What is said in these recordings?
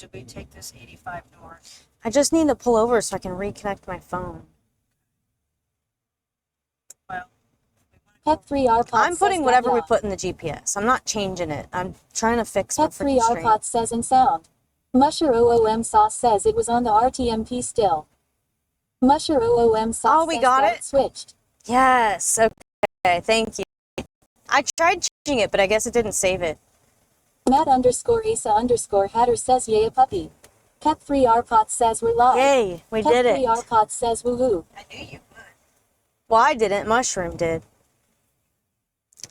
Did we take this 85 north? I just need to pull over so I can reconnect my phone. Well, Pet 3R Pot I'm putting says whatever that, we yeah. put in the GPS. I'm not changing it. I'm trying to fix my Pet freaking 3R stream. Pot says in sound. Musher OOM sauce says it was on the RTMP still. Musher OOM sauce Oh, we says got that it? switched. Yes. Okay. Thank you. I tried changing it, but I guess it didn't save it. Matt_Asa_Hatter says yay a puppy. Pet 3R Pot says we're live. Yay, we Pet did it. 3R Pot says woohoo. I knew you would. Well, I didn't. Mushroom did.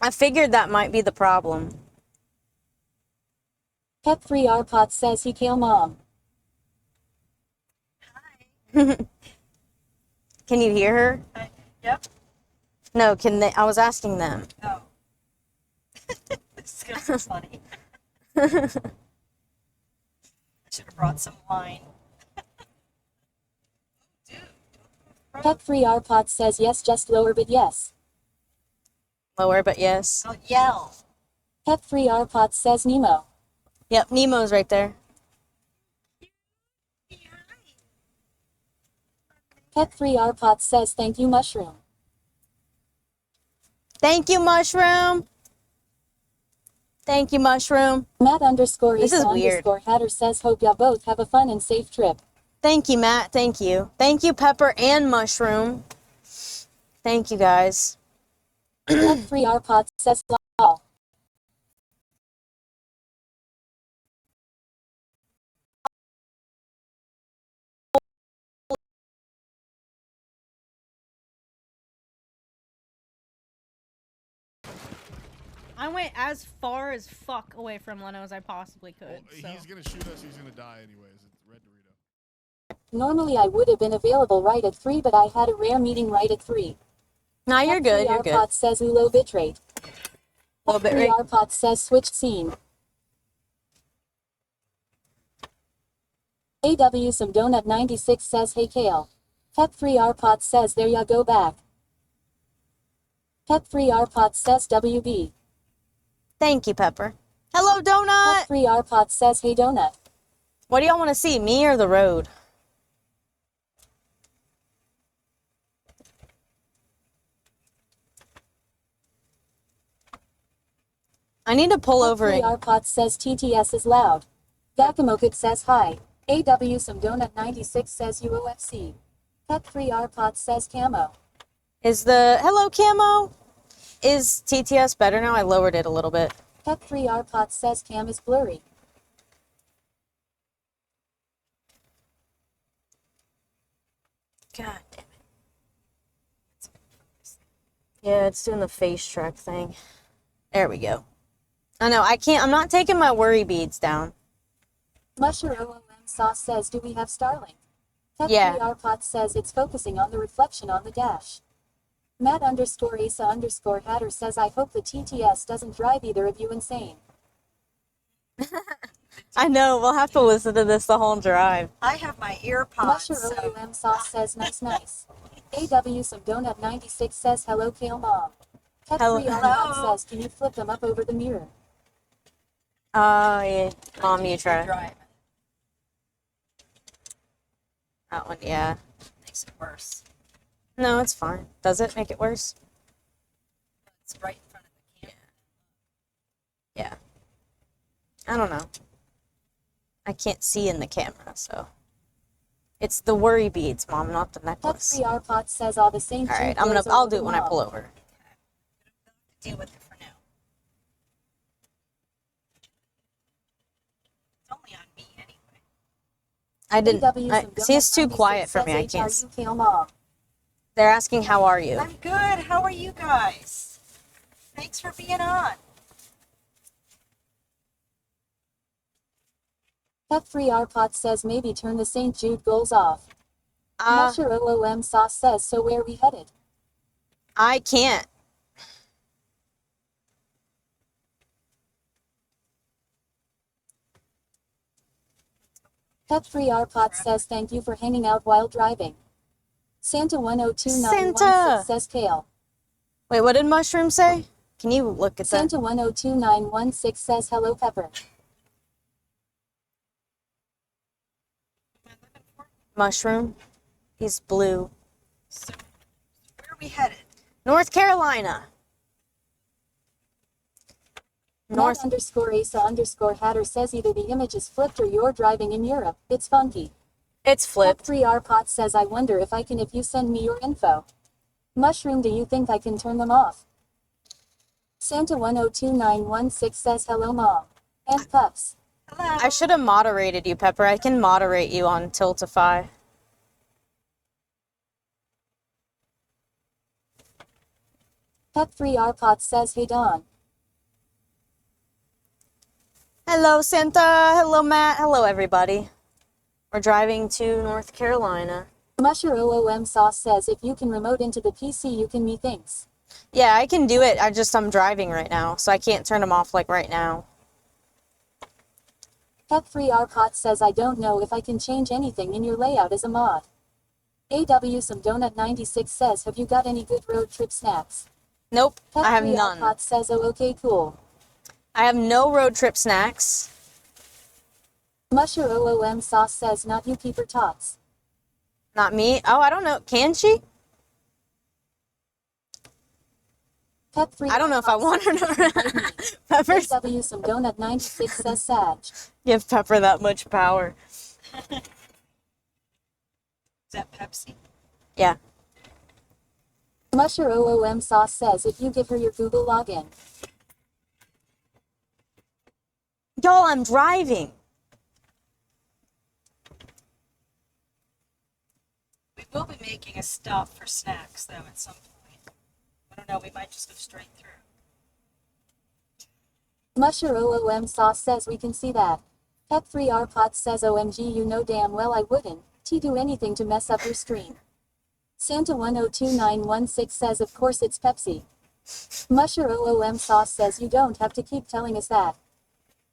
I figured that might be the problem. Pet 3R Pot says he kale mom. Hi. Can you hear her? Yep. No, can they? I was asking them. Oh. This is gonna be funny. I should have brought some wine. Dude. Pet 3R Pot says yes, just lower but yes. Lower, but yes. I'll yell. Pet 3R Pot says Nemo. Yep, Nemo's right there. Pet 3R Pot says thank you mushroom. Thank you, Mushroom. Thank you, Mushroom. Matt_Asa is weird. _Hatter says hope y'all both have a fun and safe trip. Thank you, Matt. Thank you. Thank you, Pepper and Mushroom. Thank you, guys. Pet 3R Pot says lol. I went as far as fuck away from Leno as I possibly could. Well, so. he's gonna shoot us. He's gonna die anyways. It's Red Dorito. Normally I would have been available right at 3, but I had a rare meeting right at 3. Nah, you're Pet good. You're 3R good. Pot says low bitrate. Low Pet bitrate. 3R Pot says switched scene. AW some donut 96 says hey Kale. Pet 3R Pot says there ya go back. Pet 3R Pot says WB. Thank you, Pepper. Hello, Donut. Pet 3R Pot says hey donut. What do y'all want to see, me or the road? I need to pull over Pet and 3R Pot says TTS is loud. Gakamokit says hi. AW some donut 96 says UOFC. Pet 3R Pot says camo. is the hello camo? Is TTS better now? I lowered it a little bit. Pet 3R Pot says cam is blurry. God damn it. Yeah, it's doing the face track thing. There we go. I know, I can't, I'm not taking my worry beads down. Musher OOM sauce says do we have Starlink? Pet Yeah. 3R Pot says it's focusing on the reflection on the dash. Matt_Asa_Hatter says I hope the TTS doesn't drive either of you insane. I know, we'll have to listen to this the whole drive. I have my ear Musher pods, so OOM sauce says nice nice. AW some donut 96 says hello Kale mom. Pet Hello. 3R Pot says can you flip them up over the mirror? Yeah. Mom, you try. drive That one, yeah. makes it worse. No, it's fine. Does it make it worse? It's right in front of the camera. Yeah. I don't know. I can't see in the camera, so. It's the worry beads, Mom, not the Pet necklace. 3R Pot says all the same. Alright, Jude goes I'll over do it when I mom. pull over. Deal with it for now. It's only on me anyway. I didn't. AW some See, it's donut too 96 quiet for me. I says, can't. "Are you Kale mom?" They're asking, how are you? I'm good. How are you guys? Thanks for being on. Pet 3R Pot says maybe turn the St. Jude goals off. Musher OOM sauce says so where we headed? I can't. Pet 3R Pot says thank you for hanging out while driving. Santa 102916 Santa! says Kale. Wait, what did Mushroom say? Can you look at that? Santa 102916 says hello Pepper. Mushroom. He's blue. So, where are we headed? North Carolina. North. Matt_Asa_Hatter says either the image is flipped or you're driving in Europe. It's funky. It's flipped. F3R says I wonder if I can if you send me your info. Mushroom, do you think I can turn them off? Santa102916 says hello mom. And pups. Hello. I should have moderated you, Pepper. I can moderate you on Tiltify. Pep3R says hey Dawn. Hello, Santa. Hello, Matt. Hello, everybody. We're driving to North Carolina. Musher OOM Sauce says if you can remote into the PC you can me things. Yeah, I can do it. I'm driving right now, so I can't turn them off like right now. Pep3R says I don't know if I can change anything in your layout as a mod. AW Some Donut 96 says have you got any good road trip snacks? Nope, I have none. Pep3R says oh okay cool. I have no road trip snacks. Musher OOM Sauce says not you keeper tots. Not me. Oh, I don't know. Can she? Pep3 I don't know if I want her to. Pepper, AW Some Donut 96 says Sag. give Pepper that much power. Is that Pepsi? Yeah. Musher OOM Sauce says if you give her your Google login. Y'all, I'm driving. We will be making a stop for snacks, though, at some point. I don't know, we might just go straight through. Musher OOM Sauce says we can see that. Pep3R says OMG you know damn well I wouldn't do anything to mess up your stream. Santa102916 says of course it's Pepsi. Musher OOM Sauce says you don't have to keep telling us that.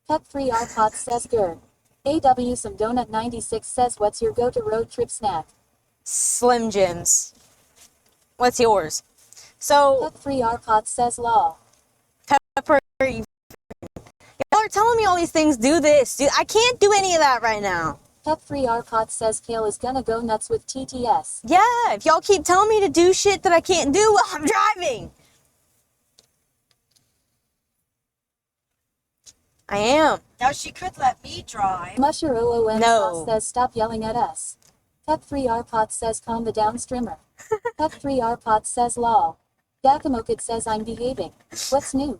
Pep3R says grr. AW Some Donut 96 says what's your go-to road trip snack? Slim Jims. What's yours? So, Pep3R says lol. Pepper, y'all are telling me all these things. Do this. I can't do any of that right now. Pep3R says Kale is gonna go nuts with TTS. Yeah, if y'all keep telling me to do shit that I can't do while I'm driving. I am. Now, she could let me drive. Musher OOM No. Sauce says stop yelling at us. Pep3R says calm the down strimmer. Pep3R says lol. Dakamokid says I'm behaving. What's new?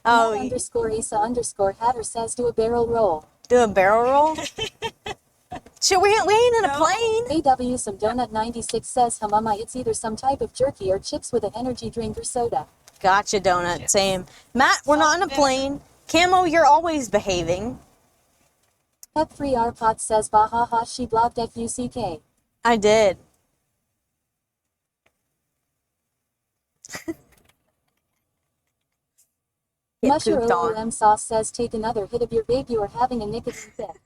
Oh, Matt_Asa_Hatter says do a barrel roll. do a barrel roll? Shit, we ain't in a No. plane. AW Some Donut 96 says humama it's either some type of jerky or chips with an energy drink or soda. Gotcha, Donut. Same. Matt, we're not in a plane. Camo, you're always behaving. Pep3R says bahaha she blocked FUCK. I did. Get Musher pooped on. OOM Sauce says take another hit of your vape you are having a nicotine fit.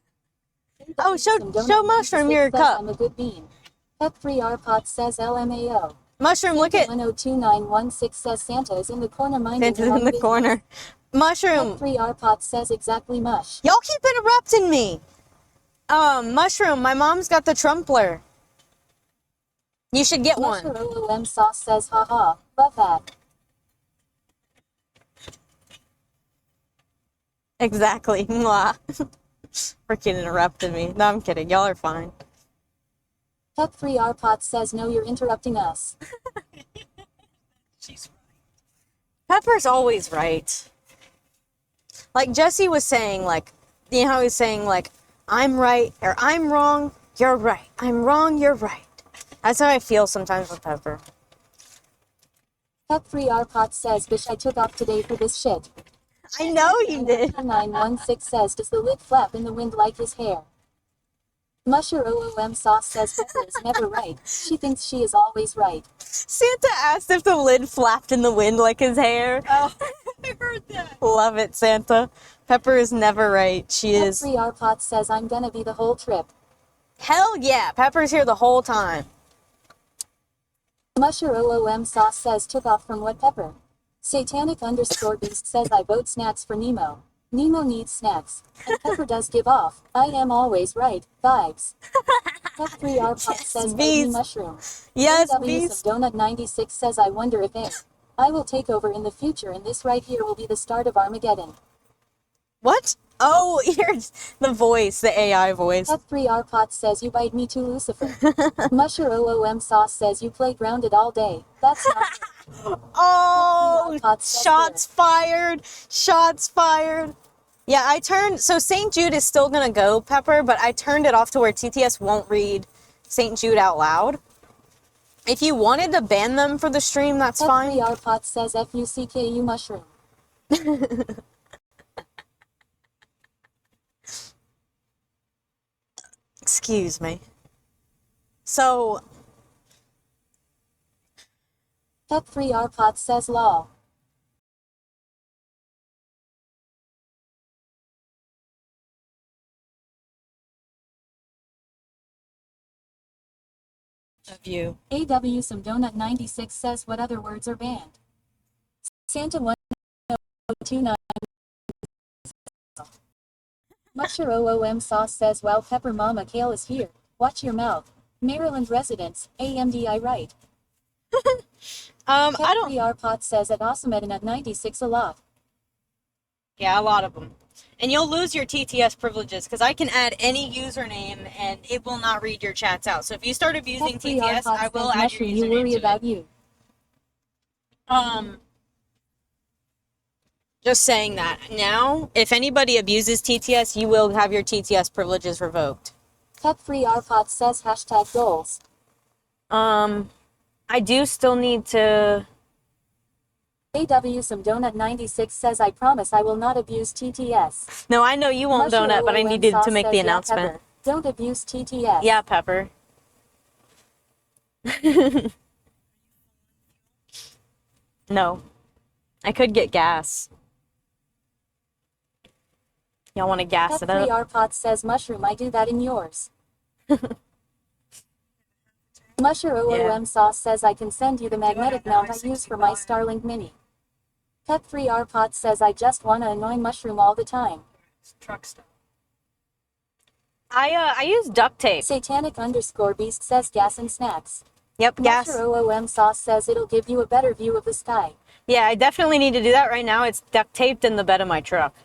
Oh, show Some Donut Mushroom 96 your says cup. I'm a good bean. Pep3R says LMAO. Mushroom, look at 102916 says Santa is in the corner minding Santa's her own in the business. corner. Mushroom, Pep3R says exactly mush. y'all keep interrupting me. Mushroom, my mom's got the Trumpler. You should get Musher one. OOM Sauce says haha, love that. Exactly. Mwah. Freaking interrupted me. No, I'm kidding. Y'all are fine. Pep3R says no you're interrupting us. She's Pepper's always right. Like Jesse was saying, like, you know how he's saying, like, I'm right or I'm wrong, you're right. I'm wrong, you're right. That's how I feel sometimes with Pepper. Pep3R says bitch I took off today for this shit. I know you did. 916 says does the lid flap in the wind like his hair? Musher OOM Sauce says Pepper is never right. She thinks she is always right. Santa asked if the lid flapped in the wind like his hair. Oh, I heard that. Love it, Santa. Pepper is never right. She is. Pep3R says I'm gonna be the whole trip. Hell yeah, Pepper's here the whole time. Musher OOM Sauce says took off from what Pepper? Satanic_Beast says I vote snacks for Nemo. Nemo needs snacks. And Pepper does give off, I am always right, vibes. Pep3R Pot Yes, says bees. baby mushroom. Yes, AW beast. some Donut 96 says I wonder if I will take over in the future and this right here will be the start of Armageddon. What? Oh, here's the voice, the AI voice. Pep3R Pot says you bite me too Lucifer. Musher OOM Sauce says you play grounded all day. That's not good. Oh, Pot says shots fired. Shots fired. Yeah, I turned, so St. Jude is still gonna go, Pepper, but I turned it off to where TTS won't read St. Jude out loud. If you wanted to ban them for the stream, that's fine. Pep3R Pot says FUCKU mushroom. Excuse me. So, Pep3R Pot says law. of you. AW some Donut 96 says what other words are banned. Santa 1029. Musher OOM Sauce says wow Pepper Mama Kale is here. Watch your mouth. Maryland residents, AMDI right. I don't. Pep3R Pot says at Awesomedan at 96 a lot. Yeah, a lot of them. And you'll lose your TTS privileges because I can add any username and it will not read your chats out. So if you start abusing Pep3R TTS, Pot I will says add your mushroom you username worry to about it. you. Just saying that. Now, if anybody abuses TTS, you will have your TTS privileges revoked. Pep3R Pot says hashtag goals. I do still need to... AW some Donut 96 says I promise I will not abuse TTS. No, I know you won't, Musher Donut, but I OOM needed to Sauce make says, the yeah, announcement. Pepper, don't abuse TTS. Yeah, Pepper. No. I could get gas. Y'all want to gas it up? Pep3R Pot says mushroom I do that in yours. Musher OOM Sauce says I can send you the magnetic mount I use for my Starlink Mini. Pep3R Pot says I just wanna annoy mushroom all the time. Truck stop. I use duct tape. Satanic_beast says gas and snacks. Yep, gas. Musher OOM Sauce says it'll give you a better view of the sky. Yeah, I definitely need to do that right now. It's duct taped in the bed of my truck.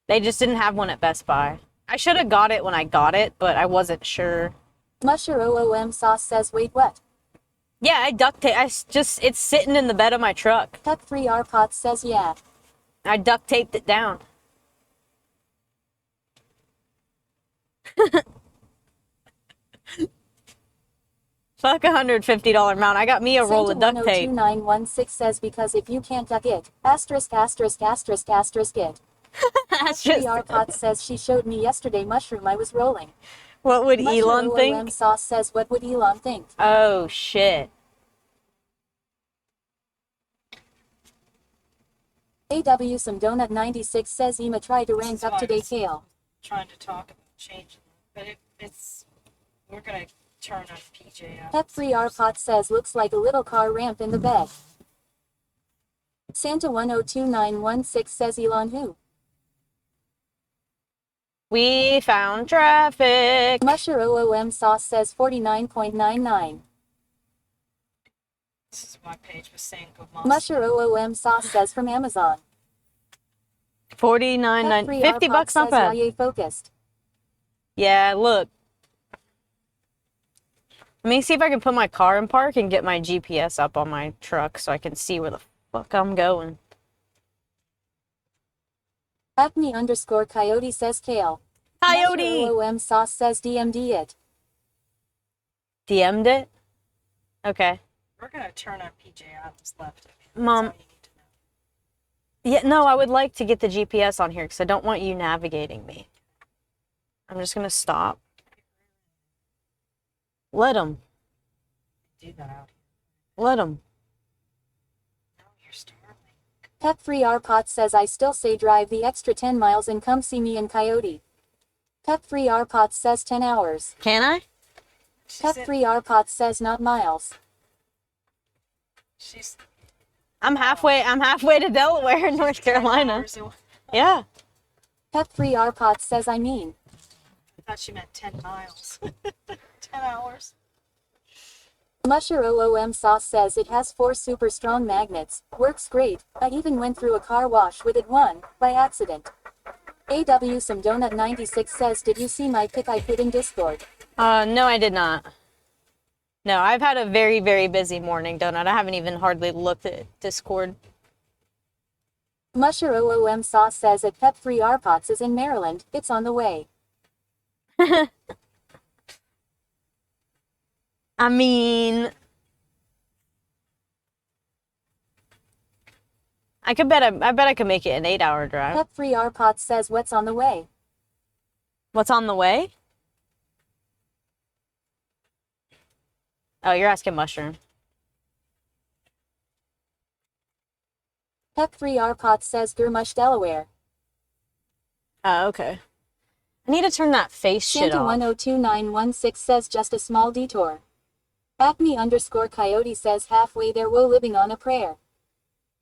They just didn't have one at Best Buy. I should have got it when I got it, but I wasn't sure. Musher OOM Sauce says wait what? Yeah, I duct tape. It's sitting in the bed of my truck. Pep3R Pot says yeah. I duct taped it down. Fuck $150 mount. I got me a roll of duct tape. Santa 102916 says because if you can't duck it, asterisk asterisk asterisk asterisk it. That's just, Pep3R Pot says she showed me yesterday mushroom I was rolling. what would Musher Elon OOM think? Sauce says what would Elon think? Oh, shit. AW some Donut 96 says Ema tried to rank up today Kale. Trying to talk about changing it, but we're gonna turn on PJ out. Pep3R Pot says looks like a little car ramp in the bed. Santa 102916 says Elon who? We found traffic. Musher OOM Sauce says 49.99. This is my page with Sanko Moss. Musher OOM Sauce says from Amazon. 49.9 Pep3R 50 Pot bucks, not says bad. YA focused. Yeah, look. Let me see if I can put my car in park and get my GPS up on my truck so I can see where the fuck I'm going. Acne_coyote says Kale. Coyote! Musher OOM Sauce says DMD it. DM'd it? Okay. We're gonna turn on PJ out what's left of it. That's Mom. all you need to know. Yeah, no, I would like to get the GPS on here because I don't want you navigating me. I'm just going to stop. Let him. Do that out Let him. here. No, you're starving. Pep3R Pot says I still say drive the extra 10 miles and come see me in Coyote. Pep3R Pot says 10 hours. Can I? Pep3R Pot says not miles. She's I'm halfway to Delaware, North Carolina. Yeah. Pep3R Pot says I mean. thought she meant 10 miles. 10 hours. Musher OOM Sauce says it has 4 super strong magnets. Works great. I even went through a car wash with it by accident. AW Some Donut 96 says, did you see my pic I put in Discord? No, I did not. No, I've had a very, very busy morning, Donut. I haven't even hardly looked at Discord. Musher OOM Sauce says that Pep 3 Arpots is in Maryland. It's on the way. I mean, I bet I could make it an 8-hour drive. Pep 3 Arpots says what's on the way? What's on the way? Oh, you're asking Mushroom. Pep 3 Arpots says Gurmush, Delaware. Oh, okay. I need to turn that face shit Santa off. 102916 says just a small detour. Acme_Coyote says halfway there while living on a prayer.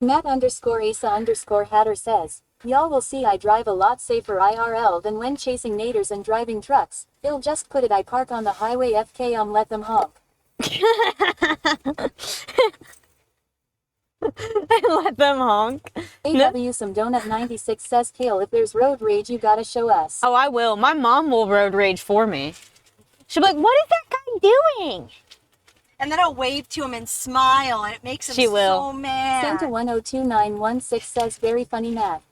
Matt_Asa_Hatter says, y'all will see I drive a lot safer IRL than when chasing naders and driving trucks. I'll just put it I park on the highway FK let them honk. Let them honk. AW Some Donut 96 says, Kale, if there's road rage you gotta show us. Oh, I will. My mom will road rage for me. She'll be like, what is that guy doing? And then I'll wave to him and smile, and it makes him She will. so mad. Santa 102916 says, very funny Matt.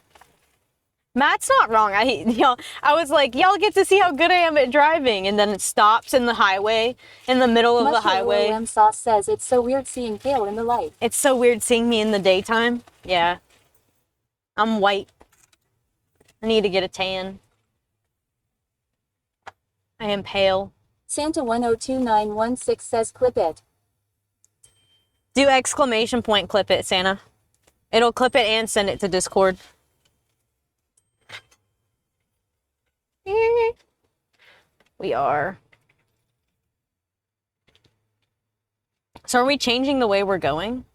Matt's not wrong. I was like, y'all get to see how good I am at driving, and then it stops in the highway, in the middle of the highway. OM Sauce says it's so weird seeing Kale in the light. It's so weird seeing me in the daytime. Yeah. I'm white. I need to get a tan. I am pale. Santa 102916 says clip it. Do exclamation point clip it, Santa. It'll clip it and send it to Discord. We are. So are we changing the way we're going?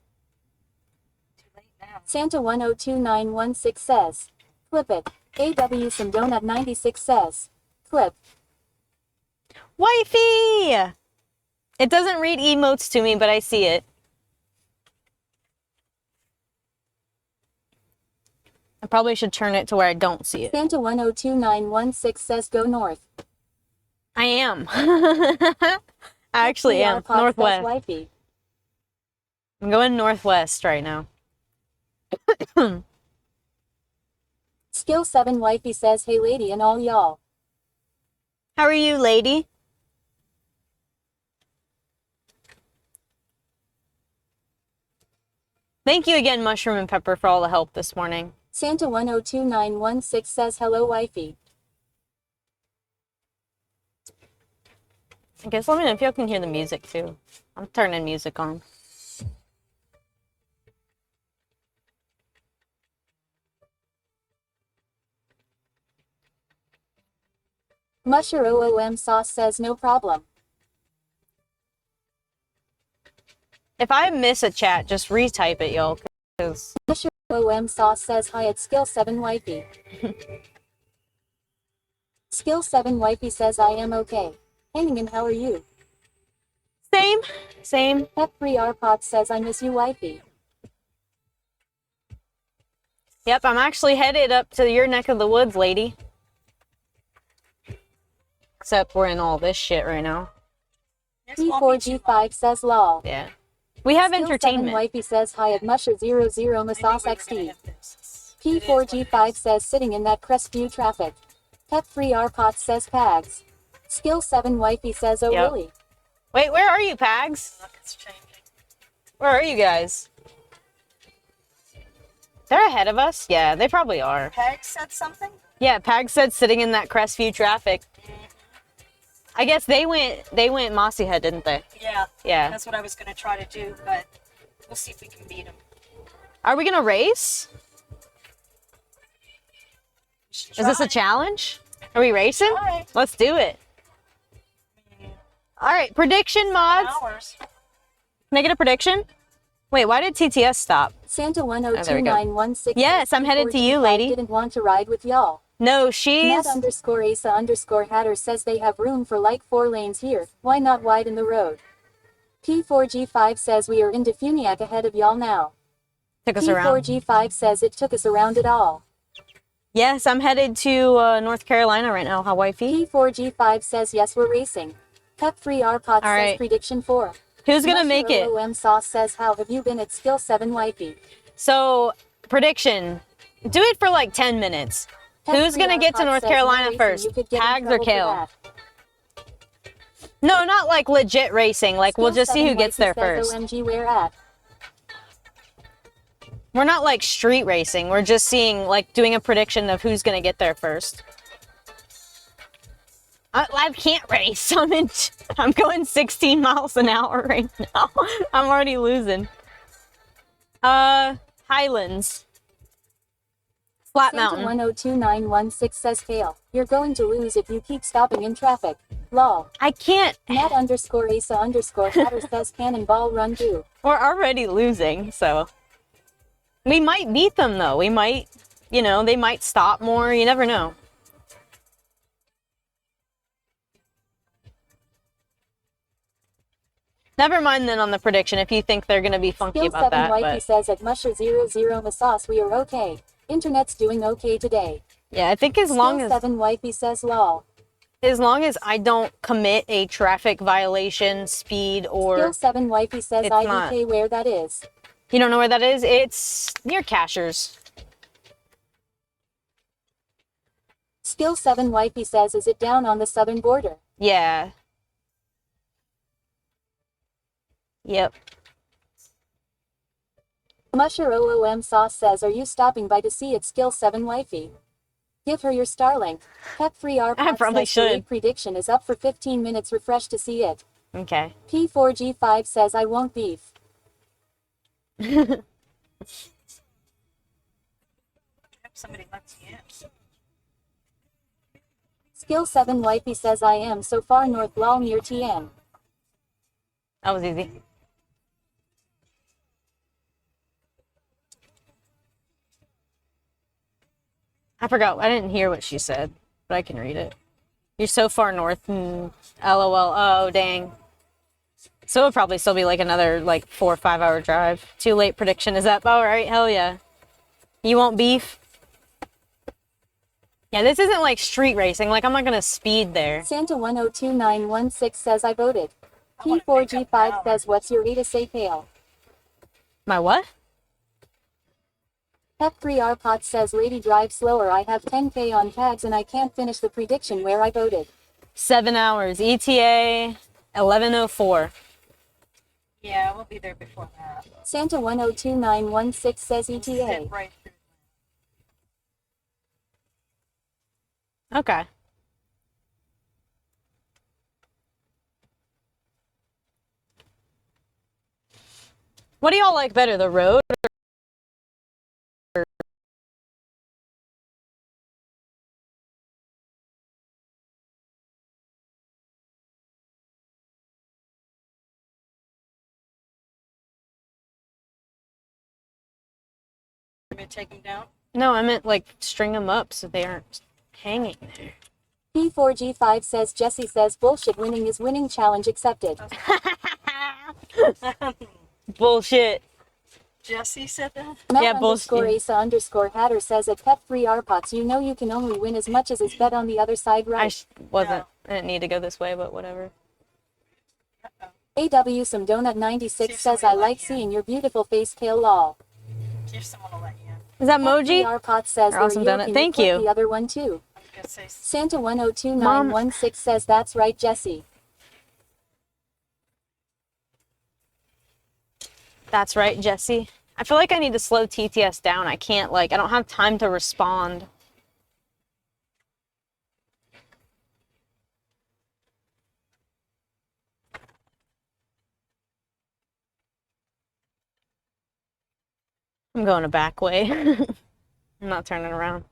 Too late now. Santa 102916 says clip it. AW Some Donut 96 says clip. Wifey! It doesn't read emotes to me, but I see it. I probably should turn it to where I don't see it. Santa 102916 says go north. I am. I actually am. Pod says Northwest. wifey. I'm going northwest right now. Skill 7 wifey says hey lady and all y'all. How are you, lady? Thank you again, Mushroom and Pepper, for all the help this morning. Santa 102916 says hello wifey. I guess let me know if y'all can hear the music too. I'm turning music on. Musher OOM Sauce says no problem. If I miss a chat, just retype it, y'all. Cause Musher OM Sauce says hi at Skill 7 wifey. Skill 7 wifey says I am okay. Hanging in, how are you? same. Pep 3 Arpot says I miss you wifey. Yep, I'm actually headed up to your neck of the woods, lady. Except we're in all this shit right now. This won't be too long. P4G5 says lol. Yeah. We have Skill 7 entertainment. wifey says hi at Musher00 I knew Masas we were gonna XD. hit this. It is what it P4G5 is. says sitting in that Crestview traffic. Pep 3 Arpot says Pags. Skill 7 wifey says oh Yep. really? Wait, where are you, Pags? Look, it's changing. Where are you guys? They're ahead of us? Yeah, they probably are. Peg said something? Yeah, Pags said sitting in that Crestview traffic. I guess they went Mossy Head, didn't they? Yeah. Yeah. That's what I was gonna try to do, but we'll see if we can beat him. Are we gonna race? Is this a challenge? Are we racing? Try. Let's do it. All right, prediction mods. Hours. Can I get a prediction? Wait, why did TTS stop? Santa there we go. 102916. Yes, I'm headed to you, lady. Didn't want to ride with y'all. No, Matt she's underscore Asa underscore Hatter says they have room for like 4 lanes here. Why not widen the road? P4G5 says we are in Defuniak ahead of y'all now. took us around. P4G5 says it took us around it all. Yes, I'm headed to North Carolina right now. How wifey? P4G5 says yes, we're racing. Pep3 Rpot All says right. prediction 4. Who's gonna Musher make it? OOM Sauce says how have you been at skill 7 wifey? So, prediction. Do it for like 10 minutes. Who's Pep3 gonna get to Rpot North says Carolina no racing, first? you could get in Tags or trouble for Kale? that. No, not like legit racing. Like, we'll Skill just see 7 who gets wifey there says first. OMG where at? We're not like street racing. We're just seeing, like, doing a prediction of who's gonna get there first. I can't race. I'm going 16 miles an hour right now. I'm already losing. Highlands. Flat Santa Mountain. 102916 says Kale, you're going to lose if you keep stopping in traffic. Lol. I can't. Matt underscore Asa underscore Hatter says cannonball run too. We're already losing, so. We might beat them, though. We might, you know, they might stop more. You never know. Never mind then on the prediction if you think they're going to be funky Skill about 7 that. wifey But says at Musher00 Masauce we are okay. Internet's doing okay today. yeah, I think as long Skill as 7 wifey says lol. I don't commit a traffic violation, speed, Skill or 7 wifey says It's IDK where that is. you don't know where that is, it's near Cashers. Skill 7 wifey says is it down on the southern border? Yeah. Yep. Musher OOM Sauce says are you stopping by to see it Skill 7 wifey? Give her your Starlink. Pep3 I Rpot probably says the should. late prediction is up for 15 minutes refresh to see it. Okay. P4G5 says I won't beef. Hope somebody lets you in. Skill 7 wifey says I am so far north lol near TN. That was easy. I forgot. I didn't hear what she said, but I can read it. You're so far north. LOL. Oh, dang. So it'll probably still be like another like 4 or 5 hour drive. Too late prediction is up. All right. Hell yeah. You want beef? Yeah, this isn't like street racing. Like, I'm not going to speed there. Santa 102916 says I voted. P4G5 says what's your Rita say pale? My what? Pep3 Rpot says lady drive slower I have 10k on tags and I can't finish the prediction where I voted. 7 hours. ETA 11:04. Yeah, we'll be there before that. Santa 102916 says Zip ETA. right through. Okay. What do y'all like better, the road? You're gonna take him down? No, I meant like string them up so they aren't hanging there. P4G5 says Jesse says bullshit winning is winning challenge accepted. Bullshit. Jesse said that? Matt Yeah, underscore bullshit. Asa underscore Hatter says at Pep3 Rpots you know you can only win as much as is bet on the other side I right. wasn't. I didn't need to go this way, but whatever. AW some donut 96 See if says somebody I let like you in. seeing your beautiful face pale lol. See if someone will let you in. Is that Pep3 Moji? Rpots says Or they're awesome you, donut. can Thank click you. The other one too. I was gonna say, Santa 102916 says that's right Jesse. That's right, Jesse. I feel like I need to slow TTS down. I can't, like, I don't have time to respond. I'm going a back way. I'm not turning around.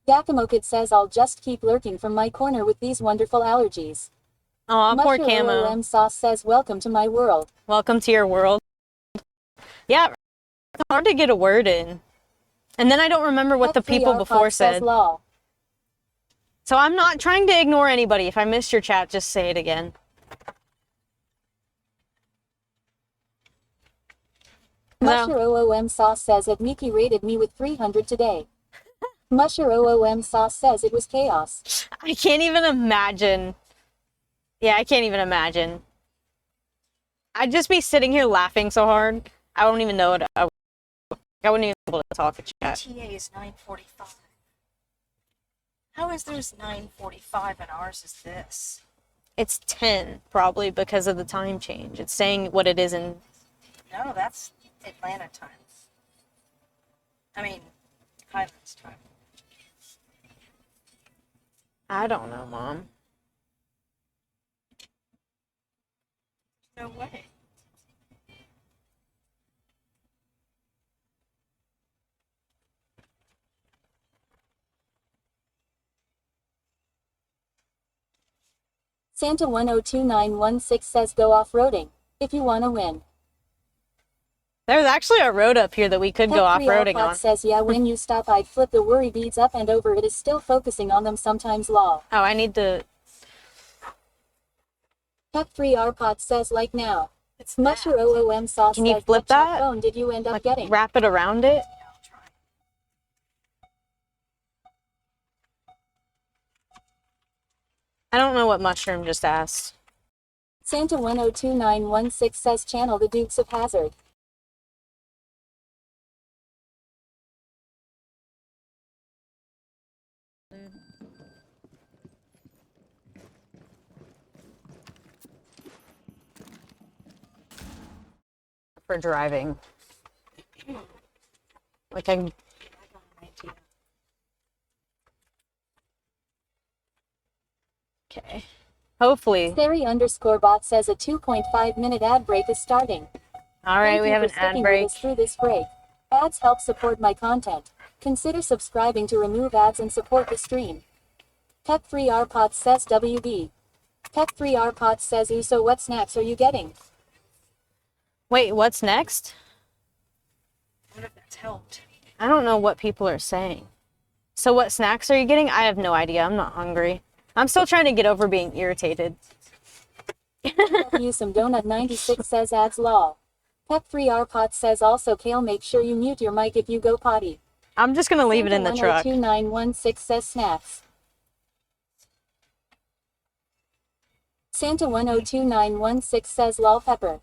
Yakamokid says I'll just keep lurking from my corner with these wonderful allergies. Oh, poor Musher Camo. OOM Sauce says welcome to my world. Welcome to your world. Yeah, it's hard to get a word in. And then I don't remember what the Pep3 people Rpot before says said. lol. So I'm not trying to ignore anybody. If I missed your chat, just say it again. Musher OOM Sauce says that Miki rated me with 300 today. Musher OOM Sauce says it was chaos. I can't even imagine. Yeah, I can't even imagine. I'd just be sitting here laughing so hard. I wouldn't even know it. I wouldn't even be able to talk to chat. ETA is 9:45. How is theirs 9:45 and ours is this? It's 10, probably, because of the time change. It's saying what it is in... No, that's Atlanta time. I mean, Highlands time. I don't know, Mom. No way. Santa 102916 says go off-roading if you want to win. There's actually a road up here that we could go off-roading on. Says yeah, when you stop I'd flip the worry beads up and over. It is still focusing on them sometimes. Law. Oh, I need to... Tech3 RPOT says like now. It's Musher OOM Sauce Can you says flip what chat that? phone did you end up like, getting? wrap it around it? I'll try. I don't know what Mushroom just asked. Santa 102916 says channel the Dukes of Hazzard. For driving. Like, I... Okay. Hopefully. Sari_bot says a 2.5-minute ad break is starting. Alright, Thank we you have for an ad sticking break. with us through this break. Ads help support my content. Consider subscribing to remove ads and support the stream. Tech3 RPOT says WB. Tech3 RPOT says ooh, so what snacks are you getting? Wait, what's next? I wonder if that's helped. I don't know what people are saying. So what snacks are you getting? I have no idea. I'm not hungry. I'm still trying to get over being irritated. You some donut 96 says ads law. Tech3 RPOT says also Kale make sure you mute your mic if you go potty. I'm just gonna leave it in the truck. 102916 says snacks. Santa 102916 says lol pepper.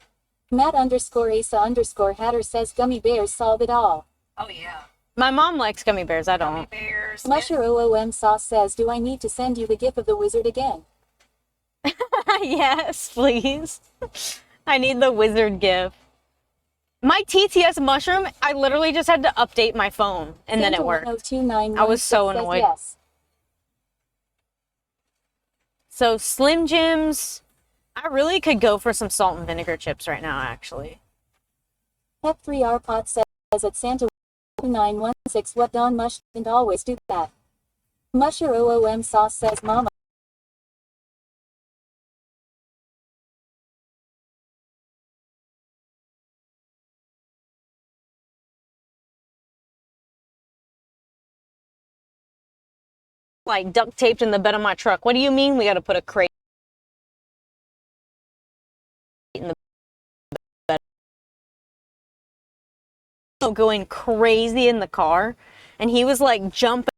Matt_Asa_Hatter says gummy bears solve it all. Oh yeah. My mom likes gummy bears. I Gummy don't. bears. Musher OOM Sauce says do I need to send you the gif of the wizard again? Yes, please. I need the wizard gif. My TTS Mushroom, I literally just had to update my phone and then it worked. I was so annoyed. Yes. So Slim Jims, I really could go for some salt and vinegar chips right now, actually. Tech3 RPOT says at Santa 2916 what Don Mush and always do that. Musher OOM Sauce says mama. Like duct taped in the bed of my truck. What do you mean we got to put a crate in the bed? Going crazy in the car, and he was like jumping.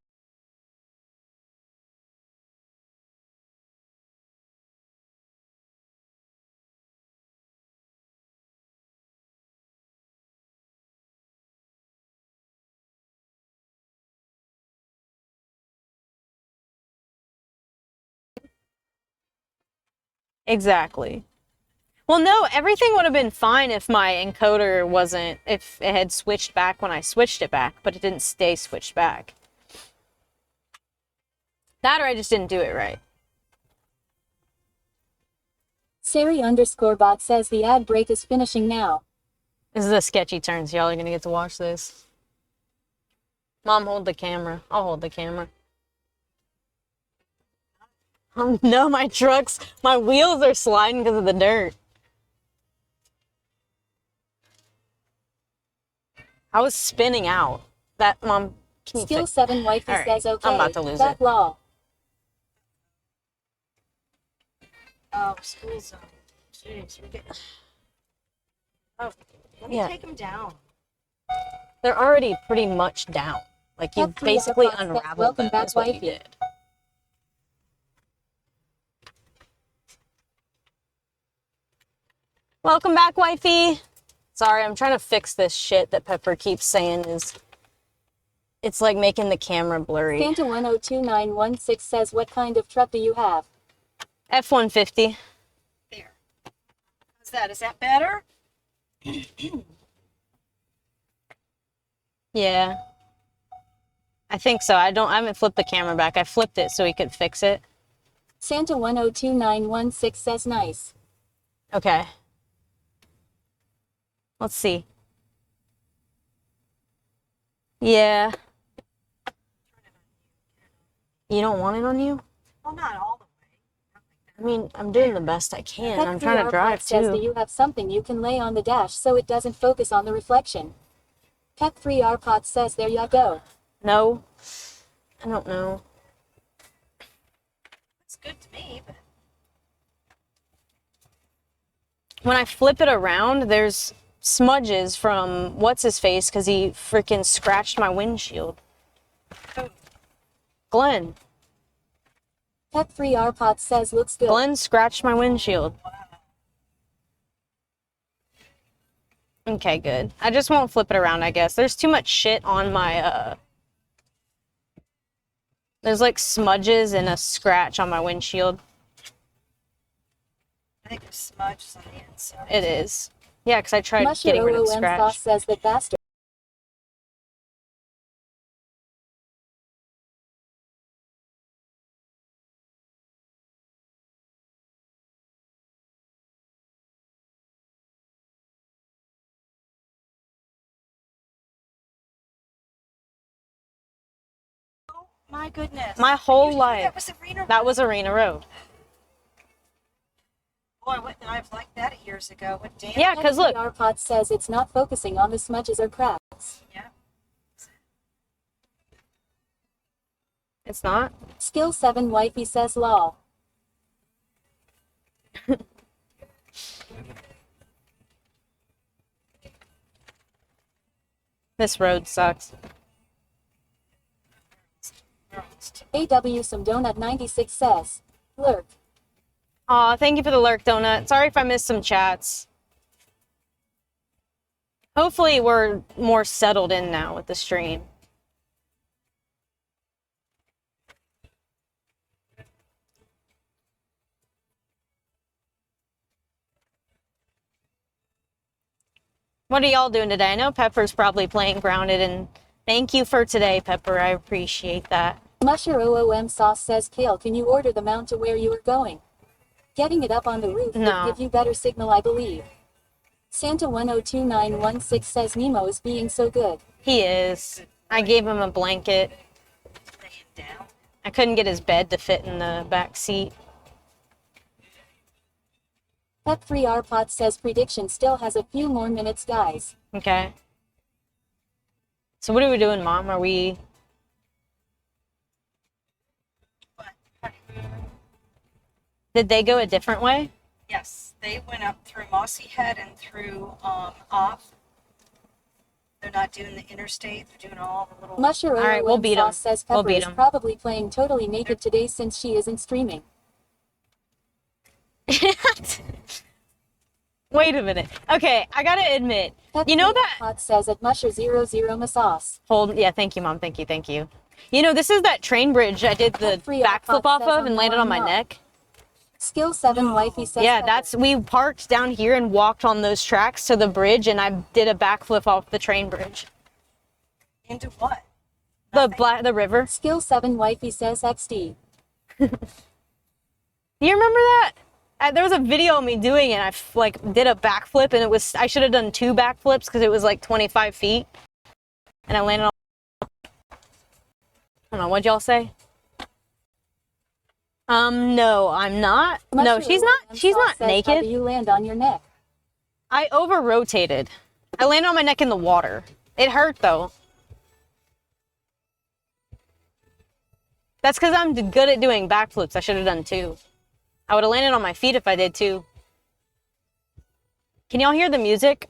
Exactly. Well, no, everything would have been fine if my encoder wasn't, if it had switched back when I switched it back, but it didn't stay switched back. That or I just didn't do it right. Sari_bot says the ad break is finishing now. This is a sketchy turn, so y'all are gonna get to watch this. Mom, hold the camera. I'll hold the camera. Oh no, my wheels are sliding because of the dirt. I was spinning out. That, Mom, can you Skill fix? 7 wifey All right, says okay. I'm about to lose that it. law. Oh, school zone. Jeez, we're getting... Oh, let me Yeah. take them down. They're already pretty much down. Like, you Pep Free basically Alpha says, unraveled "Welcome them back, is what you wifey." did. Welcome back, wifey. Sorry, I'm trying to fix this shit that Pepper keeps saying is... It's like making the camera blurry. Santa 102916 says, "What kind of truck do you have?" F-150. There. How's that? Is that better? Yeah. I think so. I haven't flipped the camera back. I flipped it so he could fix it. Santa 102916 says, "Nice." Okay. Let's see. Yeah. You don't want it on you? Well, not all the way. I mean, I'm doing the best I can. Pep I'm Free trying to Alpha drive says, "Do too. you have something you can lay on the dash so it doesn't focus on the reflection?" Pep Free Arpot says, "There ya go." No? I don't know. It's good to me, but When I flip it around, there's smudges from what's-his-face because he freaking scratched my windshield. oh, Glenn. Pep Free Arpot says, "Looks good." Glenn scratched my windshield. Okay, good. I just won't flip it around, I guess. There's too much shit on my, There's like smudges and a scratch on my windshield. I think there's smudges on the inside. It is. Yeah, because I tried Musher getting rid of the OOM scratch. sauce says, "That bastard." Oh, my goodness. My Are whole you sure life. That was Arena. That was Arena Road. Boy, I wouldn't have liked that years ago. What damn. Yeah, because look. Pep Free Arpot says it's not focusing on the smudges or cracks. Yeah. It's not. Skill 7 Wifey says, "Lol." This road sucks. AW Some Donut 96 says, "Lurk." Aw, thank you for the lurk, Donut. Sorry if I missed some chats. Hopefully we're more settled in now with the stream. What are y'all doing today? I know Pepper's probably playing Grounded, and thank you for today, Pepper. I appreciate that. Musher OOM sauce says, "Kale, can you order the mount to where you are going? Getting it up on the roof No. would give you better signal, I believe." Santa 102916 says, "Nemo is being so good." He is. I gave him a blanket. Laying down. I couldn't get his bed to fit in the back seat. Pep Free Arpot says, "Prediction still has a few more minutes, guys." Okay. So what are we doing, Mom? Are we... What? Did they go a different way? Yes, they went up through Mossy Head and through off. They're not doing the interstate. They're doing all the little. Musher All right, we'll OOM beat 'em. sauce says, We'll "Pepper beat is 'em. probably playing totally naked today since she isn't streaming." Wait a minute. Okay, I gotta admit, Pep you know Free that... Arpot says at Musher00 Masauce. Hold, yeah, thank you, Mom. Thank you, thank you. You know, this is that train bridge I did the Free backflip iPod off says of I'm and landed on my not. neck. Skill 7 Wifey says, Yeah, "Pepper." we parked down here and walked on those tracks to the bridge, and I did a backflip off the train bridge. Into what? The river. Skill 7 Wifey says, "XD." Do you remember that? There was a video of me doing it. I did a backflip, and I should have done 2 backflips because it was like 25 feet, and I landed on. I don't know. What'd y'all say? No, I'm not. No, Musher she's not. OOM She's sauce not says, "How do naked. you land on your neck?" I over rotated. I landed on my neck in the water. It hurt though. That's because I'm good at doing backflips. I should have done 2. I would have landed on my feet if I did too. Can y'all hear the music?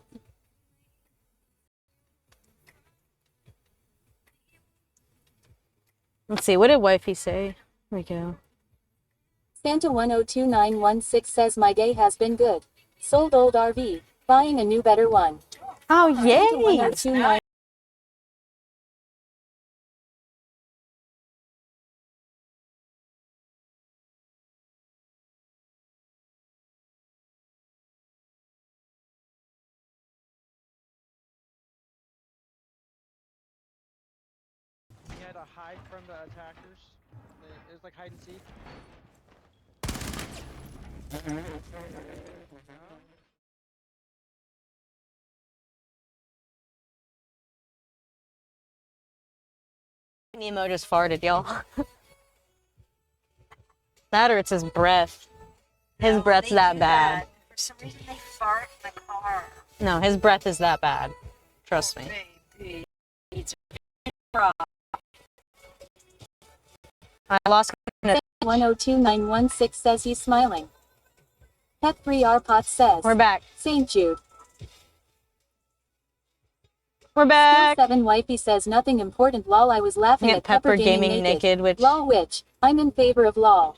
Let's see, what did wifey say? Here we go. Santa 102916 says my day has been good. Sold old RV. Buying a new better one. Oh, Santa yay! 1029. We had to hide from the attackers. It was like hide and seek. Nemo just farted, y'all. That or it's his breath. His No, breath's they that do bad. that. For some reason, they fart in the car. No, his breath is that bad. Trust me. Baby. It's raw. I lost. 102916 says he's smiling. Pet3R Pot says. We're back. St. Jude. We're Skill back. 7 Wifey says nothing important. Lol, I was laughing Yeah, at Pepper gaming naked. which Lol, which I'm in favor of lol.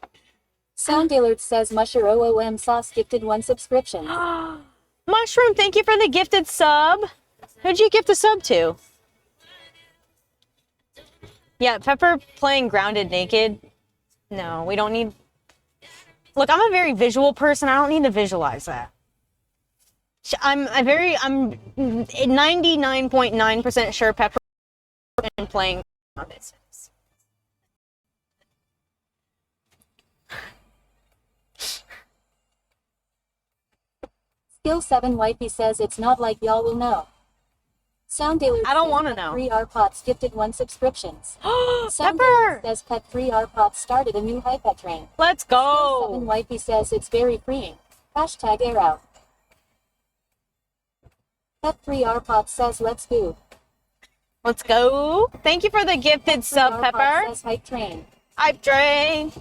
Sound alert says Musher OOM sauce gifted 1 subscription. Mushroom, thank you for the gifted sub. Who'd you gift a sub to? Yeah, Pepper playing grounded naked. No, we don't need. Look, I'm a very visual person. I don't need to visualize that. I'm 99.9% sure Pepper and playing grounded. Skill 7 Wifey says it's not like y'all will know. Sound alert I don't says wanna know. Pet3R Pots gifted 1 subscriptions. Sound Pepper! alert says Pet3R Pots started a new hype train. Let's Skill 7 go. Wifey says it's very freeing. Hashtag air out. Pet3R Pots says let's go. Let's go. Thank you for the gifted sub, 3R Pots Pepper. says hype train. Hype train.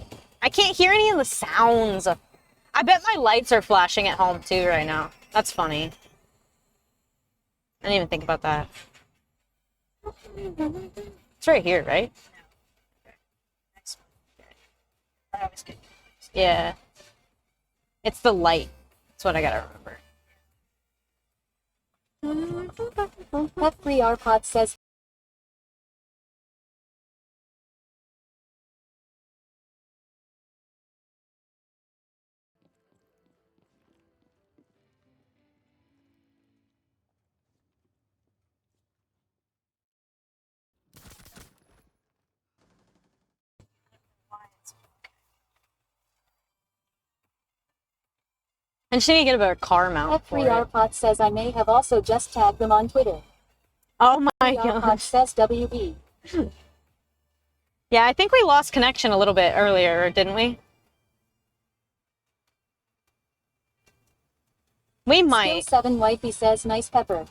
I can't hear any of the sounds. I bet my lights are flashing at home too right now. That's funny. I didn't even think about that. It's right here, right? Next one. I always get confused. Yeah. It's the light. That's what I gotta remember. Pet3R Pots says Why it's And she need to get a better car mount for Pet3R it. Pots says I may have also just tagged them on Twitter. Oh my 3R Pots gosh. says WB. Yeah, I think we lost connection a little bit earlier, didn't we? We Skill might. 7 Wifey says nice Pepper.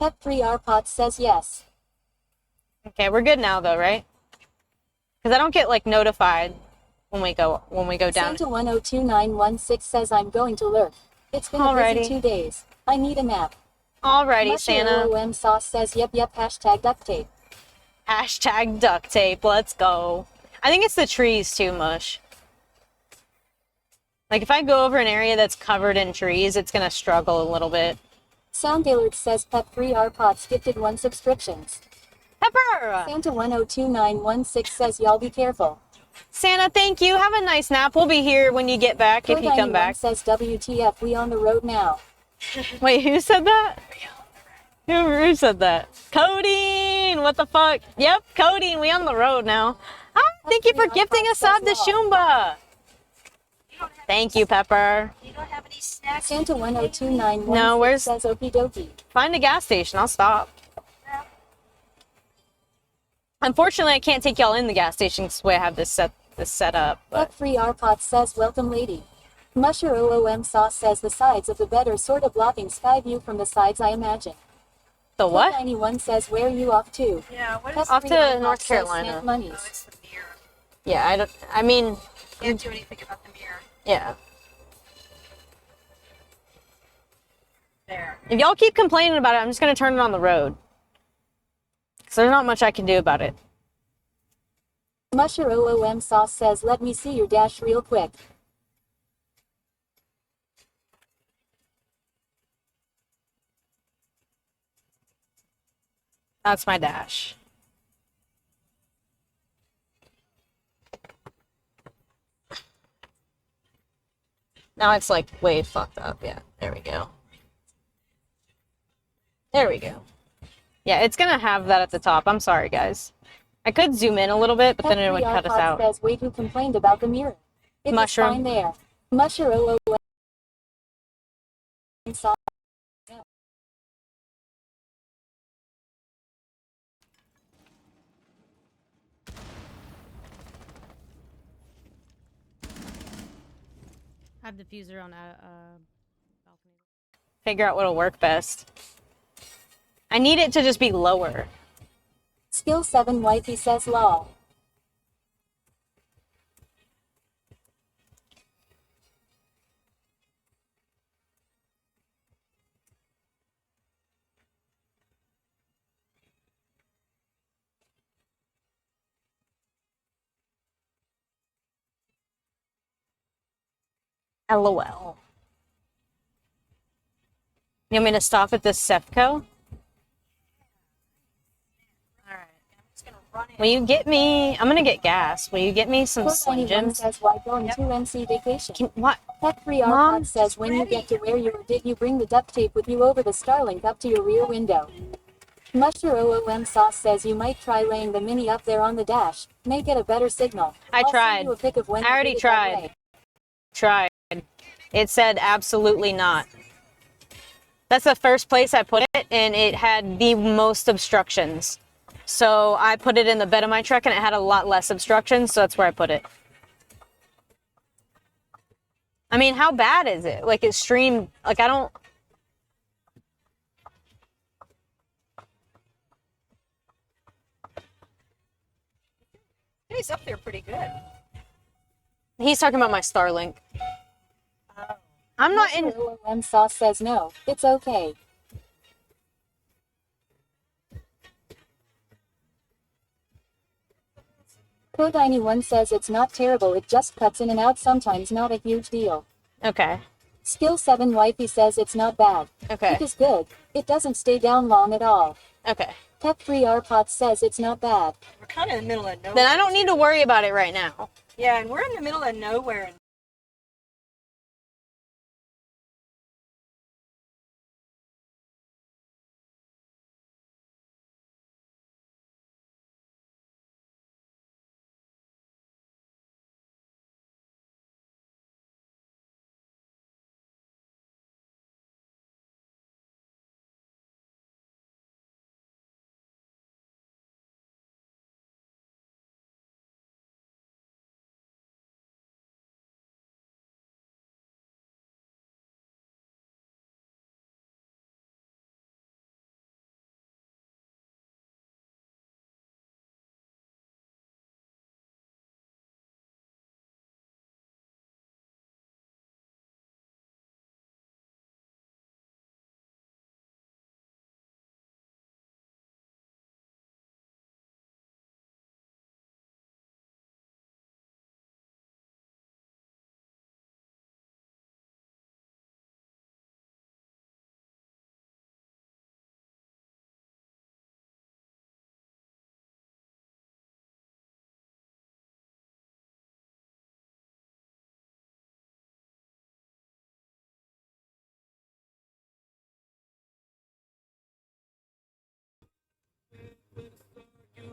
Pet3R Pots says yes. Okay, we're good now though, right? Because I don't get like notified when we go down. Santa 102916 says I'm going to lurk. It's been a Alrighty. busy 2 days. I need a nap. Alrighty, Musher Santa. OOM sauce says yep hashtag duct tape. Hashtag duct tape. Let's go. I think it's the trees too, Mush. Like if I go over an area that's covered in trees, it's gonna struggle a little bit. Sound alert says Pet3R Pots gifted 1 subscriptions. Pepper! Santa 102916 says y'all be careful. Santa, thank you. Have a nice nap. We'll be here when you get back, if you come 491 back. says WTF we on the road now. Wait, who said that? Who said that? Codeine! What the fuck? Yep, Codeine, we on the road now. Ah, thank you for gifting a sub to Shumba. Thank you, Pepper. You don't have any snacks? Santa 102916 No, where's- says okie dokie. Find a gas station, I'll stop. Unfortunately, I can't take y'all in the gas station because the way I have this set up. But Pet3R Pot says welcome lady. Musher OOM sauce says the sides of the bed are sort of blocking sky view from the sides I imagine. The what? Anyone says where you off to? Yeah, what Pep is Off free to iPod North says Carolina. snap Oh, monies. it's the mirror. Yeah, I mean, Can't do anything about the mirror. yeah. There. If y'all keep complaining about it, I'm just gonna turn it on the road. Cause there's not much I can do about it. Musher OOM sauce says let me see your dash real quick. That's my dash. Now it's like way fucked up. Yeah, there we go. There we go. Yeah, it's gonna have that at the top. I'm sorry, guys. I could zoom in a little bit, but then it would cut us out. Says wait, who complained about the mirror? It Mushroom. was fine there. Musher OOM sauce. I have diffuser on balcony. Figure out what'll work best. I need it to just be lower. Skill 7 wifey says lol. LOL. You want me to stop at this Sefco? Will you get me? I'm gonna get gas. Will you get me some Slim Anyone Jims? says why going to NC vacation? What? Pet free Mom? Arpod says when you get to where you are, did you bring the duct tape with you over the Starlink up to your rear window? Musher OOM sauce says you might try laying the mini up there on the dash. May get a better signal. I I'll tried. send you a pic of when I already did it that tried. way. Tried. It said absolutely not. That's the first place I put it, and it had the most obstructions. So I put it in the bed of my truck, and it had a lot less obstructions, so that's where I put it. I mean, how bad is it? Like, it streamed, like, I don't... He's up there pretty good. He's talking about my Starlink. I'm not in... Musher OOM sauce says no, it's okay. Code anyone says it's not terrible, it just cuts in and out sometimes, not a huge deal. Okay. Skill 7 wifey says it's not bad. Okay. It is good. It doesn't stay down long at all. Okay. Pep free Arpot says it's not bad. We're kind of in the middle of nowhere. Then I don't need to worry about it right now. Yeah, and we're in the middle of nowhere.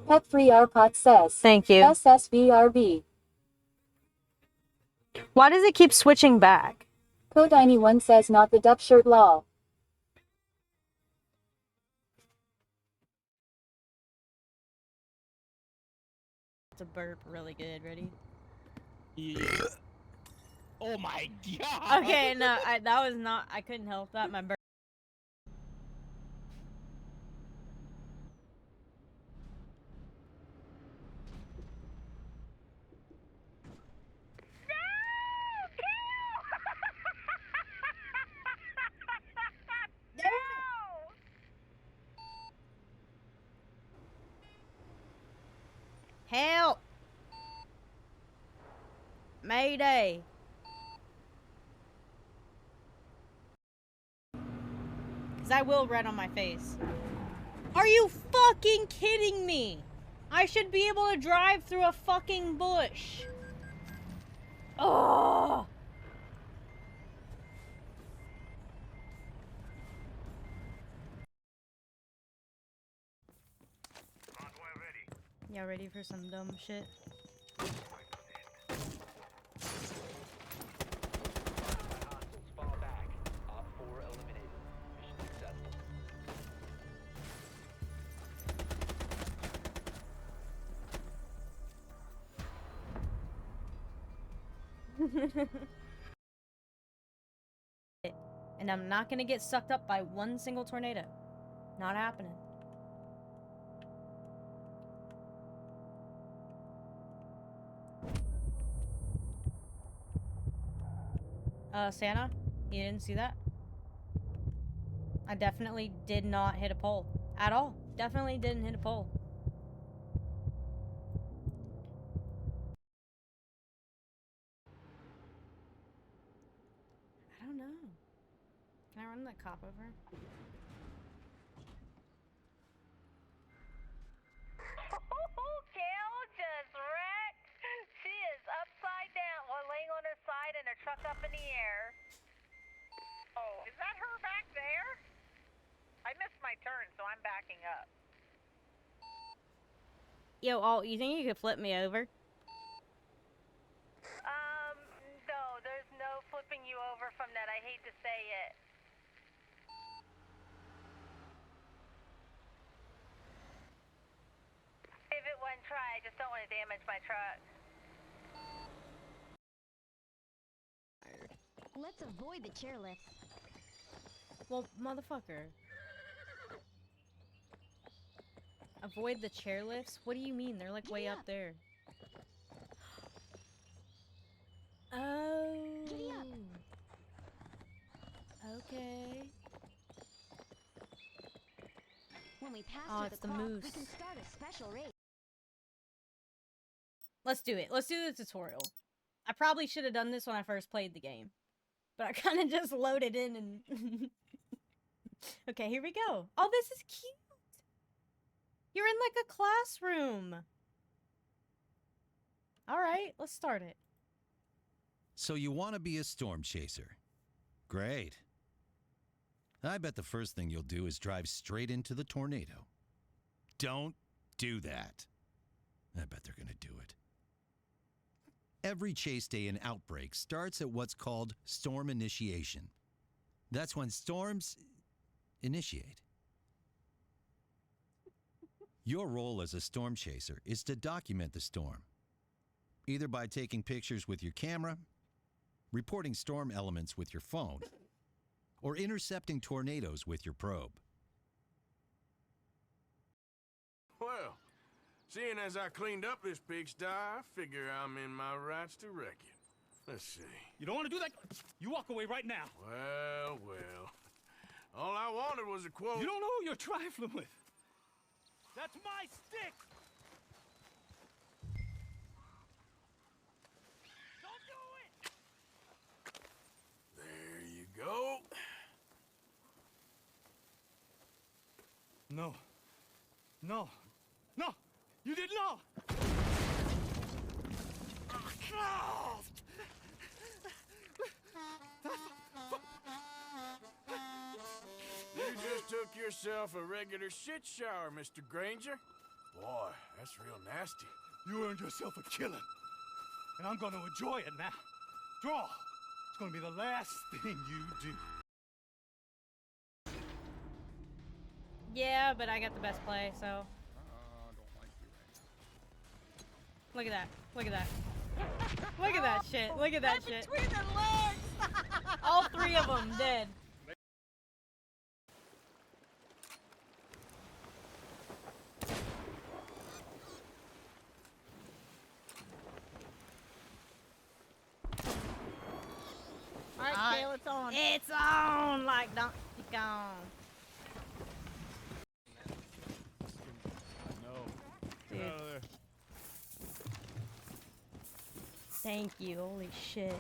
Pep free Arpot says. Thank you. SSVRB. Why does it keep switching back? Code anyone says not the duck shirt lol. To burp really good. Ready? Yeah. Oh my god. Okay, no, that was not. I couldn't help that. My burp. Mayday. Because I will red on my face. Are you fucking kidding me? I should be able to drive through a fucking bush. Oh. Y'all ready for some dumb shit? Fall back. Op 4 eliminated. Mission successful. And I'm not gonna get sucked up by one single tornado. Not happening. Santa? You didn't see that? I definitely did not hit a pole. At all. Definitely didn't hit a pole. I don't know. Can I run that cop over? Cal just wrecked. She is upside down while laying on her side and her truck up in the air. Oh, is that her back there? I missed my turn, so I'm backing up. Yo, Alt, you think you could flip me over? No, there's no flipping you over from that. I hate to say it. Give it one try. I just don't want to damage my truck. Let's avoid the chairlifts. Well, motherfucker. Avoid the chairlifts? What do you mean? They're like way up there. Oh. Giddy up. Okay. When we pass Oh, through it's the the clock, moose. we can start a special race. Let's do it. Let's do the tutorial. I probably should have done this when I first played the game. But I kind of just loaded in and... Okay, here we go. Oh, this is cute. You're in like a classroom. All right, let's start it. So you want to be a storm chaser. Great. I bet the first thing you'll do is drive straight into the tornado. Don't do that. I bet they're going to do it. Every chase day in Outbreak starts at what's called storm initiation. That's when storms initiate. Your role as a storm chaser is to document the storm, either by taking pictures with your camera, reporting storm elements with your phone, or intercepting tornadoes with your probe. Well, seeing as I cleaned up this pigsty, I figure I'm in my rights to wreck it. Let's see. You don't want to do that? You walk away right now. Well. All I wanted was a quote. You don't know who you're trifling with. That's my stick! Don't do it! There you go. No. No. No! You didn't know! You just took yourself a regular shit shower, Mr. Granger. Boy, that's real nasty. You earned yourself a killing. And I'm gonna enjoy it now. Draw! It's gonna be the last thing you do. Yeah, but I got the best play, so... Don't like you right Look at that. Look at that. Look at that shit. Look at that shit. Between their legs. All three of them dead. Alright, Kale, it's on. It's on like Donkey Kong. No. Dude. Get out of there. Thank you. Holy shit.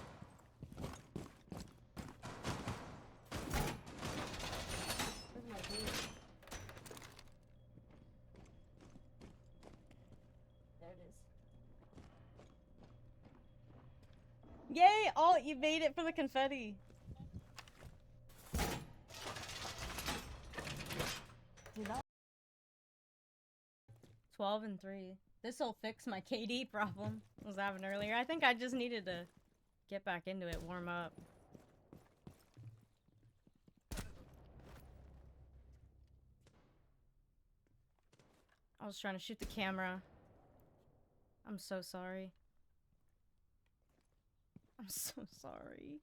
Where's my gate? There it is. Yay! Oh, you made it for the confetti. Dude, that 12 and 3. This'll fix my KD problem I was having earlier. I think I just needed to get back into it, warm up. I was trying to shoot the camera. I'm so sorry. I'm so sorry.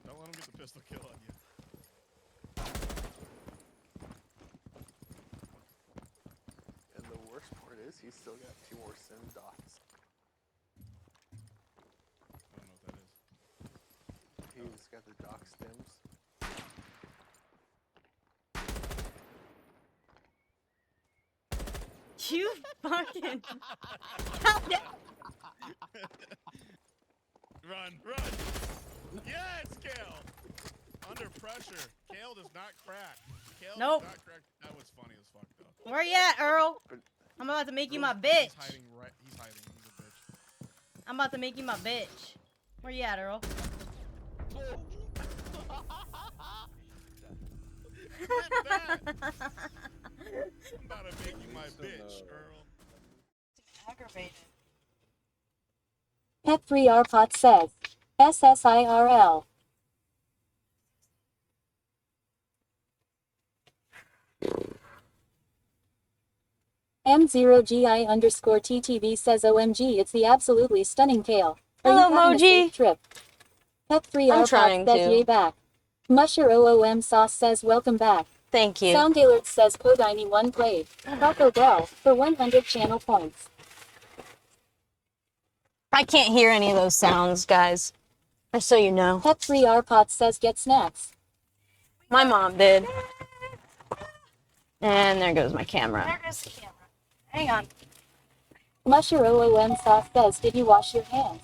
Don't let him get the pistol kill on you. And the worst part is he's still got 2 more sim dots. I don't know what that is. He's got the dock stims. You fucking. Run, run! Yes, Kale! Under pressure. Kale does not crack. Kale Nope. does not crack. That was funny as fuck, though. Where you at, Earl? I'm about to make you my He's bitch. hiding right. He's hiding. He's a bitch. I'm about to make you my bitch. Where you at, Earl? I'm about to make you my bitch, Earl. Aggravated. Pep3rpot says, SSIRL. M0GI_TTV says OMG, it's the absolutely stunning Kale. Are Hello, you having a safe Moji. trip? I'm trying Pep3rpot says to. yay back. Musher OOM sauce says welcome back. Thank you. Sound Alert says Podiny1 played. Taco Bell for 100 channel points. I can't hear any of those sounds, guys. Just so you know. Pep3rpot says get snacks. My mom did. And there goes my camera. There goes the camera. Hang on. Musher OOM sauce says did you wash your hands?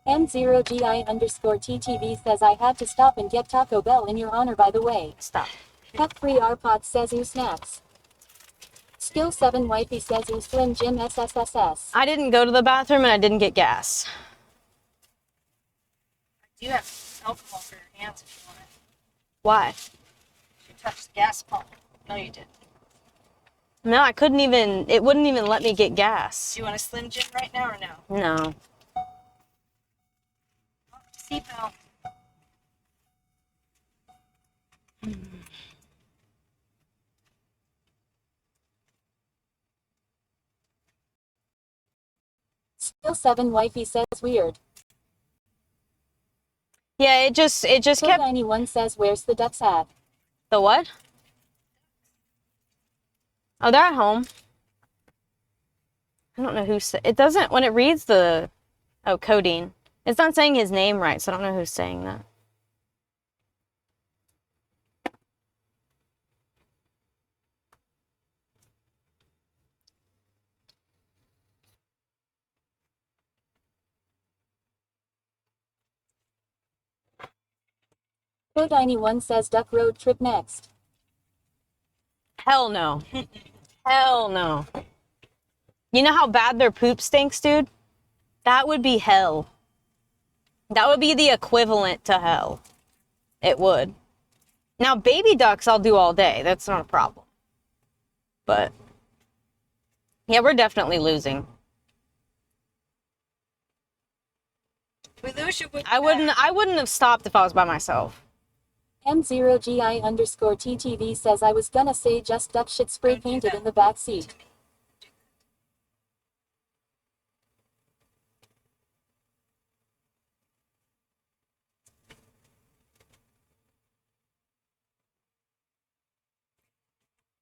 M0GI_TTV says I had to stop and get Taco Bell in your honor by the way. Stop. Pep3rpot says ooh snaps. Skill 7 Wifey says ooh Slim Jim SSSS. I didn't go to the bathroom and I didn't get gas. You have alcohol for your hands if you want it. Why? You touched the gas pump. No, you didn't. No, I couldn't even, it wouldn't even let me get gas. Do you want a Slim Jim right now or no? No. Seatbelt. Skill 7 Wifey says weird. Yeah, it just kept. Anyone says where's the ducks at? The what? Oh, they're at home. I don't know who said it. Doesn't when it reads the codeine. It's not saying his name right, so I don't know who's saying that. Anyone says duck road trip next. Hell no. Hell no. You know how bad their poop stinks, dude? That would be hell. That would be the equivalent to hell. It would. Now, baby ducks I'll do all day. That's not a problem. But yeah, we're definitely losing. We lose you. I wouldn't have stopped if I was by myself. M0GI_TTV says I was gonna say just duck shit spray painted in the back seat.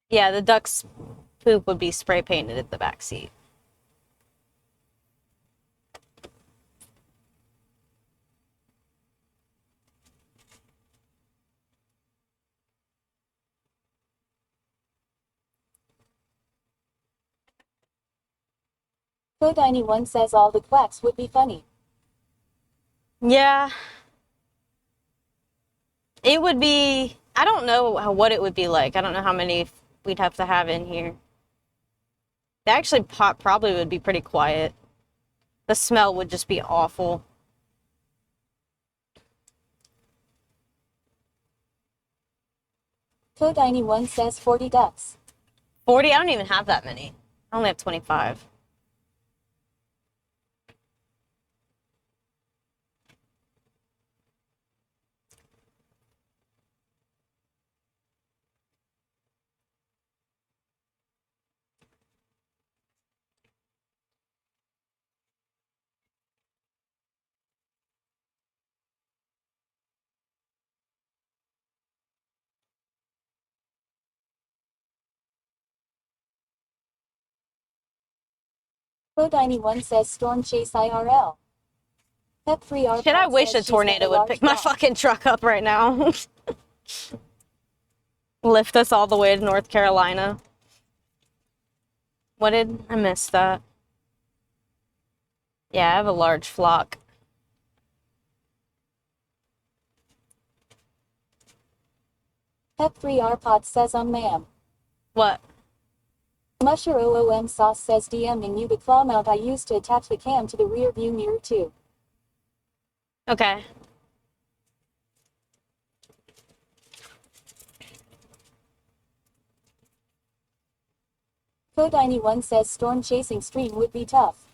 Yeah, the duck's poop would be spray painted at the back seat. Codiny1 says all the quacks would be funny. Yeah. It would be, I don't know what it would be like. I don't know how many we'd have to have in here. They actually probably would be pretty quiet. The smell would just be awful. Codiny1 says 40 ducks. 40? I don't even have that many. I only have 25. Codiny1 says storm chase IRL. Pep3R. Shit, I wish a tornado would pick my fucking truck up right now. Lift us all the way to North Carolina. What did I miss that? Yeah, I have a large flock. Pep3R pot says ma'am. What? Musher OOM sauce says DMing you the claw mount I used to attach the cam to the rear view mirror too. Okay. Codiny1 says storm chasing stream would be tough.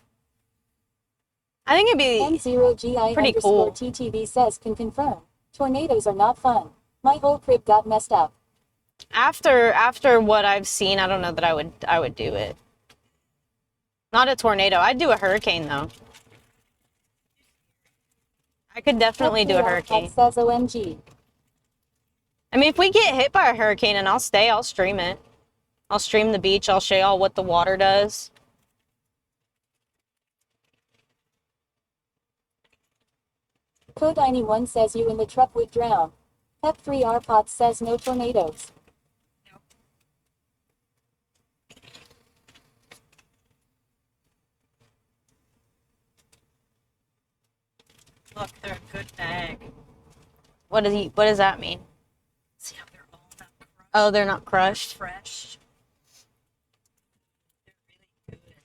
I think it'd be M0GI pretty cool. TTV says can confirm. Tornadoes are not fun. My whole crib got messed up. After what I've seen, I don't know that I would do it. Not a tornado. I'd do a hurricane though. I could definitely do a hurricane. Says OMG. I mean, if we get hit by a hurricane and I'll stay, I'll stream it. I'll stream the beach. I'll show y'all what the water does. Codiny1 says you in the truck would drown. Pep3R pot says no tornadoes. Look, they're a good bag. What does that mean? See how they're all not crushed? Oh, they're not crushed. Fresh. They're really good.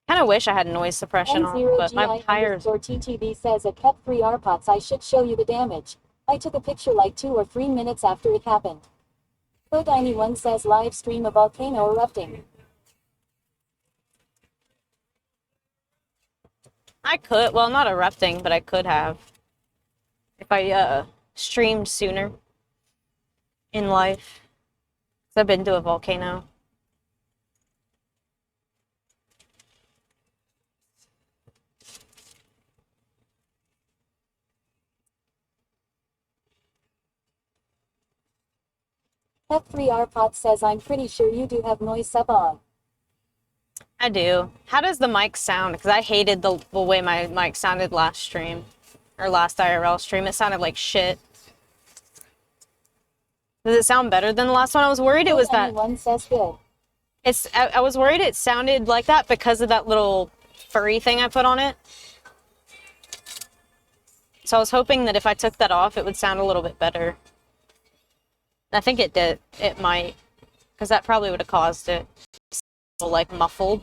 Kind of wish I had noise suppression on, but my tires. TTV says at Pep3R pots I should show you the damage. I took a picture like 2 or 3 minutes after it happened. Codiny1 says live stream a volcano erupting. I could, well, not erupting, but I could have. If I streamed sooner in life. 'Cause I've been to a volcano. Pep3R pot says I'm pretty sure you do have noise sub on. I do. How does the mic sound? Because I hated the way my mic sounded last stream. Or last IRL stream. It sounded like shit. Does it sound better than the last one? I was worried it was that. One says good. I was worried it sounded like that because of that little furry thing I put on it. So I was hoping that if I took that off, it would sound a little bit better. I think it did. It might. Because that probably would have caused it. Like muffled.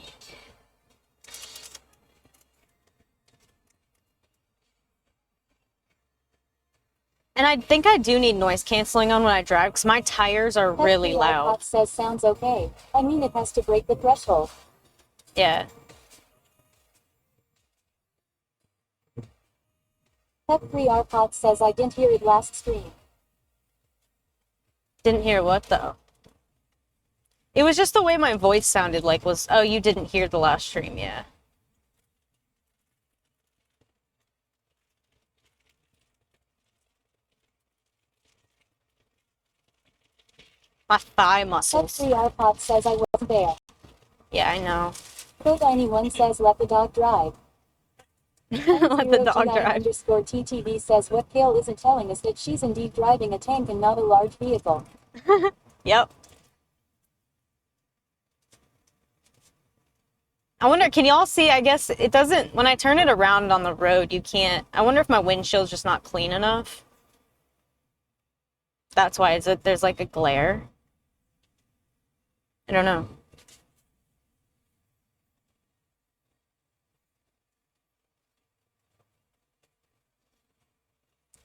And I think I do need noise canceling on when I drive because my tires are really loud. Pot says sounds okay. I mean it has to break the threshold. Yeah. Pep3R pot says I didn't hear it last stream. Didn't hear what though? It was just the way my voice sounded like was, oh, you didn't hear the last stream, yeah. My thigh muscles. Pep3R pot says I wasn't there. Yeah, I know. Code anyone says let the dog drive. Let the dog drive. Underscore TTV says what Kale isn't telling us that she's indeed driving a tank and not a large vehicle. Yep. I wonder, can y'all see? I guess it doesn't, when I turn it around on the road, you can't. I wonder if my windshield's just not clean enough. That's why there's like a glare. I don't know.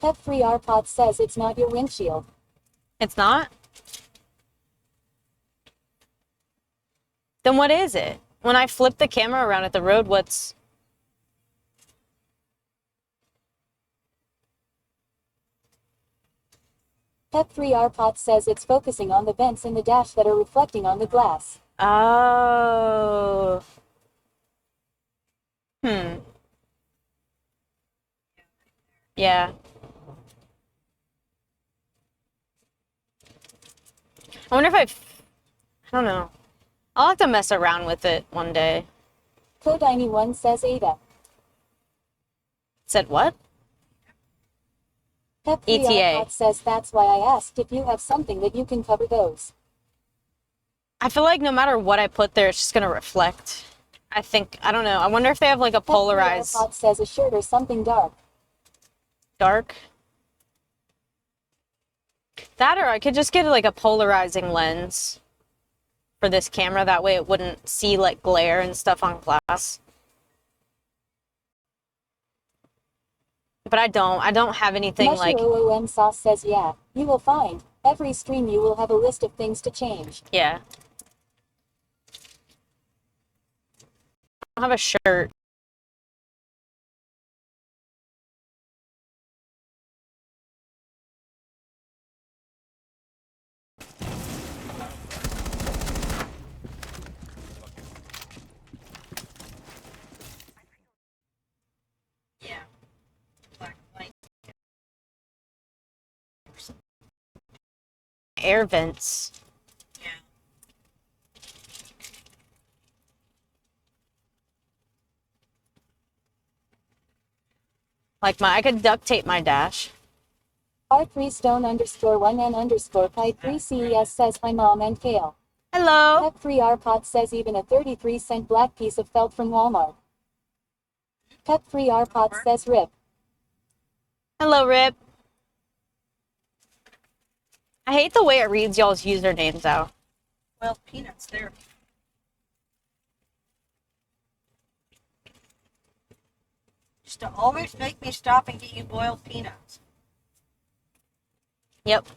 Pet-free RPOT says it's not your windshield. It's not? Then what is it? When I flip the camera around at the road, what's... Pet-free RPOT says it's focusing on the vents in the dash that are reflecting on the glass. Oh. Yeah. I wonder if I don't know. I'll have to mess around with it one day. Code anyone says Ada. Said what? Pet-free ETA. RPOT says that's why I asked if you have something that you can cover those. I feel like no matter what I put there, it's just gonna reflect. I think, I don't know. I wonder if they have like a polarized... Pet-free RPOT says a shirt or something dark. Dark? That, or I could just get like a polarizing lens for this camera. That way it wouldn't see like glare and stuff on glass. But I don't have anything Musher like... OOM Sauce says yeah, you will find. Every stream you will have a list of things to change. Yeah. I don't have a shirt. Yeah. Black light. Air vents. Yeah. Like I could duct tape my dash. R3stone underscore 1N underscore pi 3 CES says hi mom and Kale. Hello. Pet-free RPOT says even a 33-cent black piece of felt from Walmart. Pet-free RPOT says rip. Hello, Rip. I hate the way it reads y'all's usernames out. Well, peanuts there. Just to always make me stop and get you boiled peanuts. Yep.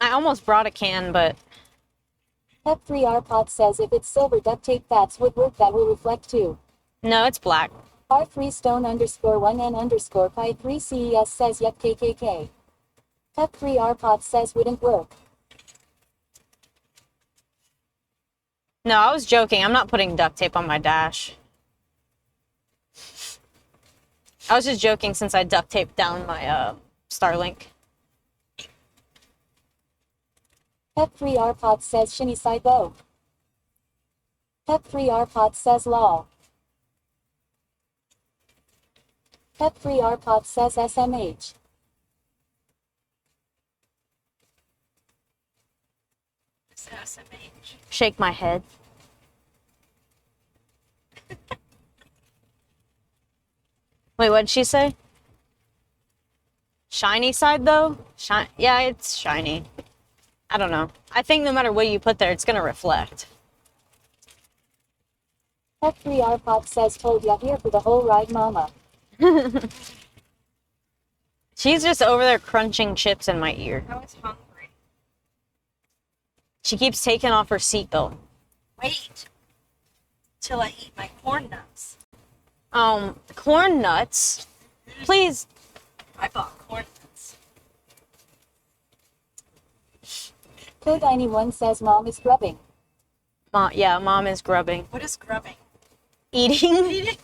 I almost brought a can, but... Pet-free RPOT says if it's silver duct tape that's woodwork that will reflect too. No, it's black. R3stone underscore 1N underscore pi 3 CES says yep KKK. Pet-free RPOT says wouldn't work. No, I was joking. I'm not putting duct tape on my dash. I was just joking since I duct taped down my Starlink. Pet-free RPOT says shiny side bow. Pet-free RPOT says lol. Pet-free RPOT says SMH. SMH. Shake my head. Wait, what did she say? Shiny side, though? Yeah, it's shiny. I don't know. I think no matter what you put there, it's gonna reflect. Pet-free RPOT says told ya here for the whole ride mama. She's just over there crunching chips in my ear. I was hungry. She keeps taking off her seatbelt. Wait till I eat my corn nuts. Corn nuts? Please. I bought corn nuts. Code anyone says mom is grubbing. Yeah, mom is grubbing. What is grubbing? Eating? Eating?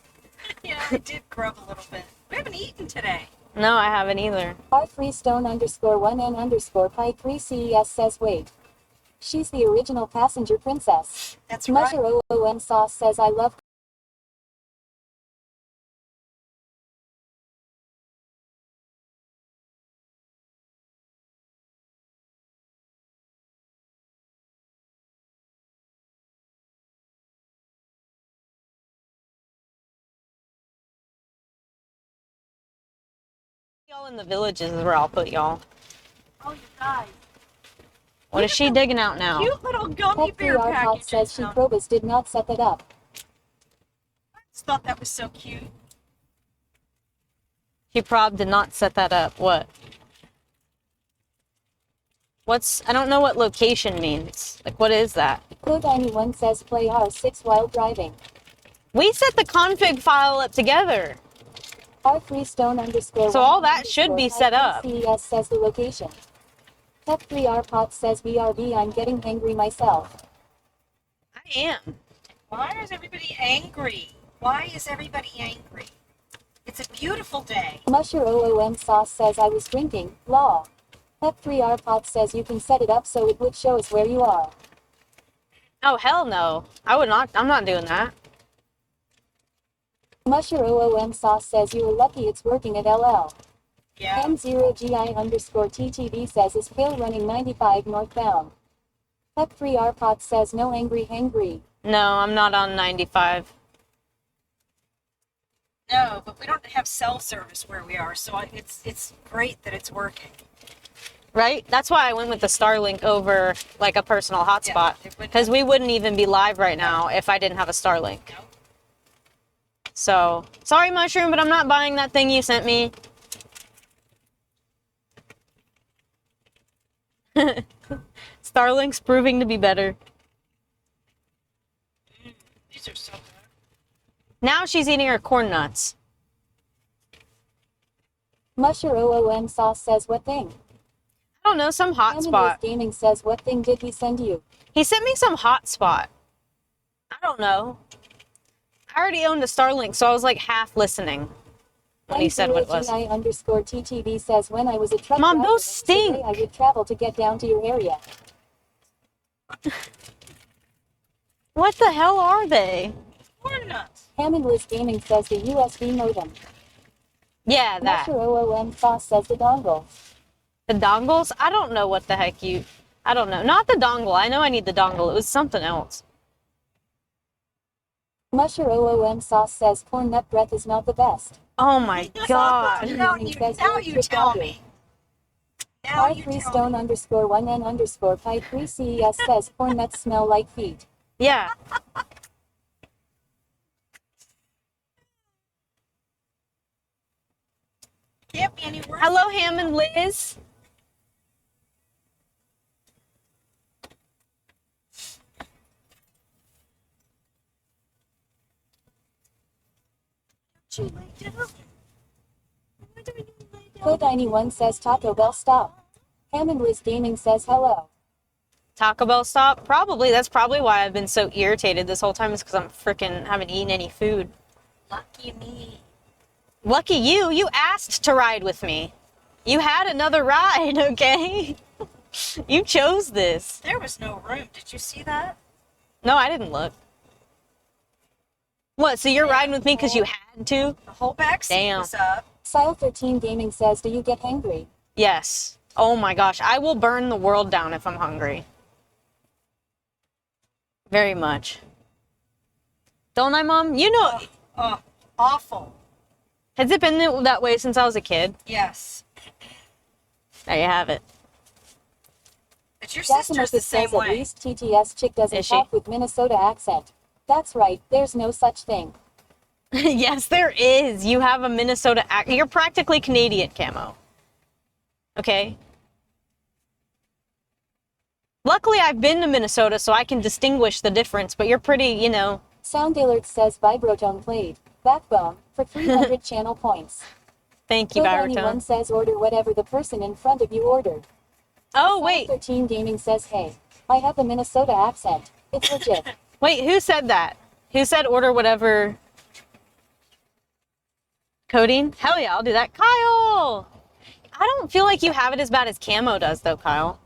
Yeah, I did grub a little bit. We haven't eaten today. No, I haven't either. R freestone_1n_pi3ces says wait. She's the original passenger princess. That's right. Musher OOM Sauce says I love Y'all in the villages is where I'll put y'all. Oh, you guys. What is she digging out now? Cute little gummy Pet bear 3R Pot packages. says she Probus did not set that up. I just thought that was so cute. She prob did not set that up. What? I don't know what location means. Like, what is that? Code anyone says play R6 while driving. We set the config file up together. R freestone_. So all that should be set up. CES says the location. Pet 3R Pot says BRB I'm getting angry myself. I am. Why is everybody angry? Why is everybody angry? It's a beautiful day. Musher OOM Sauce says I was drinking. Law. Pet 3R Pot says you can set it up so it would show us where you are. Oh, hell no. I would not. I'm not doing that. Musher OOM Sauce says you are lucky it's working at LL. Yeah. M0GI_TTV says is Pale running 95 northbound. Pep 3R Pot says no angry hangry. No, I'm not on 95. No, but we don't have cell service where we are, so it's great that it's working. Right? That's why I went with the Starlink over like a personal hotspot. Because we wouldn't even be live right now if I didn't have a Starlink. So, sorry Mushroom, but I'm not buying that thing you sent me. Starlink's proving to be better. These are so good. Now she's eating her corn nuts. Musher OOM Sauce says what thing? I don't know, some hotspot. Gaming says what thing did he send you? He sent me some hotspot. I don't know. I already owned a Starlink, so I was like half listening when he said what it was. M0GI_TTV says when I was a truck Mom, driver, those that's the way stink. I would travel to get down to your area. What the hell are they? Corn nuts. Hammondless Gaming says the USB modem. Yeah, that. Musher OOM Sauce says the dongle. The dongles? I don't know what the heck you... I don't know. Not the dongle. I know I need the dongle. It was something else. Musher OOM Sauce says corn nut breath is not the best. Oh my god. Now you tell me. Now you tell me. R freestone_1n_pi3ces says corn nuts smell like feet. Yeah. Can't be any worse. Hello, Hammond Liz. Code91 says Taco Bell stop. Hammondless Gaming says hello. Taco Bell stop? Probably. That's probably why I've been so irritated this whole time is because I'm freaking haven't eaten any food. Lucky me. Lucky you. You asked to ride with me. You had another ride, okay? You chose this. There was no room. Did you see that? No, I didn't look. What, so you're riding with me because you had to? The whole back seat Damn. was up. Sile13 Gaming says, do you get hangry? Yes. Oh my gosh, I will burn the world down if I'm hungry. Very much. Don't I, Mom? You know... Awful. Has it been that way since I was a kid? Yes. There you have it. But your sister's the same says, way. At least TTS chick doesn't Is she? talk with Minnesota accent. That's right, there's no such thing. Yes, there is. You have a Minnesota accent. You're practically Canadian, Camo. Okay? Luckily, I've been to Minnesota, so I can distinguish the difference, but you're pretty, you know... Sound Alert says Vibrotone played. Backbone, for 300 channel points. Thank you, Code Baritone. anyone says order whatever the person in front of you ordered. Oh, wait. 13 Gaming says, hey, I have a Minnesota accent. It's legit. Wait, who said that? Who said order whatever? Codeine? Hell yeah, I'll do that. Kyle! I don't feel like you have it as bad as Camo does, though, Kyle.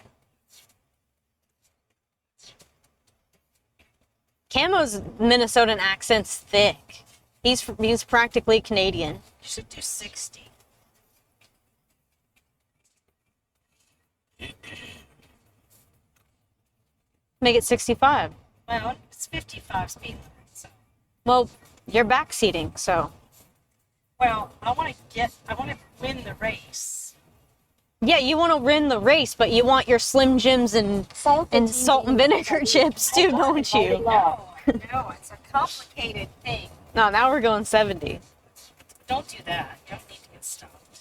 Camo's Minnesotan accent's thick. He's practically Canadian. You should do 60. Make it 65. Well, it's 55 speed limit, so. Well, you're backseating, so. Well, I want to win the race. Yeah, you want to win the race, but you want your Slim Jims and salt and vinegar chips too, don't you? No, it's a complicated thing. No, now we're going 70. Don't do that. You don't need to get stopped.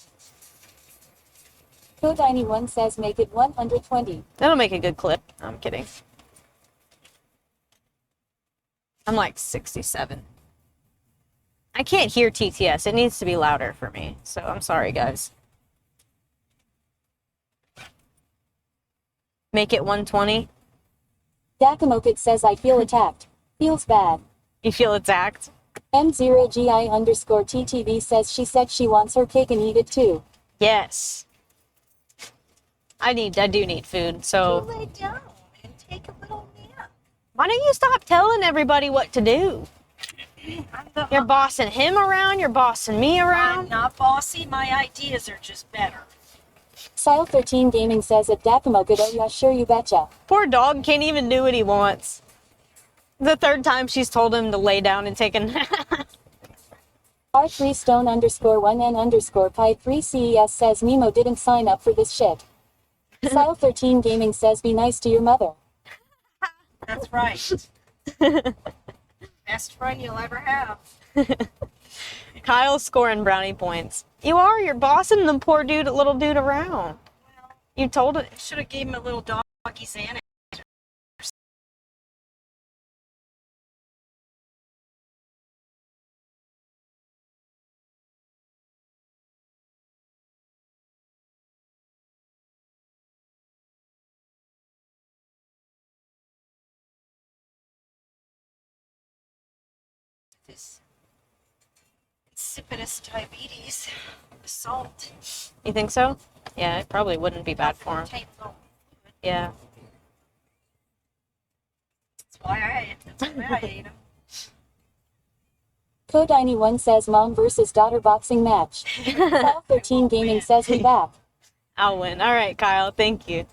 Code91 says make it 120. That'll make a good clip. I'm kidding. I'm like 67. I can't hear TTS. It needs to be louder for me. So I'm sorry, guys. Make it 120. Dakamokit says I feel attacked. Feels bad. You feel attacked? M0GI_TTV says she said she wants her cake and eat it too. Yes. I do need food, so. You lay down and take a little nap. Why don't you stop telling everybody what to do? You're bossing him around, you're bossing me around. I'm not bossy. My ideas are just better. Style13 Gaming says at Dakamokit, oh yeah, sure you betcha. Poor dog can't even do what he wants. The third time she's told him to lay down and take a nap. R3Stone_1N_Pi3CES says Nemo didn't sign up for this shit. Style13 Gaming says be nice to your mother. That's right. Best friend you'll ever have. Kyle's scoring brownie points. You're bossing the poor little dude around. Well, you told it. Should have gave him a little doggy Xanax. This insipidus diabetes, the salt. You think so? Yeah, it probably wouldn't be bad for him. Yeah. That's why I ate them. Code91 says mom versus daughter boxing match. Style13 Gaming says we back. I'll win. All right, Kyle. Thank you.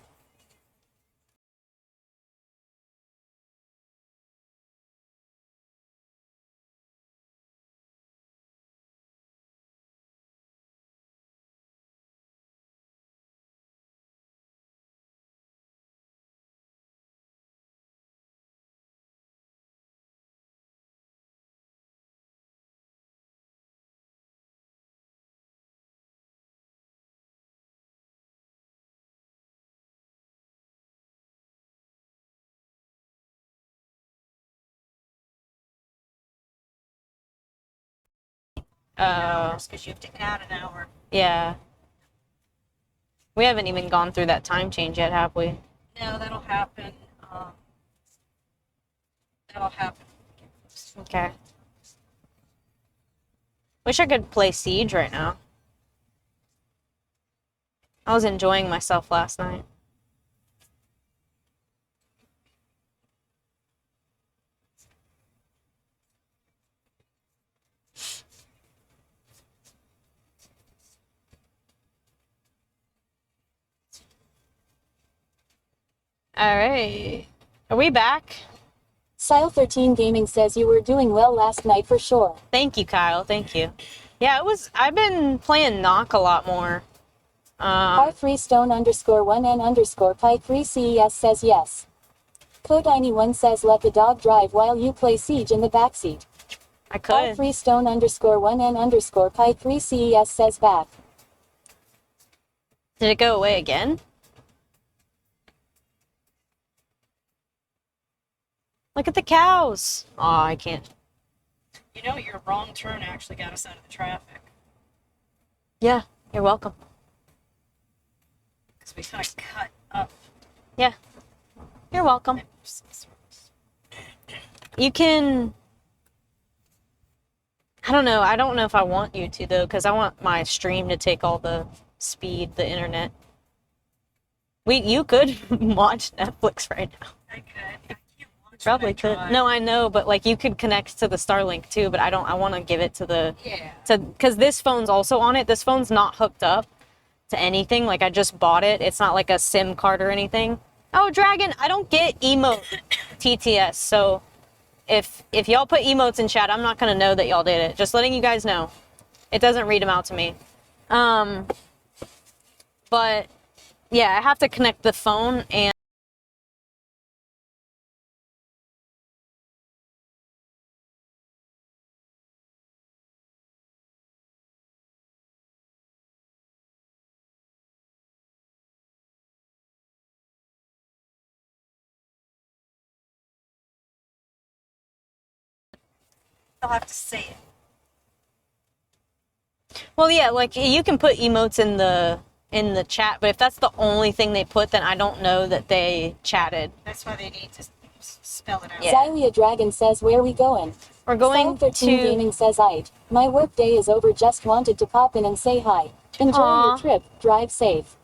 Because you have to add an hour. Yeah. We haven't even gone through that time change yet, have we? No, that'll happen. That'll happen. Okay. Wish I could play Siege right now. I was enjoying myself last night. All right. Are we back? Style13 Gaming says you were doing well last night for sure. Thank you, Kyle. Thank you. Yeah, I've been playing Knock a lot more. R3Stone_1N_Pi3CES says yes. Code91 says let the dog drive while you play Siege in the backseat. I could. R3Stone_1N_Pi3CES says back. Did it go away again? Look at the cows. Oh, I can't. You know, your wrong turn actually got us out of the traffic. Yeah, you're welcome. Because we kind of cut up. Yeah. You're welcome. You can... I don't know. I don't know if I want you to though, because I want my stream to take all the speed, the internet. You could watch Netflix right now. I could. Probably could. No, I know, but like you could connect to the Starlink too, but I want to give it to the because this phone's also on it. This phone's not hooked up to anything. Like I just bought it. It's not like a SIM card or anything. Oh, Dragon, I don't get emote TTS. So if y'all put emotes in chat, I'm not gonna know that y'all did it. Just letting you guys know. It doesn't read them out to me. But yeah, I have to connect the phone and I'll have to say it. well, yeah, like you can put emotes in the chat, but if that's the only thing they put, then I don't know that they chatted. That's why they need to spell it out. Yeah. Xylia Dragon says, where we going? We're going Style 13 to Gaming says, "Aight, my work day is over, just wanted to pop in and say hi. Enjoy Aw. your trip, drive safe."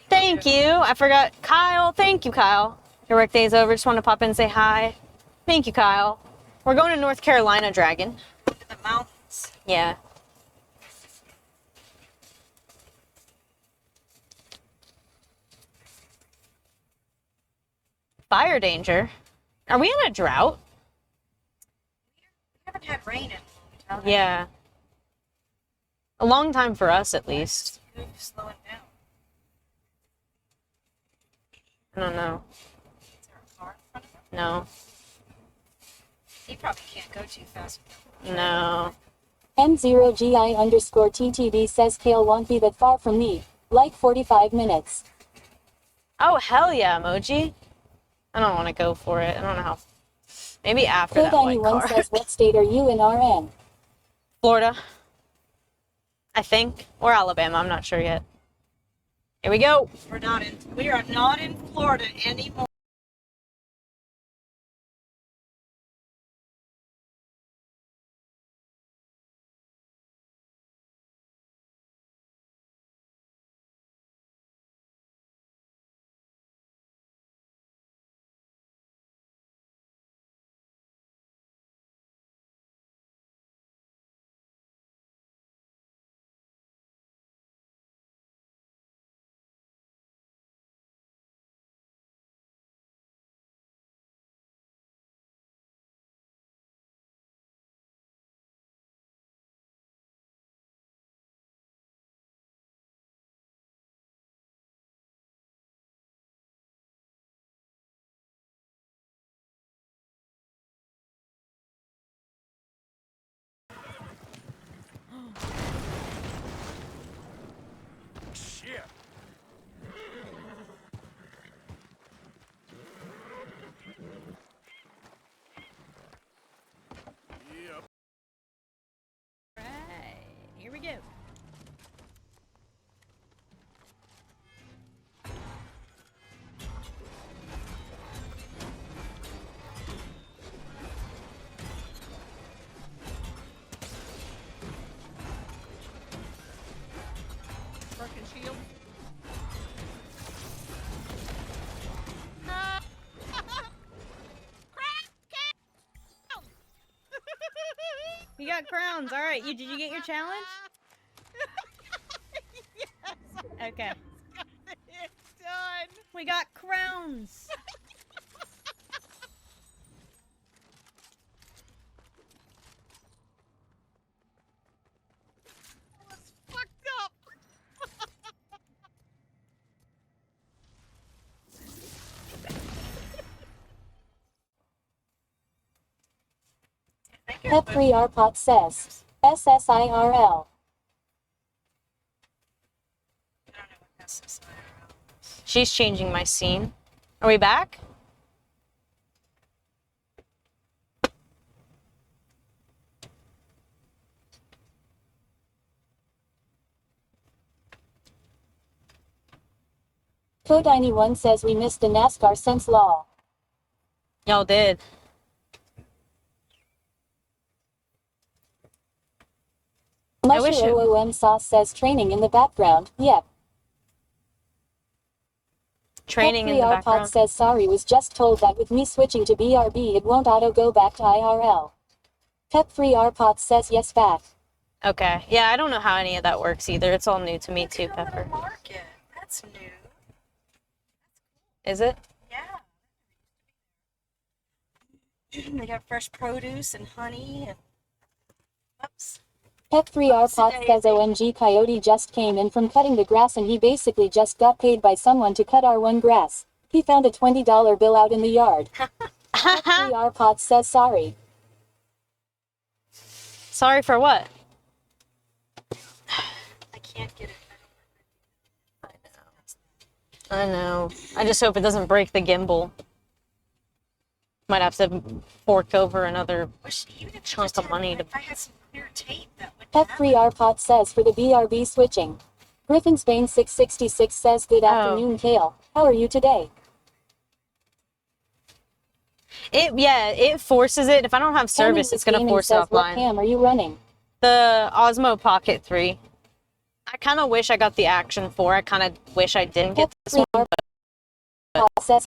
Thank you. I forgot Kyle. Thank you, Kyle. Your work day's over. Just want to pop in and say hi. Thank you, Kyle. We're going to North Carolina, Dragon. To the mountains. Yeah. Fire danger. Are we in a drought? We haven't had rain in a long time. Yeah. A long time for us, at least. Slowing down. I don't know. Is there a car in front of him? No. He probably can't go too fast. No. M0GI_TTD says, Kale won't be that far from me. Like 45 minutes. Oh, hell yeah, emoji. I don't want to go for it. I don't know how. Maybe after that white Code91 car. says, what state are you in, RN? Florida. I think. Or Alabama. I'm not sure yet. Here we go. We are not in Florida anymore. Shit. Yep. Right. Here we go. Broken shield. You got crowns. All right. Did you get your challenge? Yes, Okay. it's done. We got crowns. It's fucked up. Pep3RPOT says, SSIRL. I don't know what this is. She's changing my scene. Are we back? Code91 says we missed the NASCAR sense law. Y'all did. I wish Musher it- OOM Sauce says training in the background. Yep. Training in the Pet3R Pod background. says sorry, was just told that with me switching to BRB it won't auto go back to IRL. Pep3R Pod says yes back. Okay. Yeah, I don't know how any of that works either. It's all new to me too, Pepper. Market. That's new. Is it? Yeah. They got fresh produce and honey and oops. Pep3R Pod says OMG Coyote just came in from cutting the grass and he basically just got paid by someone to cut our one grass. He found a $20 bill out in the yard. Pep3R Pod says sorry. Sorry for what? I can't get it. I know. I just hope it doesn't break the gimbal. Might have to fork over another chunk of money to. If I had some clear tape, that would Pep3R Pod says for the BRB switching. Griffin Spain 666 says good afternoon Kale. How are you today? It forces it. If I don't have service, it's gonna force it says, what offline. cam are you running? The Osmo Pocket 3. I kind of wish I got the Action 4. I kind of wish I didn't get this one. But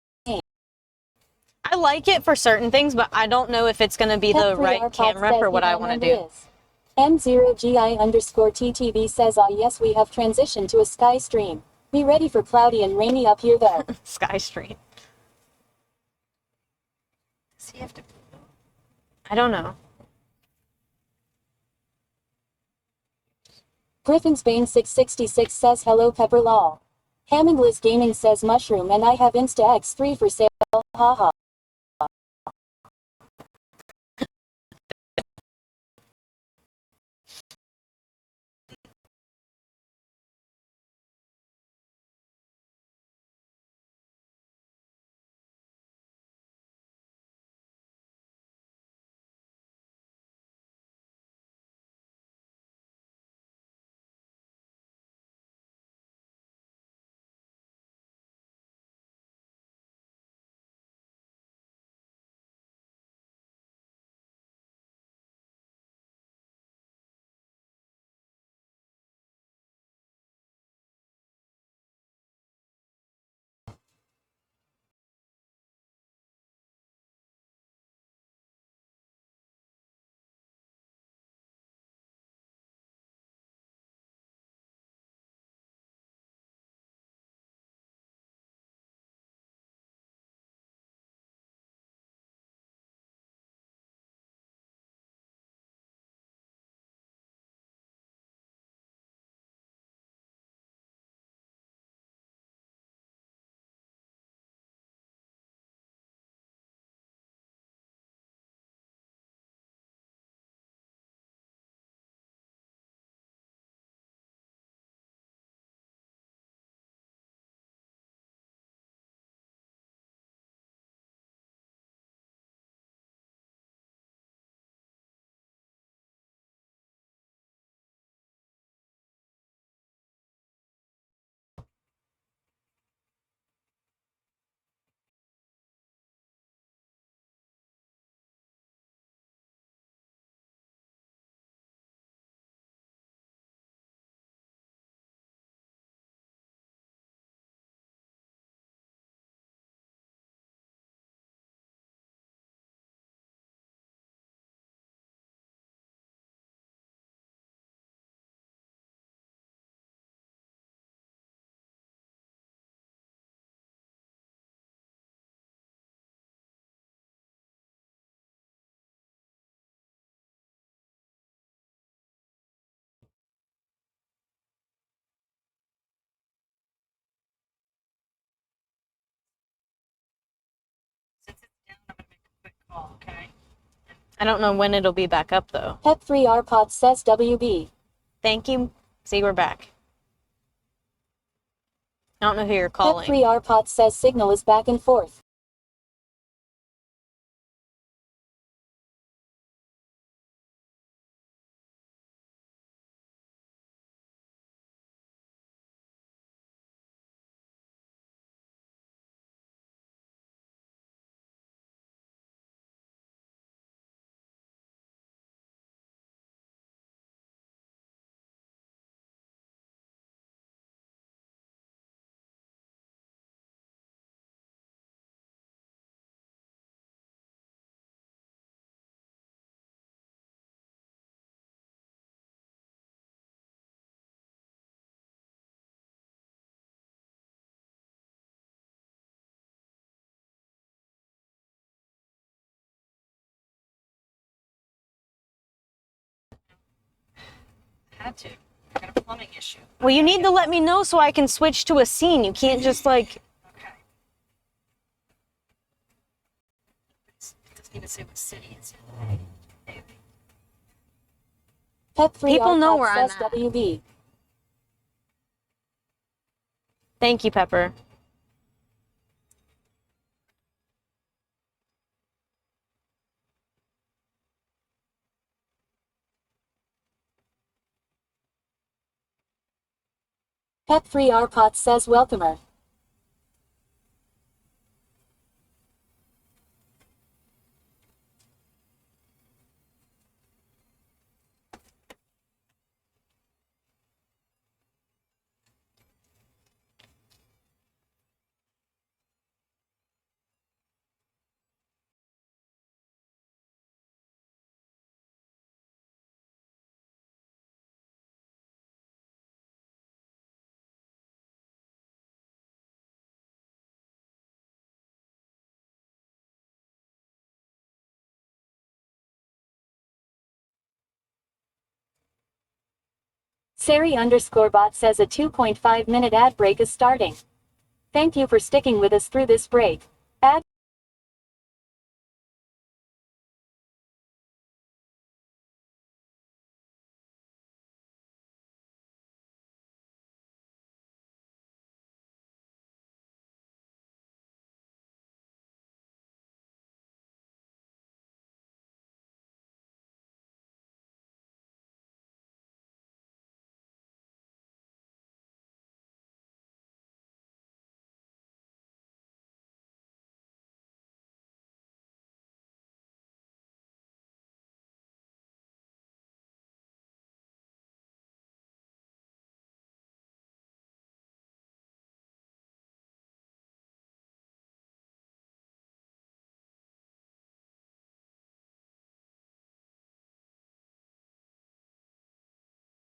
I like it for certain things, but I don't know if it's going to be the right camera for what I want to do. M0GI_TTV says, ah yes, we have transitioned to a sky stream. Be ready for cloudy and rainy up here though. Sky stream. Does he have to? I don't know. Griffin's Bane 666 says hello Pepper Law. Hammond Liz Gaming says mushroom and I have Insta X3 for sale, haha. Okay. I don't know when it'll be back up though. Pep3R Pod says WB. Thank you. See, we're back. I don't know who you're calling. Pep3R Pod says signal is back and forth. Had to. I got a plumbing issue. Well, you need to let me know so I can switch to a scene. You can't just like. Okay. It doesn't even say what city it's in. Pet 3 People know where I'm says at. WB. Thank you, Pepper. Pet 3 Arpot says welcomer. Sari_bot says a 2.5-minute ad break is starting. Thank you for sticking with us through this break. Ad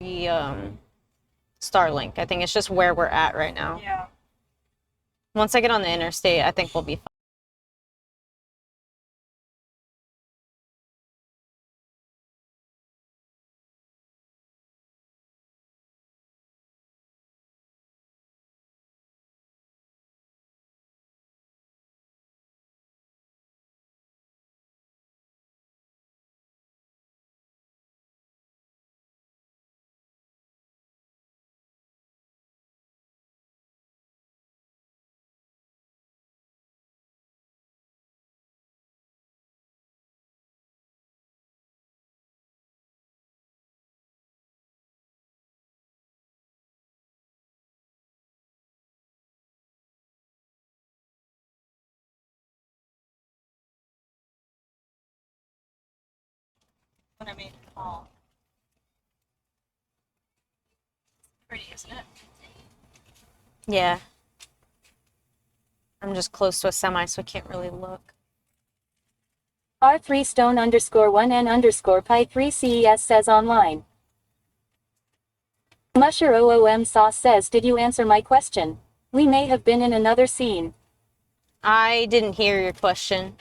The Starlink. I think it's just where we're at right now. Yeah. Once I get on the interstate, I think we'll be fine. When I made the call. Pretty, isn't it? Yeah. I'm just close to a semi, so I can't really look. R3 stone_1n_pi3ces says online. Musher OOM sauce says, did you answer my question? We may have been in another scene. I didn't hear your question.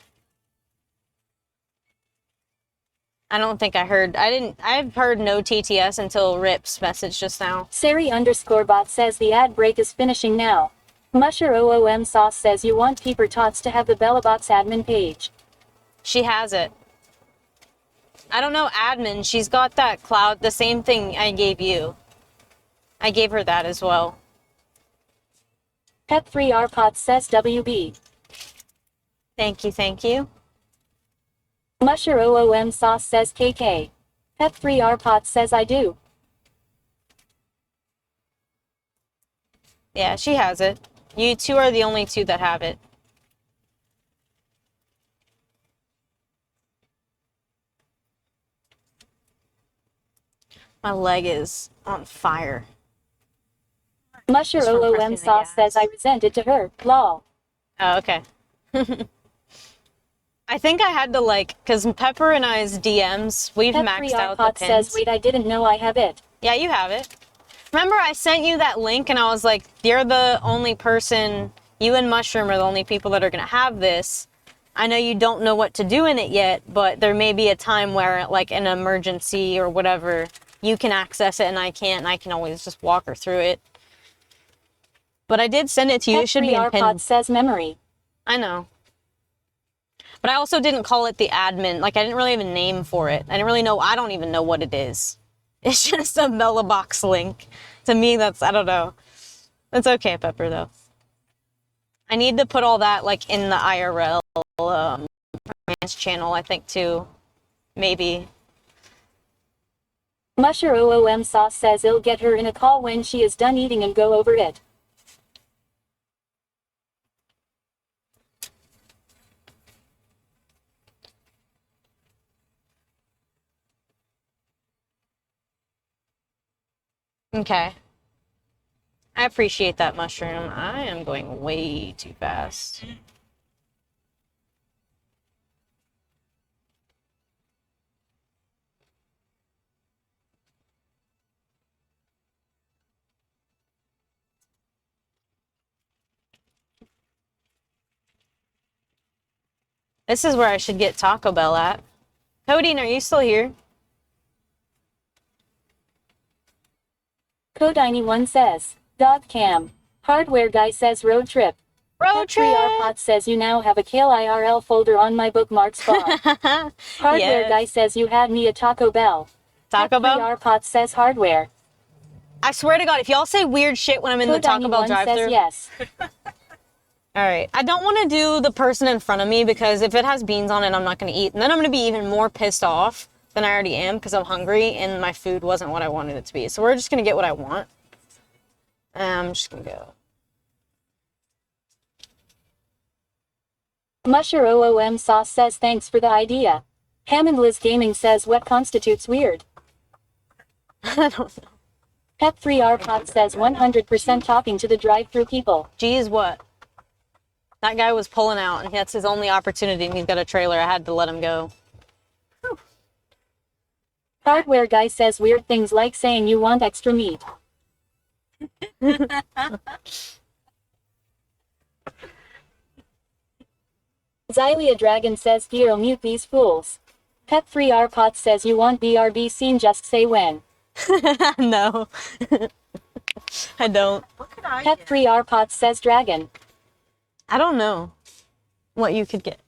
I don't think I heard. I've heard no TTS until Rip's message just now. Sari_bot says the ad break is finishing now. Musher OOM sauce says you want Peeper Tots to have the Bellabox admin page. She has it. I don't know admin. She's got that cloud, the same thing I gave you. I gave her that as well. Pep 3 Arpot says WB. Thank you, thank you. Musher OOM sauce says KK. Pep 3 Arpot says I do. Yeah, she has it. You two are the only two that have it. My leg is on fire. Musher Just from OOM pressing the sauce gas. says I resent it to her. Lol. Oh, okay. I think I had to because Pepper and I's DMs, we've Pep maxed 3 out the Arpot pins. says wait I didn't know I have it. Yeah, you have it. Remember I sent you that link and I was like, you're the only person, you and Mushroom are the only people that are going to have this. I know you don't know what to do in it yet, but there may be a time where like an emergency or whatever, you can access it and I can't, and I can always just walk her through it. But I did send it to you. It should be in Pet3 pinned. Arpod says memory. I know. But I also didn't call it the admin. Like, I didn't really have a name for it. I didn't really know. I don't even know what it is. It's just a Melobox link. To me, that's, I don't know. It's okay, Pepper, though. I need to put all that, like, in the IRL romance channel, I think, too. Maybe. Musher OOM Sauce says he'll get her in a call when she is done eating and go over it. Okay. I appreciate that, Mushroom. I am going way too fast. This is where I should get Taco Bell at. Codeine, are you still here? Codiny1 says, Dog Cam. Hardware Guy says road trip. Road trip! Pet3 says you now have a Kale IRL folder on my bookmarks bar. Hardware Yes. Guy says you had me a Taco Bell. Taco Bell? Pet3 says hardware. I swear to God, if y'all say weird shit when I'm in the Taco Bell Codiny1 drive-thru. says yes. Alright, I don't want to do the person in front of me because if it has beans on it, I'm not going to eat. And then I'm going to be even more pissed off than I already am because I'm hungry and my food wasn't what I wanted it to be. So we're just going to get what I want. I'm just going to go. Musher OOM Sauce says thanks for the idea. Hammond Liz Gaming says what constitutes weird. I don't know. Pet3 says 100% talking to the drive-thru people. Geez, what? That guy was pulling out, and that's his only opportunity, and he's got a trailer. I had to let him go. Hardware Guy says weird things like saying you want extra meat. Xylia Dragon says Giro mute these fools. Pet3 says you want BRB scene, just say when. No. I don't. What could I get? Pet3 says dragon. I don't know what you could get.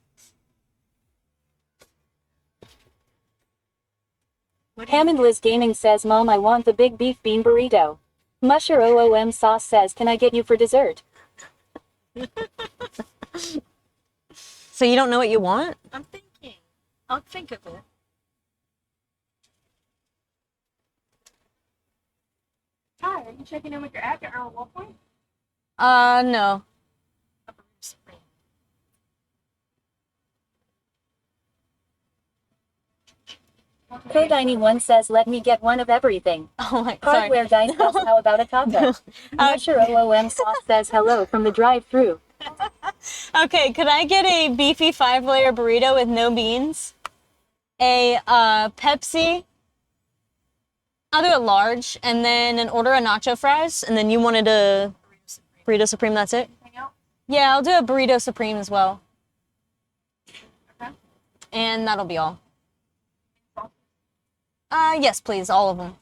Hammond Liz Gaming says Mom, I want the big beef bean burrito. Musher OOM Sauce says can I get you for dessert? So you don't know what you want? I'm thinking. I'll think of it. Hi, are you checking in with your app at Earl Wolfpoint? No. Codiny1 says let me get one of everything. Oh my, sorry. Hardware Guy says how about a taco? Musher OOM Sauce says hello from the drive-thru. Okay, could I get a beefy 5-layer burrito with no beans? A Pepsi. I'll do a large, and then an order of nacho fries, and then you wanted a burrito supreme, that's it? Yeah, I'll do a burrito supreme as well. Okay. And that'll be all. Yes, please, all of them.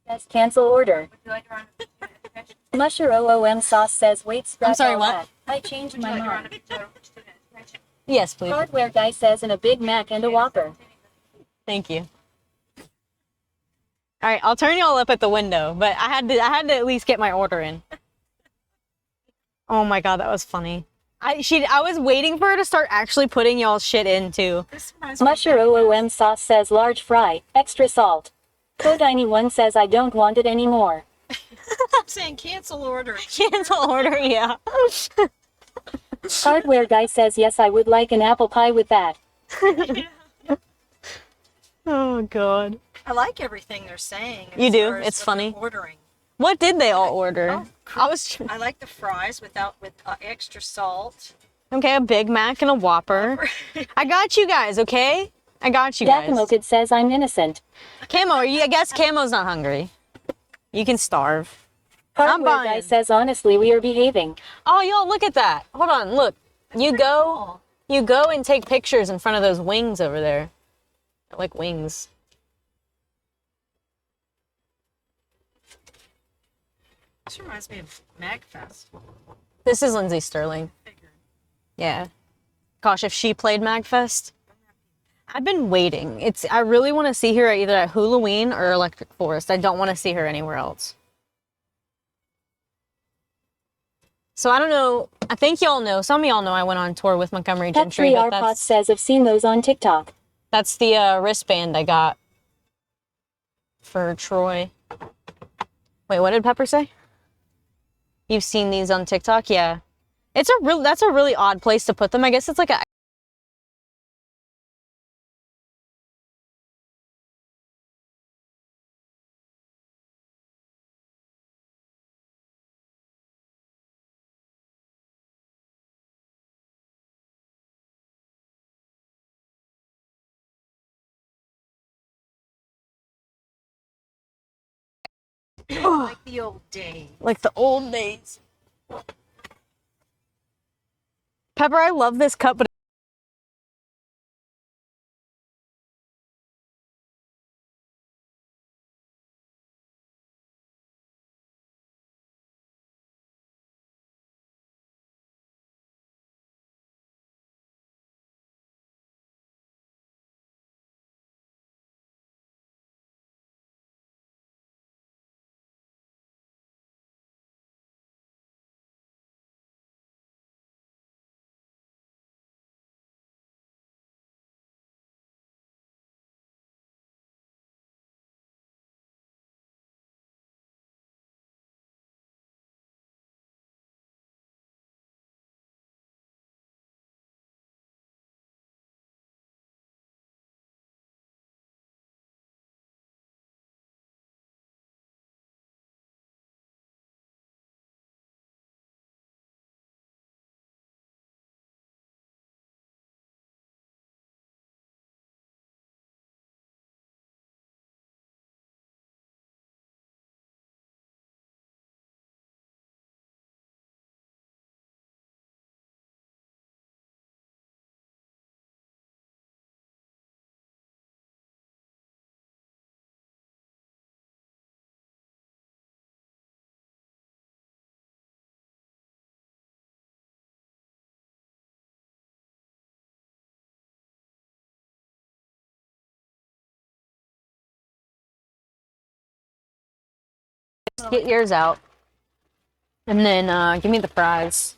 Says cancel order. Would you like to run a Musher OOM Sauce says wait, scratch I'm sorry, all what? that. I changed Would you my like to run mind. a student education? Yes, please. Hardware Guy says in a Big Mac and a Whopper. Thank you. All right, I'll turn y'all up at the window, but I had to at least get my order in. Oh my God, that was funny. I was waiting for her to start actually putting y'all's shit in too. This reminds me Musher OOM Sauce says large fry, extra salt. Codiny1 says I don't want it anymore. I'm saying cancel order. Cancel order, yeah. Hardware Guy says yes, I would like an apple pie with that. Oh God. I like everything they're saying. You as do? far as It's what funny. they're ordering. What did they all order? Oh, I like the fries with extra salt. Okay, a Big Mac and a Whopper. I got you guys, okay? I got you guys. Dakamokid says I'm innocent. Camo, I guess Camo's not hungry. You can starve. I'm Hardware Guy buying. says honestly we are behaving. Oh, y'all, look at that. Hold on, look. You go and take pictures in front of those wings over there. I like wings. This reminds me of MagFest. This is Lindsay Sterling. Yeah. Gosh, if she played MagFest. I've been waiting. I really want to see her either at Halloween or Electric Forest. I don't want to see her anywhere else. So I don't know. I think y'all know. Some of y'all know I went on tour with Montgomery Gentry. Pet3 Arpot says I've seen those on TikTok. That's the wristband I got for Troy. Wait, what did Pepper say? You've seen these on TikTok? Yeah. That's a really odd place to put them. I guess it's like a Like the old days. like the old days. Pepper, I love this cup, but get yours out. And then give me the fries.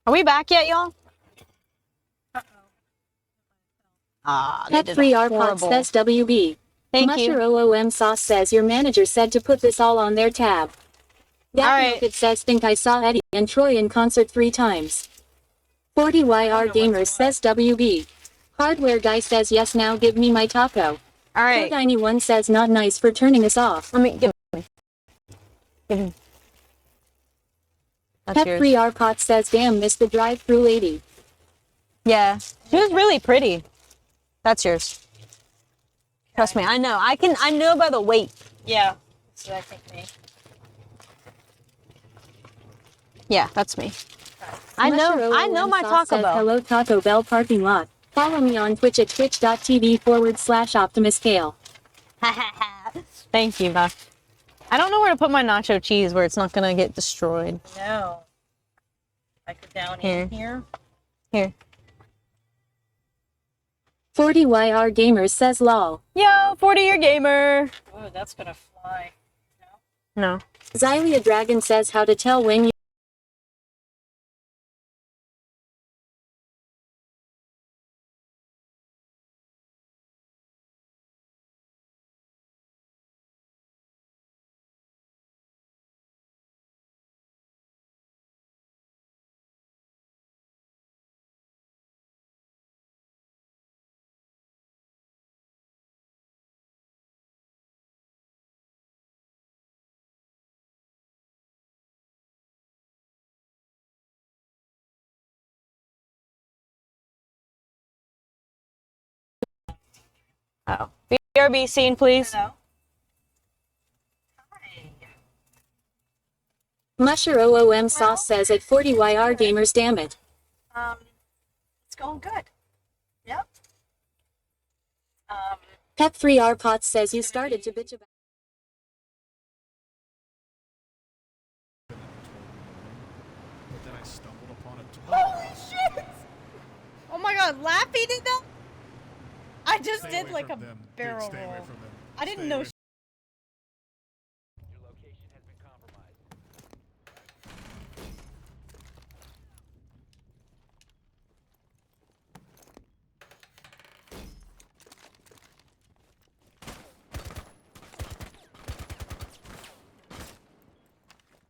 Are we back yet, y'all? Pet3 Arpot says WB. Thank Musher you. OOM Sauce says your manager said to put this all on their tab. Alright. It says think I saw Eddie and Troy in concert 3 times. 40YR Gamer says WB. Hardware Guy says yes now give me my taco. Alright. Anyone says not nice for turning us off. Let me give me. Give me. That's yours. Pet3 Arpot says damn miss the drive-through lady. Yeah. She was really pretty. That's yours. Trust me, I know. I know by the weight. Yeah. So I think me. Yeah, that's me. I know my Sauce Taco says, Bell. hello Taco Bell parking lot. Follow me on Twitch at twitch.tv/OptimusKale. Thank you, Beth. I don't know where to put my nacho cheese where it's not gonna get destroyed. No. Like down Here. in here. Here. 40YR Gamer says lol. Yo, 40-year gamer. Oh, that's gonna fly. No. Xylia Dragon says how to tell when you Oh. BRB scene, please. Hello. Musher OOM Sauce says at 40YR Gamers damn it. It's going good. Yep. Pep3R Potts says you started to bitch about. But then I stumbled upon a Holy shit! Oh my god, laughing at them? I just Stay did away like a from them. Dude, barrel stay away roll. from them. I didn't Stay know. away Your location has been compromised.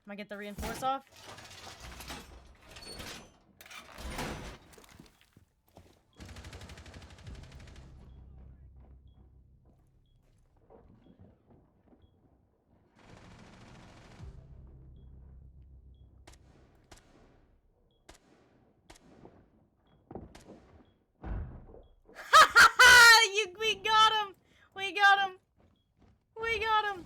Am I get the reinforce off? We got him! We got him! We got him!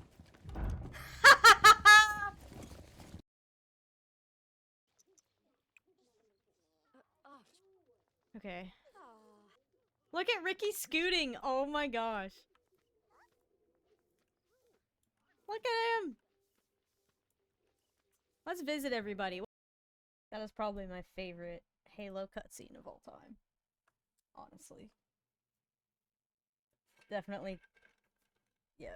Okay. Look at Ricky scooting! Oh my gosh. Look at him! Let's visit everybody. That is probably my favorite Halo cutscene of all time. Honestly. Definitely. Yeah.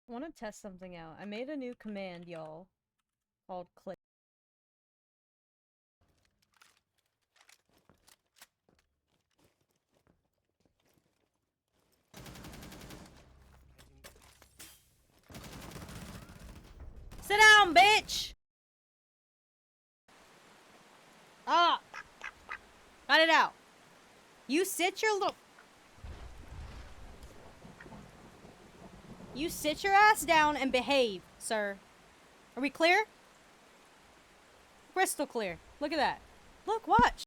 I want to test something out. I made a new command, y'all, called click. Sit down, bitch! Ah! Got it out. You sit your little... You sit your ass down and behave, sir. Are we clear? Crystal clear. Look at that. Look, watch.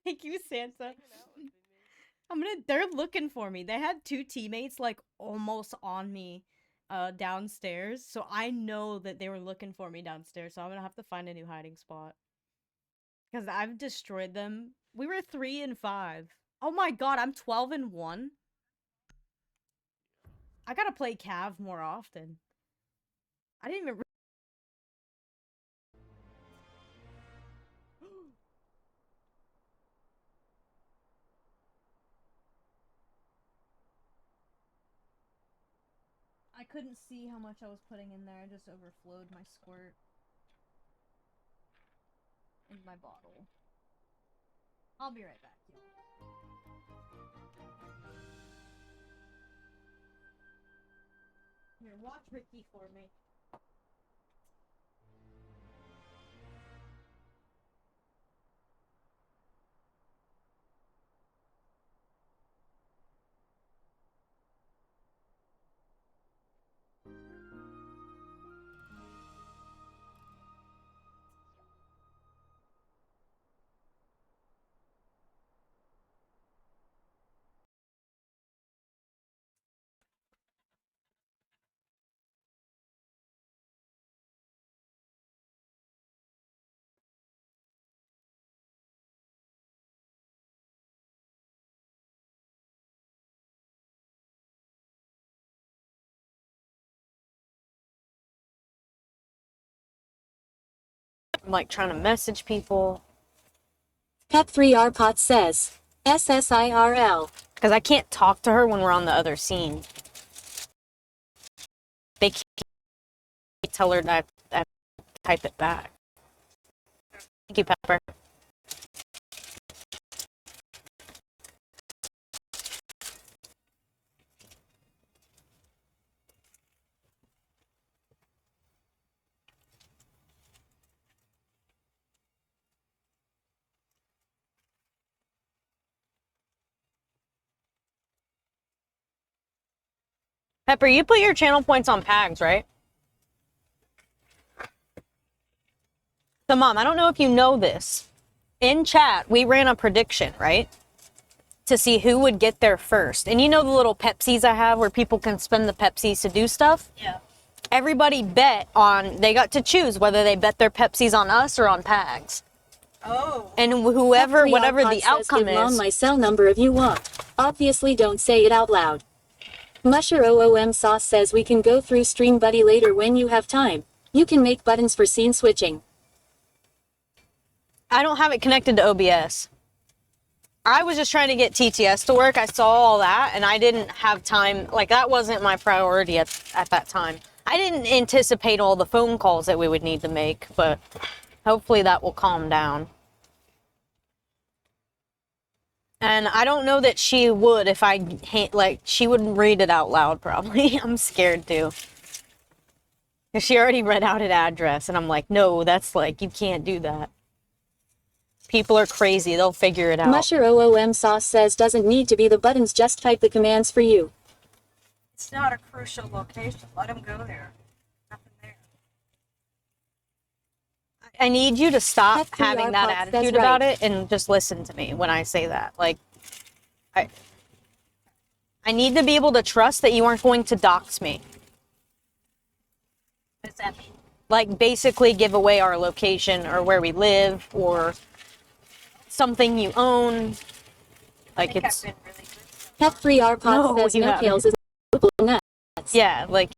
Thank you, Santa. They're looking for me. They had two teammates, like, almost on me, downstairs. So I know that they were looking for me downstairs. So I'm gonna have to find a new hiding spot. Because I've destroyed them. We were 3 and 5. Oh my god, I'm 12 and 1. I gotta play Cav more often. I didn't even... I couldn't see how much I was putting in there. I just overflowed my squirt in my bottle. I'll be right back, y'all. Here, watch Ricky for me. I'm like trying to message people. Pep3R Potts says, SSIRL. Because I can't talk to her when we're on the other scene. They can't tell her that I type it back. Thank you, Pepper. Pepper, you put your channel points on PAGs, right? So, Mom, I don't know if you know this. In chat, we ran a prediction, right? To see who would get there first. And you know the little Pepsis I have where people can spend the Pepsis to do stuff? Yeah. Everybody bet on, they got to choose whether they bet their Pepsis on us or on Pags. Oh. And whoever, Pep3 whatever Arpod the says, outcome give Mom is. my cell number if you want. Obviously don't say it out loud. Musher OOM Sauce says we can go through Stream Buddy later when you have time. You can make buttons for scene switching. I don't have it connected to OBS. I was just trying to get TTS to work. I saw all that and I didn't have time. Like, that wasn't my priority at that time. I didn't anticipate all the phone calls that we would need to make, but hopefully that will calm down. And I don't know that she would if she wouldn't read it out loud probably. I'm scared to. Because she already read out an address and I'm like, no, that's like, you can't do that. People are crazy. They'll figure it out. Musher OOM Sauce says doesn't need to be the buttons, just type the commands for you. It's not a crucial location. Let him go there. Nothing there. I need you to stop Pep3 having that Arpod attitude says about right. it and just listen to me when I say that. Like, I need to be able to trust that you aren't going to dox me. What does that mean? Like, basically give away our location or where we live or something you own. Like, it's... I've been really good. Pep3 Arpod No, says you no haven't. kills is nuts. Yeah, like...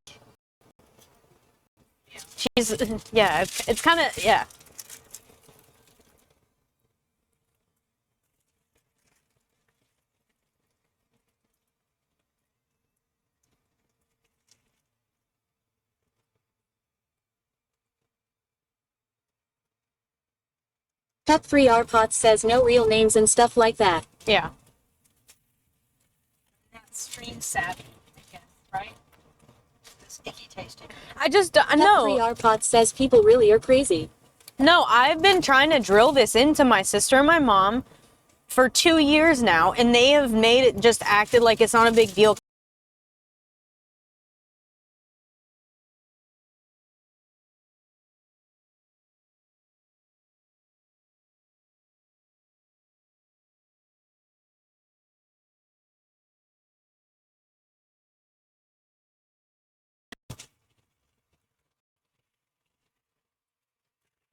She's... Yeah, it's kind of... Yeah. Pep3 Arpod says no real names and stuff like that. Yeah. That's stream savvy, I guess, right? This icky tasting. I just... Pep3 No. Arpod says people really are crazy. No, I've been trying to drill this into my sister and my mom for 2 years now, and they have made it just acted like it's not a big deal.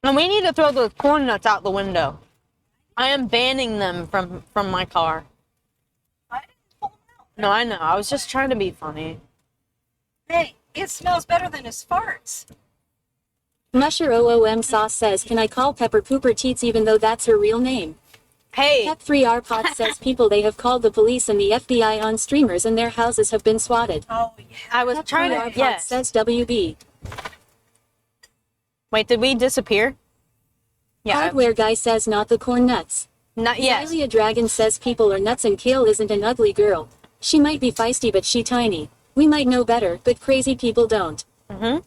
And we need to throw those corn nuts out the window. I am banning them from my car. I didn't pull them out. No, I know. I was just trying to be funny. Hey, it smells better than his farts. Musher OOM Sauce says, can I call Pepper Pooper Teats even though that's her real name? Hey, Pep3 Arpod says people they have called the police and the FBI on streamers and their houses have been swatted. Oh, yeah. I was trying Pep3 to... Arpod Yes. says WB. Wait, did we disappear? Yeah. Hardware guy says not the corn nuts. Not yes. Xylia Dragon says people are nuts and Kale isn't an ugly girl. She might be feisty but she tiny. We might know better, but crazy people don't. Mm-hmm.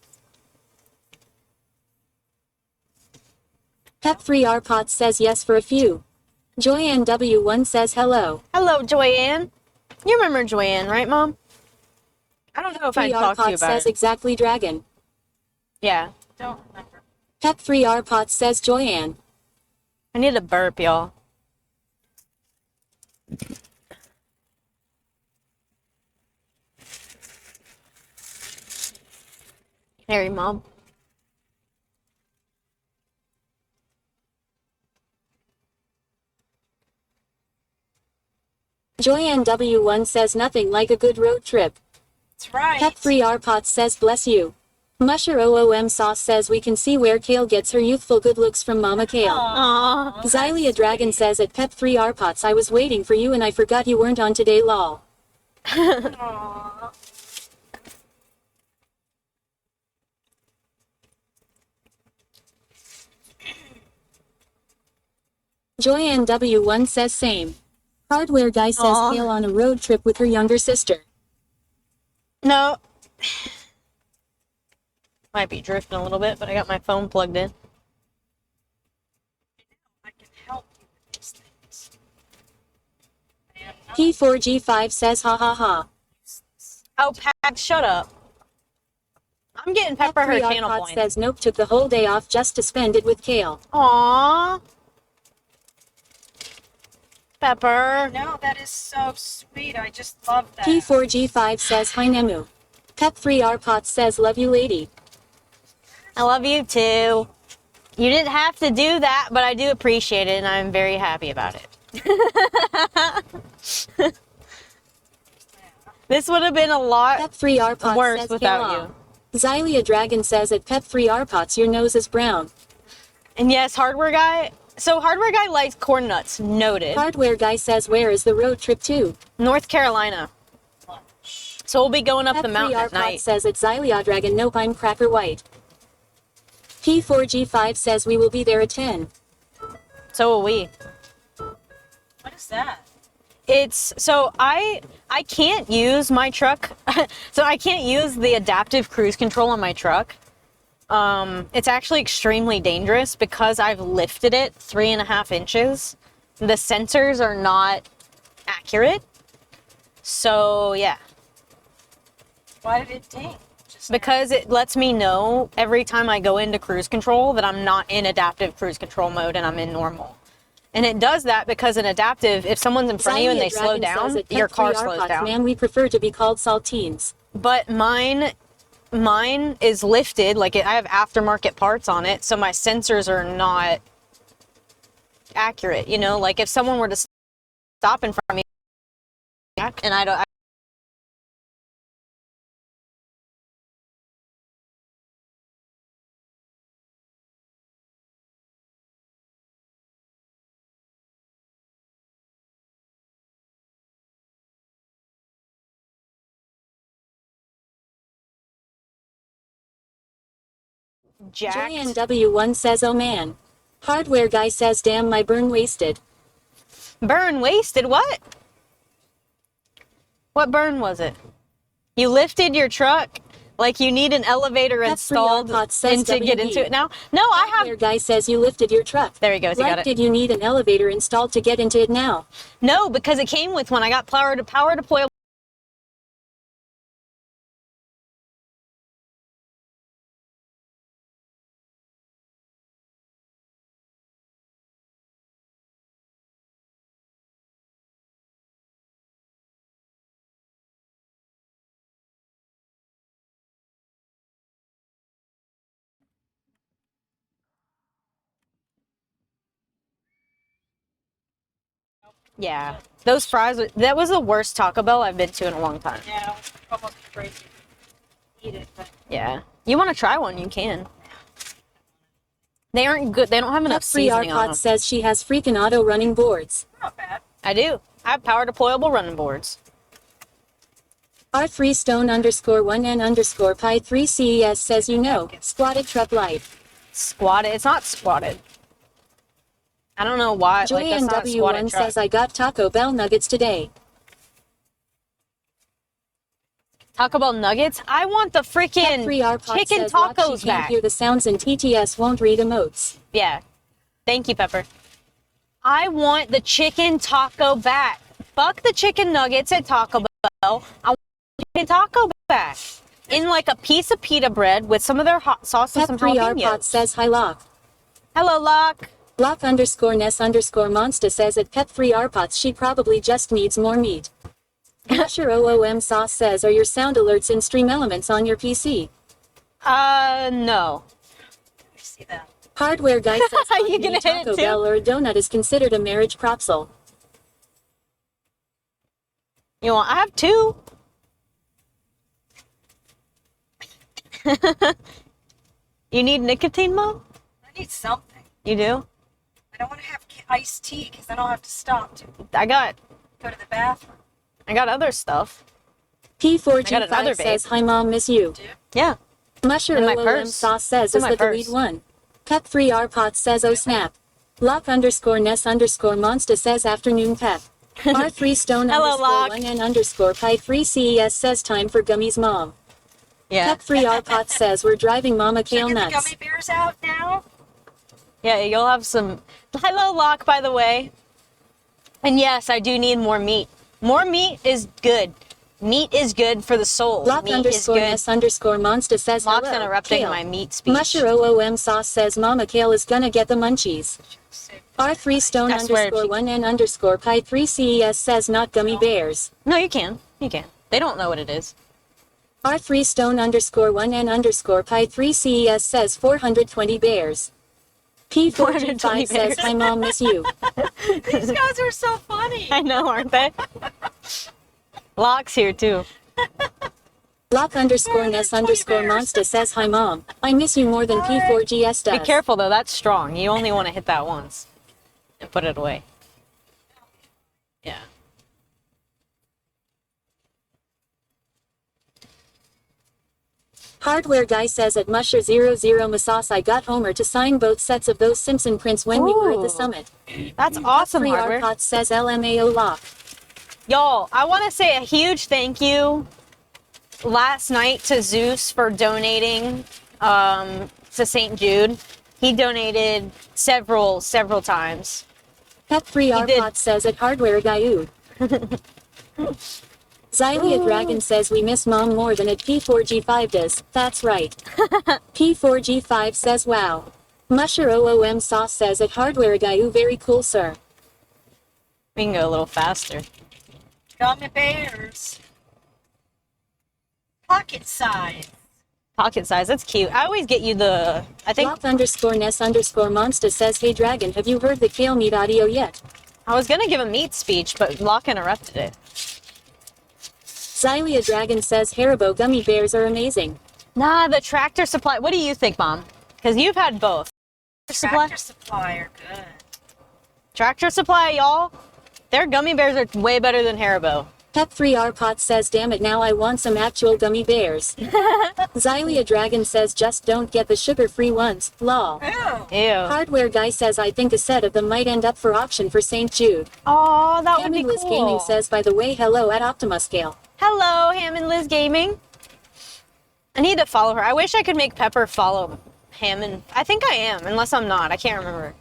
Pep3 Arpod says yes for a few. Joyanne W1 says hello. Hello, Joyanne. You remember Joyanne, right, Mom? I don't know if I Pep3 talked to you Arpod about says it. exactly Dragon. Yeah. Don't remember. Pep3 Arpod says Joyanne. I need a burp, y'all. Harry, Mom. Joyanne W1 says nothing like a good road trip. That's right. Pep3 Arpod says bless you. Musher OOM Sauce says we can see where Kale gets her youthful good looks from Mama Kale. Aww. Xylia Dragon says at Pep3 Arpots I was waiting for you and I forgot you weren't on today lol. Aww. Joyanne W1 says same. Hardware guy says Aw. Kale on a road trip with her younger sister. No. Might be drifting a little bit, but I got my phone plugged in. I can help you with these things. I am not P4G5 says ha ha ha. useless. Oh, Pax, shut up. I'm getting Pepper her Pep3R channel Pot points. says nope, took the whole day off just to spend it with Kale. Aww. Pepper. No, that is so sweet. I just love that. P4G5 says hi Nemu. Pep3R Pot says love you lady. I love you too. You didn't have to do that, but I do appreciate it, and I'm very happy about it. This would have been a lot Pep3R Pot worse says without Kale. you. Xylia Dragon says at Pep3R Pots your nose is brown. And yes, Hardware Guy. So Hardware Guy likes corn nuts. Noted. Hardware Guy says where is the road trip to? North Carolina. So we'll be going up the mountain Pep3R at Pot night. says at Xylia Dragon nope, I'm Cracker White. P4G5 says we will be there at 10. So will we. What is that? It's so I can't use my truck. So I can't use the adaptive cruise control on my truck. It's actually extremely dangerous because I've lifted it 3.5 inches. The sensors are not accurate. So yeah. Why did it ding? Because it lets me know every time I go into cruise control that I'm not in adaptive cruise control mode and I'm in normal. And it does that because in adaptive, if someone's in front of you and they slow down, your car slows down. Man, we prefer to be called saltines. But mine is lifted, like I have aftermarket parts on it, so my sensors are not accurate. You know, like if someone were to stop in front of me, and I don't. Julian W1 says oh man. Hardware Guy says damn my burn wasted. Burn wasted? What? What burn was it? You lifted your truck like you need an elevator installed to get into it now? No, I have. Hardware Guy says you lifted your truck. There he goes. He got it. Did you need an elevator installed to get into it now? No, because it came with one. I got power deployable. Yeah, those fries, that was the worst Taco Bell I've been to in a long time. Yeah, I was almost afraid to eat it, but Yeah. You want to try one, you can. They aren't good. They don't have enough seasoning on them. says she has freaking auto running boards. not bad. I do. I have power deployable running boards. R Freestone _1N _Pi 3 CES says you know, squatted truck life. Squatted? It's not squatted. I don't know why. Like, that's Julian not a squatted W1 truck. says I got Taco Bell nuggets today. Taco Bell nuggets? I want the freaking chicken tacos Can't back. hear the sounds and TTS won't read emotes. Yeah. Thank you, Pepper. I want the chicken taco back. Fuck the chicken nuggets at Taco Bell. I want the chicken taco back. In like a piece of pita bread with some of their hot sauce and some Pep3R jalapenos. Pot says hi Lock. Hello, Lock. Lock _Ness _Monsta says at Pep3R Pots she probably just needs more meat. Asher OOM Sauce says are your sound alerts in Stream Elements on your PC? No. I see that. Hardware Guy says You gonna hit it Taco too? Bell or a donut is considered a marriage proposal. You want? I have two. You need nicotine, Mom? I need something. You do? I don't want to have iced tea because then I'll have to stop to I got go to the bathroom. other stuff. I got P4G5 another says vape. hi Mom miss you. Yeah. Musher In my OOM purse. Sauce says In is my the purse. delete one. Pep3R Pot says oh snap. Lock _Ness _Monsta says afternoon pep. R3 Stone Hello, Lock. _1N _Pi 3 CES says time for gummies Mom. Yeah. Pep3R Pot says we're driving Mama Should I Kale get the nuts. gummy bears out now? Yeah, you'll have some. Hello, Lock, by the way. And yes, I do need more meat. More meat is good. Meat is good for the soul. Block Meat underscore is good. Ness underscore Monster says Mock's hello. interrupting Kale. my meat speech. Musher OOM sauce says Mama Kale is gonna get the munchies. R3 Stone I swear underscore she- 1N underscore Pi 3 CES says not gummy bears. No, you can. You can. They don't know what it is. R3 Stone underscore 1N underscore Pi 3 CES says 420 bears. P4G5 420 says bears. hi mom miss you. These guys are so funny. I know, aren't they? Locke's here too. Block underscore Ness underscore Monster says hi mom. I miss you more than P4GS does. Be careful though, that's strong. You only want to hit that once and put it away. Yeah. Hardware guy says at Musher00 Masas I got Homer to sign both sets of those Simpson prints when we were at the Ooh. summit. That's awesome, Free Hardware. Arcot says LMAO lock. Y'all, I want to say a huge thank you last night to Zeus for donating to St. Jude. He donated several times. Pet 3 Arcot says at Hardware guy ooh. Xylia Dragon says we miss mom more than at P4G5 does. That's right. P4G5 says wow. Musher OOM sauce says at Hardware guy ooh very cool sir. We can go a little faster. Gummy bears. Pocket size. Pocket size, that's cute. I always get you the, I think, Block underscore Ness underscore Monster says hey Dragon have you heard the Kale Meat audio yet? I was gonna give a meat speech, but Locke interrupted it. Xylia Dragon says Haribo gummy bears are amazing. Nah, the Tractor Supply, what do you think, Mom? Because you've had both. Tractor Supply are good. Tractor Supply, y'all, their gummy bears are way better than Haribo. Pep 3 Arpot says damn it now I want some actual gummy bears. Xylia Dragon says just don't get the sugar-free ones, lol. Ew. Hardware guy says I think a set of them might end up for auction for St. Jude. Oh, that would be Hammond Liz cool. Gaming says by the way hello at Optima Scale. Hello, Hammond Liz Gaming. I need to follow her. I wish I could make Pepper follow Hammond. I think I am, unless I'm not. I can't remember.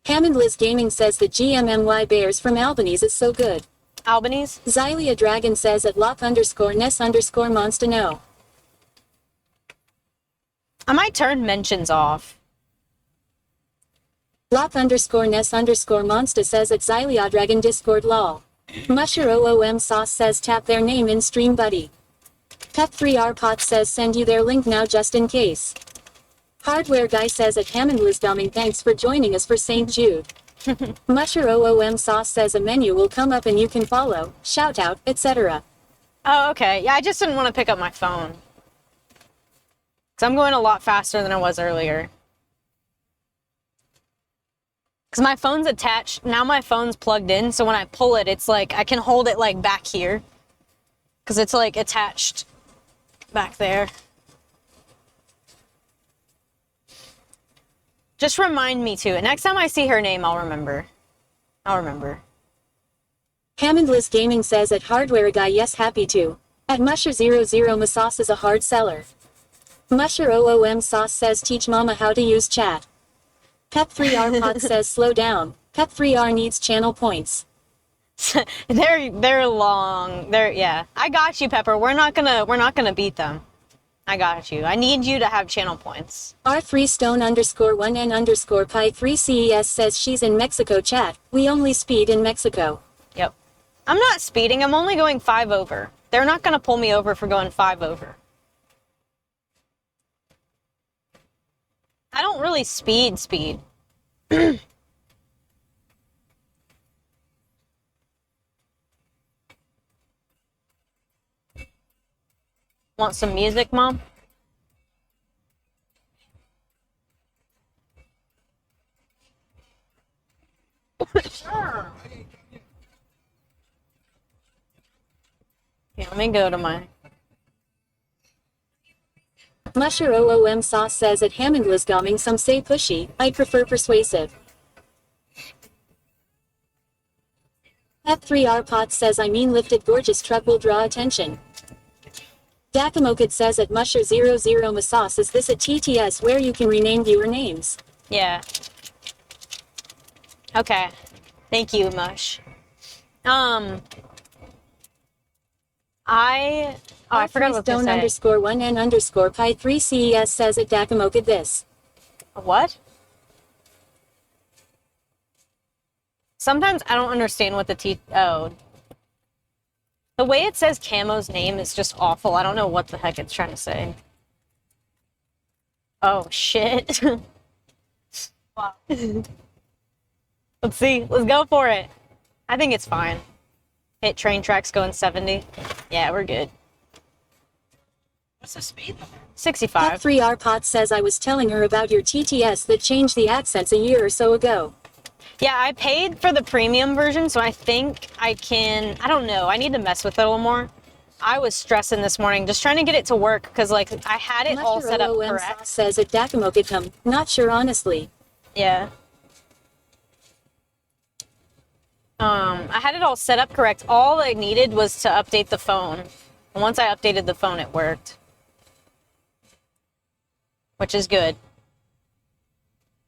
Hammond Liz Gaming says the GMMY Bears from Albanese is so good. Albanese? Xylia Dragon says at lock underscore Ness underscore Monster no. I might turn mentions off. Lock underscore Ness underscore Monster says at Xylia Dragon Discord lol. Musher OOM Sauce says tap their name in stream buddy. Pep3 Rpot says send you their link now just in case. Hardware guy says at Hammond Liz Gaming thanks for joining us for St. Jude. Musher OOM Sauce says a menu will come up and you can follow, shout out, etc. Oh, okay. Yeah, I just didn't want to pick up my phone. Because I'm going a lot faster than I was earlier. Because my phone's attached. Now my phone's plugged in, so when I pull it, it's like, I can hold it like back here. Because it's like attached back there. Just remind me to. Next time I see her name, I'll remember. I'll remember. Hammond Liz Gaming says at Hardware guy yes happy to. At Musher00 Masauce is a hard seller. Musher OOM Sauce says teach mama how to use chat. Pep3R Pot says slow down. Pep3R needs channel points. They're long. Yeah. I got you, Pepper. We're not gonna beat them. I got you. I need you to have channel points. R3 Stone underscore 1N underscore Pi 3 CES says she's in Mexico chat. We only speed in Mexico. Yep. I'm not speeding. I'm only going 5 over. They're not gonna pull me over for going 5 over. I don't really speed. Want some music, Mom? Sure. Yeah, let me go to my... Musher OOM Sauce says at Hammond Liz Gaming some say pushy, I prefer persuasive. F3R Pot says I mean lifted gorgeous truck will draw attention. Dakamokid says at Musher00 Masauce is this a TTS where you can rename viewer names? Yeah. Okay. Thank you, Mush. I forgot what to Stone say. underscore 1N underscore pi 3 CES says at Dakamoka this. What? Sometimes I don't understand what oh. The way it says Camo's name is just awful. I don't know what the heck it's trying to say. Oh, shit. Wow. Let's see. Let's go for it. I think it's fine. Hit train tracks going 70. Yeah, we're good. What's the speed limit? 65. Pep3R Pot says I was telling her about your TTS that changed the accents a year or so ago. Yeah, I paid for the premium version, so I think I can... I don't know. I need to mess with it a little more. I was stressing this morning, just trying to get it to work, because, like, I had it all set up correct. Says at Dakamoka not sure honestly. Yeah. I had it all set up correct. All I needed was to update the phone. And once I updated the phone, it worked. Which is good.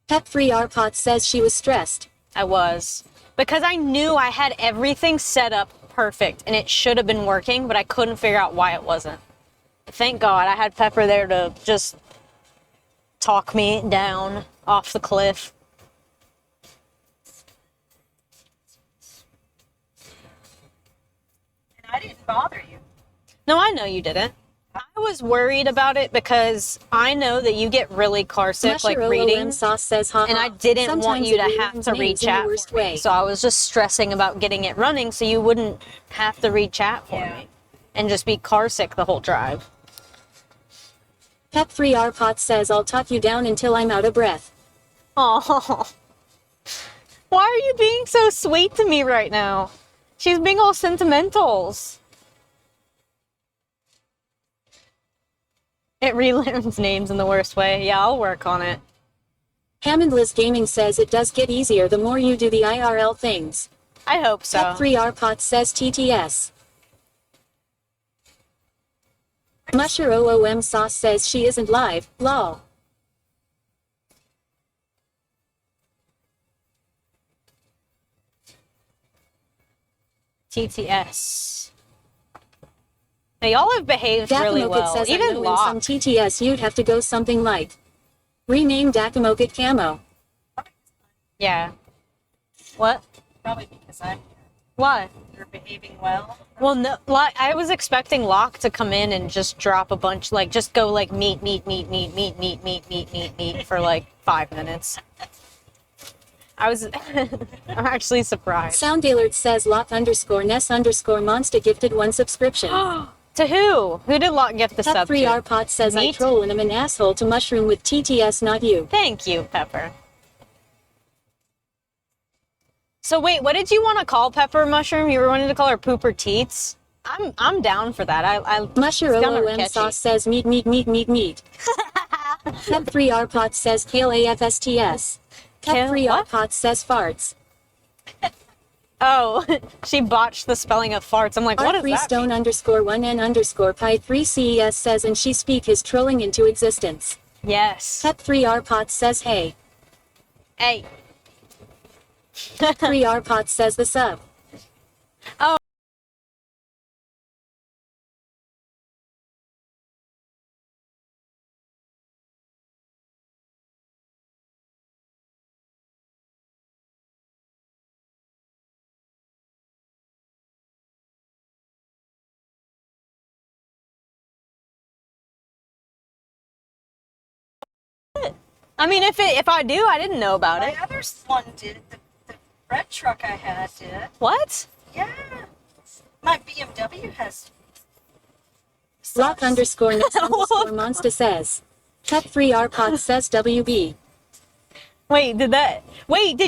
Pep3R Pot says she was stressed. I was. Because I knew I had everything set up perfect, and it should have been working, but I couldn't figure out why it wasn't. Thank God I had Pepper there to just talk me down off the cliff. And I didn't bother you. No, I know you didn't. I was worried about it because I know that you get really carsick, like reading, says, ha, and I didn't want you to have to read chat for me. So I was just stressing about getting it running so you wouldn't have to read chat for me and just be carsick the whole drive. Pep3R Pot says I'll talk you down until I'm out of breath. Oh, why are you being so sweet to me right now? She's being all sentimentals. It relearns names in the worst way. Yeah, I'll work on it. Hammondless Gaming says it does get easier the more you do the IRL things. I hope so. Pep3R Pot says TTS. Musher OOM Sauce says she isn't live, lol. TTS. Now, y'all have behaved really well. Says Even I know in Locke. some TTS you'd have to go something like rename Dakamokit Camo. Yeah. What? Probably because I'm here. What? You're behaving well. Well, no, like, I was expecting Locke to come in and just drop a bunch, like, just go, like, meat for, like, 5 minutes. I was, I'm actually surprised. Sound Alert says Locke underscore Ness underscore Monster gifted 1 subscription. To who? Who did Locke gift the sub to? Pep3R Pot says I troll and I'm an asshole to Mushroom with TTS, not you. Thank you, Pepper. So wait, what did you want to call Pepper Mushroom? You were wanting to call her Pooper Teats? I'm down for that. Musher OOM Sauce says meat. Pep3R Pot says Kale AFSTS. Pep3R Pot says farts. Oh, she botched the spelling of farts. I'm like, what is that? Stone underscore 1N underscore pi 3 CES says and she speak his trolling into existence. Yes. Pep3R Pot says hey. Hey. Pep3R Pot says the sub. Oh. I mean, if I do, I didn't know about it. My other one did. The red truck I had did. What? Yeah. My BMW has. Lock underscore Ness underscore Monster says. Pep3R Pot says WB. Wait, did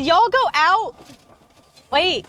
y'all go out? Wait.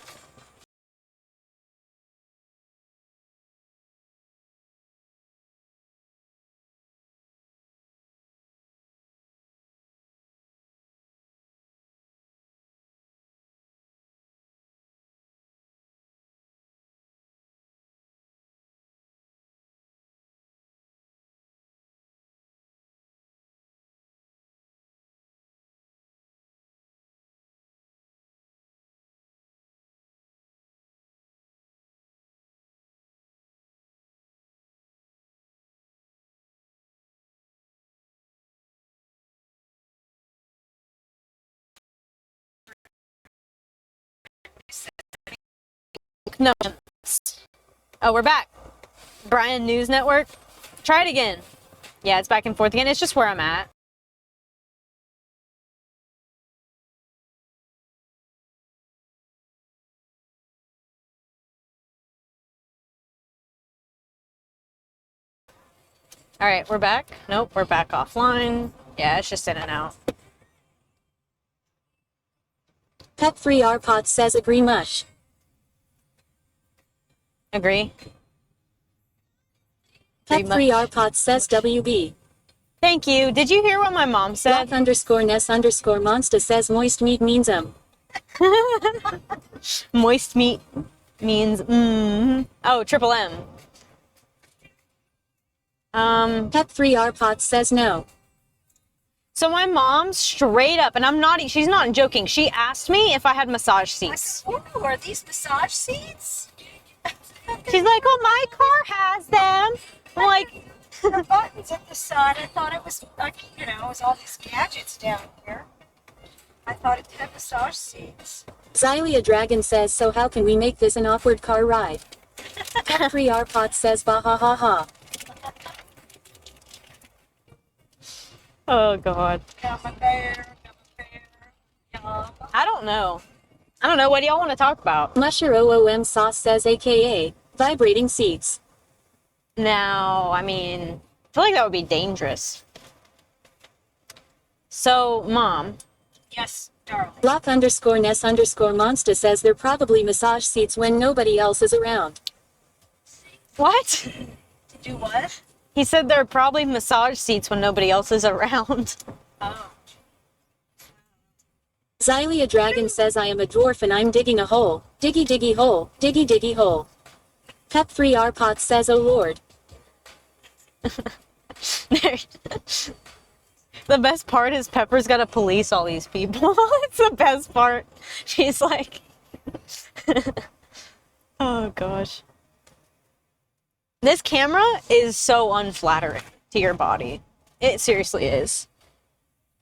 No. Oh, we're back. Brian News Network. Try it again. Yeah, it's back and forth again. It's just where I'm at. All right, we're back. Nope, we're back offline. Yeah, it's just in and out. Pet3RPOT says agree mush. Agree. Pretty much. Pet3RPOT says WB. Thank you. Did you hear what my mom said? Block_Ness_Monster says moist meat means Moist meat means Oh, triple M. Pet3RPOT says no. So my mom straight up, and I'm not, she's not joking, she asked me if I had massage seats. Ooh, are these massage seats? She's like, well, my car has them. I'm like, the buttons at the side. I thought it was like, it was all these gadgets down here. I thought it had massage seats. Xylia Dragon says, so how can we make this an awkward car ride? Pet3RPOT says, bah ha ha ha. oh God. I don't know. What do y'all want to talk about? Musher OOM Sauce says, aka vibrating seats. Now, I mean, I feel like that would be dangerous. So, Mom. Yes, darling. Block_Ness_Monster says they're probably massage seats when nobody else is around. What? To do what? He said there are probably massage seats when nobody else is around. Oh. Xylia Dragon says I am a dwarf and I'm digging a hole. Diggy diggy hole. Diggy diggy hole. Pep3RPOT says, oh lord. The best part is Pepper's gotta police all these people. It's the best part. She's like... oh gosh. This camera is so unflattering to your body. It seriously is.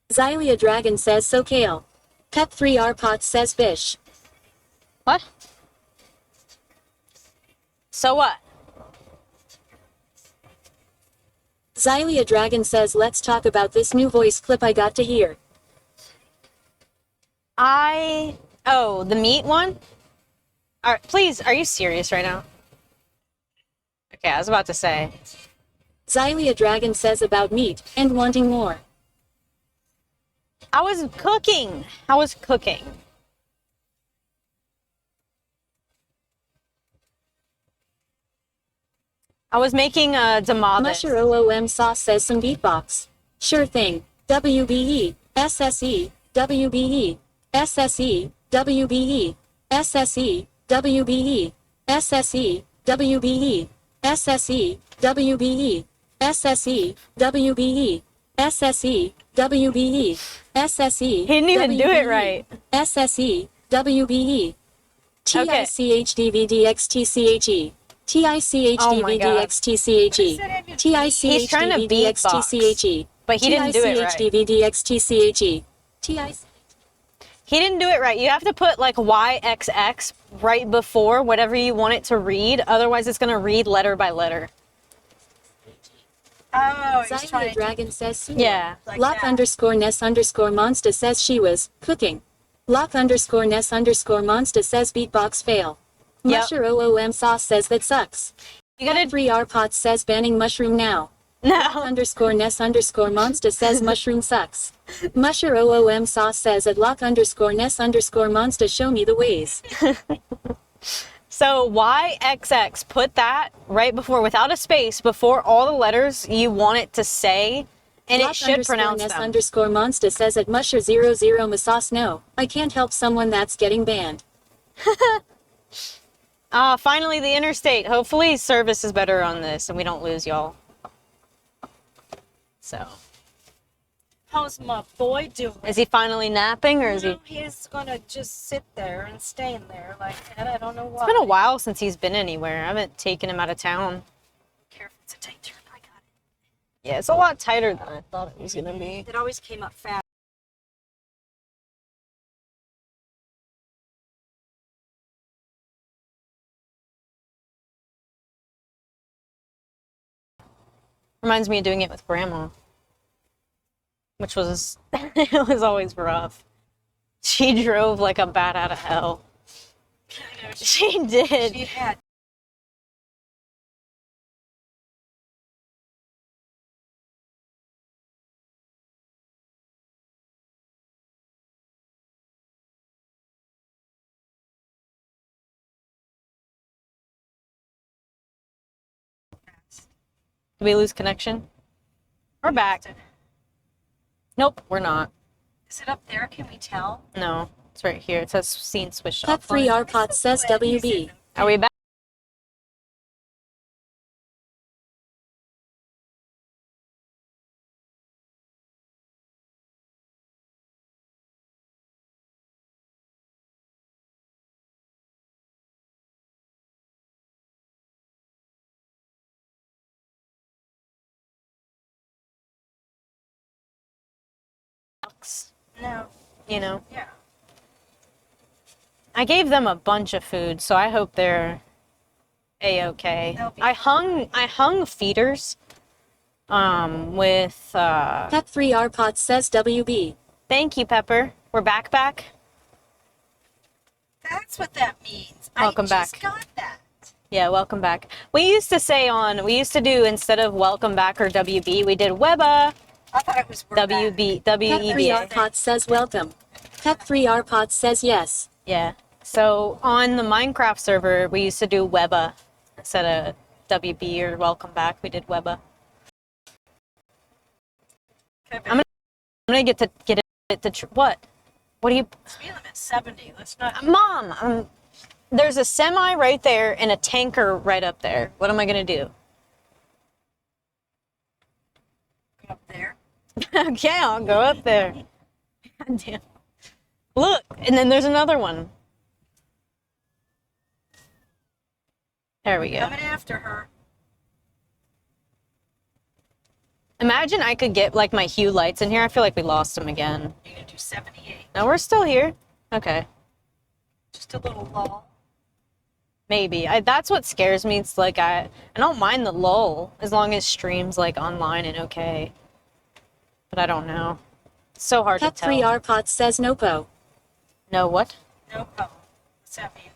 Xylia Dragon says so kale. Pep3RPOT says fish. What? So what? Xylia Dragon says let's talk about this new voice clip I got to hear. Oh, the meat one? Alright, please, are you serious right now? Okay, I was about to say. Xylia Dragon says about meat, and wanting more. I was cooking. I was making a tamales. Musher OOM Sauce says some beatbox. Sure thing. WBE, SSE, WBE, SSE, WBE, SSE, WBE, SSE, WBE, SSE, WBE, SSE, WBE, SSE, WBE, SSE. He didn't even do it right. SSE, WBE, TICHDVDXTCHE. TICHDVDXTCHE. He's trying to beatbox, but he didn't do it right. TICHDVDXTCHE. He didn't do it right. You have to put like YXX right before whatever you want it to read. Otherwise, it's gonna read letter by letter. Oh, Xylia Dragon says Sue. Yeah. Like Lock_Ness_Monster says she was cooking. Lock_Ness_Monster says beatbox fail. Yep. Musher OOM Sauce says that sucks. You gotta... Pet3RPOT says banning mushroom now. No. Lock_Ness_Monster says mushroom sucks. Musher OOM Sauce says at Lock_Ness_Monster show me the ways. So YXX, put that right before, without a space, before all the letters you want it to say, and it should pronounce them. Lock_Ness_Monster says at Musher00 Masauce no. I can't help someone that's getting banned. Finally the interstate. Hopefully service is better on this and we don't lose y'all. So. How's my boy doing? Is he finally napping or is he? He's gonna just sit there and stay in there like that. I don't know why. It's been a while since he's been anywhere. I haven't taken him out of town. Careful, it's a tight turn. I got it. Yeah, it's a lot tighter than I thought it was gonna be. It always came up fast. Reminds me of doing it with grandma, which was it was always rough. She drove like a bat out of hell. I know She did. She had. Did we lose connection? We're back. Nope, we're not. Is it up there? Can we tell? No, it's right here. It says scene switched Pet off. Free Arpot says WB. Are we back? No. You know. Yeah. I gave them a bunch of food, so I hope they're a-okay. I hung feeders with Pet Free Arpot says WB. Thank you, Pepper. We're back. That's what that means. Welcome I back. just got that. Yeah, welcome back. We used to do, instead of welcome back or WB, we did Webba. I thought it was WB, Pet Free WEBA. Arpot says welcome. Pet Free Arpot says yes. Yeah. So on the Minecraft server, we used to do Webba instead of WB or welcome back. We did Webba. I'm gonna get it to what? What do you? Speed limit 70. Let's not. Mom, there's a semi right there and a tanker right up there. What am I gonna do? Go up there. Okay, I'll go up there. God damn. Look, and then there's another one. There we go. Coming after her. Imagine I could get like my hue lights in here. I feel like we lost them again. You're gonna do 78. No, we're still here. Okay. Just a little lull. Maybe. That's what scares me. It's like I don't mind the lull as long as stream's like online and okay. But I don't know. It's so hard Pet to tell. Free Arpot says nopo. No what? No problem. What's that mean?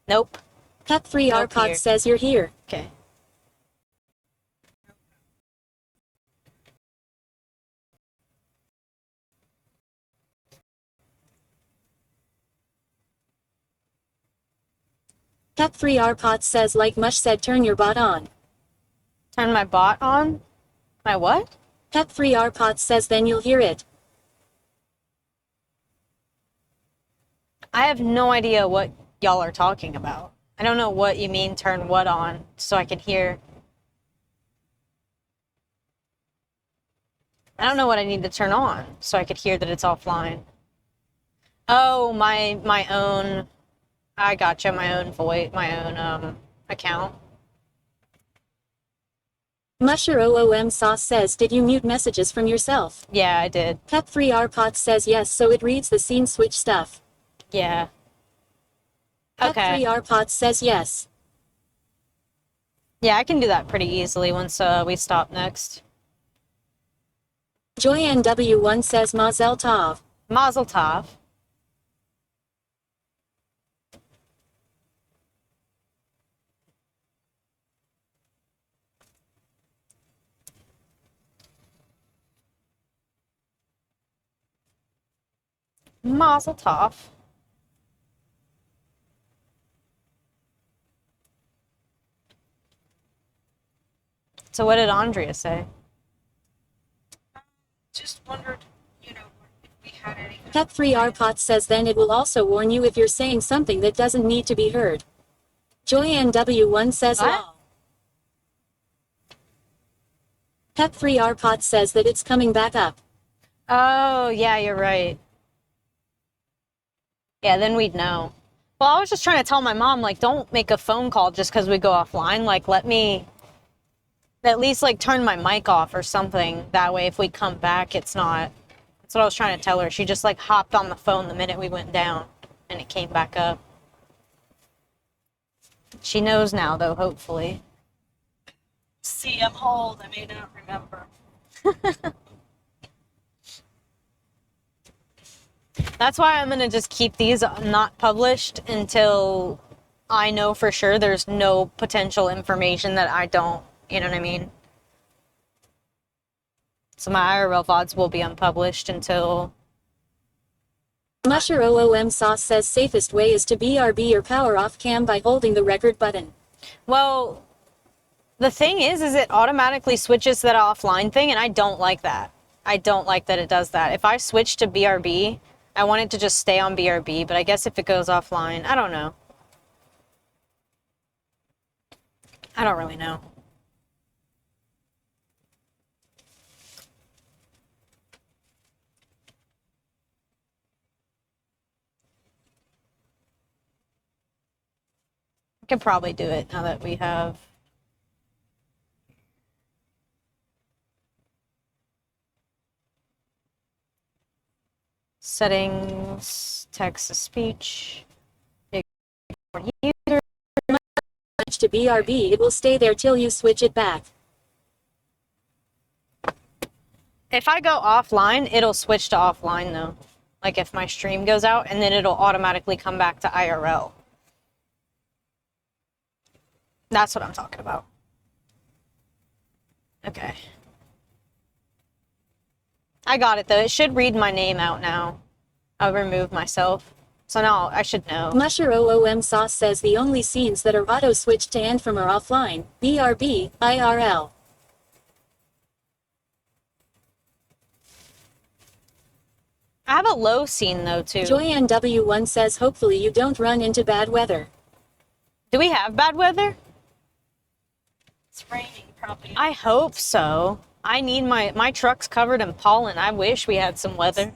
Nope. Pet Free Nope Arpot here. says you're here. Okay. Pet Free Arpot says like Mush said turn your bot on. Turn my bot on? My what? Pet Free Arpot says then you'll hear it. I have no idea what y'all are talking about. I don't know what you mean turn what on so I can hear. I don't know what I need to turn on so I could hear that it's offline. Oh, my own. I gotcha. My own voice, my own account. Musher OOM Sauce says did you mute messages from yourself? Yeah, I did. Pet Free Arpot says yes so it reads the scene switch stuff. Yeah. Pet Okay. Free Arpot says yes. Yeah, I can do that pretty easily once we stop next. Joy NW1 says Mazel Tov. Mazel Tov. Mazel Tov. So what did Andrea say? Just wondered, you know, if we had any. Pet Free Arpot says then it will also warn you if you're saying something that doesn't need to be heard. Joy NW1 says What? lol. Pet Free Arpot says that it's coming back up. Oh, yeah, you're right. Yeah, then we'd know. Well, I was just trying to tell my mom, like, don't make a phone call just because we go offline. Like, let me at least, like, turn my mic off or something. That way, if we come back, it's not... That's what I was trying to tell her. She just, like, hopped on the phone the minute we went down, and it came back up. She knows now, though, hopefully. See, I'm old. I may not remember. That's why I'm gonna just keep these not published until I know for sure there's no potential information that I don't, you know what I mean? So my IRL VODs will be unpublished until... Musher OOM Sauce says safest way is to BRB or power off cam by holding the record button. Well, the thing is it automatically switches to that offline thing, and I don't like that. I don't like that it does that. If I switch to BRB, I want it to just stay on BRB, but I guess if it goes offline, I don't know. I don't really know. I could probably do it now that we have... Settings, text to speech, user. Switch to BRB, it will stay there till you switch it back. If I go offline, it'll switch to offline though. Like if my stream goes out, and then it'll automatically come back to IRL. That's what I'm talking about. Okay. I got it though. It should read my name out now. I'll remove myself. So now I should know. Musher OOM Sauce says the only scenes that are auto switched to and from are offline, BRB, IRL. I have a low scene though too. Joyanne W1 says hopefully you don't run into bad weather. Do we have bad weather? It's raining, probably. I hope so. I need my truck's covered in pollen. I wish we had some weather.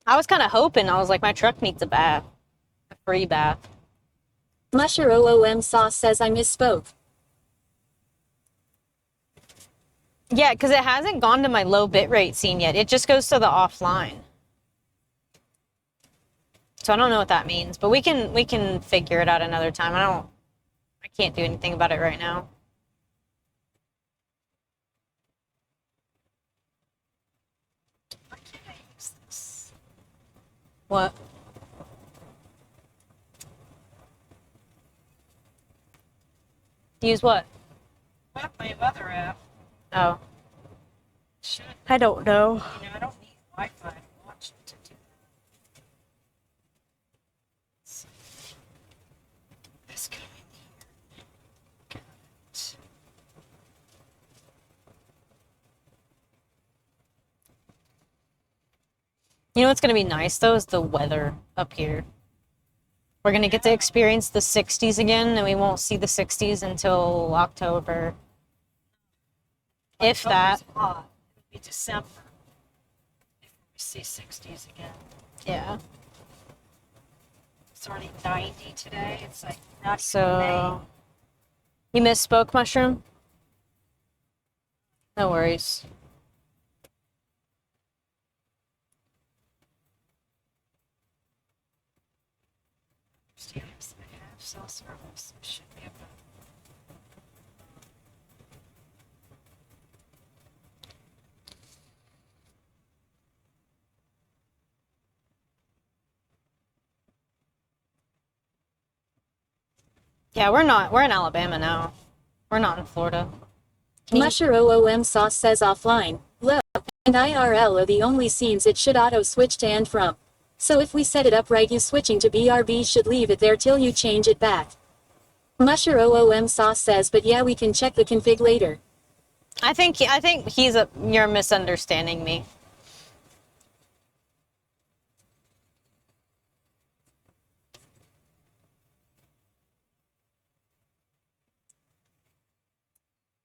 I was kind of hoping. I was like, my truck needs a bath. A free bath. Musher OOM Sauce says I misspoke. Yeah, because it hasn't gone to my low bitrate scene yet. It just goes to the offline. So I don't know what that means, but we can figure it out another time. I can't do anything about it right now. Why can't I use this? What? Use what? What, my other app? Oh. Should. I don't know. You know, I don't need Wi-Fi to watch it to do that. So, this coming here. Got it. You know what's going to be nice, though, is the weather up here. We're going to get to experience the 60s again, and we won't see the 60s until October. If that. October's hot. It'll be December if we see 60s again. Yeah. It's already 90 today. It's like not So, you misspoke, Mushroom? No worries. May. I have cell service. It should be able to. Yeah, we're in Alabama now. We're not in Florida. Musher OOM Sauce says offline, low, and IRL are the only scenes it should auto switch to and from. So if we set it up right, you switching to BRB should leave it there till you change it back. Musher OOM Sauce says, but yeah, we can check the config later. I think you're misunderstanding me.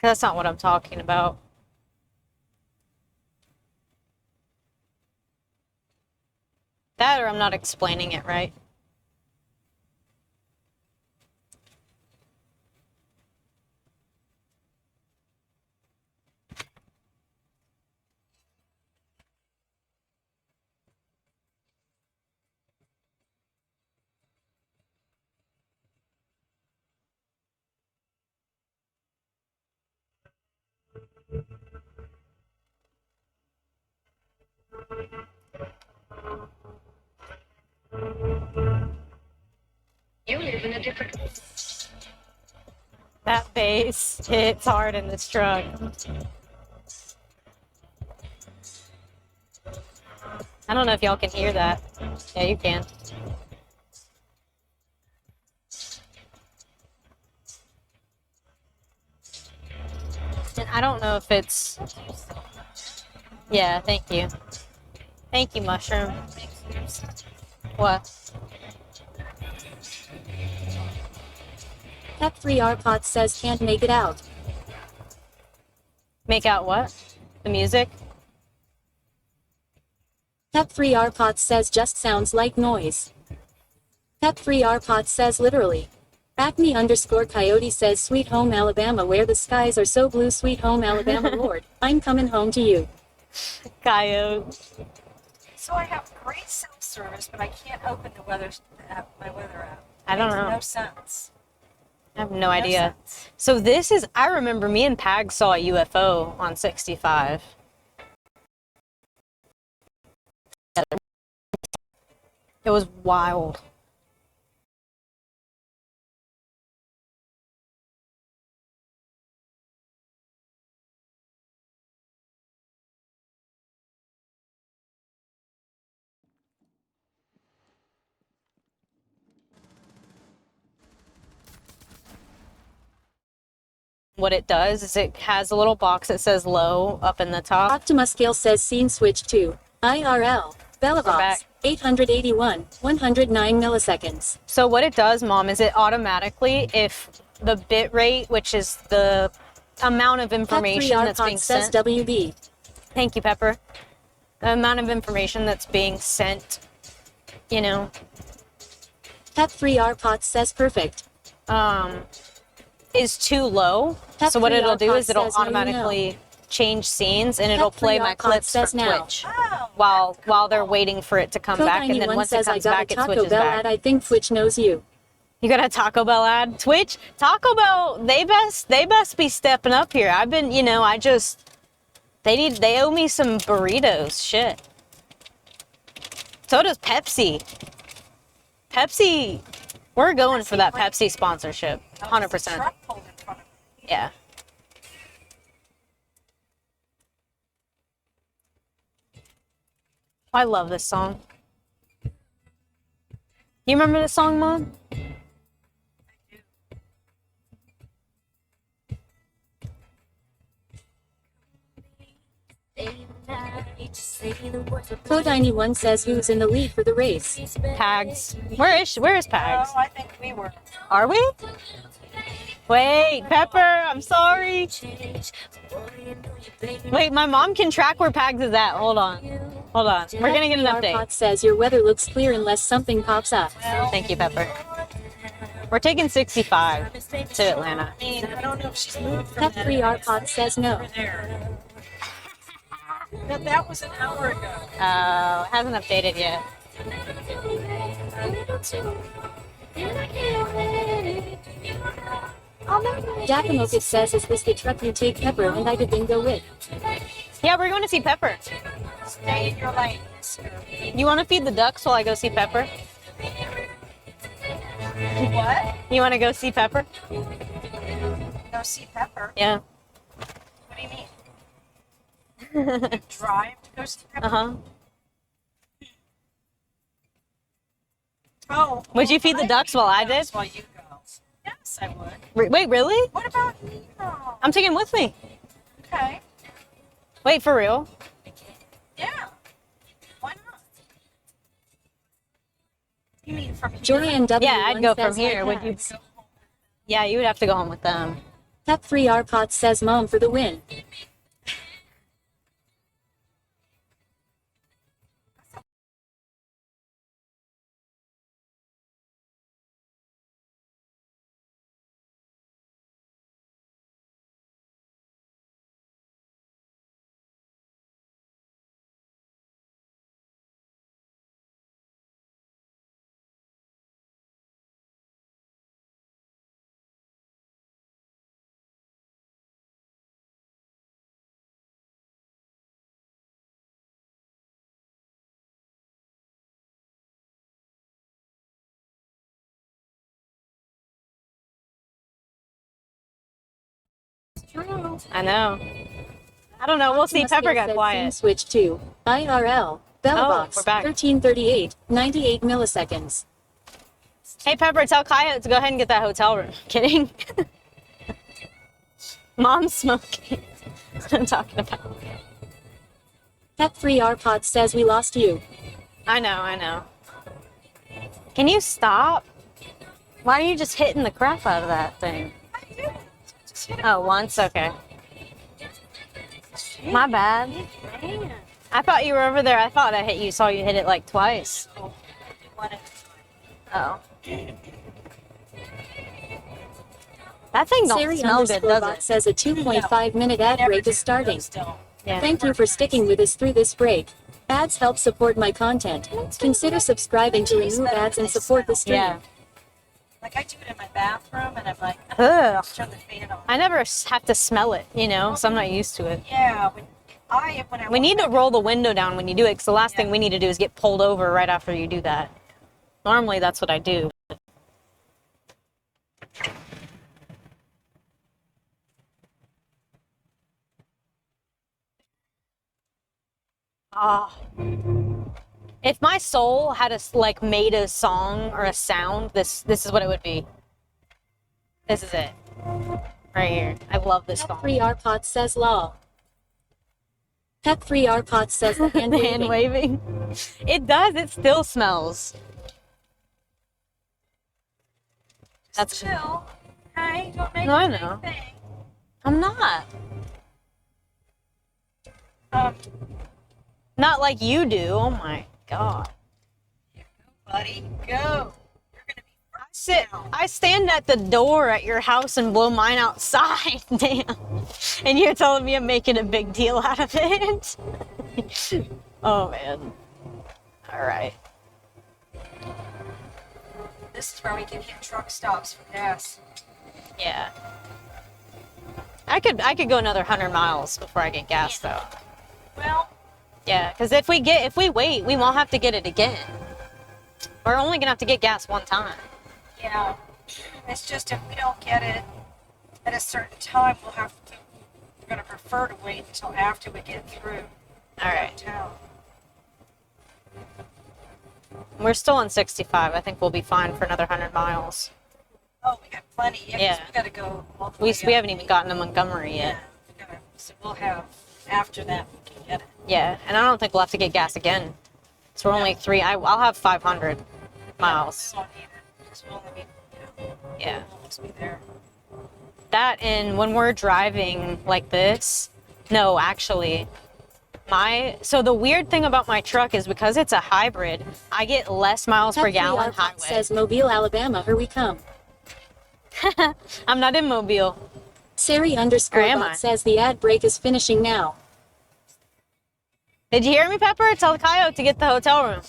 That's not what I'm talking about. That or I'm not explaining it right. That bass hits hard in this truck. I don't know if y'all can hear that. Yeah, you can. And I don't know if it's... Yeah, thank you. Thank you, Mushroom. What? Pep3rpot says can't make it out. Make out what? The music? Pep3rpot says just sounds like noise. Pep3rpot says literally. Acme_Coyote says Sweet Home Alabama where the skies are so blue. Sweet Home Alabama Lord, I'm coming home to you. Coyote. So I have great cell service, but I can't open the weather app, my weather app. I don't know. No sense. I have no idea. So this is, I remember me and Pag saw a UFO on 65. It was wild. What it does is it has a little box that says low up in the top. Optimus Scale says scene switch to IRL. Bellavox, 881, 109 milliseconds. So what it does, Mom, is it automatically, if the bit rate, which is the amount of information that's being says sent. WB. Thank you, Pepper. The amount of information that's being sent, you know. Pep3rpot says perfect. Is too low. So what it'll do is it'll says, no, automatically change scenes and it'll play my clips from Twitch while they're waiting for it to come back, and then once it comes back, it switches back. I think Twitch knows you. You got a Taco Bell ad? Twitch? Taco Bell, they best be stepping up here. I've been, you know, they owe me some burritos. Shit. So does Pepsi. Pepsi, we're going for that Pepsi sponsorship. 100%. Yeah. I love this song. You remember this song, Mom? Code91 says who's in the lead for the race. Pags. Where is Pags? Oh, I think we were. Are we? Wait, Pepper, I'm sorry. Wait, my mom can track where Pags is at. Hold on. Hold on. We're gonna get an update. Pot says your weather looks clear unless something pops up. Thank you, Pepper. We're taking 65 to Atlanta. I mean, I don't know if she's moved from Pep3rpot says no. That was an hour ago. Hasn't updated yet. Dakamokit says, is this the truck you take Pepper and I didn't go with? Yeah, we're going to see Pepper. Stay in your lane. You want to feed the ducks while I go see Pepper? What? You want to go see Pepper? Go see Pepper? Yeah. What do you mean? You drive to go see Pepper? Uh-huh. Oh. Would you feed the ducks while I did? While you go. Yes, I would. Wait, really? What about Nemo? I'm taking him with me. Okay. Wait, for real? Yeah. Why not? You mean from here? Jordan W. Yeah, I'd go from here. Would you? Yeah, you would have to go home with them. Pep3rpot says mom for the win. I know. I don't know. We'll see. Pepper got quiet. Switch to IRL. Bell Oh, box. we're back. 1338. 98 milliseconds. Hey, Pepper, tell Coyote to go ahead and get that hotel room. Kidding. Mom's smoking. That's what I'm talking about. Pep3RPod says we lost you. I know. Can you stop? Why are you just hitting the crap out of that thing? Oh, once? Okay. My bad. I thought you were over there. I thought I hit you. Saw you hit it like twice. Oh. That thing don't Siri smell good, does bot it? says a 2.5-minute ad break is starting. Yeah. Thank you for sticking with us through this break. Ads help support my content. Consider subscribing to remove ads and support the stream. Yeah. Like I do it in my bathroom, and I'm like, Ugh. turn the fan on. I never have to smell it, you know, so I'm not used to it. Yeah, when I We need to roll the window down when you do it, because the last thing we need to do is get pulled over right after you do that. Normally, that's what I do. Ah. If my soul had made a song or a sound, this is what it would be. This is it. Right here. I love this song. Pep3RPod says lol. Pep3RPod says the hand waving. Hand waving. It does. It still smells. That's chill. Hey, don't make No, I a big know. thing. I'm not. Not like you do. Oh my god. Buddy, go. I stand at the door at your house and blow mine outside. Damn. And you're telling me I'm making a big deal out of it? Oh man. Alright. This is where we can hit truck stops for gas. Yeah. I could go another 100 miles before I get gas though. Well, Yeah, because if we wait, we won't have to get it again. We're only gonna have to get gas one time. yeah. It's just if we don't get it at a certain time, we're gonna prefer to wait until after we get through Alright. town. We're still on 65. I think we'll be fine for another 100 miles. Oh, we got plenty. Yeah, 'cause Yeah. we gotta go all the We way haven't even gotten to Montgomery yet. So we'll have after that we can get it. Yeah, and I don't think we'll have to get gas again. So we're only I'll have 500 miles. We won't need it. 'Cause we'll only be, Yeah. we'll almost be there. That and when we're driving like this, no, actually, so the weird thing about my truck is because it's a hybrid, I get less miles per gallon Pep3RPod highway. says Mobile, Alabama, here we come. I'm not in Mobile. Siri Or am I? bot says the ad break is finishing now. Did you hear me, Pepper? Tell the coyote to get the hotel room.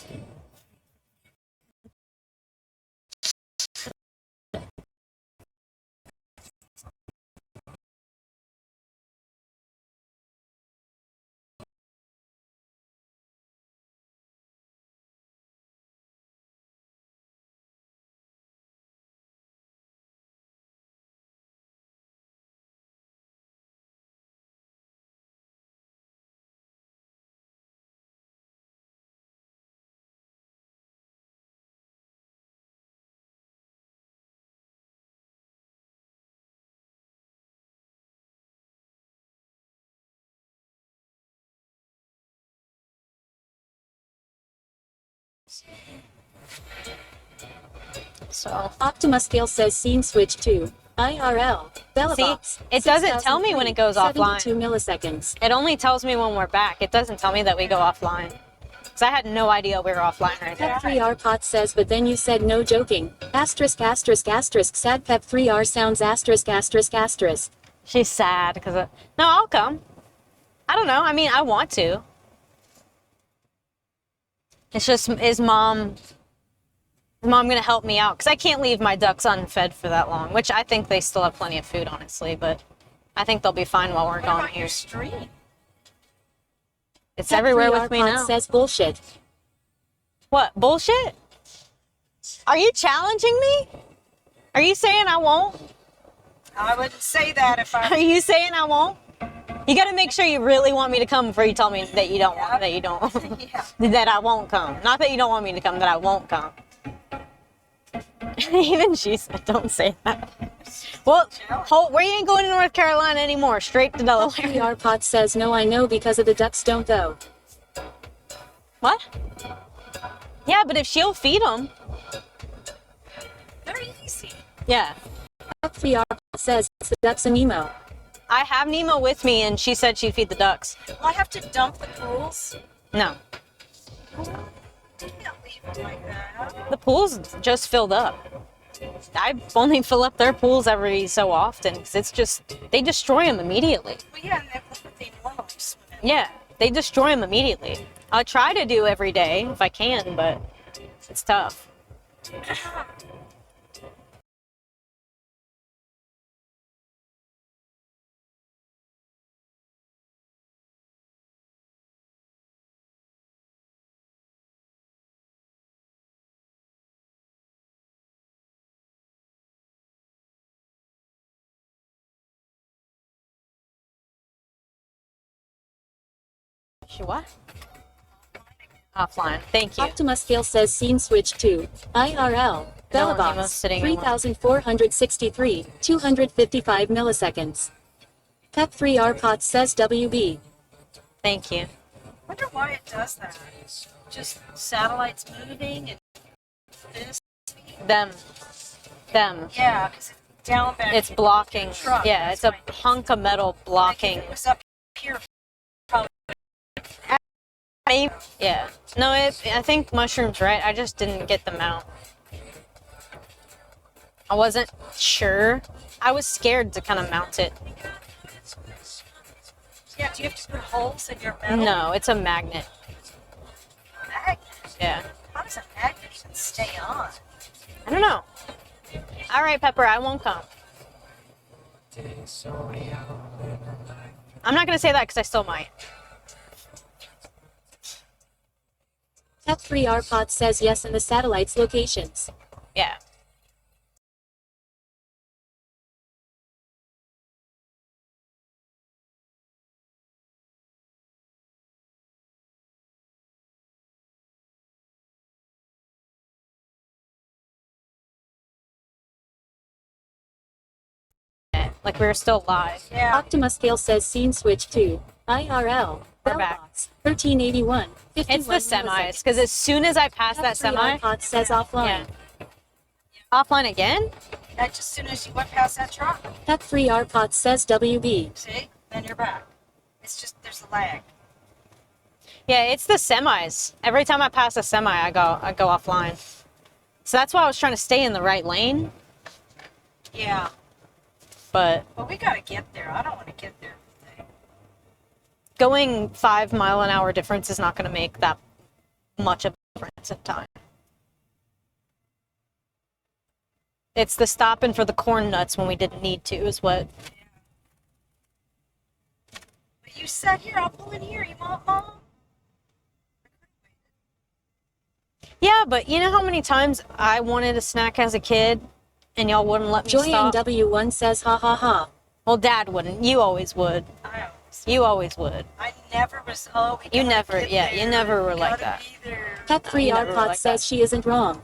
So Optima Scale says scene switch to IRL. Bella See, box. it doesn't tell me when it goes offline. 72 milliseconds. It only tells me when we're back. It doesn't tell me that we go offline. Because I had no idea we were offline right there. Pep3RPod says, but then you said no joking. Asterisk, asterisk, asterisk, sad Pep3R sounds asterisk, asterisk, asterisk. She's sad because no, I'll come. I don't know. I mean, I want to. It's just, is mom gonna help me out? Because I can't leave my ducks unfed for that long, which I think they still have plenty of food, honestly, but I think they'll be fine while we're gone here. Street. It's everywhere with me now. Says bullshit. What, bullshit? Are you challenging me? Are you saying I won't? I wouldn't say that if Are I. you saying I won't? You gotta make sure you really want me to come before you tell me that you don't want, that you don't, Yeah. that I won't come. Not that you don't want me to come, that I won't come. Even she said, don't say that. Well, we ain't going to North Carolina anymore. Straight to Delaware. PRPot says no, I know because of the ducks don't though. What? Yeah, but if she'll feed them. They're easy. Yeah. PRPot says it's the ducks and Nemo. I have Nemo with me, and she said she'd feed the ducks. Will I have to dump the pools? No. You can't leave them like that. The pool's just filled up. I only fill up their pools every so often, because it's just, they destroy them immediately. Well, yeah, and that's what they normally swim in. Yeah, they destroy them immediately. I try to do every day if I can, but it's tough. What? Offline. Thank you. Optimus Scale says scene switch to IRL. Nemo's Bellabox. sitting in one. 3463, 255 milliseconds. Pep3RPot says WB. Thank you. I wonder why it does that. Just satellites moving and this. Them. Yeah, because it's down back. It's blocking. Truck, Yeah, it's a hunk of metal blocking. It was up here. Probably. Maybe. Yeah. No, I think Mushroom's right. I just didn't get them out. I wasn't sure. I was scared to kind of mount it. Yeah, do you have to put holes in your metal? No, it's a magnet. Magnet? Yeah. How does a magnet even stay on? I don't know. All right, Pepper, I won't come. I'm not going to say that because I still might. Pep3RPot says yes in the satellite's locations. Yeah. Like we were still live. Yeah. Optimus Scale says scene switch to IRL. We're back. Bellabox. 1381. It's the semis, because as soon as I pass that semi, Pep3RPot says offline. yeah. Offline again? That's as soon as you went past that truck. Pep3RPot says WB. See? Then you're back. It's just, there's a lag. Yeah, it's the semis. Every time I pass a semi, I go offline. So that's why I was trying to stay in the right lane. Yeah. But Well, we gotta get there. I don't want to get there today. going 5 mile an hour difference is not going to make that much of a difference in time. It's the stopping for the corn nuts when we didn't need to is what. But you said here, I'll pull in here. You want, Mom? Yeah, but you know how many times I wanted a snack as a kid and y'all wouldn't let me Joy stop? NW1 says ha ha ha. Well, Dad wouldn't. You always would. You always would. I never was. Oh, we You gotta never, get yeah, there. you never were like Gotta that. be there. Pep3RPot says she isn't wrong.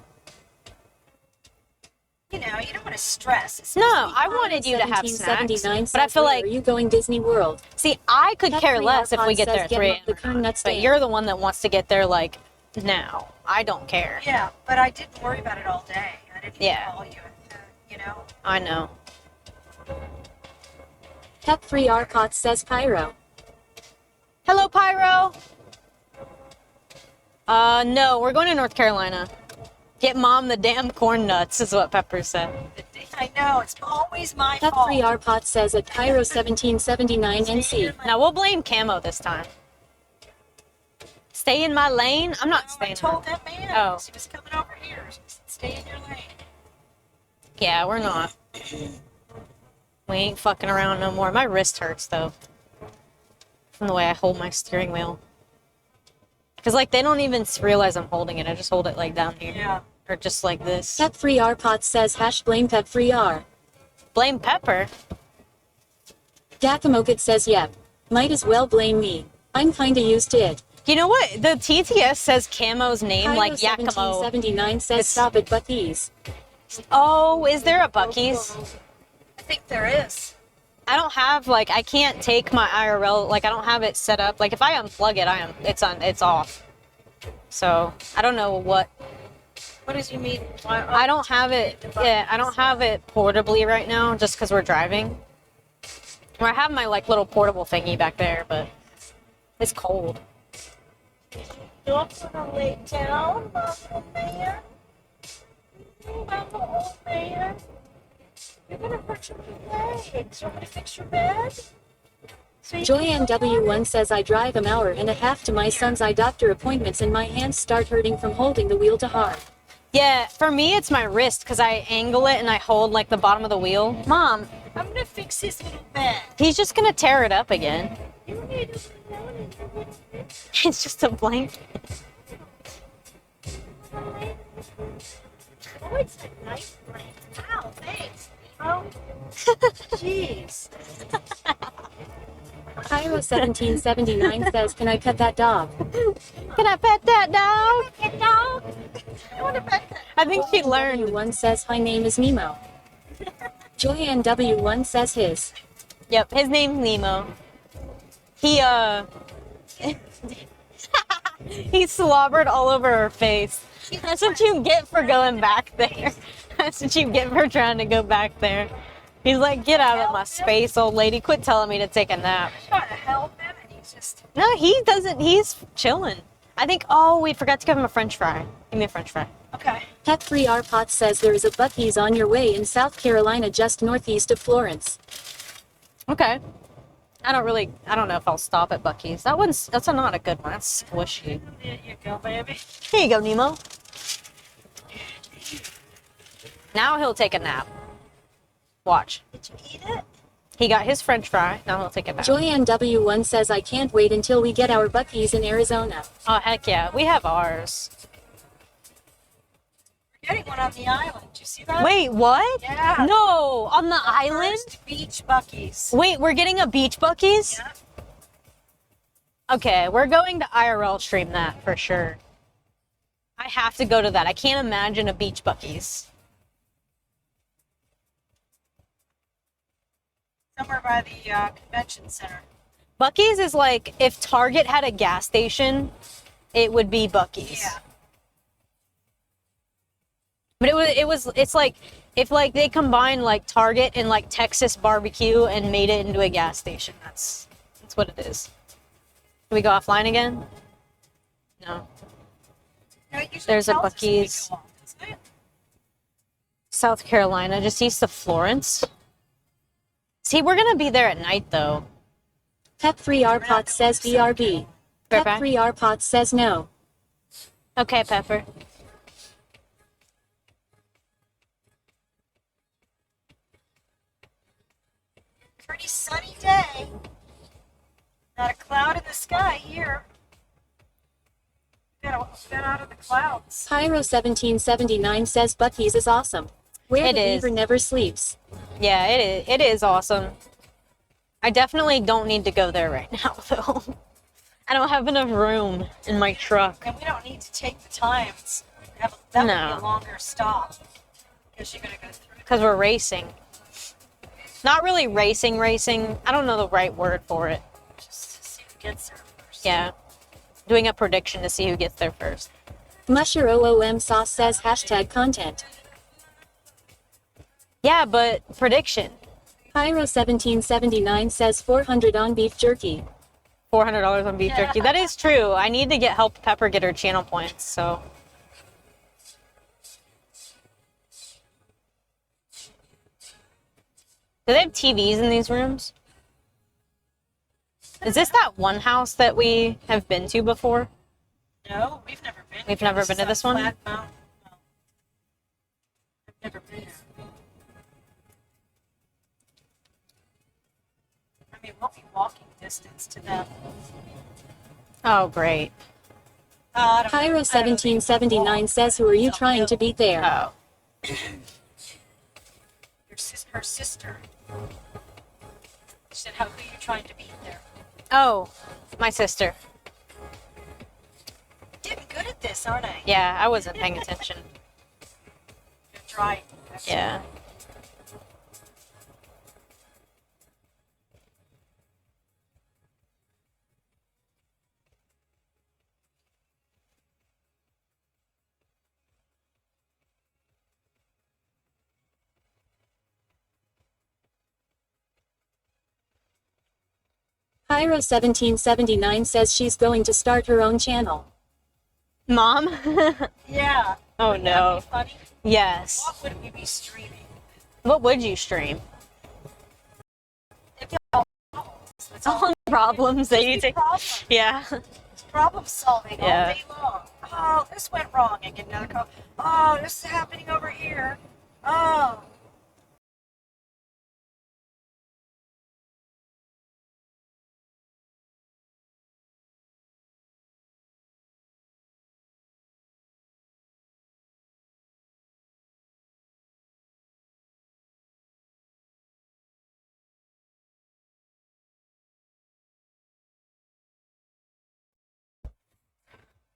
You know, you don't want to stress. It's No, I wanted you to have snacks, 1779 but I says, feel "Where like, are you going Disney World?" see, I could care Pep3RPot less if we get there says at get 3 him up the current nuts But stand. you're the one that wants to get there, like, now. I don't care. Yeah, but I didn't worry about it all day. I didn't Yeah. call you. You know. I know. Pep3RPot says Pyro. Hello, Pyro. No, we're going to North Carolina. Get Mom the damn corn nuts, is what Pepper said. I know. It's always my fault. Pep3RPot says at Pyro 1779 NC. Now, we'll blame Camo this time. Stay in my lane? I'm not I staying told that man. Oh. He was coming over here. He said, stay in your lane. Yeah, we're not. We ain't fucking around no more. My wrist hurts, though. From the way I hold my steering wheel. Because, like, they don't even realize I'm holding it. I just hold it, like, down here. Yeah. Or just like this. Pep3RPot says hash blame Pep3R. Blame Pepper. Gakamokit says yep. Might as well blame me. I'm kinda used to it. You know what? The TTS says Camo's name like Yakimo. 1779 says stop at Buc-ee's. Oh, is there a Buc-ee's? I think there is. I don't have like I can't take my IRL like I don't have it set up. Like if I unplug it, it's off. So I don't know what. What does you mean? I don't have it. Yeah, I don't have it portably right now, just because we're driving. Or I have my like little portable thingy back there, but it's cold. You're gonna lay down, Mama Man. Mama old man. You're gonna hurt your legs. You want me to fix your bed? Joyanne W1 says I drive an hour and a half to my son's eye doctor appointments and my hands start hurting from holding the wheel too hard. Yeah, for me it's my wrist because I angle it and I hold like the bottom of the wheel. Mom, I'm gonna fix his little bed. he's just gonna tear it up again. You need to sit down in your little bed. It's just a blanket. Oh, it's a nice blanket. Ow, thanks. Oh, jeez. Cairo 1779 says, can I pet that dog? Can I pet that dog? Pet dog. I want to pet that. I think she learned. W1 says, my name is Nemo. Joyanne W1 says his. Yep, his name's Nemo. He he slobbered all over her face. That's what you get for going back there. That's what you get for trying to go back there. He's like, get out of my space, old lady. Quit telling me to take a nap. I'm trying to help him, and he's just. No, he doesn't. He's chilling. I think, oh, we forgot to give him a french fry. Give me a french fry. Okay. Pet 3R Pot says there is a Buc-ee's on your way in South Carolina just northeast of Florence. Okay. I don't know if I'll stop at Buc-ee's. That's not a good one. That's squishy. There you go, baby. Here you go, Nemo. Now he'll take a nap. Watch. Did you eat it? He got his french fry. Now he'll take a nap. Joyanne W1 says I can't wait until we get our Buc-ee's in Arizona. Oh, heck yeah. We have ours. We're getting one on the island. Did you see that? Wait, what? Yeah. No, on the island? First beach Buc-ee's. Wait, we're getting a beach Buc-ee's? Yeah. Okay, we're going to IRL stream that for sure. I have to go to that. I can't imagine a beach Buc-ee's. Somewhere by the convention center. Buc-ee's is like if Target had a gas station, it would be Buc-ee's. Yeah. But it's like if like they combined like Target and like Texas barbecue and made it into a gas station. That's what it is. Can we go offline again? No. No, it usually There's a tells us when we Buc-ee's. go off, doesn't it? South Carolina, just east of Florence. See, we're gonna be there at night though. Pep 3R Pot says BRB. Pep Pepper? 3R Pot says no. Okay, Pepper. Pretty sunny day. Not a cloud in the sky here. Got out of the clouds. Pyro 1779 says Buc-ee's is awesome. Where It the is. beaver never sleeps. Yeah, it is awesome. I definitely don't need to go there right now though. I don't have enough room in my truck. And we don't need to take the time. That would No. be a longer stop. Because you're going to go through. Because we're racing. Not really racing. I don't know the right word for it. Just to see who gets there first. Yeah. Doing a prediction to see who gets there first. Musher OOM Sauce says hashtag content. Yeah, but prediction. Pyro 1779 says 400 on beef jerky. $400 on beef jerky. That is true. I need to help Pepper get her channel points, so. Do they have TVs in these rooms? Is this that one house that we have been to before? No, we've never been. We've here. never been to is this on one? Flat Mountain. No. I've never been here. I mean, we'll be walking distance to them. Oh, great. I don't know. Pyro I don't think 1779 says who are you trying to beat there? Oh. Her sister. She said, "How who you trying to beat there?" Oh, my sister. Getting good at this, aren't I? Yeah, I wasn't paying attention. You're trying. That's Yeah. right. Pyro1779 says she's going to start her own channel. Mom? Yeah. Oh Wouldn't that no. be funny? Yes. What would we be streaming? What would you stream? It'd be all That's all. All the problems that you Just be take. problems. Yeah. It's problem solving all Yeah. day long. Oh, this went wrong. I get another call. Oh, this is happening over here. Oh.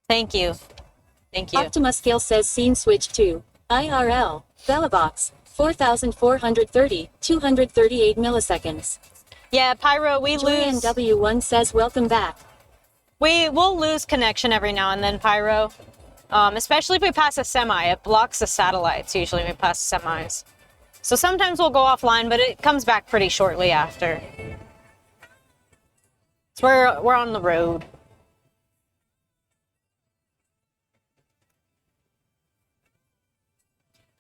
Thank you. Thank you. Optimus Scale says scene switch to IRL. Bellabox. 4,430, 238 milliseconds. Yeah, Pyro, we lose. W1 says welcome back. We'll lose connection every now and then, Pyro. Especially if we pass a semi. It blocks the satellites usually when we pass semis. So sometimes we'll go offline, but it comes back pretty shortly after. So we're on the road.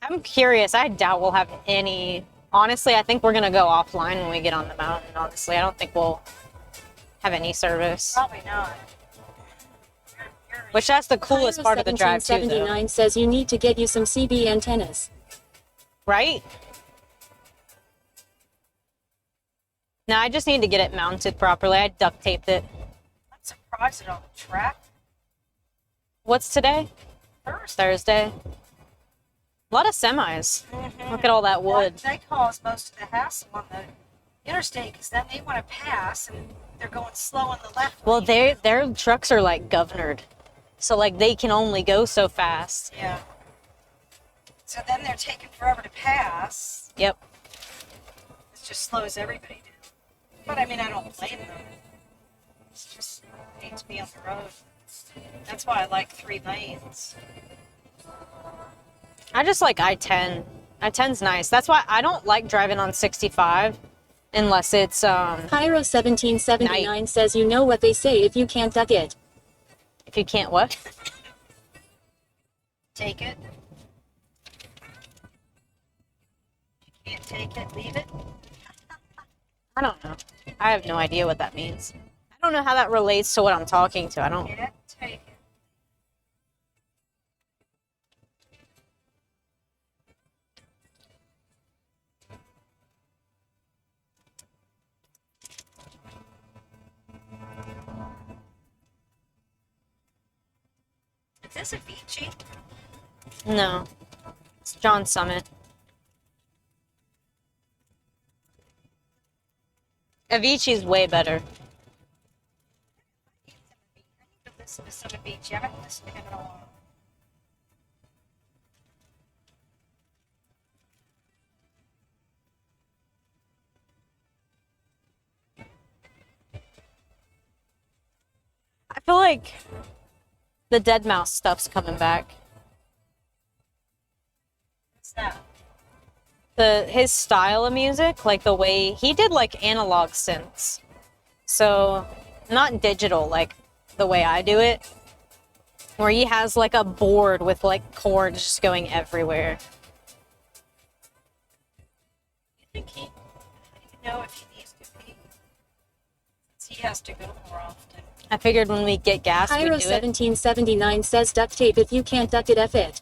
I'm curious. I doubt we'll have any. Honestly, I think we're gonna go offline when we get on the mountain. Honestly, I don't think we'll have any service. Probably not. Which that's the coolest part of the drive too, though. 79 says you need to get you some CB antennas. Right? No, I just need to get it mounted properly. I duct taped it. I'm surprised at all the track. What's today? Thursday. A lot of semis. Look at all that wood. They cause most of the hassle on the interstate because then they want to pass and they're going slow on the left. Well, their trucks are like governed. So like they can only go so fast. Yeah. So then they're taking forever to pass. Yep. It just slows everybody down. But I mean, I don't blame them. It's just need to be on the road. That's why I like 3 lanes. I just like I-10. I-10's nice. That's why I don't like driving on 65 unless it's Pyro1779 night. says you know what they say if you can't duck it. If you can't what? Take it. If you can't take it, leave it. I don't know. I have no idea what that means. I don't know how that relates to what I'm talking to. I don't. Can't take it. Is this a Vici? No. It's John Summit. Avicii's way better. I need to listen to some of Vici. I haven't listened to him in a while. I feel like the Dead Mouse stuff's coming back. What's that? His style of music, like the way he did like analog synths. So not digital like the way I do it. Where he has like a board with like chords just going everywhere. You think he? I don't even know if he needs to be. Since he has to go more often. I figured when we get gas, we'd do it. Pyro1779 says duct tape if you can't duck it, F it.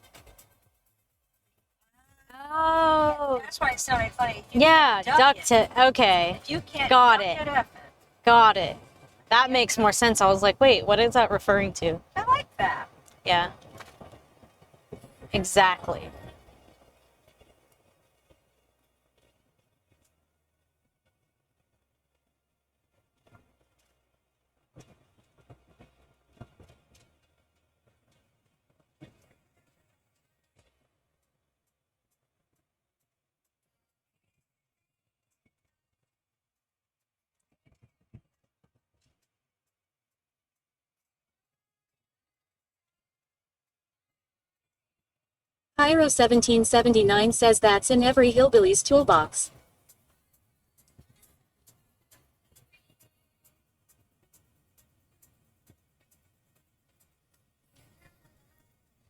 Oh. That's why it sounded funny. If you Yeah, can't duct it. tape. Okay. If you can't Got duck it. F it. Got it. That makes more sense. I was like, wait, what is that referring to? I like that. Yeah. Exactly. Pyro1779 says that's in every hillbilly's toolbox.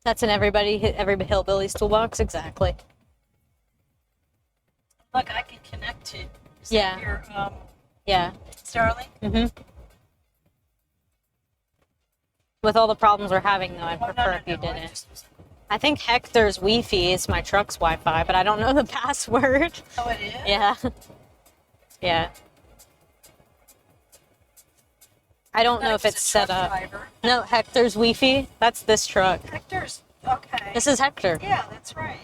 That's in every hillbilly's toolbox, exactly. Look, I can connect to. Yeah. Your Yeah. Starlink. With all the problems we're having, though, I'd Oh, prefer if you didn't. I think Hector's Wi-Fi is my truck's Wi-Fi, but I don't know the password. Oh, it is? Yeah. Yeah. I don't know if it's set up. Driver. No, Hector's Wi-Fi. That's this truck. Hector's, okay. This is Hector. Yeah, that's right.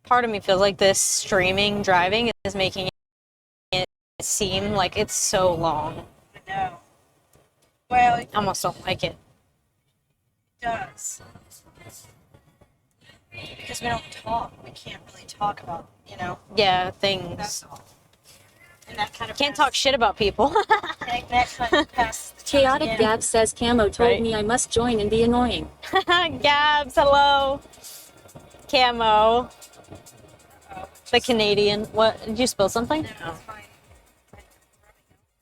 Part of me feels like this streaming driving is making it seem like it's so long. I know. Well, it I almost don't like it. does. Because we don't talk. We can't really talk about, Yeah, things. that's all. And that kind of Can't talk shit about people. that kind of passes the time, Chaotic yeah. Gab says Camo told Right. me I must join and be annoying. Gabs, hello. Camo. The Canadian. What? Did you spill something? No, it's fine.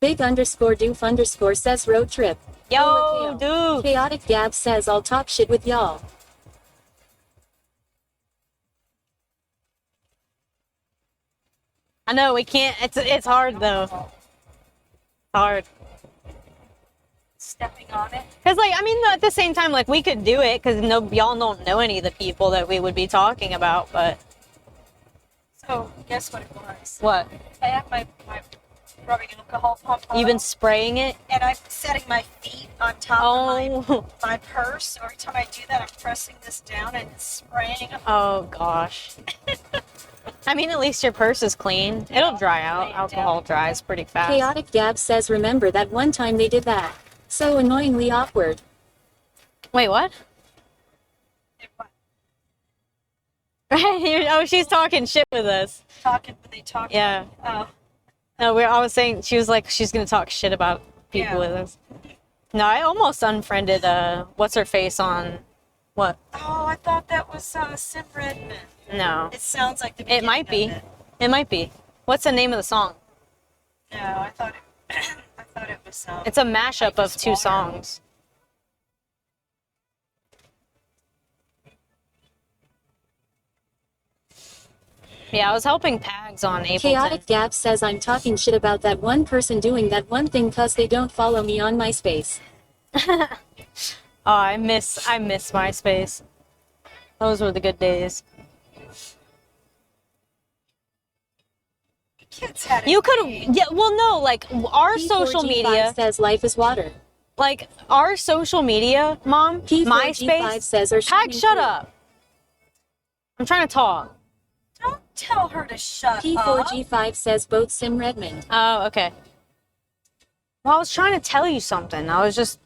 Big underscore doof underscore says road trip. Yo, Hola, Kale. dude. Chaotic Gab says I'll talk shit with y'all. I know we can't. It's hard though. Hard. Stepping on it. Cause like I mean at the same time like we could do it because y'all don't know any of the people that we would be talking about. But So, guess what it was? what? I have my rubbing alcohol pump on. You've been spraying it? And I'm setting my feet on top Oh. of my purse. Every time I do that, I'm pressing this down and it's spraying. Oh gosh. I mean, at least your purse is clean. It'll dry out. Alcohol dries pretty fast. Chaotic Gab says remember that one time they did that. So annoyingly awkward. Wait, what? Oh, she's talking shit with us. Talking, but they talk. Yeah. Oh, No, I was saying she was like she's gonna talk shit about people Yeah. with us. No, I almost unfriended what's her face on what? oh, I thought that was Sim Redman. No. It sounds like the It beginning might be. of it. It might be. What's the name of the song? No, I thought it. I thought it was. It's a mashup of two Water. songs. Yeah, I was helping Pags on Ableton. Chaotic Gab says I'm talking shit about that one person doing that one thing cause they don't follow me on MySpace. Oh, I miss MySpace. Those were the good days. Kids had it. You could, yeah. Well, no, like our social P4G5 media, says life is water. like our social media, Mom, P4G5 MySpace. says are Pag, shut up. I'm trying to talk. Don't tell her to shut up. P4G5 says both Sim Redmond. Oh, okay. Well, I was trying to tell you something. I was just.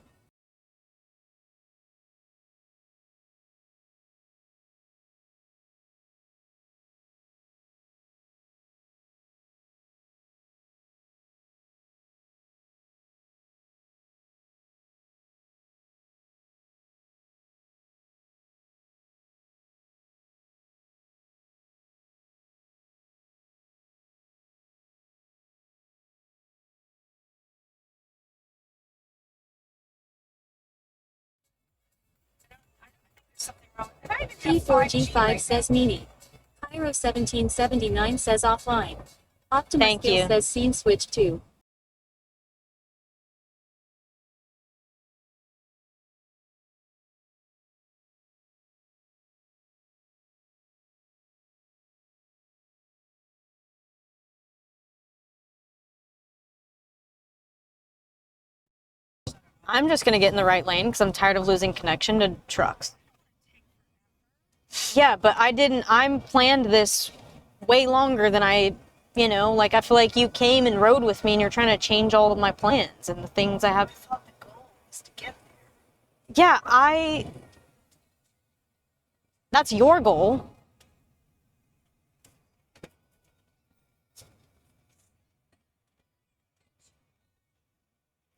Something wrong. And I even have 5G P4G5 right says Nini. Pyro1779 says offline. Optimus Thank Gill you. says scene switch too. I'm just gonna get in the right lane because I'm tired of losing connection to trucks. Yeah, but I'm planned this way longer than I I feel like you came and rode with me and you're trying to change all of my plans and the things I have. I thought the goal was to get Yeah, that's your goal.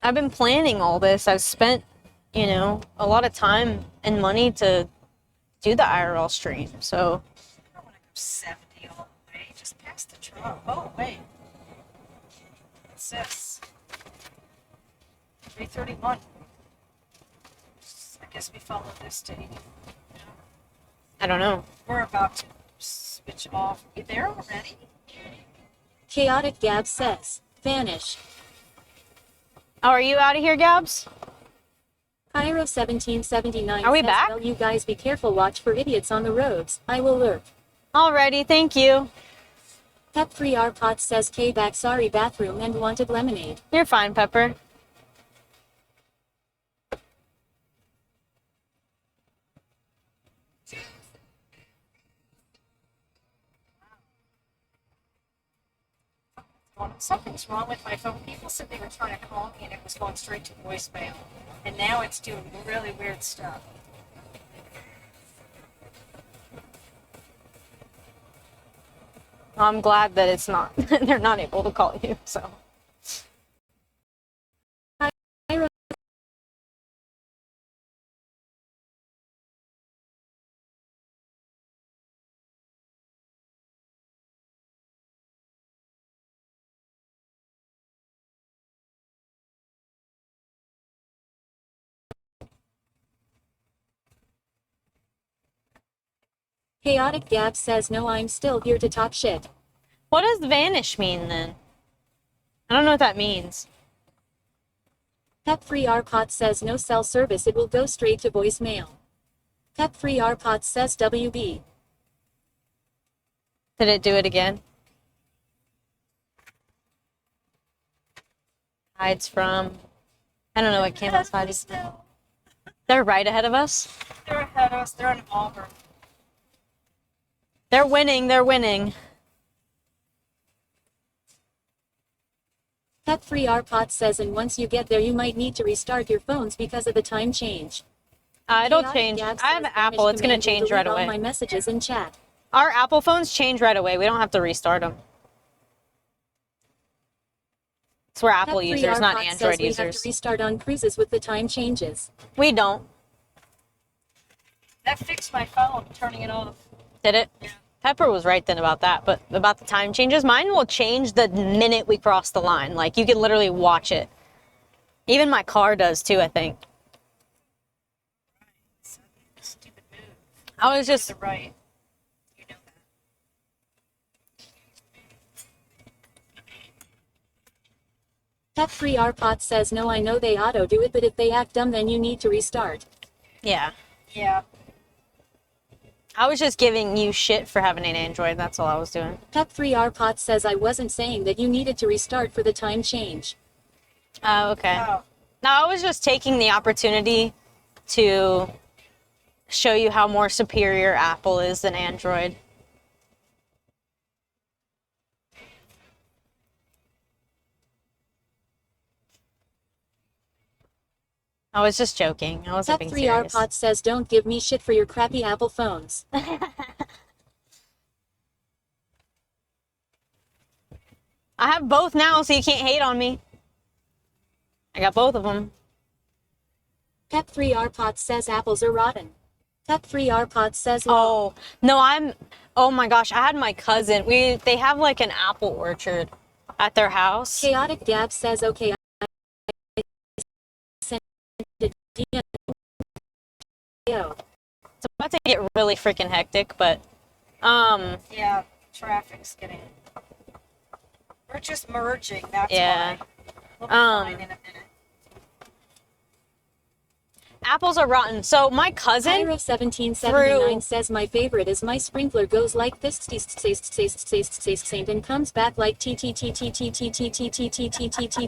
I've been planning all this. I've spent, you know, a lot of time and money to do the IRL stream. So I don't want to go 70 all the way. Just past the truck. Oh, wait. What's this? 331. I guess we follow this to 80. I don't know. We're about to switch off. You there already? Chaotic Gab says, vanish. Oh, are you out of here, Gabs? Pyro 1779 Are we says, back? well, you guys be careful, watch for idiots on the roads. I will lurk. Alrighty, thank you. Pep Free R Pot says, K back, sorry bathroom and wanted lemonade. You're fine, Pepper. Something's wrong with my phone. People said they were trying to call me and it was going straight to voicemail. And now it's doing really weird stuff. I'm glad that it's not, they're not able to call you, so. Pyro Chaotic Gab says, no, I'm still here to talk shit. What does vanish mean then? I don't know what that means. Pep Free R Pot says, no cell service, it will go straight to voicemail. Pep Free R Pot says, WB. Did it do it again? Hides from. I don't know what Campbell's hiding. They're right ahead of us. They're ahead of us. They're in Auburn. They're winning. They're winning. Pep Free R Pot says, and once you get there, you might need to restart your phones because of the time change. It'll Chaotic change. Gab I have says, Apple. vanish It's gonna command will change right delete all away. my messages in chat. Our Apple phones change right away. We don't have to restart them. It's for Apple Pep Free users, R not Pot Android says we have users. to restart on cruises with the time changes. We don't. That fixed my phone, turning it off. Did it? Yeah. Pepper was right then about that, but about the time changes, mine will change the minute we cross the line. Like, you can literally watch it. Even my car does too, I think. Stupid move. I was just... To the right. You know that. Pep Free R Pot says, no, I know they auto do it, but if they act dumb, then you need to restart. Yeah. Yeah. I was just giving you shit for having an Android. That's all I was doing. Pep Free R Pot says, I wasn't saying that you needed to restart for the time change. Oh, okay. Oh. No, I was just taking the opportunity to show you how more superior Apple is than Android. I was just joking. I wasn't Pep being 3R serious. Pot says, don't give me shit for your crappy Apple phones. I have both now, so you can't hate on me. I got both of them. Pep 3R Pot says apples are rotten. Pep 3R Pot says, oh, no, oh my gosh, I had my cousin. They have like an apple orchard at their house. Chaotic Gab says, okay, I sent a DM. It's about to get really freaking hectic, but, yeah, traffic's getting... We're just merging, that's yeah. why. We'll be fine in a minute. Apples are rotten. So my cousin Pyro 1779 says my favorite is my sprinkler goes like this saint and comes back like t t t t t t t t t t t t t t t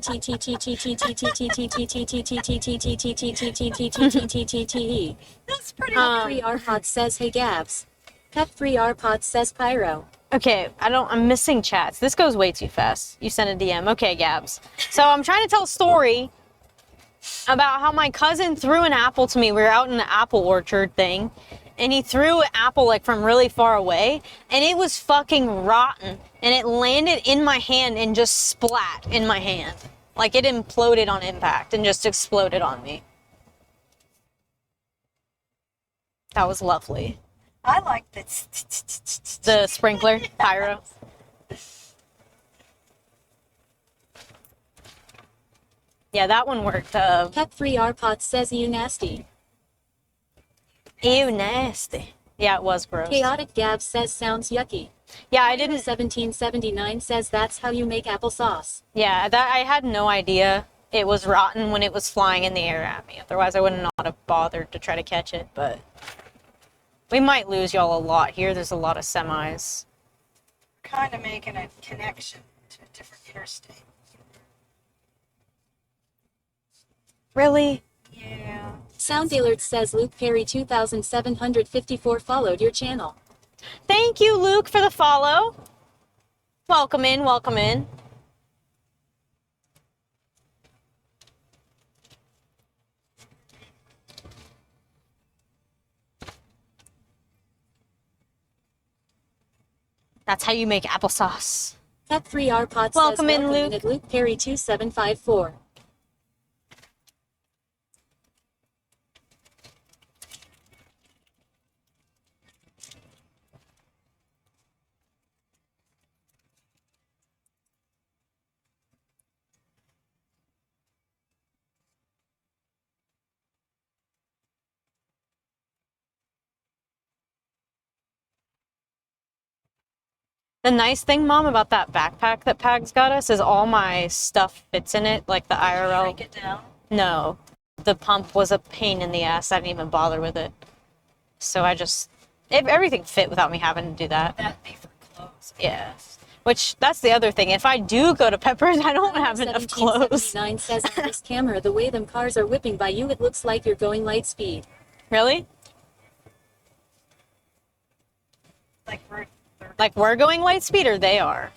t t t t. That's pretty Pep 3R Pot says hey Gabs. Pep 3R Pot says Pyro. Okay, I'm missing chats. This goes way too fast. You sent a DM. Okay, Gabs. So I'm trying to tell a story about how my cousin threw an apple to me. We were out in the apple orchard thing, and he threw an apple like from really far away, and it was fucking rotten, and it landed in my hand and just splat in my hand. Like, it imploded on impact and just exploded on me. That was lovely. I like the The sprinkler, pyro. Yeah, that one worked. Pet3rpot says you nasty. Ew, nasty. Yeah, it was gross. Chaotic Gab says sounds yucky. Yeah, I didn't. 1779 says that's how you make applesauce. Yeah, that I had no idea it was rotten when it was flying in the air at me. Otherwise, I would not have bothered to try to catch it. But we might lose y'all a lot here. There's a lot of semis. kind of making a connection to a different interstate. Really? Yeah. Sound Alert says Luke Perry 2754 followed your channel. Thank you, Luke, for the follow. Welcome in, welcome in. That's how you make applesauce. Pet3rpot says Welcome in, Luke. at Luke Perry 2754. The nice thing, Mom, about that backpack that Pags got us is all my stuff fits in it, like the IRL. Shrink it down. No. The pump was a pain in the ass. I didn't even bother with it. So I just... everything fit without me having to do that. That'd be for clothes. Yeah. Which, that's the other thing. If I do go to Pepper's, I don't have enough clothes. 1779 says on this camera, the way them cars are whipping by you, it looks like you're going light speed. Really? Like we're going light speed, or they are?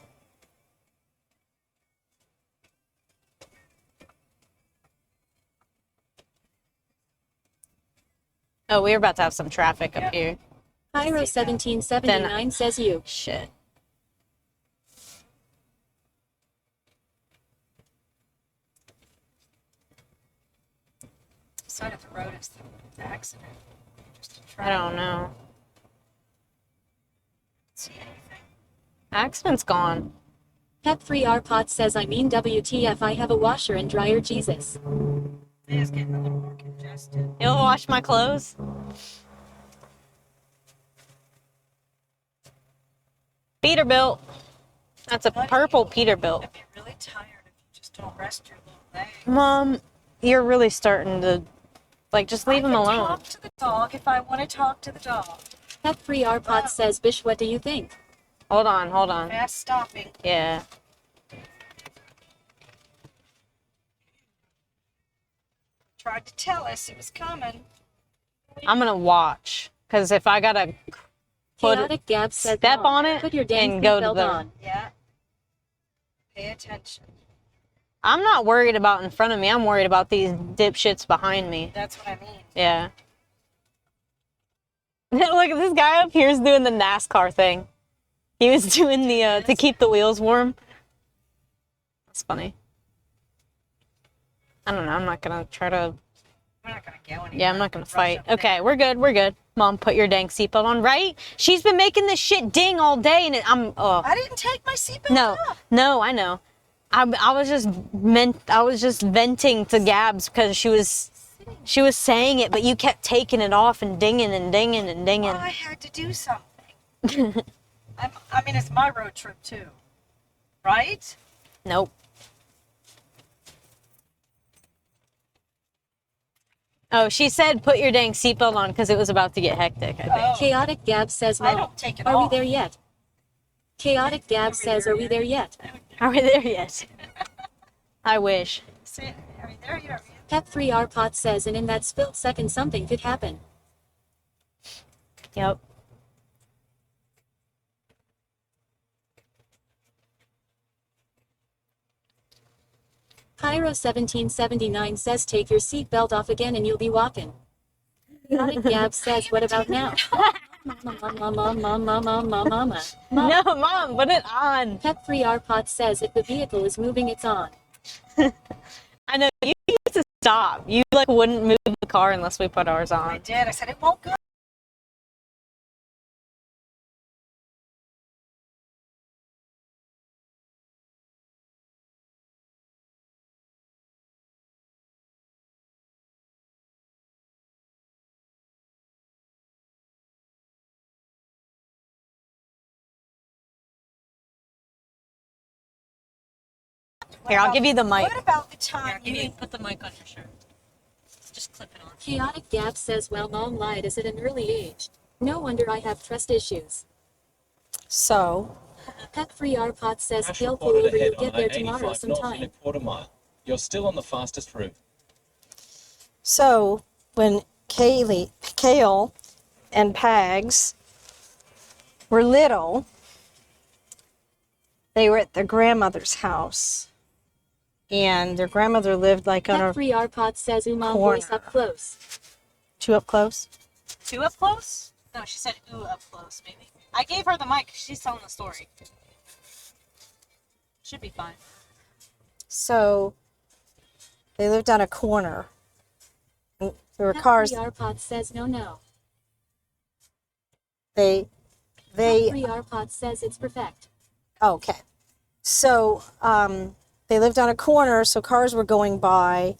Oh, we're about to have some traffic up here. Pyro 1779 says you. Shit. side of the road is the accident. I don't know. See anything? Accident's gone. Pep3rpot says I mean WTF, I have a washer and dryer, Jesus. It is getting a little more congested. You'll wash my clothes? Peterbilt. That's a purple Peterbilt. I'd be really tired if you just don't rest your little legs. Mom, you're really starting to, like, just leave him I can alone. talk to the dog if I want to talk to the dog. Pep3rpot says, Bish, what do you think? Hold on, hold on. Fast stopping. Yeah. Tried to tell us it was coming. I'm gonna watch, because if I gotta Chaotic Gab says, step Mom, on it put your dang and go to seatbelt the... on. Yeah. Pay attention. I'm not worried about in front of me. I'm worried about these dipshits behind me. That's what I mean. Yeah. Look at this guy up here is doing the NASCAR thing. He was doing the, to keep the wheels warm. That's funny. I don't know. I'm not gonna try to... We're not going to go anywhere. Yeah, I'm not gonna fight. Okay, we're good. We're good. Mom, put your dang seatbelt on, right? She's been making this shit ding all day, and I didn't take my seatbelt off. No, I know. I was just venting to Gabs because she was saying it, but you kept taking it off and dinging and dinging and dinging. Well, I had to do something. I mean, it's my road trip too, right? Nope. Oh, she said put your dang seatbelt on because it was about to get hectic, I think. Chaotic Gab says, I Mom, don't take it are off. we there yet? Chaotic Gab says, are we there yet? Are we there yet? I wish. See, are we there yet? Pep3rpot says, and in that split second something could happen. Yep. Pyro 1779 says, take your seatbelt off again and you'll be walking. Chaotic Gab says, what about now? Mama. No, Mom, put it on. Pep3rpot says, if the vehicle is moving, it's on. I know you used to stop. You like wouldn't move the car unless we put ours on. I did. I said it won't go. Here, I'll give you the mic. What about the time You put the mic on your shirt. Just clip it on. Chaotic Gap says, well, mom lied us at an early age. No wonder I have trust issues. So, Pet Free R Pot says, Crash he'll pull reported over, ahead you'll on get there I-85 tomorrow north in a sometime. quarter mile. You're still on the fastest route. So when Kale and Pags were little, they were at their grandmother's house. And their grandmother lived like on Pet a Free R Pot says, mom corner. voice up close. Too up close. two up close? No, she said ooh up close, maybe. I gave her the mic. She's telling the story. Should be fine. So they lived on a corner. And there were Pet cars. Free R Pot says, no. They Pet Free R Pot says it's perfect. okay. So they lived on a corner, so cars were going by,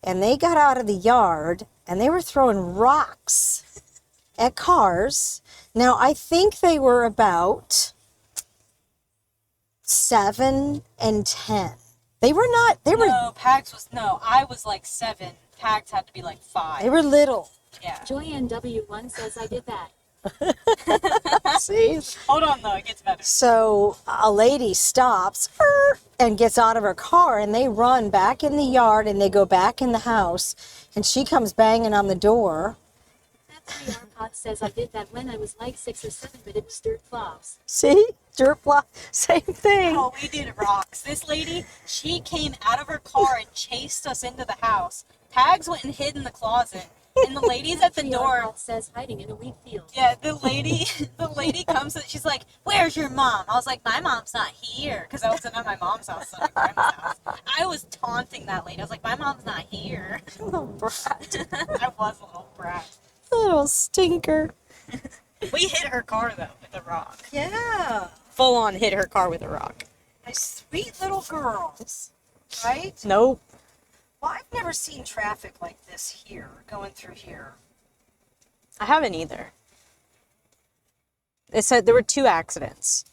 and they got out of the yard and they were throwing rocks at cars. Now I think they were about 7 and 10. They were not. They were. No, Pags was no. I was like 7. Pags had to be like 5. They were little. Yeah. Joy NW1 says, I did that. See? Hold on though, it gets better. So a lady stops and gets out of her car, and they run back in the yard and they go back in the house, and she comes banging on the door. Pet Free R Pot says, I did that when I was like 6 or 7, but it was dirt flops. See? Dirt block. Same thing. Oh, we did rocks. This lady, she came out of her car and chased us into the house. Pags went and hid in the closet. And the lady's at the Free R door. Pot says, hiding in a wheat field. Yeah, the lady comes and she's like, "Where's your mom?" I was like, "My mom's not here," because I wasn't at my mom's house, at my grandma's house. I was taunting that lady. I was like, "My mom's not here." Little brat. I was a little brat. Little stinker. We hit her car though with a rock. Yeah. Full on hit her car with a rock. My sweet little girls. Right? Nope. Well, I've never seen traffic like this here, going through here. I haven't either. It said there were 2 accidents.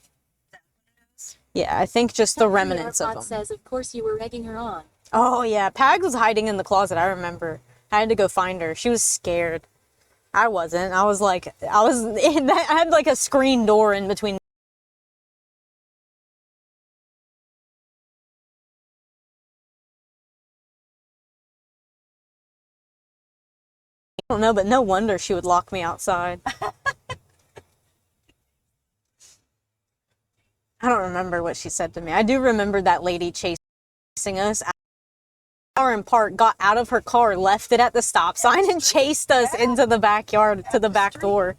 Yeah, I think just the Pet Free R remnants of Pot them. says, of course you were egging her on. Oh yeah, Pags was hiding in the closet. I remember. I had to go find her. She was scared. I wasn't. I was I had like a screen door in between. I don't know, but no wonder she would lock me outside. I don't remember what she said to me. I do remember that lady chasing us. Our in park got out of her car, left it at the stop sign, and chased us into the backyard to the back door.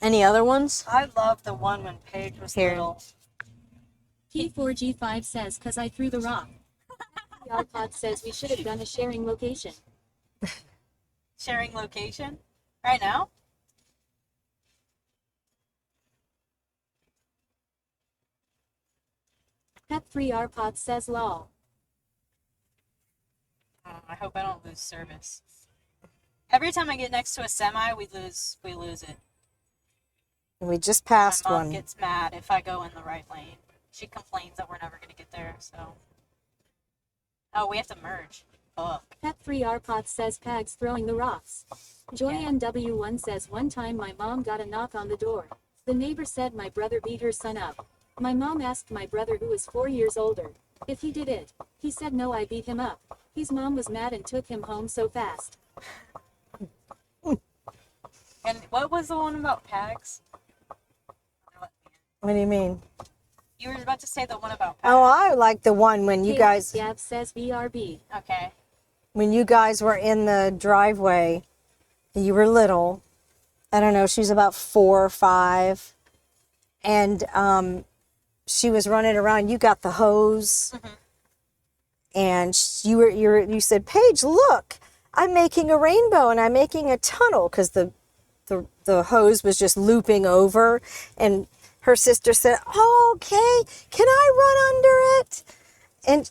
Any other ones? I love the one when Paige was Here. little. P4G5 says, cause I threw the rock. PR Pod says we should have done a sharing location. Sharing location? Right now? Pet Free R Pod says lol. Oh, I hope I don't lose service. Every time I get next to a semi, we lose it. We just passed My mom one. gets mad if I go in the right lane. She complains that we're never gonna get there, so. Oh, we have to merge. Fuck. Pet Free R Pod says Pags throwing the rocks. Joy NW1 says one time my mom got a knock on the door. The neighbor said my brother beat her son up. My mom asked my brother, who is 4 years older, if he did it. He said no, I beat him up. His mom was mad and took him home so fast. And what was the one about Pags? What do you mean? You were about to say the one about Pags. Oh, I like the one when you guys, Gab says BRB. Okay. when you guys were in the driveway, you were little. I don't know, she was about 4 or 5. And she was running around. You got the hose, and you said, Paige, look, I'm making a rainbow and I'm making a tunnel because the hose was just looping over, and her sister said, oh, okay, can I run under it? And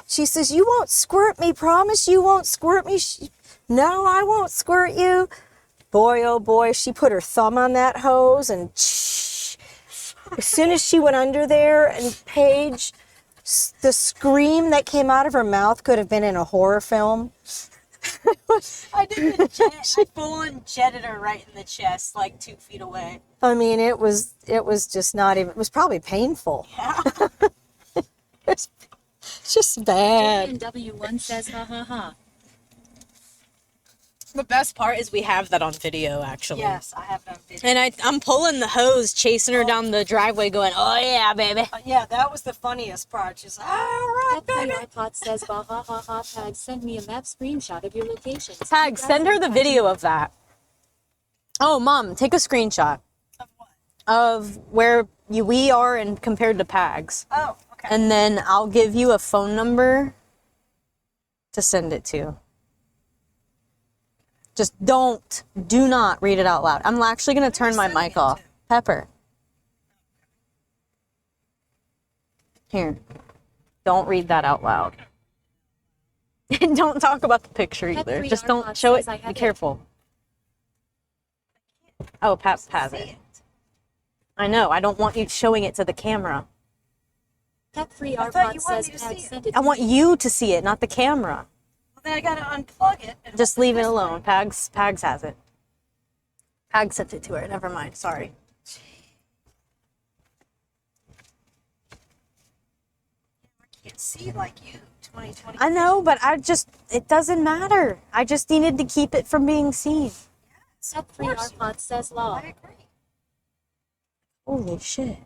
she says, you won't squirt me, promise you won't squirt me. No, I won't squirt you. Boy, oh boy, she put her thumb on that hose, and as soon as she went under there, and Paige, the scream that came out of her mouth could have been in a horror film. I did the jet. I full on jetted her right in the chest, like 2 feet away. I mean, it was just not even. It was probably painful. Yeah. It's just bad. JNW1 says ha ha ha. The best part is we have that on video, actually. Yes, I have it on video. And I'm pulling the hose, chasing her down the driveway, going, "Oh yeah, baby." Yeah, that was the funniest part. She's all right, baby. iPod says ha ha ha ha. Pag, send me a map screenshot of your location. Pag, send her the video of that. Oh, Mom, take a screenshot. Of what? Of where we are and compared to Pag's. Oh, okay. And then I'll give you a phone number to send it to. Just do not read it out loud. I'm actually going to turn my mic off. Pepper. Here. Don't read that out loud. And don't talk about the picture either. Just don't show it. Be careful. Oh, Pap has it. I know. I don't want you showing it to the camera. Pet Free iPod says Pag sent it. I want you to see it, not the camera. Then I gotta unplug it. Just leave it alone. Pags has it. Pag sent it to her. Never mind. Sorry. I can't see like you. 2020. I know, but it doesn't matter. I just needed to keep it from being seen. Pet Free iPod says law. I agree. Holy shit.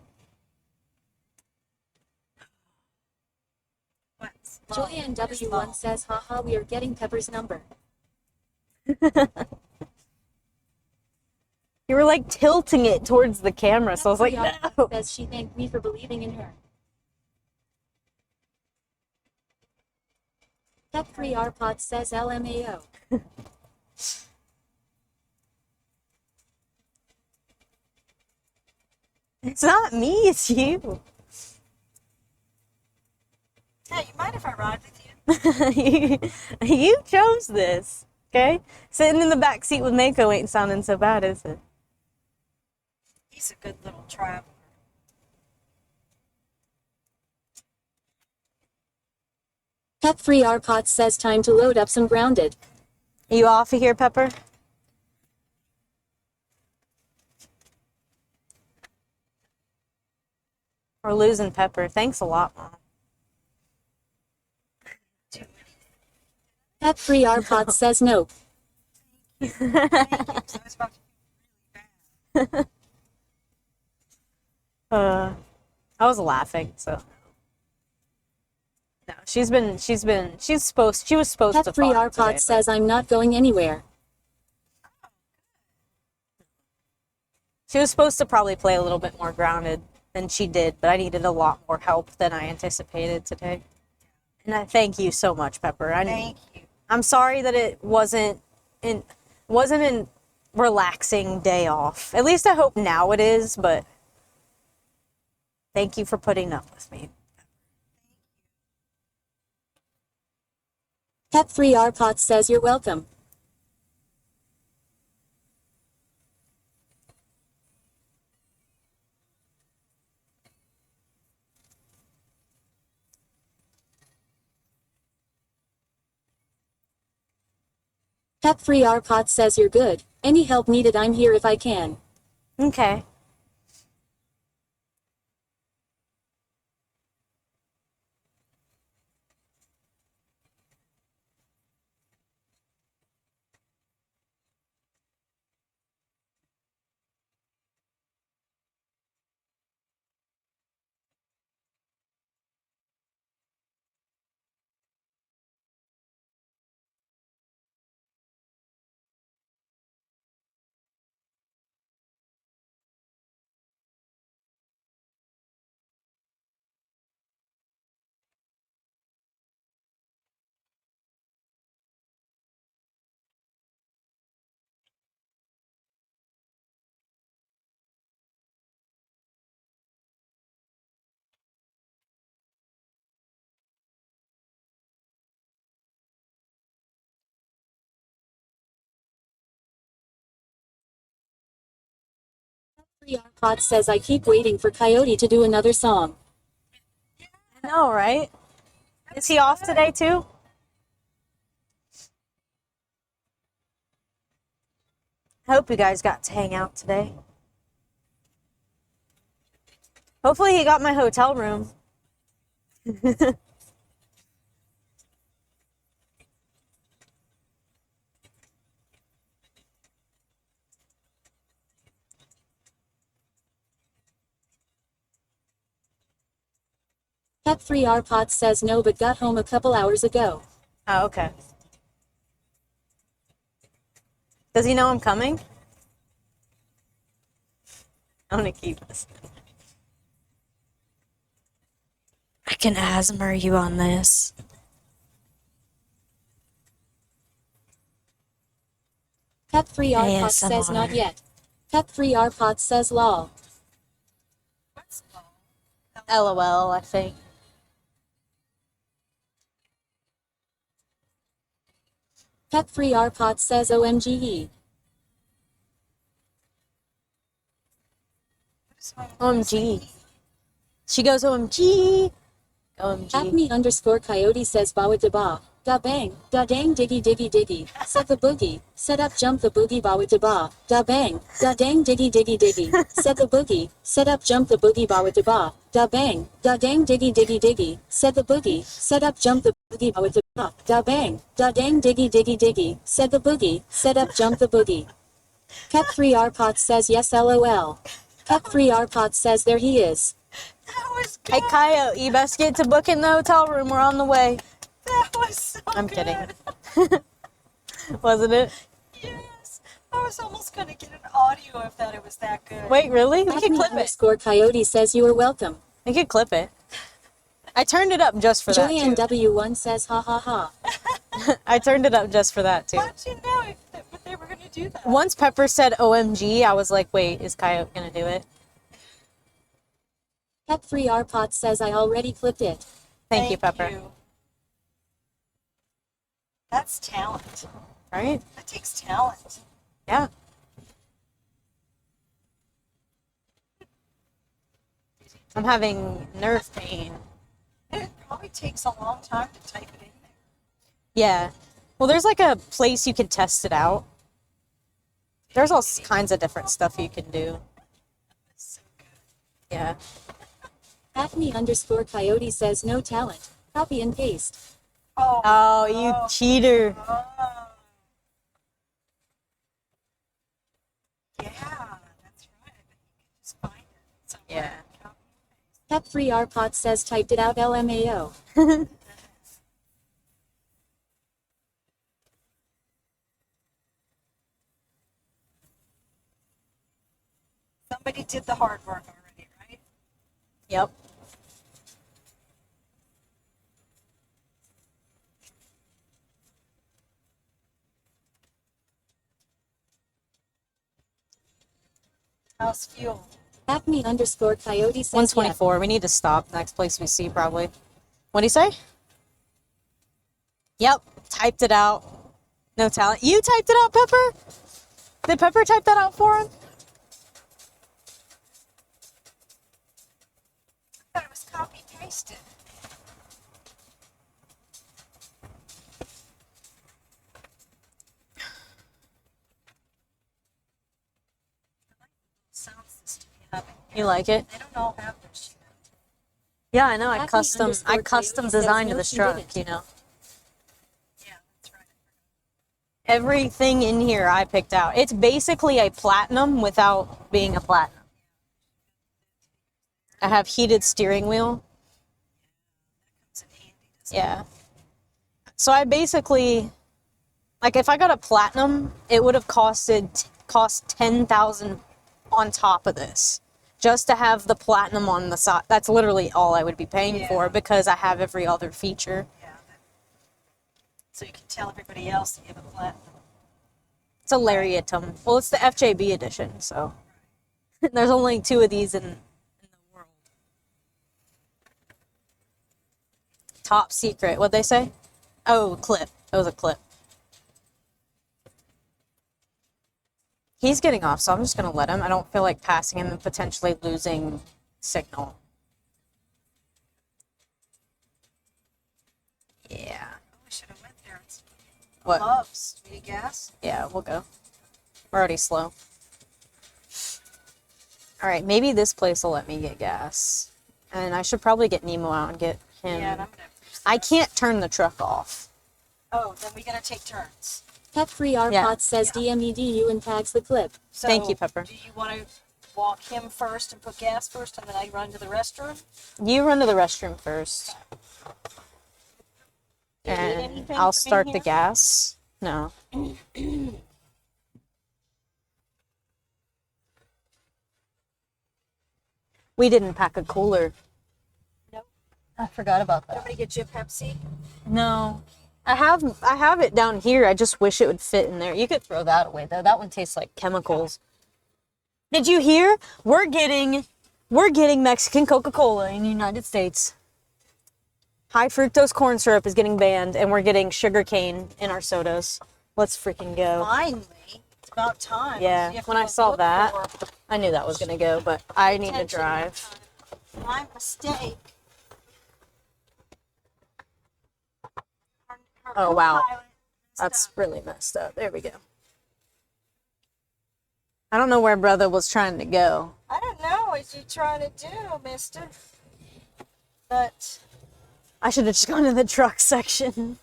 JoyNW1 says haha, we are getting Pepper's number. You were like tilting it towards the camera, so I was like, no. Says she thanked me for believing in her. Pet Free iPod says LMAO. It's not me, it's you. Yeah, you mind if I ride with you? You chose this, okay? Sitting in the back seat with Mako ain't sounding so bad, is it? He's a good little traveler. Pet Free iPod says time to load up some Grounded. Are you off of here, Pepper? We're losing Pepper. Thanks a lot, Mom. Pet Free iPod says no. I was laughing, so. No, she was supposed Pet to Free fart today, iPod says I'm not going anywhere. she was supposed to probably play a little bit more grounded than she did, but I needed a lot more help than I anticipated today. And I thank you so much, Pepper. Thank you. I'm sorry that it wasn't a relaxing day off. At least I hope now it is, but thank you for putting up with me. Pet Free iPod says you're welcome. Pet Free iPod says you're good. Any help needed, I'm here if I can. Okay. Pot says I keep waiting for Coyote to do another song. I know, right? Is he off today too? I hope you guys got to hang out today. Hopefully he got my hotel room. Pet3R Pot says no but got home a couple hours ago. Oh, okay. Does he know I'm coming? I'm gonna keep this. I can asthma you on this. Pet3R Pot says not ASMR. yet. Pet3R Pot says lol. LOL, I think. Pet3R Pot says OMGE. OMG. She goes OMG. OMG. Acme_Coyote says bawa da ba. Da bang. Da dang diggy diggy diggy. Set the boogie. Set up jump the boogie bawa da ba. Da bang. Da dang diggy diggy diggy. Set the boogie. Set up jump the boogie bawa da ba. Da bang. Da dang diggy diggy diggy. Set the boogie. Set up jump the boogie bawa da ba. Da bang. Da dang diggy diggy diggy. Set the boogie. Set up jump the boogie. Pet3R Pot says yes lol. Pet3R Pot says there he is. Hey, Coyote, you best get to booking the hotel room. We're on the way. That was so I'm good. kidding. Wasn't it? Yes. I was almost going to get an audio if it was that good. Wait, really? We could clip it. Acme_Coyote says you are welcome. We could clip it. I turned it up just for that, too. JNW1 says ha ha ha. I turned it up just for that, too. How'd you know if they were going to do that? Once Pepper said OMG, I was like, wait, is Coyote gonna do it? Pet3R Pot says I already clipped it. Thank you, Pepper. That's talent. Right? That takes talent. Yeah. I'm having nerve pain. It probably takes a long time to type it in there. Yeah. Well, there's like a place you can test it out. There's all kinds of different stuff you can do. Yeah. Acme_Coyote says no talent. Copy and paste. Oh, you cheater. Yeah, that's right. You can just find it. Yeah. Pet3R Pot says typed it out LMAO. Somebody did the hard work already, right? Yep. How's fuel? Acme_Coyote says 124. We need to stop. Next place we see, probably. What'd he say? Yep. Typed it out. No talent. You typed it out, Pepper? Did Pepper type that out for him? I thought it was copy pasted. Sound system you have in here. You like it? They don't all have this. Yeah, I know. I custom Coyote designed says no, this she truck, didn't. you know. Yeah, that's right. Everything in here I picked out. It's basically a platinum without being a platinum. I have heated steering wheel. Comes in handy, doesn't Yeah. So I basically, like, if I got a platinum, it would have cost 10,000 on top of this, just to have the platinum on the side. That's literally all I would be paying for because I have every other feature. Yeah. So you can tell everybody else that you have a platinum. It's a Lariatum. Well, it's the FJB edition, so there's only 2 of these in the world. Top secret. What'd they say? Oh, clip. It was a clip. He's getting off, so I'm just gonna let him. I don't feel like passing him and potentially losing signal. Yeah. We should have went there. What? Loves. Do you gas? Yeah, we'll go. We're already slow. Alright, maybe this place will let me get gas. And I should probably get Nemo out and get him. Yeah, and I'm gonna. I can't turn the truck off. Oh, then we gotta take turns. Pet-free RPOT Yeah. says DMEDU and tags the clip. So, Thank you, Pepper. Do you want to walk him first and put gas first, and then I run to the restroom? You run to the restroom first. Do you need And anything I'll from in start the here? gas. No. We didn't pack a cooler. Nope. I forgot about that. Somebody get you a Pepsi? No. I have it down here. I just wish it would fit in there. You could throw that away though. That one tastes like chemicals. Did you hear? We're getting Mexican Coca-Cola in the United States. High fructose corn syrup is getting banned, and we're getting sugar cane in our sodas. Let's freaking go. Finally. It's about time. Yeah, You have when to I go saw look that, for I knew that was gonna go, but I need to attention. drive. My mistake. Her Oh, wow. co-pilot messed That's up. really messed up. There we go. I don't know where brother was trying to go. I don't know what you trying to do, mister. But I should have just gone to the truck section.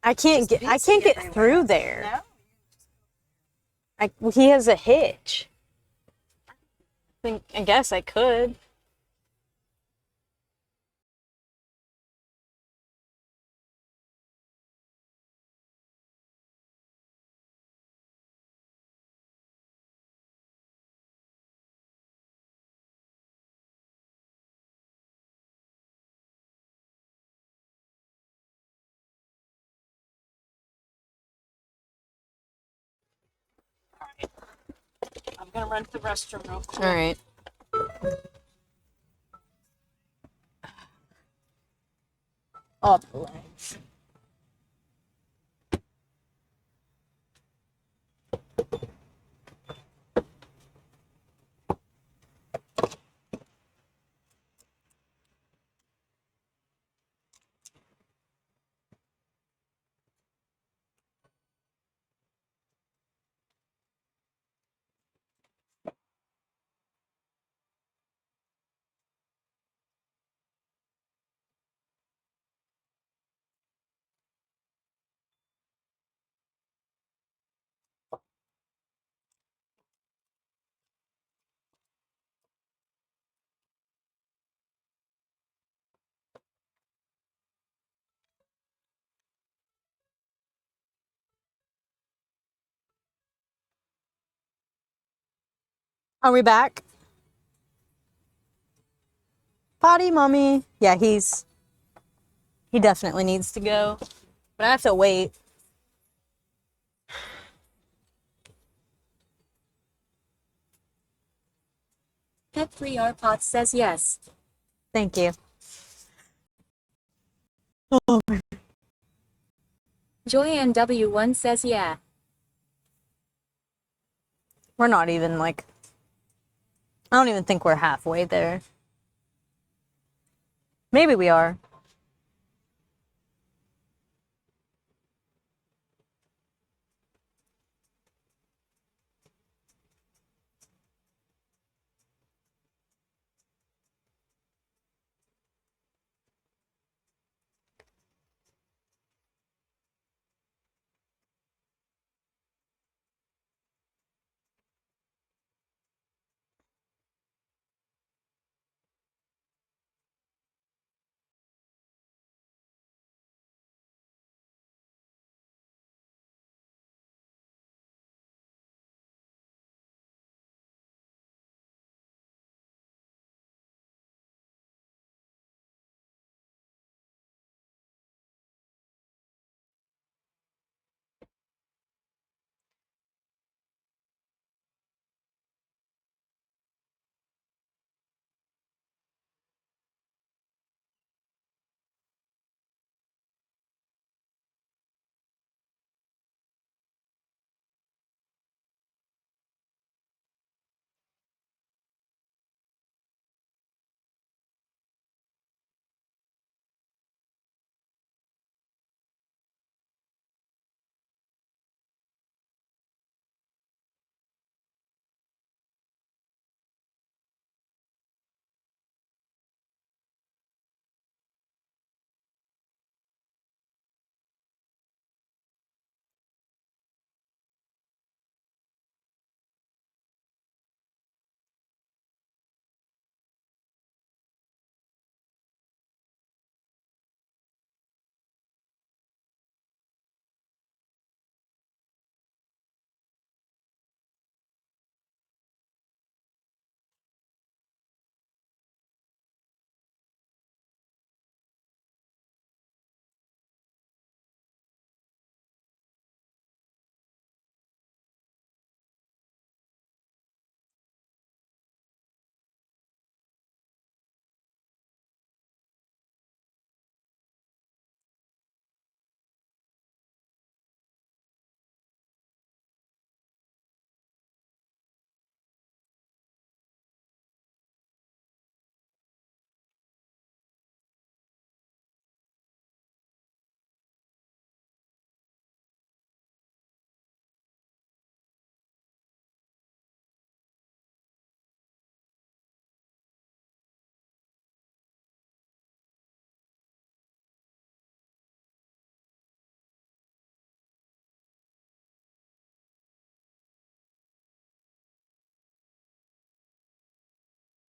I can't get everywhere. through there. no. He has a hitch. I guess I could. I'm gonna run to the restroom real quick. All right. Up legs. Are we back? Potty mommy. Yeah, he definitely needs to go. But I have to wait. Pet-free RPOT says yes. Thank you. Joyanne W1 says yeah. We're not even like, I don't even think we're halfway there. Maybe we are.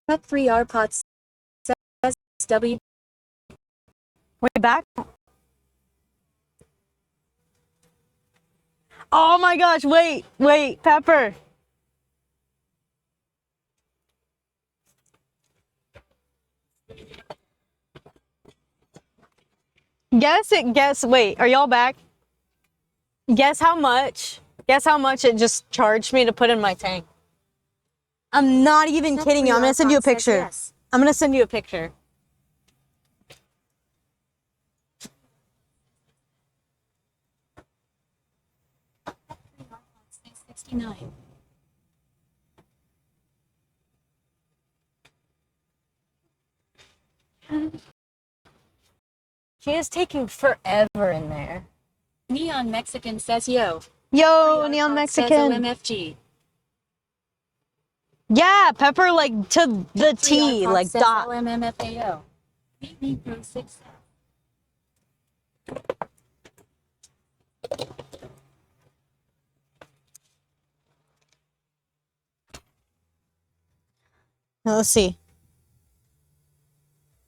Pep 3R Potts says W. Way back. Oh my gosh, wait, Pepper. Wait, are y'all back? Guess how much it just charged me to put in my tank. I'm not even kidding you. I'm gonna send you a picture. Yes. I'm gonna send you a picture. $69. She is taking forever in there. Neon Mexican says yo. Yo, Neon Mexican. Says OMFG. Yeah, Pepper like to the T, like says dot. LMMFAO. Me Pro 6. Now, let's see.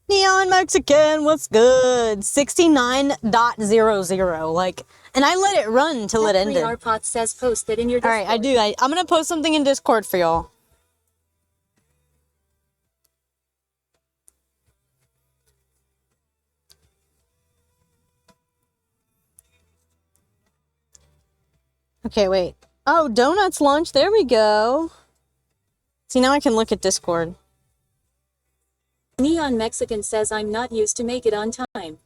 Neon Mexican, what's good? 69.00. Like, and I let it run until it ended. Pep 3R Potts says post it in your Discord. All right, I do. I'm gonna post something in Discord for y'all. Okay, wait. Oh, donuts lunch. There we go. See, now I can look at Discord. Neon Mexican says I'm not used to make it on time.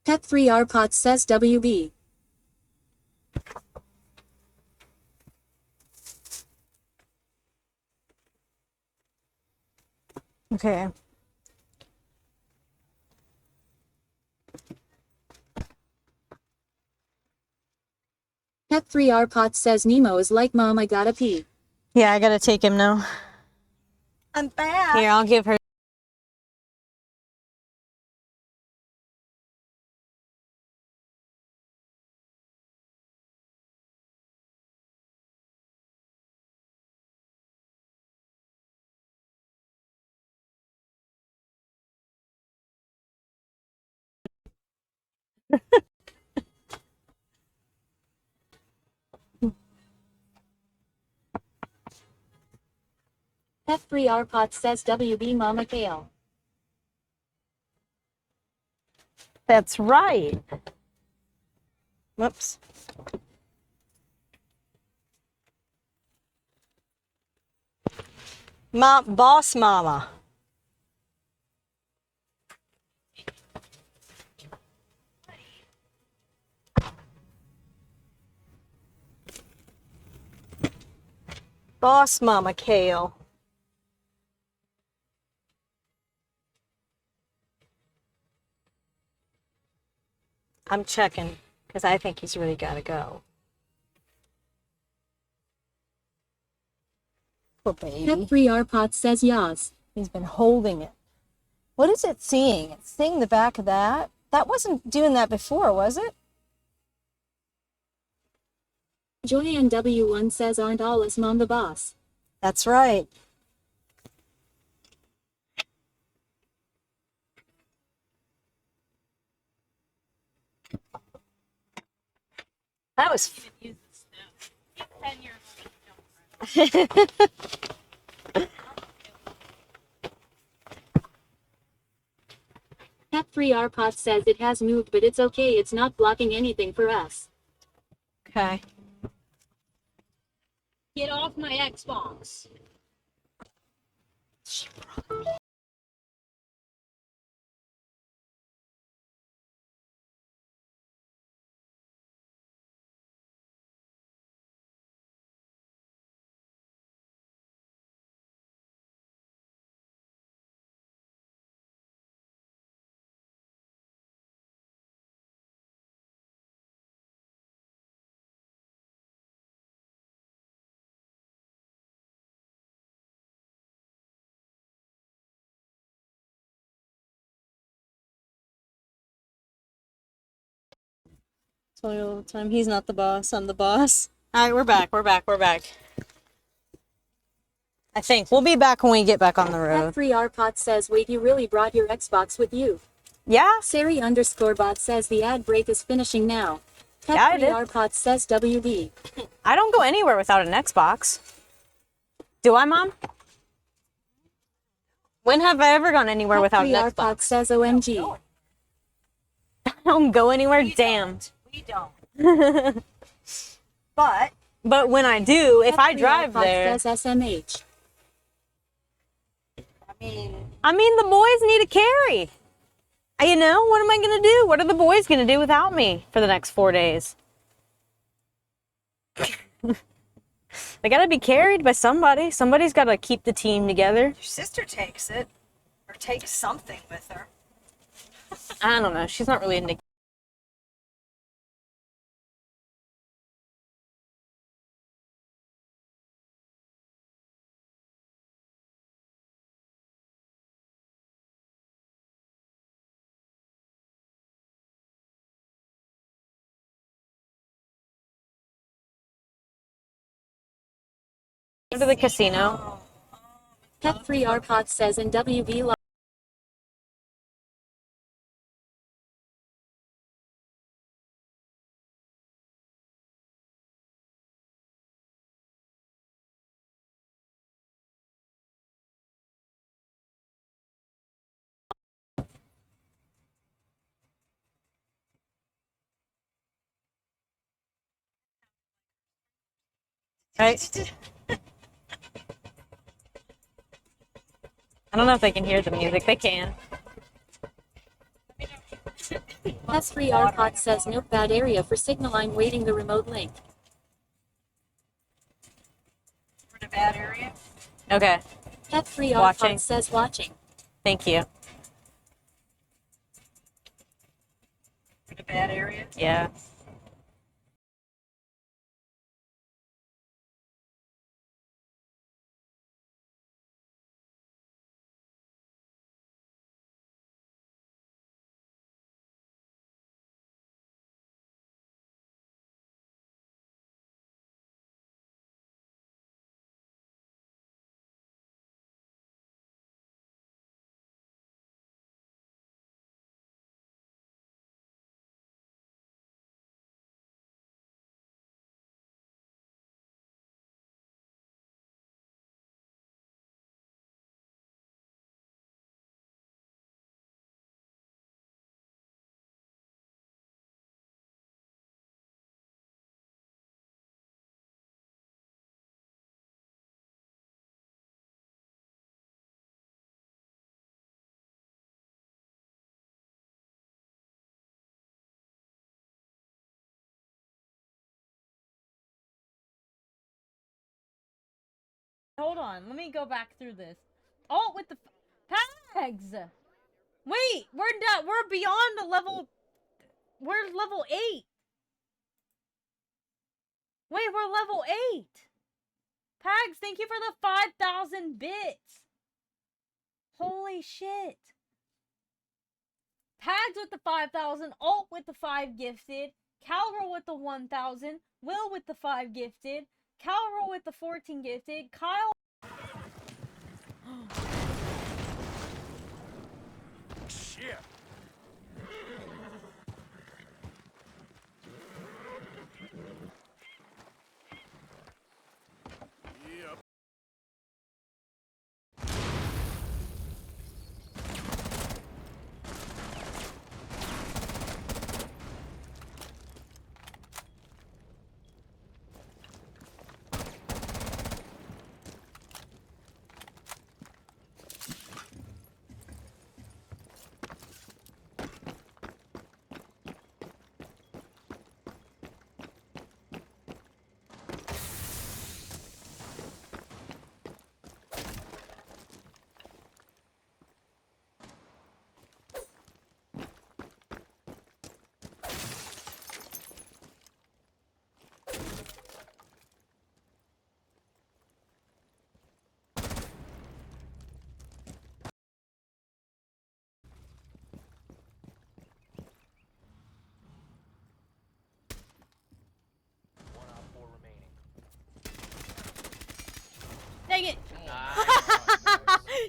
Pep 3R Potts says WB. Okay. Pep 3R Potts says Nemo is like mom, I gotta pee. Yeah, I gotta take him now. I'm back. Here, I'll give her. Pep 3R Potts says WB Mama Kale. That's right. Whoops. Boss mama. Boss mama Kale. I'm checking because I think he's really gotta go. Poor baby. Pep 3R Potts says yas. He's been holding it. What is it seeing? It's seeing the back of that. That wasn't doing that before, was it? Joyanne W1 says aren't all us mom the boss. That's right. That was. Pep 3R Potts says it has moved but it's okay, it's not blocking anything for us. Okay. Get off my Xbox. Tell you all the time. He's not the boss. I'm the boss. All right, we're back. We're back. We're back. I think we'll be back when we get back on the road. F3RPOT says, wait, you really brought your Xbox with you? Yeah. Sari_bot says the ad break is finishing now. Yeah, I did. F3RPOT says WD. I don't go anywhere without an Xbox. Do I, Mom? When have I ever gone anywhere without an Xbox? F3RPOT says OMG. I don't go anywhere, damn. We don't. But when I do, if I drive there. Says SMH. I mean, the boys need a carry. You know, what am I going to do? What are the boys going to do without me for the next 4 days? They got to be carried by somebody. Somebody's got to keep the team together. Your sister takes it. Or takes something with her. I don't know. She's not really into. Go to the casino. F3RPOT says in WV Live. Right? I don't know if they can hear the music. They can. F3RPOT says nope, bad area for signal. I'm waiting the remote link. For the bad area. Okay. F3RPOT Watching. says watching. Thank you. For the bad area. Yeah. Hold on, let me go back through this. Oh, with the tags. Wait, we're done. We're beyond the level. We're level 8. Wait, we're level 8. Pags, thank you for the 5,000 bits. Holy shit. Pags with the 5,000, Alt with the 5 gifted, Calgirl with the 1,000, Will with the 5 gifted, Calgirl with the 14 gifted, Kyle. Shit. Yep.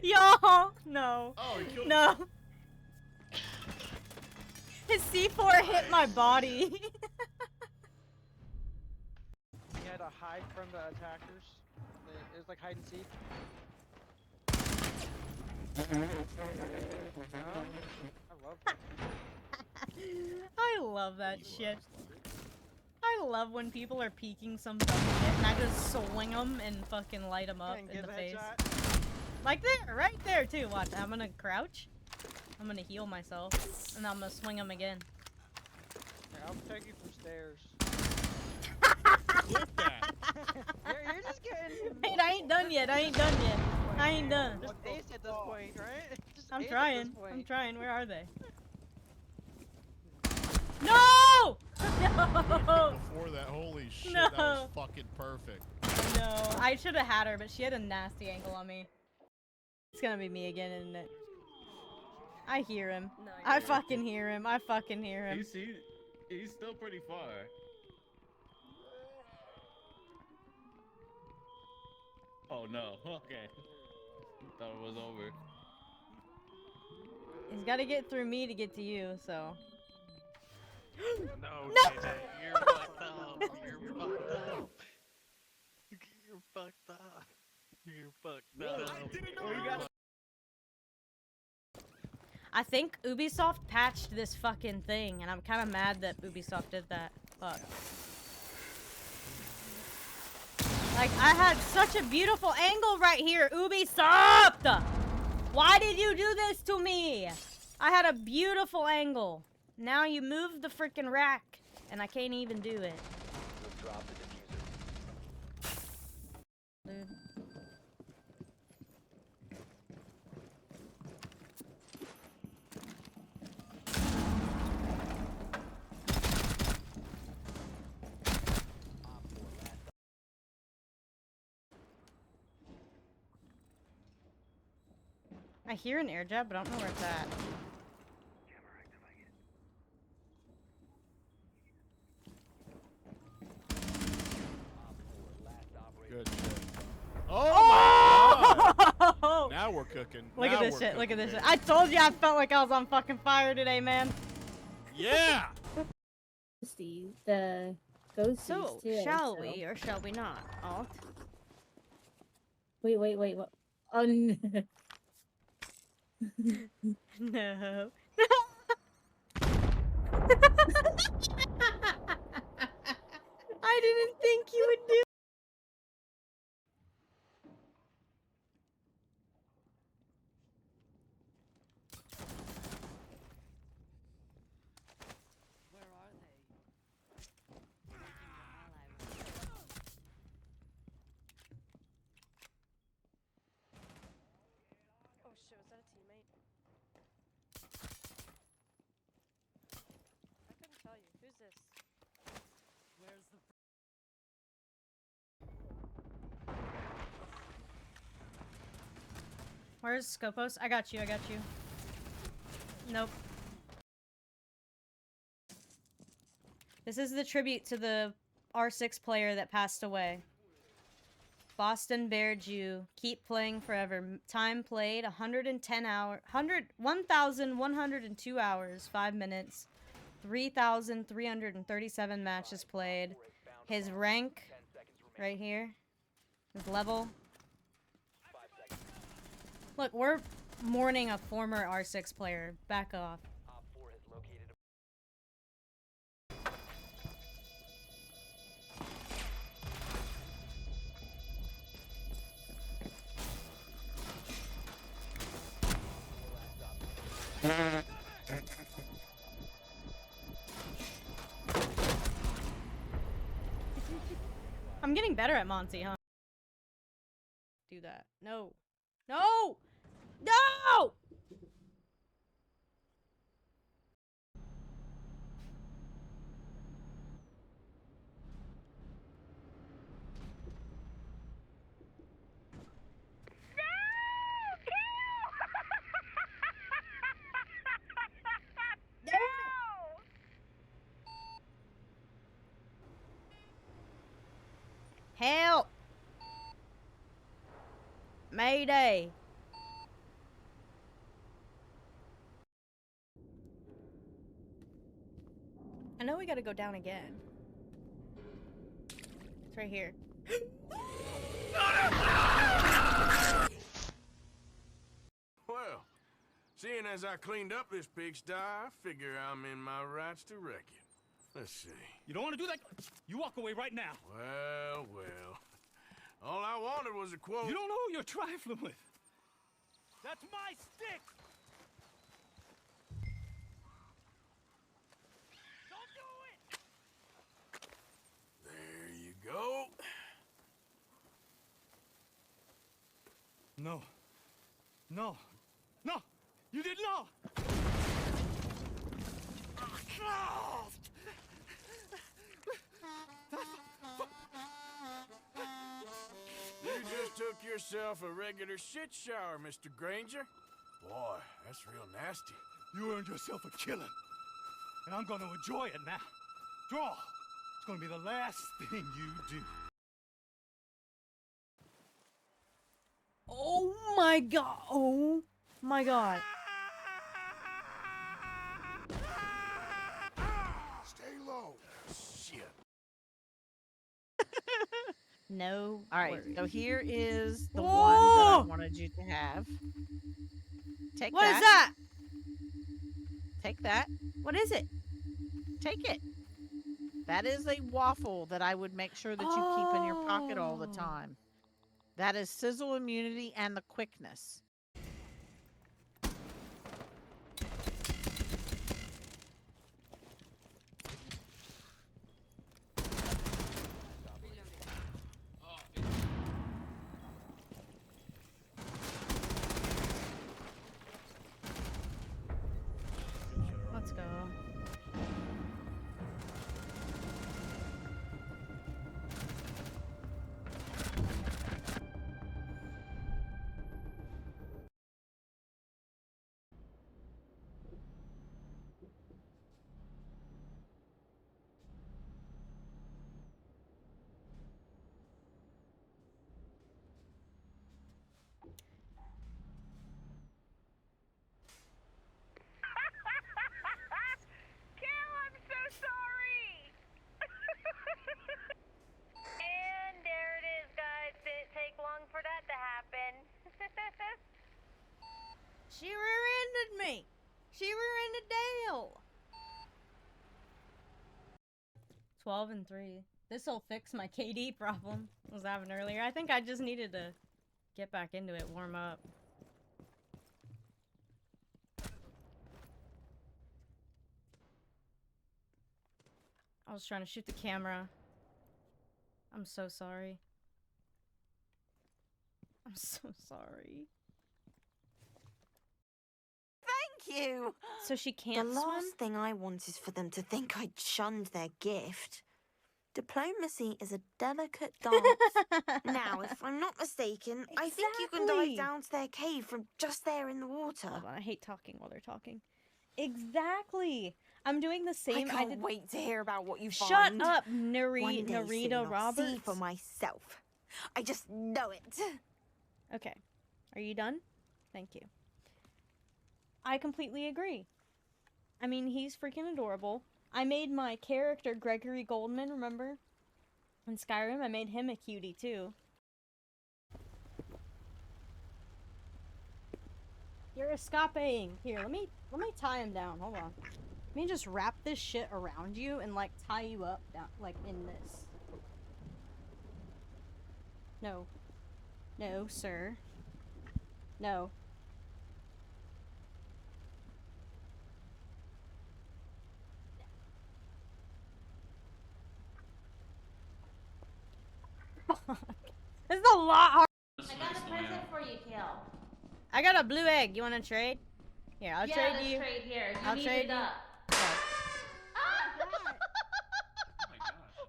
Y'all, no. Oh, he killed No. His C4 hit my body. He had to hide from the attackers. It was like hide and seek. I love that. I love that shit. I love when people are peeking some dumb shit and I just swing them and fucking light them up And in get the a face. headshot. Like there, right there too. Watch, I'm gonna crouch. I'm gonna heal myself. And I'm gonna swing them again. Here, I'll protect you from stairs. Clip that. You're just getting. Wait, I ain't done yet. I ain't done yet. I ain't done. Just ace at this point, right? Just I'm ace trying. At this point. I'm trying. Where are they? No! No! Before that, holy shit, No. that was fucking perfect. No, I should have had her, but she had a nasty angle on me. It's gonna be me again, isn't it? I hear him. I fucking hear him. I fucking hear him. He's still pretty far. Oh no, okay. Thought it was over. He's gotta get through me to get to you, so. No, No! JJ, you're fucked up. You're fucked up. You're fucked up. You're fucked up. I didn't know. I think Ubisoft patched this fucking thing, and I'm kind of mad that Ubisoft did that. Fuck. Like, I had such a beautiful angle right here, Ubisoft! Why did you do this to me? I had a beautiful angle. Now you moved the freaking rack, and I can't even do it. Dude. I hear an air jab, but I don't know where it's at. Good shit. Oh my god! Now we're cooking. Look Now at this we're shit, look at cooking, this shit. baby. I told you I felt like I was on fucking fire today, man. Yeah! The ghosties So, too. shall we or shall we not? Alt? Wait, what? Oh, no. No. I didn't think you would do. Oh shit, was that a teammate? I couldn't tell you. Who's this? Where's the... Where's Scopos? I got you, I got you. Nope. This is the tribute to the R6 player that passed away. Boston Bear Jew. Keep playing forever. Time played 1,102 hours, 5 minutes. 3,337 matches played. His rank, right here. His level. Look, we're mourning a former R6 player. Back off. I'm getting better at Monty, huh? Do that. No. No! No! Help! Mayday! I know we gotta go down again. It's right here. Well, seeing as I cleaned up this pigsty, I figure I'm in my rights to wreck it. Let's see. You don't want to do that? You walk away right now. Well. All I wanted was a quote. You don't know who you're trifling with. That's my stick! Don't do it! There you go. No. No. No! You did not! You just took yourself a regular shit shower, Mr. Granger. Boy, that's real nasty. You earned yourself a killing. And I'm gonna enjoy it now. Draw! It's gonna be the last thing you do. Oh my god. Oh my god. Stay low. Shit. No. All right, worries. so here is the Whoa! one that I wanted you to have. Take What that. is that? Take that. What is it? Take it. That is a waffle that I would make sure that you keep in your pocket all the Oh. time. That is sizzle immunity and the quickness. Let's go. Cal, I'm so sorry. And there it is, guys. Didn't take long for that to happen. She rear-ended me. She rear-ended Dale. 12 and 3. This'll fix my KD problem I was having earlier. I think I just needed to get back into it, warm up. I was trying to shoot the camera. I'm so sorry. I'm so sorry. Thank you! So she can't The swim? last thing I want is for them to think I'd shunned their gift. Diplomacy is a delicate dance. Now, if I'm not mistaken, I think you can Exactly. dive down to their cave from just there in the water. Hold on, I hate talking while they're talking. Exactly. I'm doing the same. I can't did... wait to hear about what you Shut find. up, One day soon, Narita I'll Roberts. see for myself. I just know it. Okay. Are you done? Thank you. I completely agree. I mean, he's freaking adorable. I made my character Gregory Goldman, remember? In Skyrim, I made him a cutie too. You're escaping. Here, let me tie him down. Hold on. Let me just wrap this shit around you and like tie you up down like in this. No. No, sir. No. This is a lot hard. I got a present for you, Kale. I got a blue egg. You want to trade? Here, I'll yeah, trade let's you. trade here. You I'll need trade it you. up.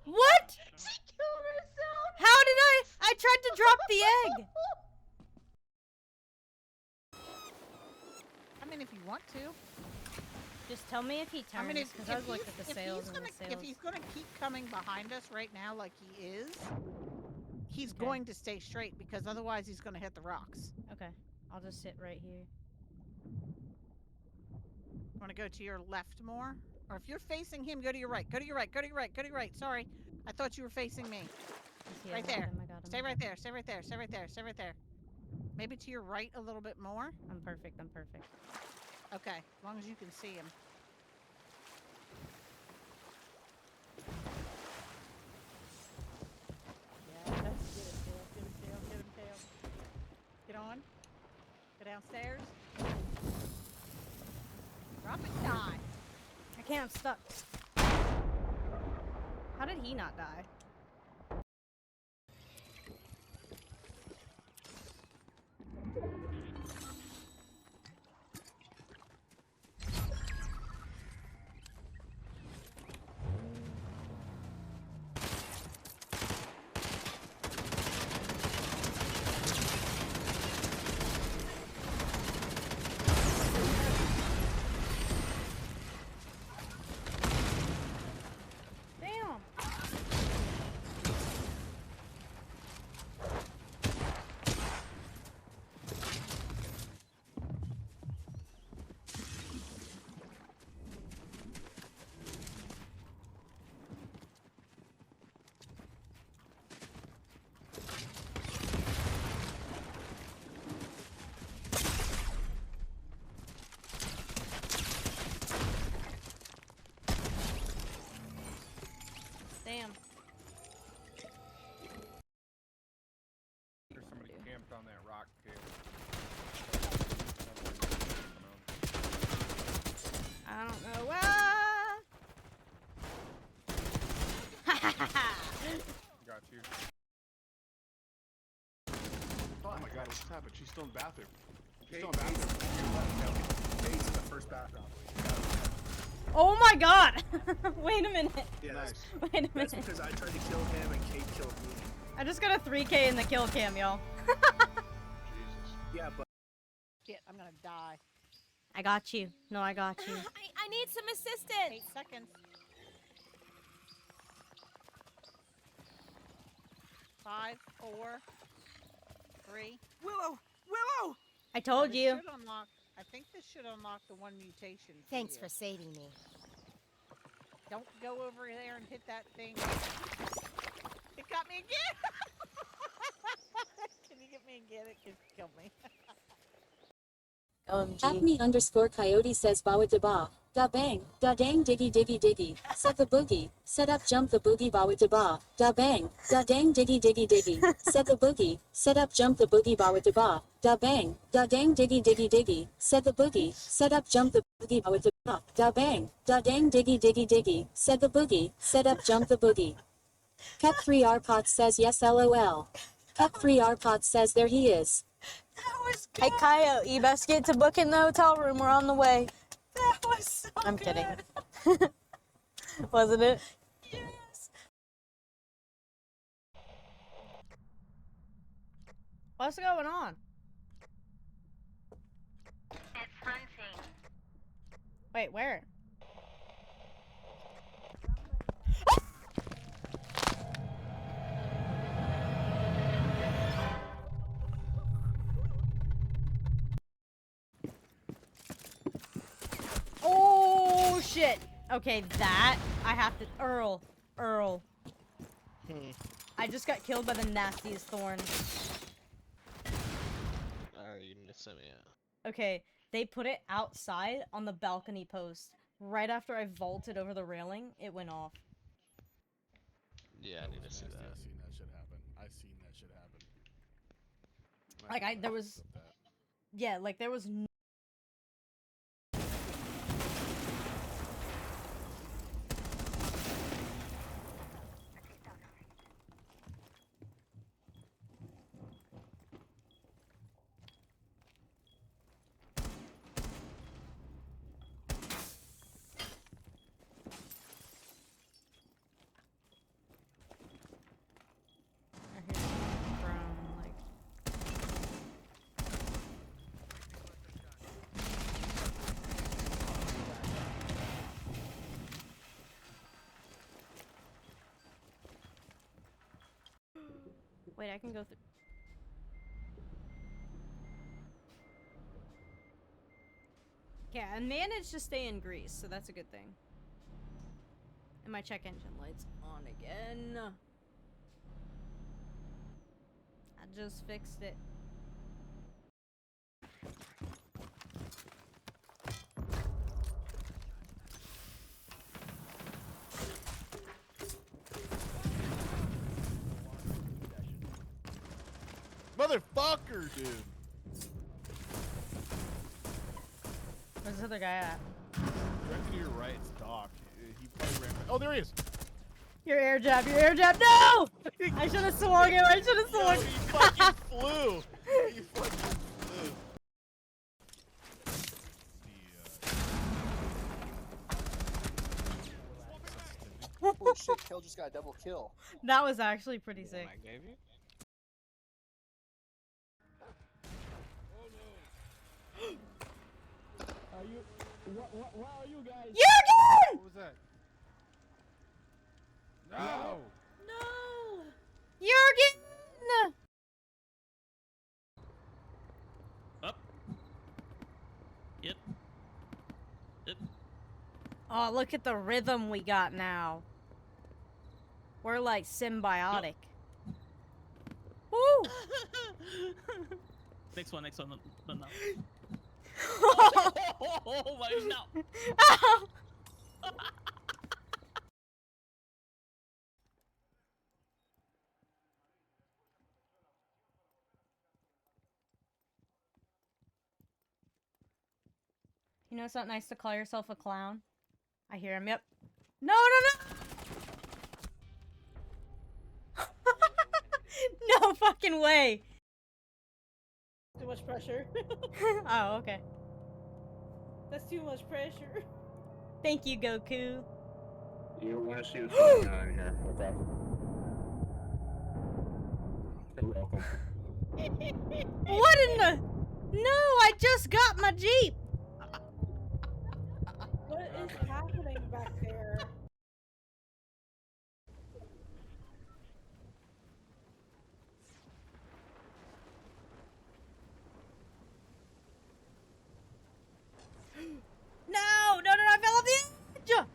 What? She killed herself. How did I tried to drop the egg. I mean, if you want to. Just tell me if he turns. I mean, because I was looking at the sales and the sales. If he's gonna keep coming behind us right now like he is, he's going to stay straight because otherwise he's gonna hit the rocks. Okay, I'll just sit right here. Want to go to your left more? Or if you're facing him, go to your right. Go to your right. Go to your right. Go to your right. Sorry. I thought you were facing me. Right there. Stay right there. Stay right there. Stay right there. Stay right there. Maybe to your right a little bit more. I'm perfect. I'm perfect. Okay. As long as you can see him. Yes. Get him, tail. Get him, tail. Get him, tail. Get on. Go downstairs. Drop and die. I can't. I'm stuck. How did he not die? Damn. Damn. There's somebody camped on that rock cave. I don't know. Ah! Got you. Oh my god, what's happened? She's still in the bathroom. She's still in the bathroom. Kate's in the first bathroom. Oh my god! Wait a minute. Yeah, that's, Wait a minute. that's because I tried to kill him and Kate killed me. I just got a 3K in the kill cam, y'all. Yeah, but Shit, I'm gonna die. I got you. No, I got you. I need some assistance. 8 seconds. 5, 4, 3. Willow! Willow! I told This you. should unlock, I think this should unlock the one mutation. Thanks you. for saving me. Don't go over there and hit that thing. It got me again! Can you get me again? It can kill me. Acme_coyote says bawa da ba. Da bang, da dang diggy diggy diggy. Set the boogie. Set up jump the boogie bawa da ba. Da bang, da dang diggy diggy diggy. Set the boogie. Set up jump the boogie bawa da ba. Da bang, da dang diggy diggy diggy. Set the boogie. Set up jump the boogie bawa da ba. Da bang, da dang diggy diggy diggy. Set the boogie. Set up jump the boogie. Pep3R Pot says yes lol. Pep3R Pot says there he is. Hey, Coyote, you best get to booking the hotel room. We're on the way. That was so I'm good. kidding. Wasn't it? Yes. What's going on? It's hunting. Wait, where? Oh shit! Okay, that I have to. Earl. I just got killed by the nastiest thorn. You need to send me out. Okay, they put it outside on the balcony post. Right after I vaulted over the railing, it went off. Yeah, I need to see that. I've seen that shit happen. I've seen that shit happen. Like there was, yeah, like there was. Wait, I can go through. Yeah, I managed to stay in Greece, so that's a good thing. And my check engine light's on again. I just fixed it. Motherfucker, dude. Where's this other guy at? Directly to your right, it's Doc. He probably ran. Oh, there he is. Your air jab, your air jab. No! I should have swung him. I should have Yo, swung. he fucking flew. He fucking flew. Holy shit, Kill just got a double kill. That was actually pretty sick. Where are you guys? Jürgen! What was that? No! No! Jürgen! Up. Yep. Yep. Oh, look at the rhythm we got now. We're like symbiotic. Woo! Next one. No. Oh, Oh my no! Ow! You know it's not nice to call yourself a clown? I hear him, yep. No, no, no! No fucking way! Too much pressure. Oh, okay. That's too much pressure. Thank you, Goku. You want to see what's going on here, okay? You're welcome. What in the... No, I just got my Jeep! What is happening back there? No, I fell off the edge!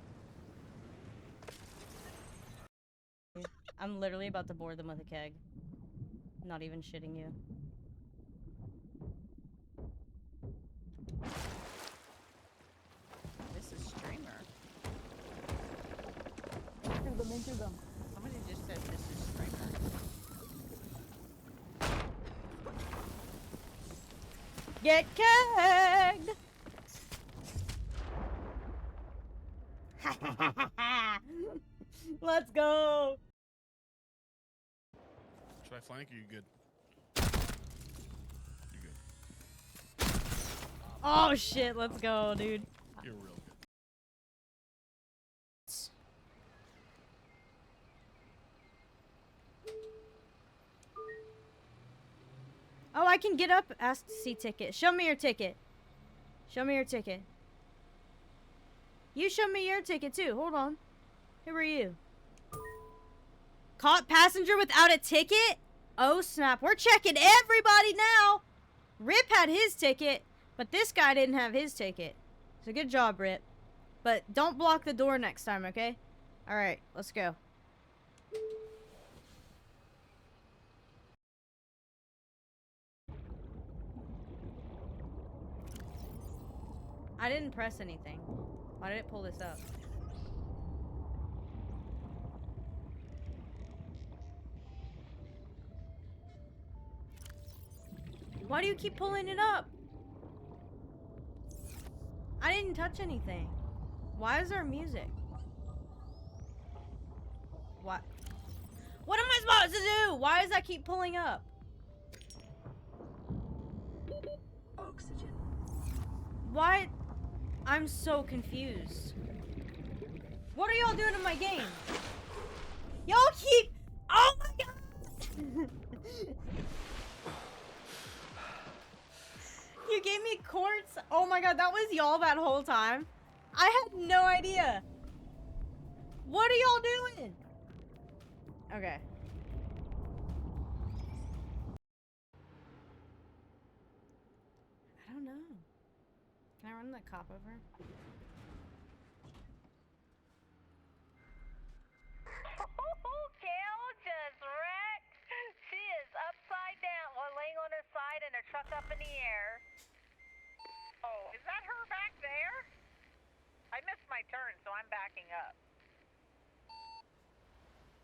I'm literally about to board them with a keg. Not even shitting you. This is streamer. Into them. Somebody just said this is streamer. Get kegged! Let's go! Should I flank or you good? You good. Oh shit, let's go, dude. You're real good. Oh, I can get up. Ask to see ticket. Show me your ticket. Show me your ticket. You show me your ticket too. Hold on. Who are you? Caught passenger without a ticket? Oh snap. We're checking everybody now. Rip had his ticket, but this guy didn't have his ticket. So good job, Rip. But don't block the door next time, okay? Alright, let's go. I didn't press anything. Why did it pull this up? Why do you keep pulling it up? I didn't touch anything. Why is there music? What? What am I supposed to do? Why does that keep pulling up? Oxygen. Why? I'm so confused. What are y'all doing in my game? Y'all keep... Oh my god! You gave me quartz? Oh my god, that was y'all that whole time? I had no idea. What are y'all doing? Okay. I don't know. Can I run that cop over? truck up in the air. Oh, is that her back there? I missed my turn, so I'm backing up.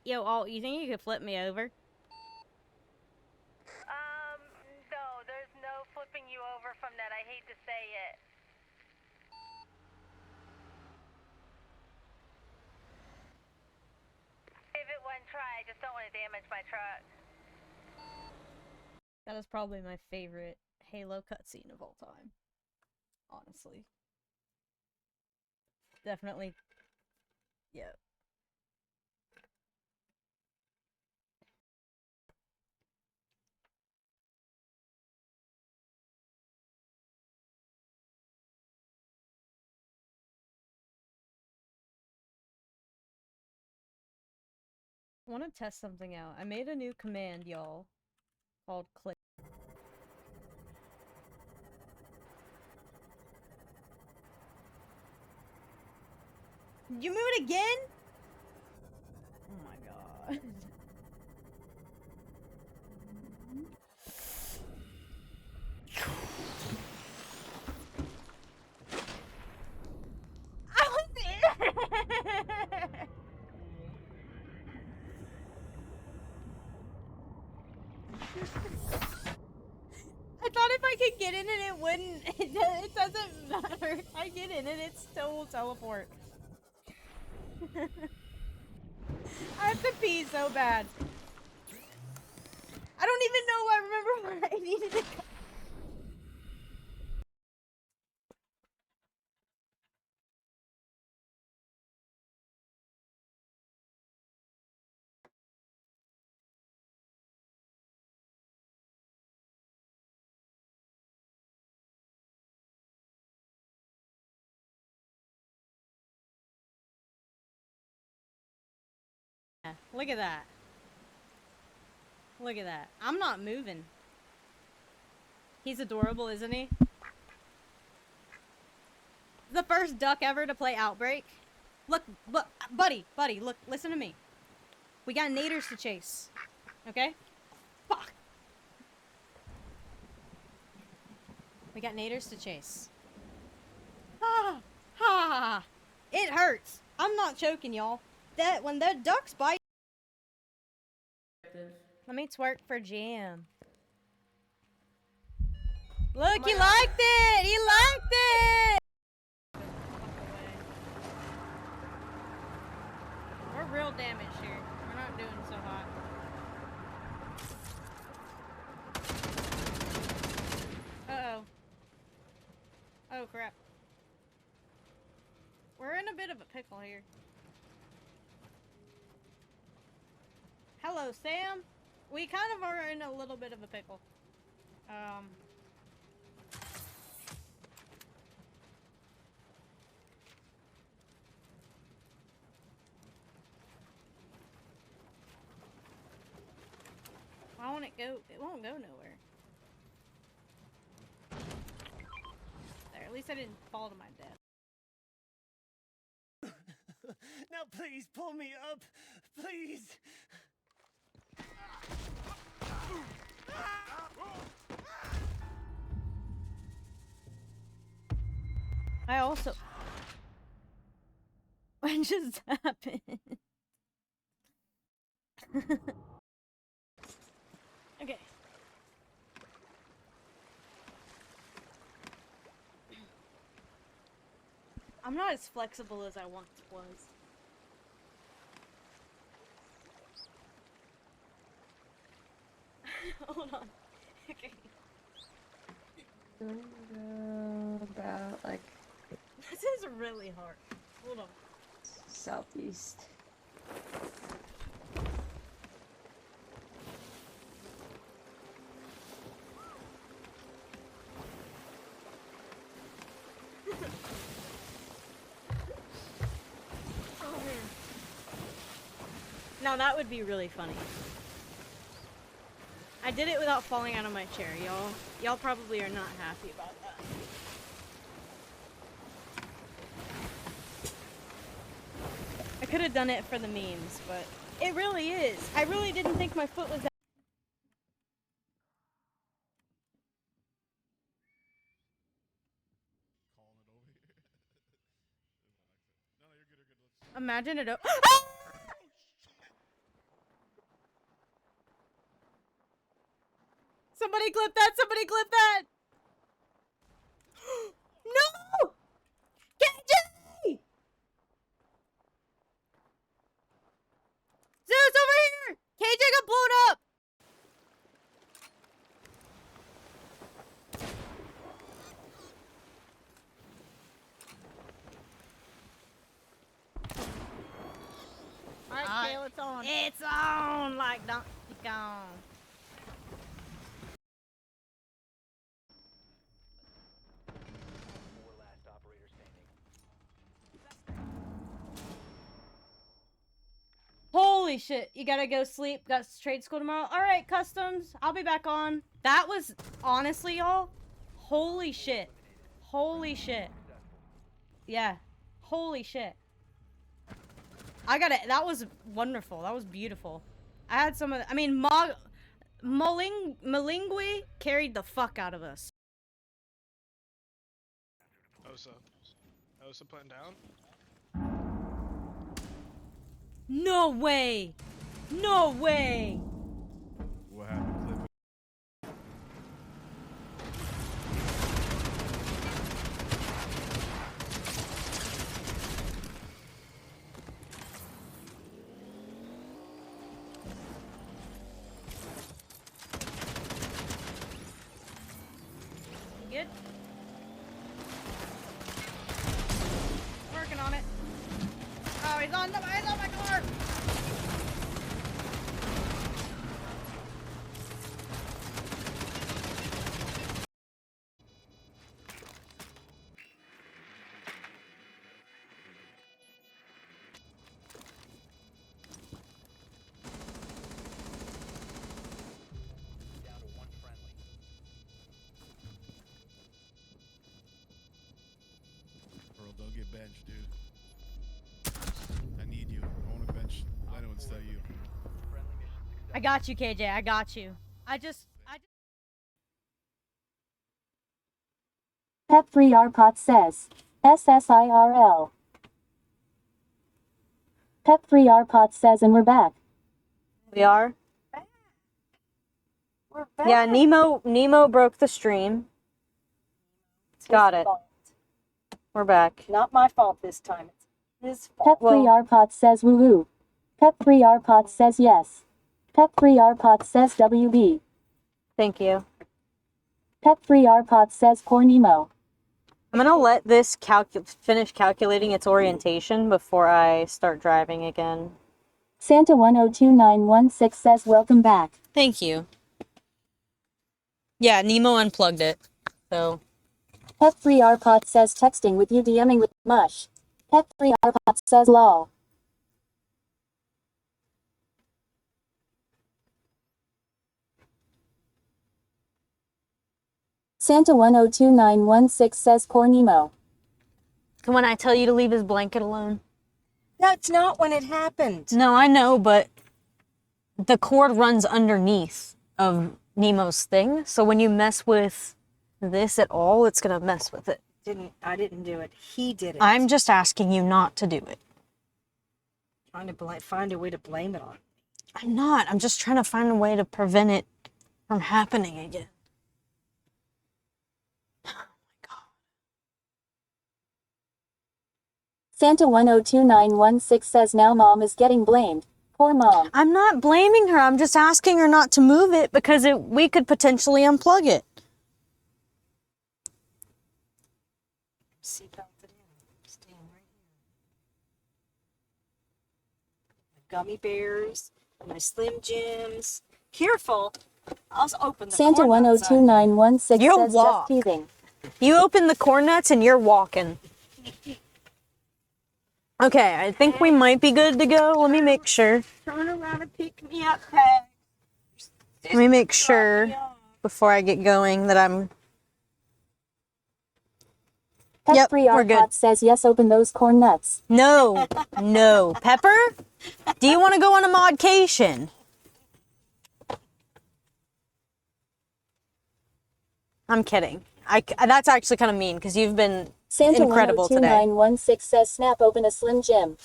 Yo, Alt, you think you could flip me over? No, there's no flipping you over from that. I hate to say it. Give it one try. I just don't want to damage my truck. That is probably my favorite Halo cutscene of all time. Honestly. Definitely. Yeah. I want to test something out. I made a new command, y'all, called click. Did you move it again? Oh my god. I was I thought if I could get in it, it wouldn't. It doesn't matter. I get in it, it still will teleport. I have to pee so bad. I don't even know. I remember where I needed to go. Look at that. Look at that. I'm not moving. He's adorable, isn't he? The first duck ever to play Outbreak. Look, buddy, look, listen to me. We got naders to chase. Okay? Fuck. We got naders to chase. Ha! Ha! It hurts. I'm not choking, y'all. That when the ducks bite. Let me twerk for Jam. Look, he liked it! He liked it! We're real damaged here. We're not doing so hot. Uh-oh. Oh, crap. We're in a bit of a pickle here. Hello, Sam. We kind of are in a little bit of a pickle. Why won't it go? It won't go nowhere. There, at least I didn't fall to my death. Now please pull me up, please. I also... What just happened? Okay. I'm not as flexible as I once was. Hold on. Okay. About like This is really hard. Hold on. southeast. Oh man. Now that would be really funny. I did it without falling out of my chair, y'all. Y'all probably are not happy about that. I could have done it for the memes, but it really is. I really didn't think my foot was that. Imagine it. Somebody clip that! Somebody clip that! No! KJ! Zeus, over here! KJ got blown up! Alright, Kale, it's on. It's on! Like, don't be gone. Holy shit, you gotta go sleep. Got trade school tomorrow. Alright, Customs, I'll be back on. That was, honestly, y'all, holy shit. Holy shit. Yeah, holy shit. I gotta, that was wonderful. That was beautiful. I had some of the, I mean, Malingui carried the fuck out of us. Osa. Osa putting down? No way! No way! What happened, Cliff? You good? Working on it. Oh, he's on my car! Earl, don't get benched, dude. I need you. I want to bench Leno instead of you. I got you, KJ. I got you. I just... Pep3RPOT says, SSIRL. Pep3RPOT says, and we're back. We are? We're back. Yeah, Nemo broke the stream. Got it. We're back. Not my fault this time. It's his fault. Pep3RPOT says woohoo. Pep3RPOT says yes. Pep3RPOT says WB. Thank you. Pep3RPOT says poor Nemo. I'm gonna let this finish calculating its orientation before I start driving again. Santa102916 says welcome back. Thank you. Yeah, Nemo unplugged it. So. Pep3RPOT says texting with you DMing with mush. Pep3RPOT says lol. Santa102916 says poor Nemo. When I tell you to leave his blanket alone? That's not when it happened. No, I know, but the cord runs underneath of Nemo's thing, so when you mess with this at all, it's gonna mess with it. I didn't do it. He did it. I'm just asking you not to do it. Trying to find a way to blame it on. I'm not. I'm just trying to find a way to prevent it from happening again. Santa102916 says now mom is getting blamed. Poor mom. I'm not blaming her. I'm just asking her not to move it because we could potentially unplug it. Seatbelted in. Staying right here. My gummy bears, my Slim Jims. Careful. I'll open the corn nuts. Santa102916 You'll says walk. just teasing. You open the corn nuts and you're walking. Okay, I think we might be good to go. Let me make sure. Turn around and pick me up, Peg. Let me make sure before I get going that I'm... Yep, we're good. says yes, open those corn nuts. No, no. Pepper, do you want to go on a modcation? I'm kidding. That's actually kind of mean because you've been incredible today. Santa102916 says snap, open a Slim Jim.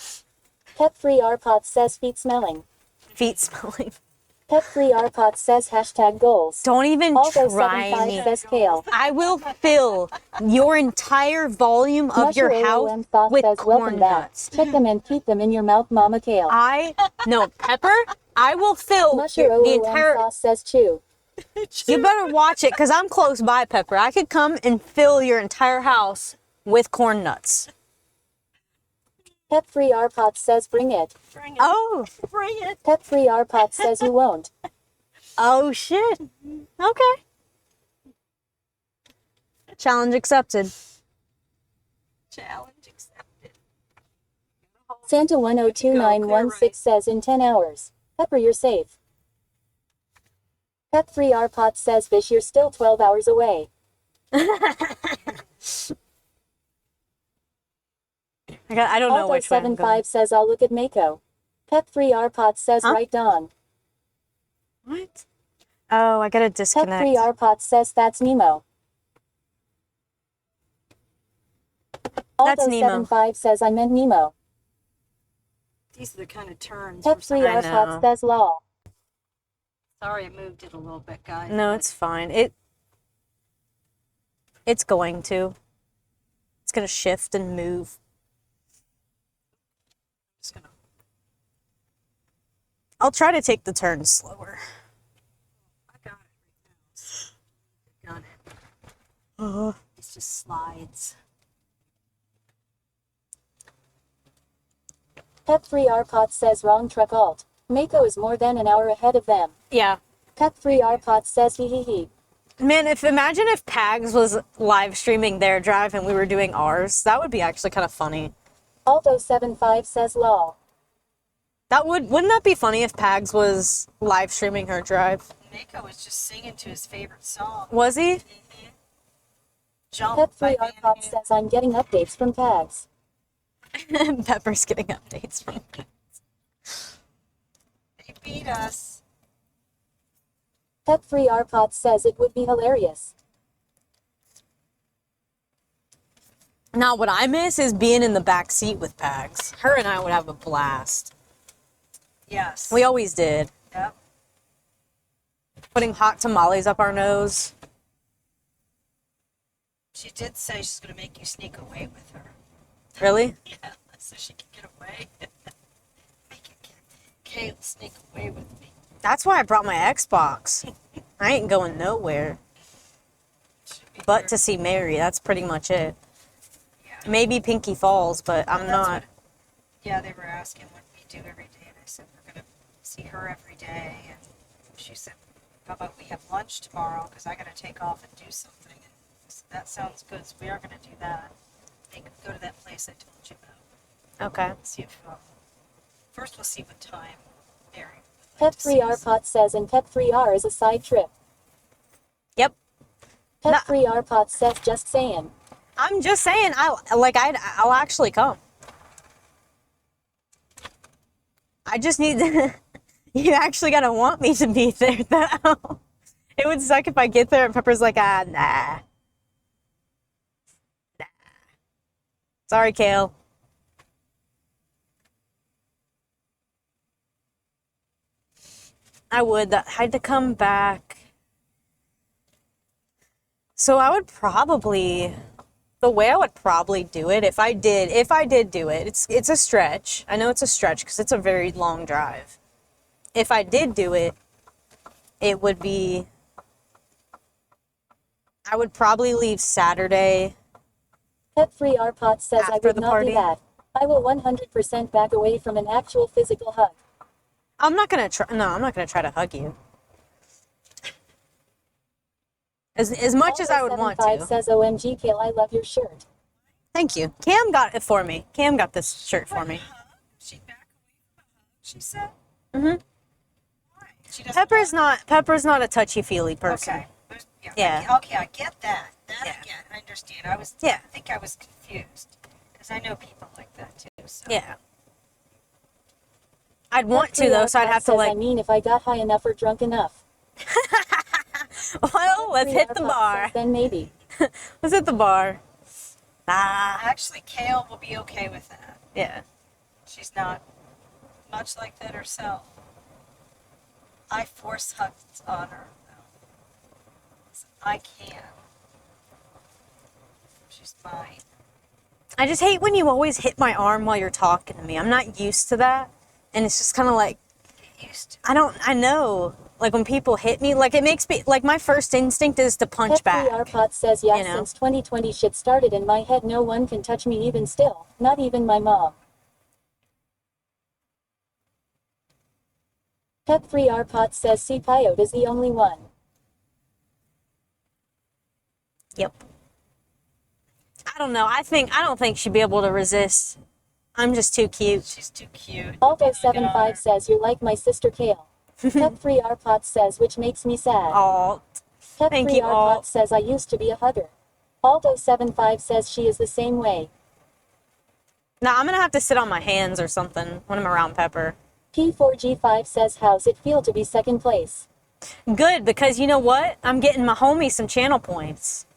Pet-free Arpot says feet smelling. Feet smelling. Pet-free Arpot says hashtag goals. Don't even Aldo try 75 me. says kale. I will fill your entire volume of your Musher house OOM sauce with says corn welcome back. nuts. Check them and keep them in your mouth, Mama Kale. No, Pepper, I will fill Musher the OOM entire... sauce says chew. You better watch it, because I'm close by, Pepper. I could come and fill your entire house with corn nuts. Pet-free Arpot says bring it. Bring it. Oh. Bring it. Pet-free Arpot says you won't. Oh, shit. Okay. Challenge accepted. Challenge accepted. Santa 102916 says in 10 hours. Pepper, you're safe. Pet-free Arpot says Bish, you're still 12 hours away. I don't know which way I'm 75 going. says I'll look at Mako. Pet-free Arpot says Huh? right on. What? Oh, I gotta disconnect. Pet-free Arpot says that's Nemo. That's Aldo Nemo. 75 says I meant Nemo. These are the kind of turns. Pet-free I Arpot know. says law. Sorry, I moved it a little bit, guys. No, it's fine. It's going to. It's gonna shift and move. Just gonna... I'll try to take the turns slower. I got it. Got it. It just slides. Pet-free Arpot says wrong truck alt. Mako is more than an hour ahead of them. Yeah. Pet-free Arpot says hee hee hee. Man, imagine if Pags was live streaming their drive and we were doing ours. That would be actually kind of funny. Aldo 75 says law. Wouldn't that be funny if Pags was live streaming her drive? Mako was just singing to his favorite song. Was he? Jump Pet-free by Arpot says I'm getting updates from Pags. Pepper's getting updates from They beat us. Pet-free Arpot says it would be hilarious. Now, what I miss is being in the back seat with Pags. Her and I would have a blast. Yes. We always did. Yep. Putting hot tamales up our nose. She did say she's going to make you sneak away with her. Really? Yeah, so she can get away. Make it, Kale sneak away with me. That's why I brought my Xbox. I ain't going nowhere. But to see Mary, that's pretty much it. Yeah. Maybe Pinky Falls, but I'm That's not. Yeah, they were asking what we do every day, and I said we're going to see her every day. And she said, how about we have lunch tomorrow, because I got to take off and do something. And I said, that sounds good, so we are going to do that. They could go to that place I told you about. Okay. See if, first we'll see what time Mary would like to Pet-free see us. Arpot says and Pet-free R is a side trip. Yep. Pet-free Arpot says just saying. I'm just saying, I'll actually come. I just need to, you actually gotta want me to be there, though. It would suck if I get there and Pepper's like, nah. Nah. Sorry, Kale. I had to come back. So I would probably, the way I would probably do it, if I did do it, it's a stretch. I know it's a stretch because it's a very long drive. If I did do it, it would be, I would probably leave Saturday. Pet-free Arpot says I After would the not party? do that. I will 100% back away from an actual physical hug. I'm not gonna try to hug you. As much as I would want Aldo75 to. says OMG Kale, I love your shirt. Thank you. Cam got it for me. Cam got this shirt for me. She'd back away from a hug, she said. Mhm. She doesn't Pepper's not a touchy-feely person. Okay. Yeah. I get that. I get. I understand. I think I was confused. Because I know people like that too. So. Yeah. I'd want to though, so I'd have to I mean, if I got high enough or drunk enough. Well, let's hit the bar. Then maybe. Let's hit the bar. Actually, Kale will be okay with that. Yeah. She's not much like that herself. I force hugged on her. I can. She's mine. I just hate when you always hit my arm while you're talking to me. I'm not used to that. And it's just kind of like, I know. Like when people hit me, like it makes me, like my first instinct is to punch back. Pet3RPOT says, yeah, you know? since 2020 shit started in my head, no one can touch me even still. Not even my mom. Pet3RPOT says, see, Coyote is the only one. Yep. I don't know. I don't think she'd be able to resist. I'm just too cute. She's too cute. Alto75 says, you're like my sister Kale. Pet3RPOT says, which makes me sad. Aw. Thank you, Alt. Pet3RPOT says, I used to be a hugger. Alto75 says she is the same way. Now I'm gonna have to sit on my hands or something when I'm around Pepper. P4G5 says, how's it feel to be second place? Good, because you know what? I'm getting my homie some channel points.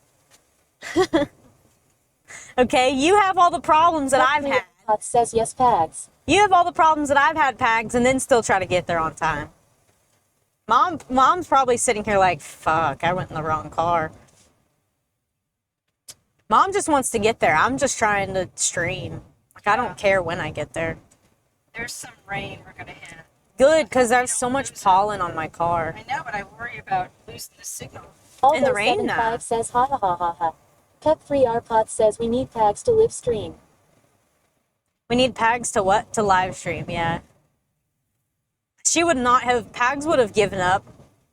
Okay, you have all the problems that I've had. Pet3RPOT says, yes, Pags. You have all the problems that I've had, Pags, and then still try to get there on time. Mom's probably sitting here like, fuck, I went in the wrong car. Mom just wants to get there. I'm just trying to stream. Like, I don't care when I get there. There's some rain we're gonna hit. Good, because there's so much pollen on my car. I know, but I worry about losing the signal. In the rain now. Alto75 says, ha ha ha ha ha. Pet3RPOT says, we need Pags to live stream. We need Pags to what? To live stream, yeah. Pags would have given up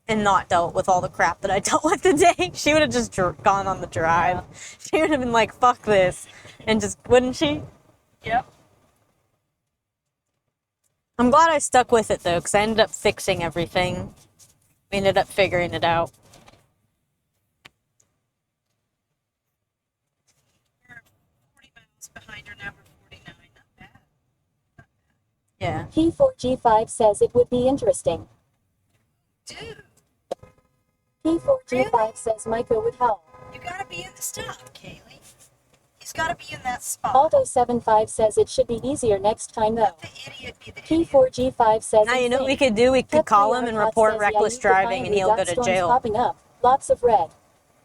and not dealt with all the crap that I dealt with today. She would have just gone on the drive. Yeah. She would have been like, fuck this. And just, wouldn't she? Yep. I'm glad I stuck with it though, because I ended up fixing everything. We ended up figuring it out. We're 40 miles behind her now. We're 49. Not bad. Yeah. P4G5 says it would be interesting. Dude. P4G5 says Micah would help. You gotta be in the stop, Kaylee. He's gotta be in that spot. Alto75 says it should be easier next time though. The idiot be the P4G5 says now you know what we could do? We could call him and report reckless driving and he'll go to jail. Popping up. Lots of red.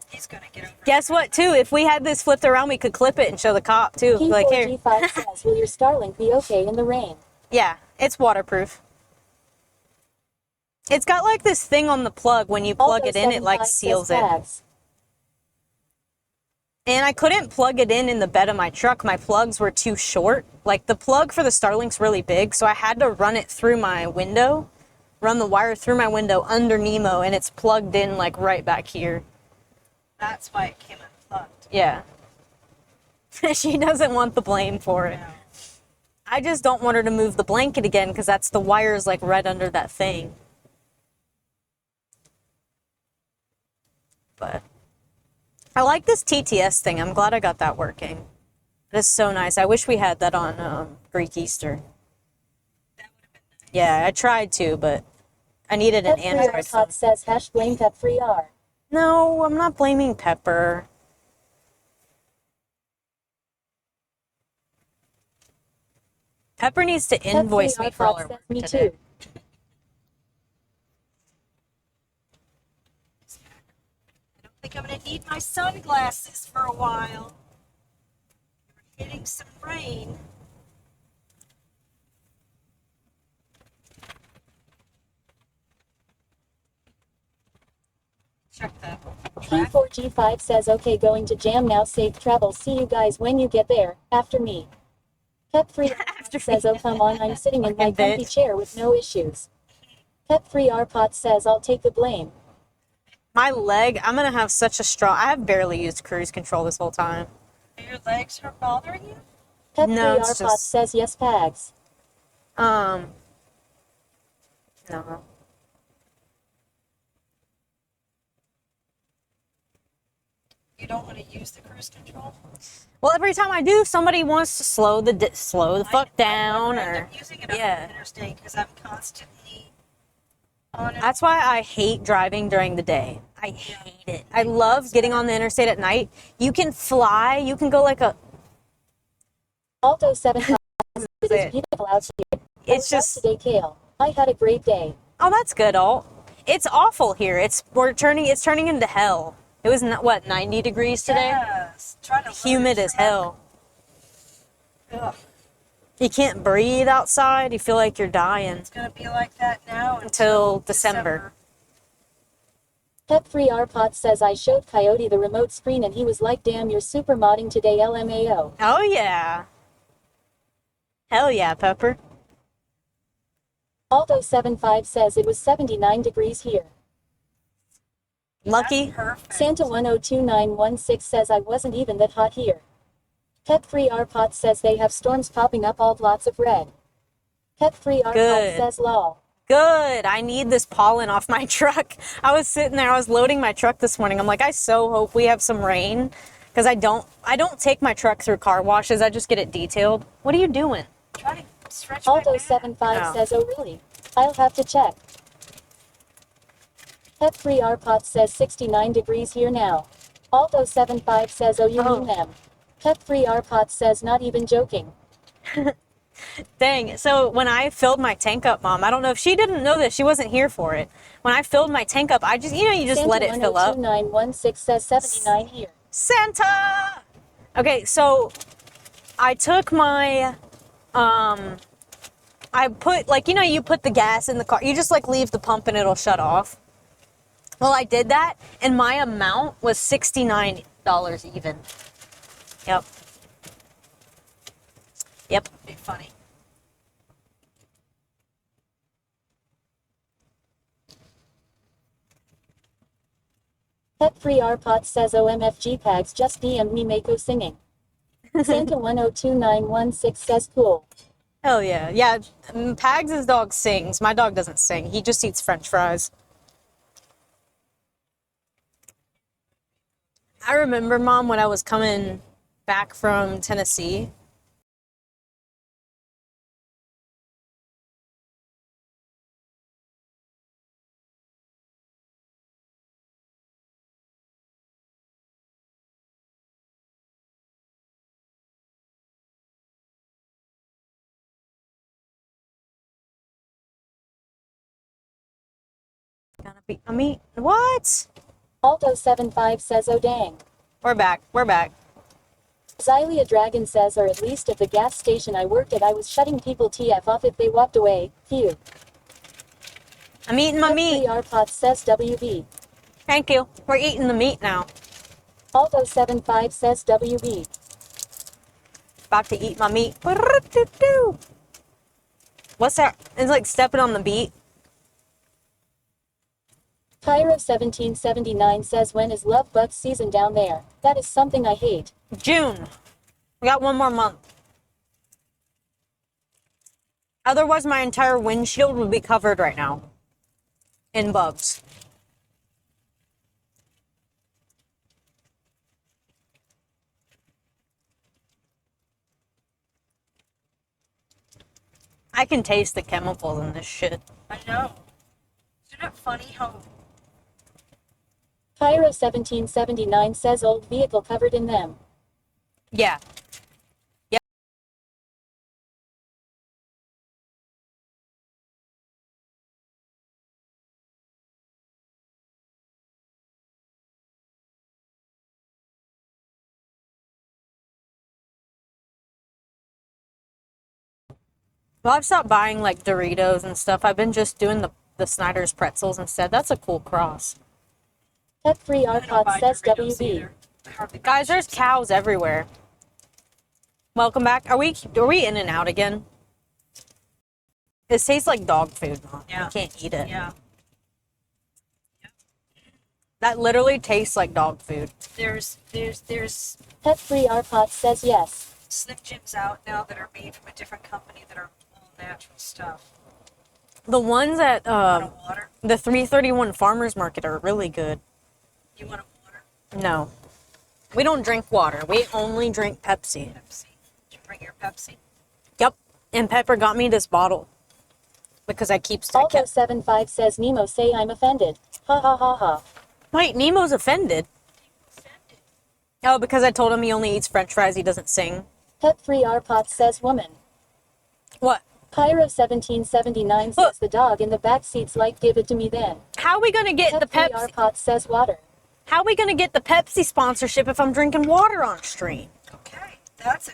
He's gonna get over. Guess what too? If we had this flipped around, we could clip it and show the cop too. Like here. P4G5 says, will your Starlink be okay in the rain? Yeah, it's waterproof. It's got like this thing on the plug. When you plug it in, it like seals it. And I couldn't plug it in the bed of my truck. My plugs were too short. Like the plug for the Starlink's really big, so I had to run it through my window, run the wire through my window under Nemo, and it's plugged in like right back here. That's why it came unplugged. Yeah. She doesn't want the blame for it. No. I just don't want her to move the blanket again because that's the wires like right under that thing. But I like this TTS thing. I'm glad I got that working. It is so nice. I wish we had that on Greek Easter. That would have been nice. Yeah, I tried to, but I needed an Android phone. Pet3RPOT says hash blame Pep3R. No, I'm not blaming Pepper. Pepper needs to invoice me for all her work me today. too. I don't think I'm gonna need my sunglasses for a while. We're getting some rain. Check that. P4G5 says okay, going to jam now, safe travel, see you guys when you get there, after me. Pep3RPOT says oh come on, I'm sitting in my comfy chair with no issues. Pep3RPOT says I'll take the blame. My leg, I'm gonna have such a strong, I have barely used cruise control this whole time. Your legs are bothering you? No, it's Pep3RPOT just- says yes, Pags. No. You don't want to use the cruise control? Well, every time I do, somebody wants to slow the fuck down, or Using it on yeah. the interstate because I'm constantly on it. That's why I hate driving during the day. I hate it. I love getting on the interstate at night. You can fly. You can go like a. Alto75 says it is beautiful out here. it's just today, Kale. I had a great day. oh, that's good, Alt. It's awful here. It's turning into hell. It was what 90 degrees today. Yes. Trying to Humid as hell. Ugh. You can't breathe outside. You feel like you're dying. It's gonna be like that now until December. Pep3 Arpot says I showed Coyote the remote screen and he was like, damn, you're super modding today, LMAO. Oh yeah. Hell yeah, Pepper. Alto75 says it was 79 degrees here. Lucky. Santa 102916 says I wasn't even that hot here. Pep3 Arpot says they have storms popping up, all lots of red. Pep3 Arpot Good. says lol. Good. I need this pollen off my truck. I was sitting there, I was loading my truck this morning. I'm like, I so hope we have some rain. Because I don't take my truck through car washes. I just get it detailed. What are you doing? Trying to stretch my Alto75 Oh. says, oh really? I'll have to check. Pep3 Arpot says 69 degrees here now. Alto75 says, oh you mean them. Pep3 Arpot says, not even joking. Dang. So when I filled my tank up, Mom, I don't know if she didn't know this. She wasn't here for it. When I filled my tank up, I just, you just Santa let it fill up. 102916 says 79 here. Santa! Okay, so I took my, I put, like, you put the gas in the car. You just, like, leave the pump and it'll shut off. Well, I did that, and my amount was $69 even. Yep. Yep. Be funny. Pep3 Arpot says OMFG Pags just DM'd me Mako singing. Santa 102916 says cool. Hell yeah. Yeah, Pags' dog sings. My dog doesn't sing. He just eats french fries. I remember, Mom, when I was coming back from Tennessee. Gonna be, what? Alto75 says oh dang. We're back. We're back. Xylia Dragon says, or at least at the gas station I worked at I was shutting people TF off if they walked away. Phew. I'm eating my meat. Arpot says WB. Thank you. We're eating the meat now. Alto75 says WB. About to eat my meat. What's that? It's like stepping on the beat. Pyro1779 says when is Love Bug season down there? That is something I hate. June. We got one more month. Otherwise, my entire windshield would be covered right now in bugs. I can taste the chemicals in this shit. I know. Isn't it funny how Pyro1779 says old vehicle covered in them. Yeah. Yep. Well, I've stopped buying like Doritos and stuff. I've been just doing the Snyder's pretzels instead. That's a cool cross. Pep3 Arpot says WB. Guys, there's cows everywhere. Welcome back. Are we in and out again? It tastes like dog food. Yeah. You can't eat it. Yeah. That literally tastes like dog food. There's Pep3 Arpot says yes. Slim Jims out now that are made from a different company that are all natural stuff. The ones at water? the 331 Farmers Market are really good. You want a water? No. We don't drink water. We only drink Pepsi. Pepsi. Did you bring your Pepsi? Yep. And Pepper got me this bottle. Because I keep Alto75 says Nemo say I'm offended. Ha ha ha ha. Wait, Nemo's offended. Oh, because I told him he only eats french fries, he doesn't sing. Pep3 Arpot says woman. What? Pyro1779 says the dog in the back seat's like, give it to me then. How are we gonna get the Pepsi? Pepsi? Says water. How are we gonna get the Pepsi sponsorship if I'm drinking water on stream? Okay, that's it.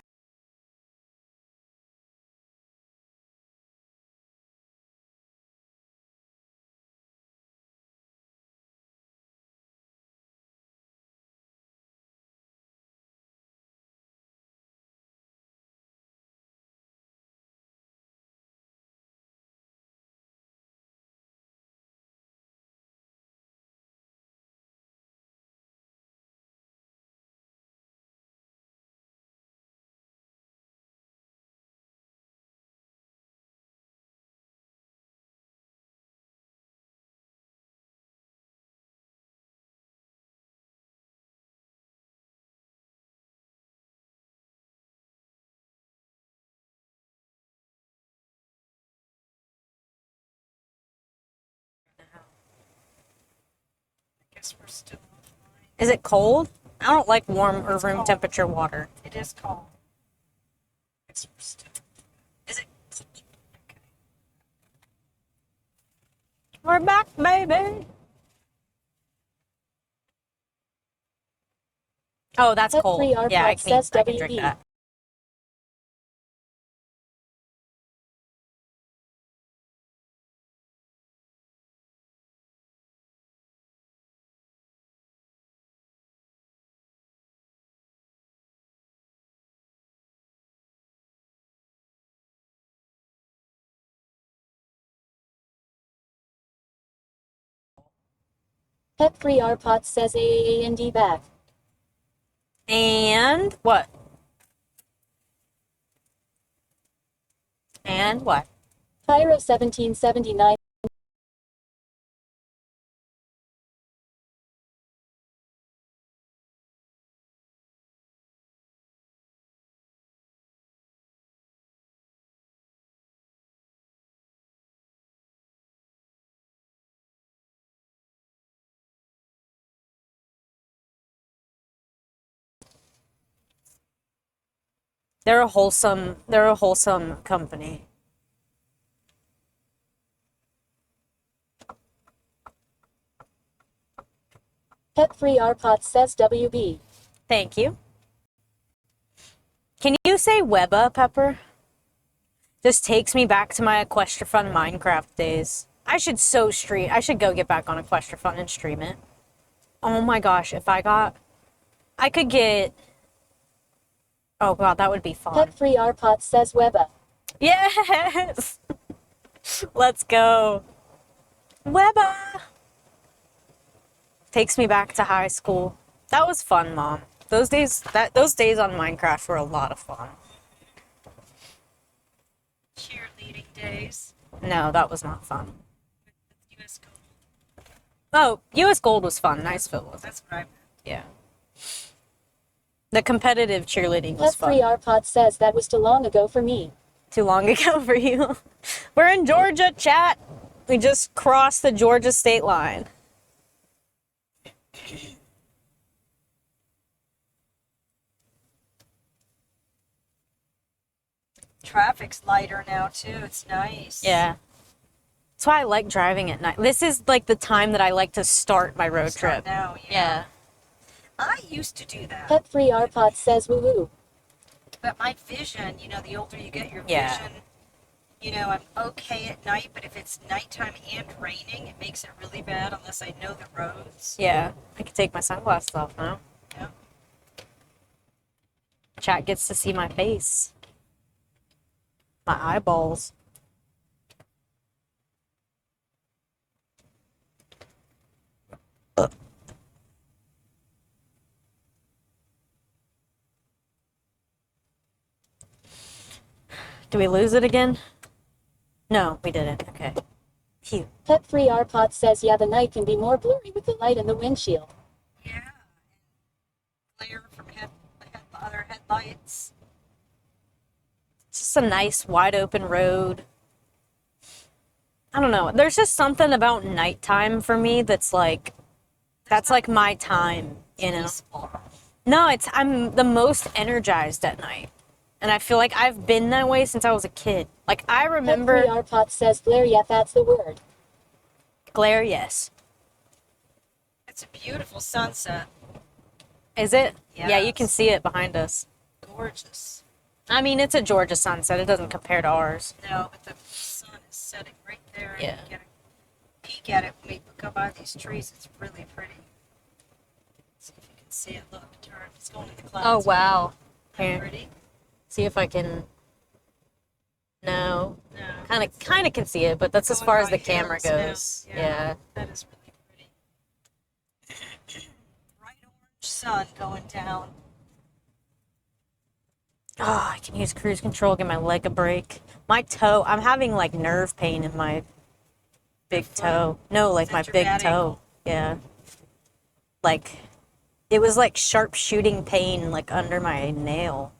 I guess we're still. Is it cold? I don't like warm or room temperature water. It is cold. I guess we're still. Is it? Okay. We're back, baby. Oh, that's cold. Yeah, I can drink that. Pep3rpot says AAND back. And what? And what? Pyro1779. They're a wholesome company. Pep3rpot says WB. Thank you. Can you say Webba, Pepper? This takes me back to my Equestrafun Minecraft days. I should go get back on Equestrafun and stream it. Oh my gosh, I could get... Oh god, that would be fun. Pep3rpot says Webba. Yes! Let's go. Webba! Takes me back to high school. That was fun, Mom. Those days on Minecraft were a lot of fun. Cheerleading days. No, that was not fun. US Gold. Oh, US Gold was fun. Niceville was. That's what I meant. Yeah. The competitive cheerleading was fun. Pep3rpot says that was too long ago for me. Too long ago for you. We're in Georgia, chat. We just crossed the Georgia state line. Traffic's lighter now too. It's nice. Yeah. That's why I like driving at night. This is like the time that I like to start my road trip. Now, yeah. I used to do that. Pep3rpot says woo woo. But my vision, the older you get, your Yeah. vision, I'm okay at night, but if it's nighttime and raining, it makes it really bad unless I know the roads. Yeah. I can take my sunglasses off now. Yeah. Chat gets to see my face. My eyeballs. Do we lose it again? No, we didn't. Okay. Phew. Pep3rpot says yeah, the night can be more blurry with the light in the windshield. Yeah. Glare from the other headlights. It's just a nice, wide open road. I don't know. There's just something about nighttime for me that's like my time, No, I'm the most energized at night. And I feel like I've been that way since I was a kid. Like, I Pet remember... 3R Pot says glare, yeah, that's the word. Glare, yes. It's a beautiful sunset. Is it? Yeah, you can Yes. see it behind us. Gorgeous. I mean, it's a Georgia sunset. It doesn't compare to ours. No, but the sun is setting right there. Yeah. And you get a peek at it when we go by these trees. It's really pretty. See if you can see it. Look, turn. It's going to the clouds. Oh, wow. Isn't that Here. pretty? See if I can... No. No. Kind of can see it, but that's as Going far as by the camera hills now. goes. Yeah. That is really pretty. Bright orange sun going down. Oh, I can use cruise control, give my leg a break. My toe, I'm having like nerve pain in my big toe. No, like my big toe. Yeah. Like, it was like sharp shooting pain like under my nail.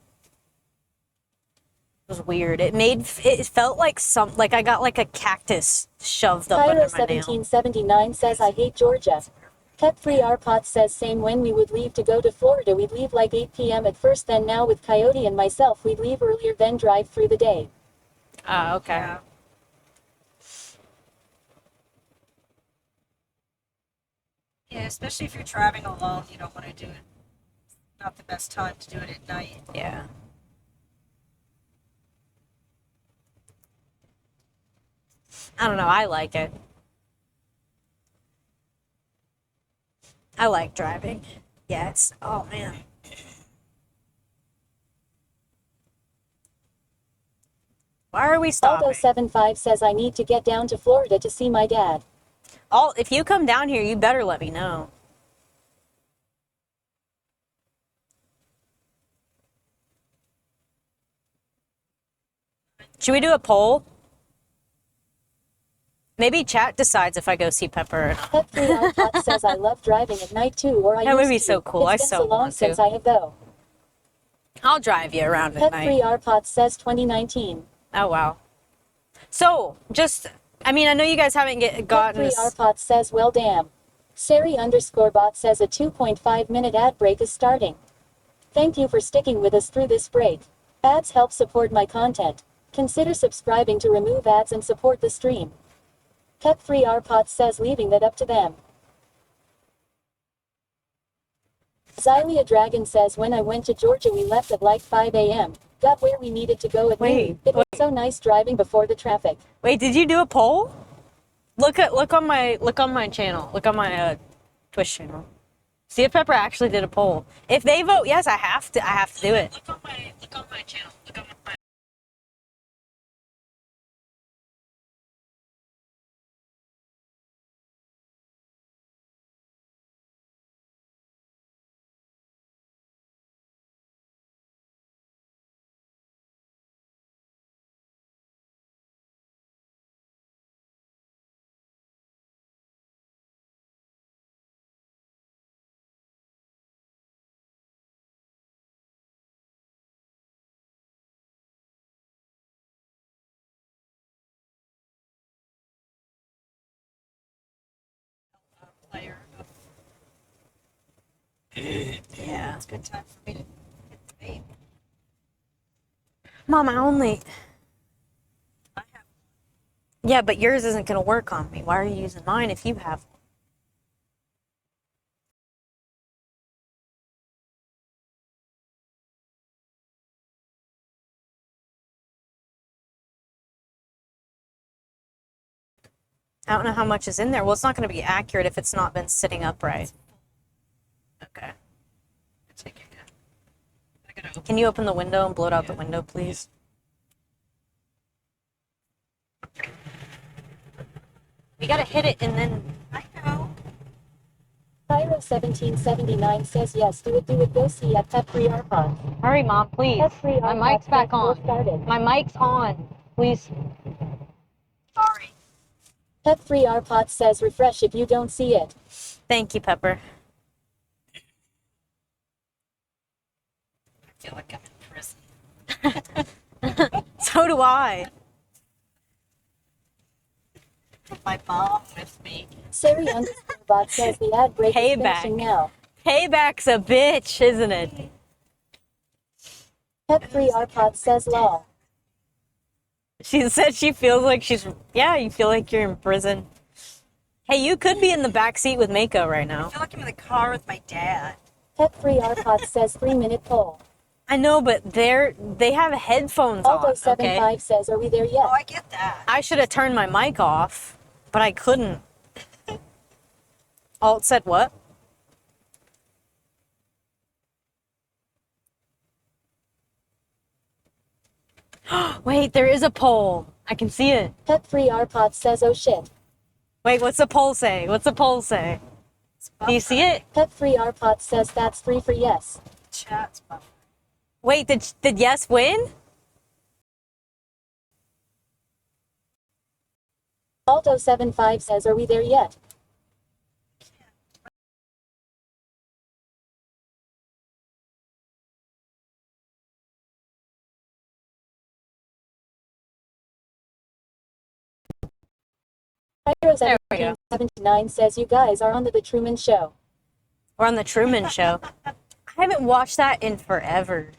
It was weird. It felt like like I got like a cactus shoved up under my nail. Pyro1779 says I hate Georgia. Pet 3R Pot says same when we would leave to go to Florida, we'd leave like 8 p.m. at first, then now with Coyote and myself we'd leave earlier then drive through the day. Oh, okay. Yeah. Yeah, especially if you're traveling alone, you don't want to do it. Not the best time to do it at night. Yeah. I don't know, I like it. I like driving. Yes. Oh, man. Why are we stopping? Aldo75 says I need to get down to Florida to see my dad. If you come down here, you better let me know. Should we do a poll? Maybe chat decides if I go see Pepper or not. Pet 3R Pot says I love driving at night too, or I That would used be to. so cool. I It's been so so long want to. since I have though. I'll drive you around at Pet night. 3R Pot says 2019. Oh, wow. So, I mean, I know you guys haven't gotten Pet this. 3R Pot says well damn. Sari_bot says a 2.5 minute ad break is starting. Thank you for sticking with us through this break. Ads help support my content. Consider subscribing to remove ads and support the stream. Pet 3R Pot says leaving that up to them. Xylia Dragon says when I went to Georgia we left at like 5 a.m. Got where we needed to go at noon. It was so nice driving before the traffic. Wait, did you do a poll? Look on my channel. Look on my Twitch channel. See if Pepper actually did a poll. If they vote yes, I have to do it. Look on my channel. Look on my player. Yeah. It's a good time for me to hit the vape. Mom, Yeah, but yours isn't going to work on me. Why are you using mine if you have one? I don't know how much is in there. Well, it's not going to be accurate if it's not been sitting upright. Okay. Can you open the window and blow it out the window, please? We gotta hit it and then... Pyro1779 says yes, do it, go see at Pet 3R Pot. Hurry, Mom, please. My mic's back on. My mic's on. Please. Sorry. Pet 3R Pot says refresh if you don't see it. Thank you, Pepper. I feel like I'm in prison. So do I. My mom with me. Sari_bot says the ad break is finishing now. Payback's a bitch, isn't it? Pet 3R Pot says lol. She said she feels like she's. Yeah, you feel like you're in prison. Hey, you could be in the back seat with Mako right now. I feel like I'm in the car with my dad. Pet Free Arpot says 3-minute poll. I know, but they have headphones on. Okay. Aldo75 says, are we there yet? Oh, I get that. I should have turned my mic off, but I couldn't. Alt said what? Wait, there is a poll. I can see it. Pet Free Arpot says, oh shit. Wait, what's the poll say? What's the poll say? Do you see it? Pet Free Arpot says that's 3 for yes. Chat's buffering. Wait, did yes win? Aldo75 says, are we there yet? There we go. Pyro79 says, you guys are on the Truman Show. We're on the Truman Show. I haven't watched that in forever.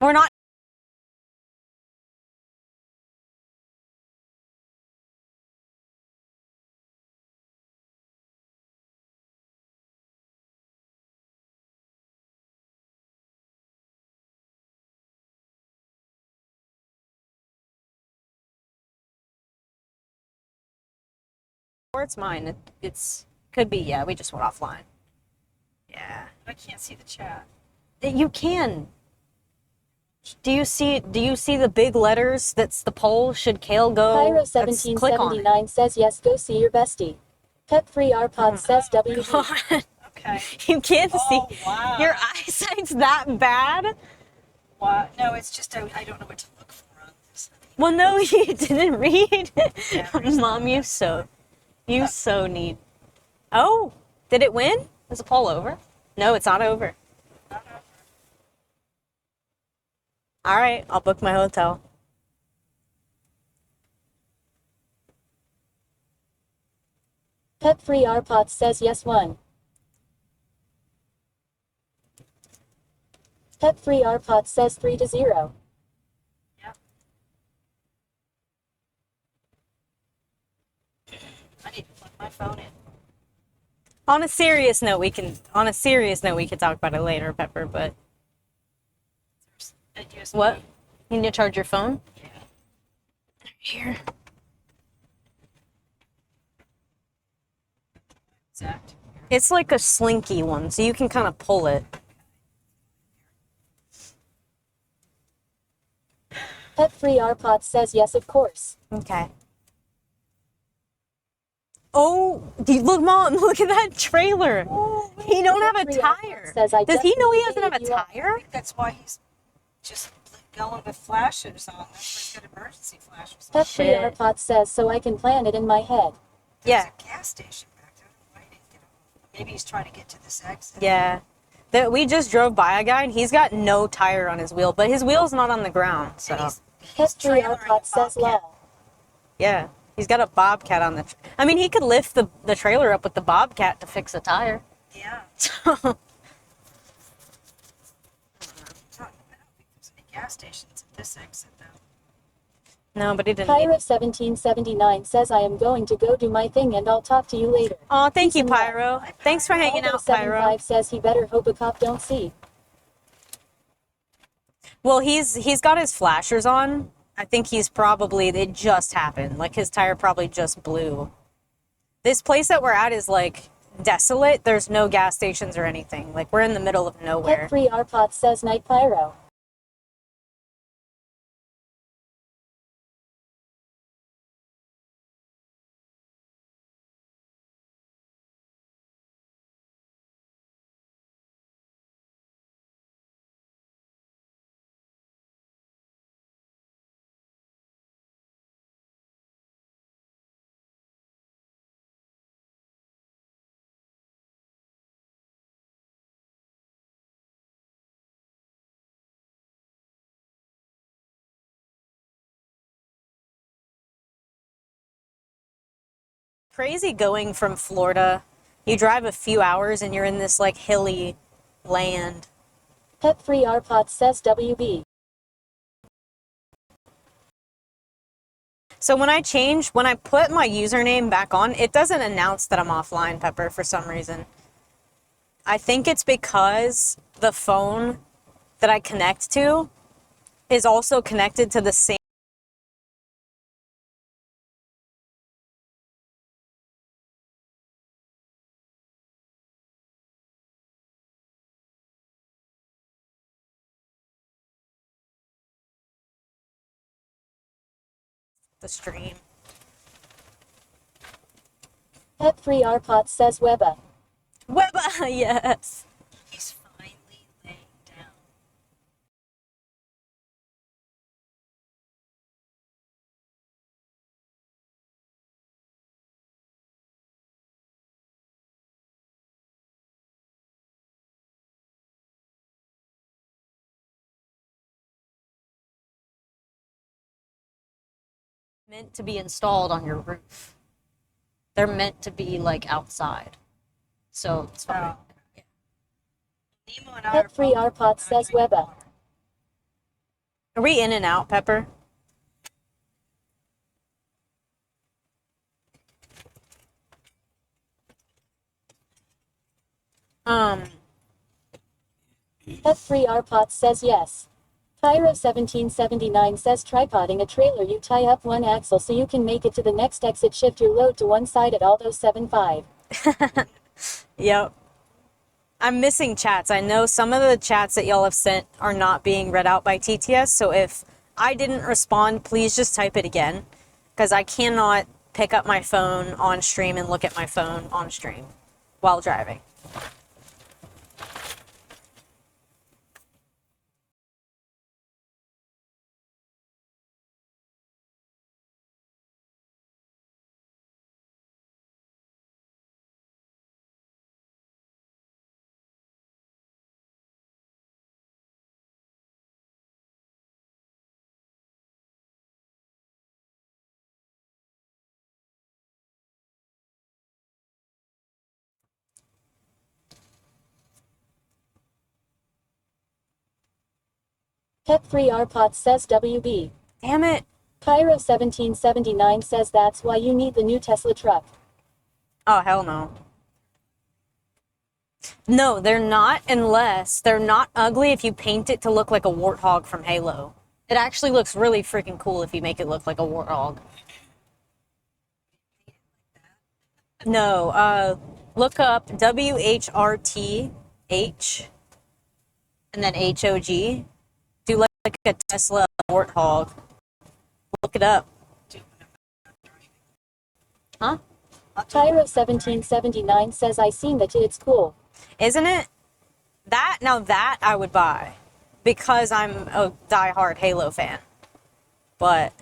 We're not. Or it's mine. It's could be. Yeah, we just went offline. Yeah. I can't see the chat. You can. Do you see the big letters? That's the poll. Should Kale go? Click on it. Pyro1779 says, yes, go see your bestie. Pet Free Arpot says, WD. Okay. You can't see. Wow. Your eyesight's that bad? What? No, it's just I don't know what to look for on this. Well, no, you didn't read. Mom, you so need. Oh, did it win? Is the poll over? No, it's not over. All right, I'll book my hotel. Pet Free Arpot says, yes, 1. Pet Free Arpot says 3-0. I need to plug my phone in. On a serious note, we can talk about it later, Pepper. But what? You need to charge your phone? Yeah. Here. Exact. It's like a slinky one, so you can kind of pull it. Pet Free Arpot says, yes, of course. Okay. Oh, look, Mom, look at that trailer. Oh, he don't have a tire. Does he know he doesn't have a tire? I think that's why he's just going with flashers on. That's why he's got emergency flashers on. Pet Free Arpot says, so I can plan it in my head. There's a gas station back there. I don't know why he didn't get over. Maybe he's trying to get to this exit. Yeah. We just drove by a guy, and he's got no tire on his wheel, but his wheel's not on the ground, so. Pet Free Arpot says, lol. Yeah. He's got a Bobcat on the. I mean, he could lift the trailer up with the Bobcat to fix a tire. Yeah. I don't think there's any gas stations at this exit, though. No, but he didn't. Pyro1779 says, I am going to go do my thing and I'll talk to you later. Oh, thank you, Pyro. Thanks for hanging out, Pyro. Aldo75 says he better hope a cop don't see. Well, he's got his flashers on. I think it just happened. Like, his tire probably just blew. This place that we're at is, like, desolate. There's no gas stations or anything. Like, we're in the middle of nowhere. Pet Free Arpot says, night Pyro. Crazy going from Florida. You drive a few hours and you're in this, like, hilly land. Pet Free Arpot says, WB. So when I put my username back on, it doesn't announce that I'm offline, Pepper, for some reason. I think it's because the phone that I connect to is also connected to the same the stream. Pet free Arpot says Webba. Webba, yes. He's finally laying down. Meant to be installed on your roof. They're meant to be like outside. So it's fine. Yeah. Pet free Arpot says Webba. Are we in and out, Pepper? Pet free Arpot says yes. Pyro1779 says tripoding a trailer, you tie up one axle so you can make it to the next exit, shift your load to one side at Aldo 75. Yep. I'm missing chats. I know some of the chats that y'all have sent are not being read out by TTS, so if I didn't respond, please just type it again, because I cannot pick up my phone on stream and look at my phone on stream while driving. Pet free Arpot says WB. Damn it. Pyro1779 says that's why you need the new Tesla truck. Oh, hell no. No, they're not, unless they're not ugly if you paint it to look like a warthog from Halo. It actually looks really freaking cool if you make it look like a warthog. No, look up WHRTH and then HOG. Do like a Tesla warthog. Look it up. Huh? Pyro1779 says I seen that it's cool. Isn't it? Now that I would buy. Because I'm a diehard Halo fan. But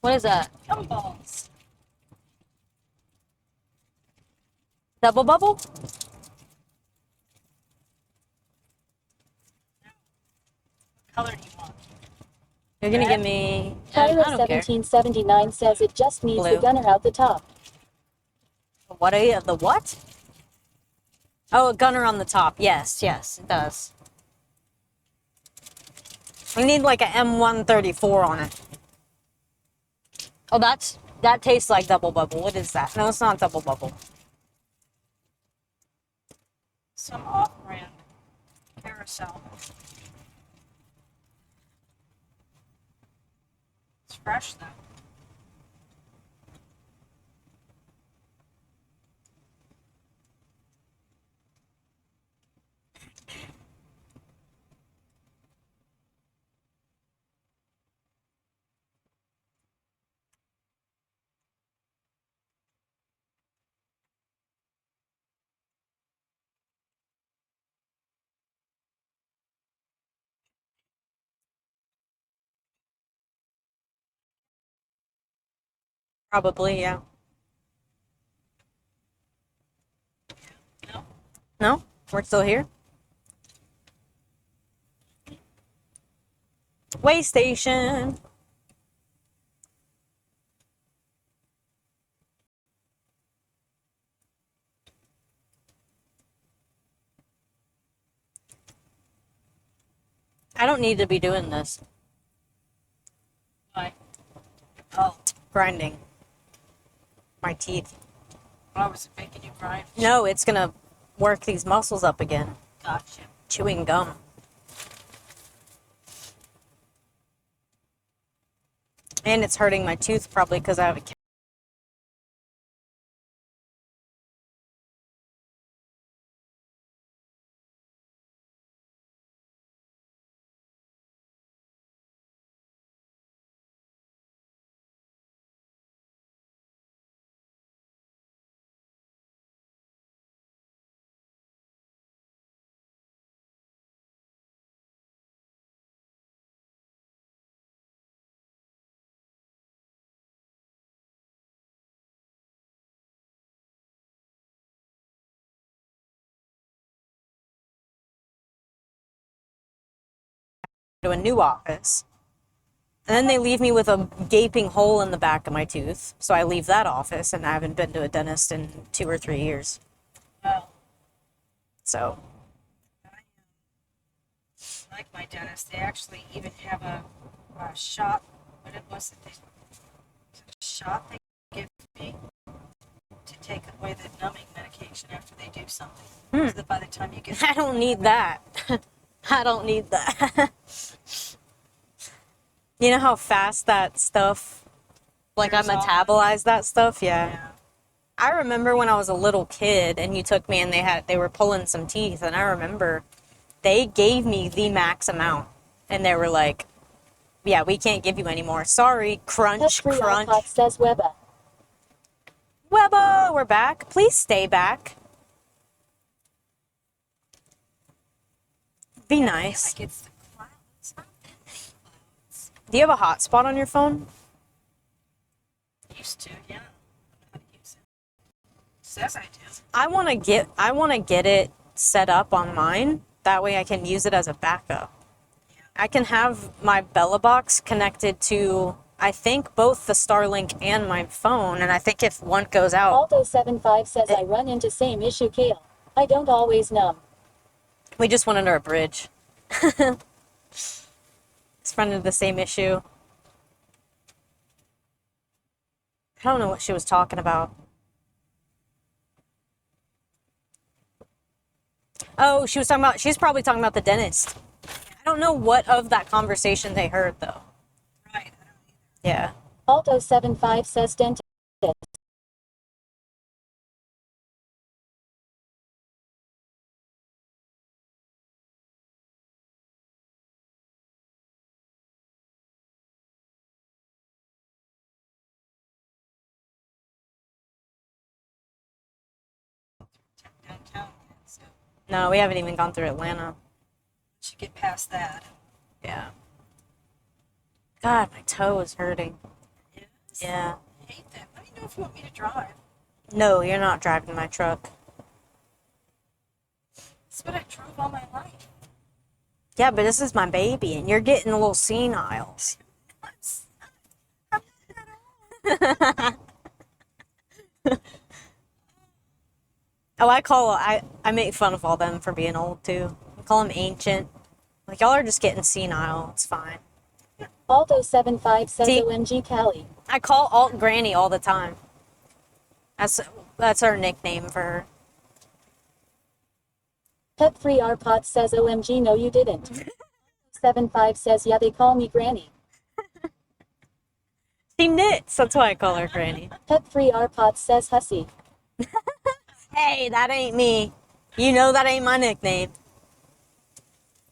what is that? Gumballs. Double bubble? Color do you want? You're gonna give me. I don't care. Pyro1779 says it just needs Blue. the gunner out the top. What are you? The what? Oh, a gunner on the top. Yes, yes, it does. We need like a M134 on it. Oh, that tastes like double bubble. What is that? No, it's not double bubble. Some off-brand carousel. It's fresh though. Probably, yeah. No? We're still here? Way station. I don't need to be doing this. Why? Oh, grinding my teeth. I was making you grind. No, it's gonna work these muscles up again. Gotcha. Chewing gum. And it's hurting my tooth probably because I have a to a new office. And then they leave me with a gaping hole in the back of my tooth. So I leave that office and I haven't been to a dentist in 2 or 3 years. Well, So like my dentist, they actually even have a shot. What it was that a shot they give me to take away the numbing medication after they do something. So that by the time you get, I don't need that. I don't need that. You know how fast that stuff, like I Wears off. metabolize that stuff? Yeah. I remember when I was a little kid and you took me and they were pulling some teeth, and I remember they gave me the max amount and they were like, yeah, we can't give you any more. Sorry, crunch, Pet-free crunch. iPod says Webba. Webba, we're back. Please stay back. Be nice. like it's the clouds. Do you have a hotspot on your phone? Used to, yeah. I don't know how to use it. Says I do. I want to get it set up on mine. That way I can use it as a backup. I can have my Bella box connected to, I think, both the Starlink and my phone, and I think if one goes out, Alto75 says I run into same issue, Kale. I don't always numb. we just went under a bridge. It's running into the same issue. I don't know what she was talking about. Oh, she's probably talking about the dentist. I don't know what of that conversation they heard, though. Right. Yeah. Alto75 says dentist. Downtown. So No, we haven't even gone through Atlanta. should get past that. Yeah. God, my toe is hurting. Yes. Yeah. I hate that. Let me know if you want me to drive. No, you're not driving my truck. That's what I drove all my life. Yeah, but this is my baby, and you're getting a little senile. Oh, I make fun of all them for being old, too. I call them ancient. Like, y'all are just getting senile. It's fine. Alto75 says See? OMG Callie. I call Alt Granny all the time. That's our nickname for her. Pet-free iPod says OMG no you didn't. 75 says yeah they call me Granny. She knits. That's why I call her Granny. Pet-free iPod says hussy. Hey, that ain't me. You know that ain't my nickname.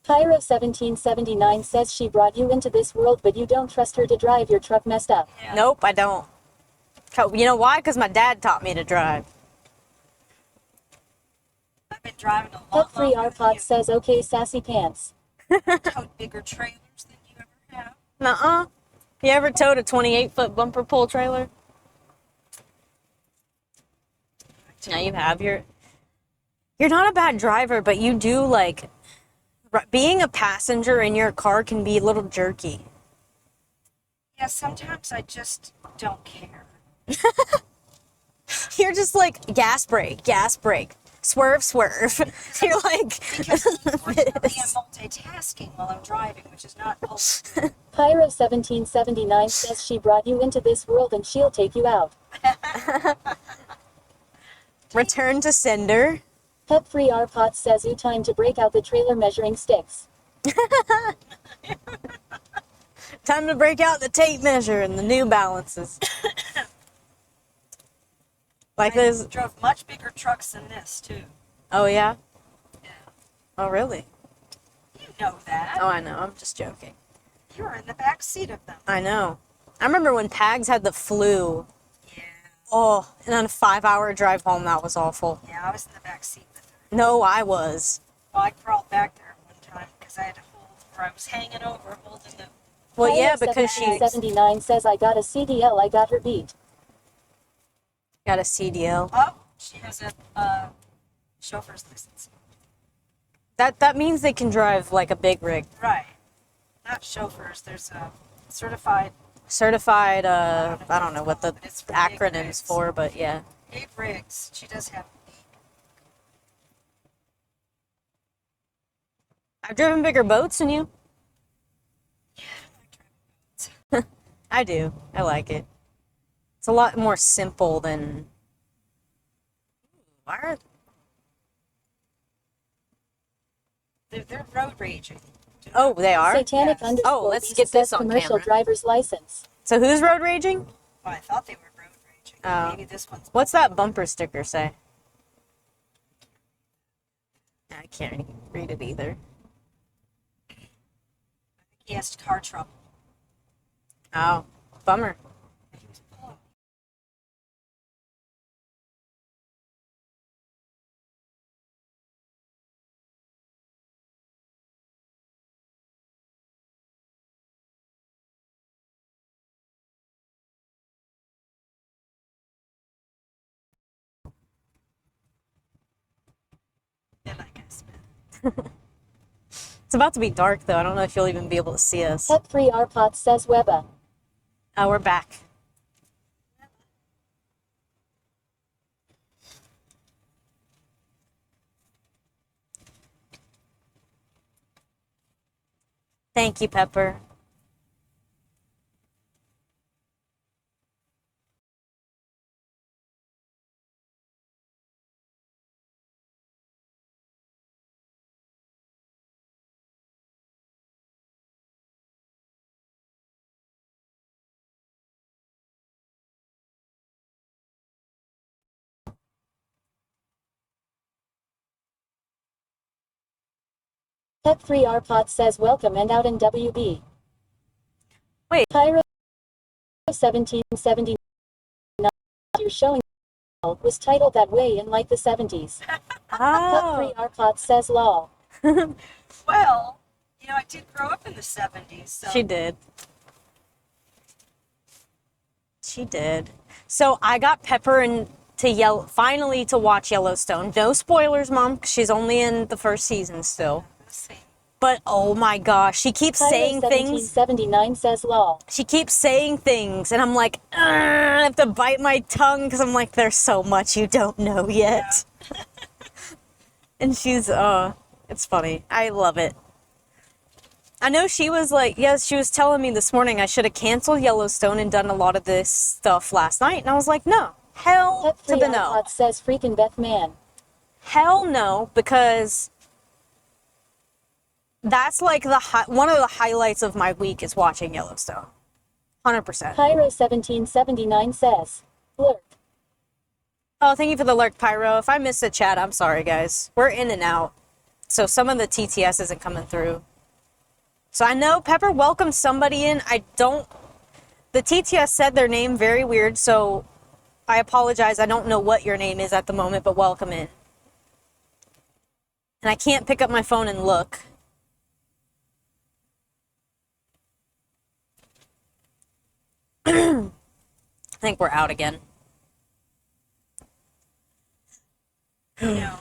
Pyro1779 says she brought you into this world but you don't trust her to drive your truck messed up. Yeah. Nope, I don't. You know why? Because my dad taught me to drive. I've been driving a lot Pet-free longer iPod says okay sassy pants. towed bigger trailers than you ever have. Nuh-uh. You ever towed a 28-foot bumper pull trailer? No, you have. You're not a bad driver, but you do, like, being a passenger in your car can be a little jerky. Yeah, sometimes I just don't care. You're just like, gas brake, gas brake. Swerve, swerve. You're like, Because unfortunately I'm multitasking while I'm driving, which is not always. Pyro1779 says she brought you into this world and she'll take you out. Return to sender. Pet Free Arpot says you time to break out the trailer measuring sticks. Time to break out the tape measure and the New Balances. Like I there's. drove much bigger trucks than this too. Oh yeah. Oh really? You know that. Oh I know. I'm just joking. You were in the back seat of them. I know. I remember when Pags had the flu. Yeah. Oh, and on a 5-hour drive home, that was awful. Yeah, I was in the back seat with her. No, I was. Well, I crawled back there one time because I had to hold, or I was hanging over holding the. Well, yeah, because she 79 says I got a CDL, I got her beat. got a CDL. Oh, she has a chauffeur's license. That means they can drive like a big rig. Right. Not chauffeurs. There's a certified. Certified, I don't know what the It's for big acronym's rigs. for, but yeah. Big rigs. She does have. I've driven bigger boats than you. I do. I like it. It's a lot more simple than. Why are They're road raging. Oh, they are? Satanic Yes. underscore Oh, let's beast get this says on commercial camera. driver's license. So who's road raging? Well, I thought they were road raging. Oh. Maybe this one's. What's that bumper sticker say? I can't read it either. He has car trouble. Oh, bummer. Yeah, like I said. It's about to be dark though. I don't know if you'll even be able to see us. Pet Free Arpot says Webba. Oh, we're back. Thank you, Pepper. Pet Free Arpot says welcome and out in WB. Wait. Pyro 1779 you're showing was titled that way in like the 70s. Pet Free Arpot says lol. Well, you know, I did grow up in the 70s. So. She did. She did. So I got Pepper and finally to watch Yellowstone. No spoilers, Mom, 'cause she's only in the first season still. But oh my gosh, she keeps Pyro saying things. 1779 says lol. She keeps saying things, and I'm like, I have to bite my tongue because I'm like, there's so much you don't know yet. Yeah. And she's, it's funny. I love it. I know she was like, yes, she was telling me this morning I should have canceled Yellowstone and done a lot of this stuff last night. And I was like, no. Hell Pet to Free the no. Arpot says freaking Beth man. Hell no, because that's like one of the highlights of my week is watching Yellowstone. 100%. Pyro 1779 says lurk. Oh, thank you for the lurk, Pyro. If I missed the chat, I'm sorry, guys. We're in and out. So some of the TTS isn't coming through. So I know Pepper welcomed somebody in. The TTS said their name very weird, so I apologize. I don't know what your name is at the moment, but welcome in. And I can't pick up my phone and look. I think we're out again. You know,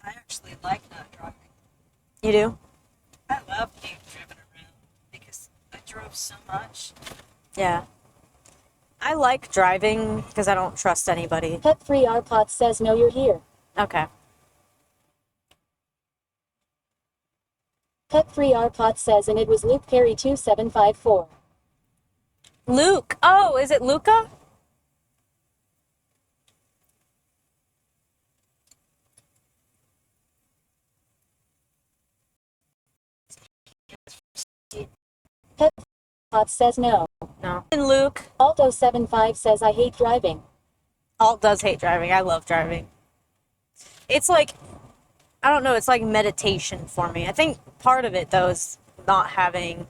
I actually like not driving. You do? I love being driven around because I drove so much. Yeah. I like driving because I don't trust anybody. Pet Free Arpot says no, you're here. Okay. Pet Free Arpot says, and it was Luke Perry 2754. Luke. Oh, is it Luca? Pet Pot says no. No. And Luke. Alto75 says I hate driving. Alt does hate driving. I love driving. It's like, I don't know, it's like meditation for me. I think part of it, though, is not having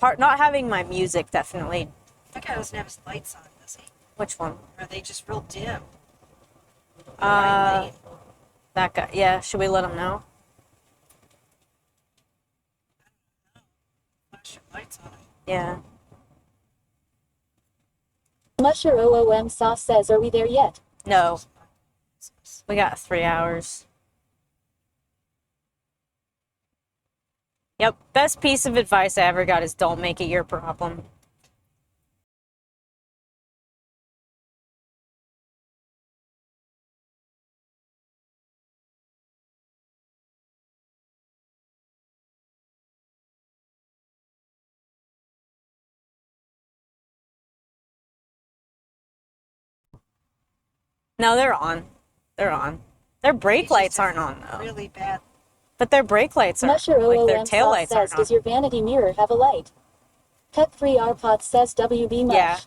my music, definitely. That guy doesn't have his lights on, does he? Which one? Or are they just real dim? That guy. Yeah, should we let him know? Flash your lights on him. Yeah. Musher OOM Sauce says, are we there yet? No. We got 3 hours. Yep, best piece of advice I ever got is don't make it your problem. No, they're on. They're on. Their brake lights aren't on, though. Really bad. But their brake lights are Musher like their OOM tail Sauce lights says, aren't on. does your vanity mirror have a light? Pet Free Arpot says WB Mush. Yeah.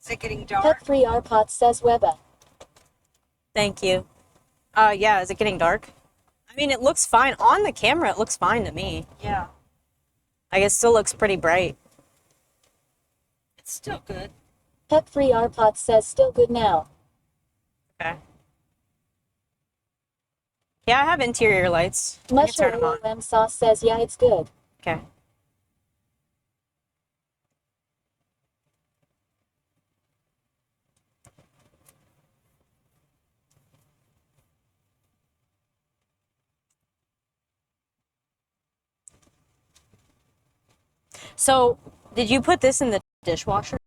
Is it getting dark? Pet Free Arpot says Webba. Thank you. Yeah, is it getting dark? I mean, it looks fine. On the camera, it looks fine to me. Yeah. Like, it still looks pretty bright. It's still good. Pet Free Arpot says still good now. Okay. Yeah, I have interior lights. I can Musher turn them on. OOM Sauce says yeah, it's good. Okay. So, did you put this in the dishwasher?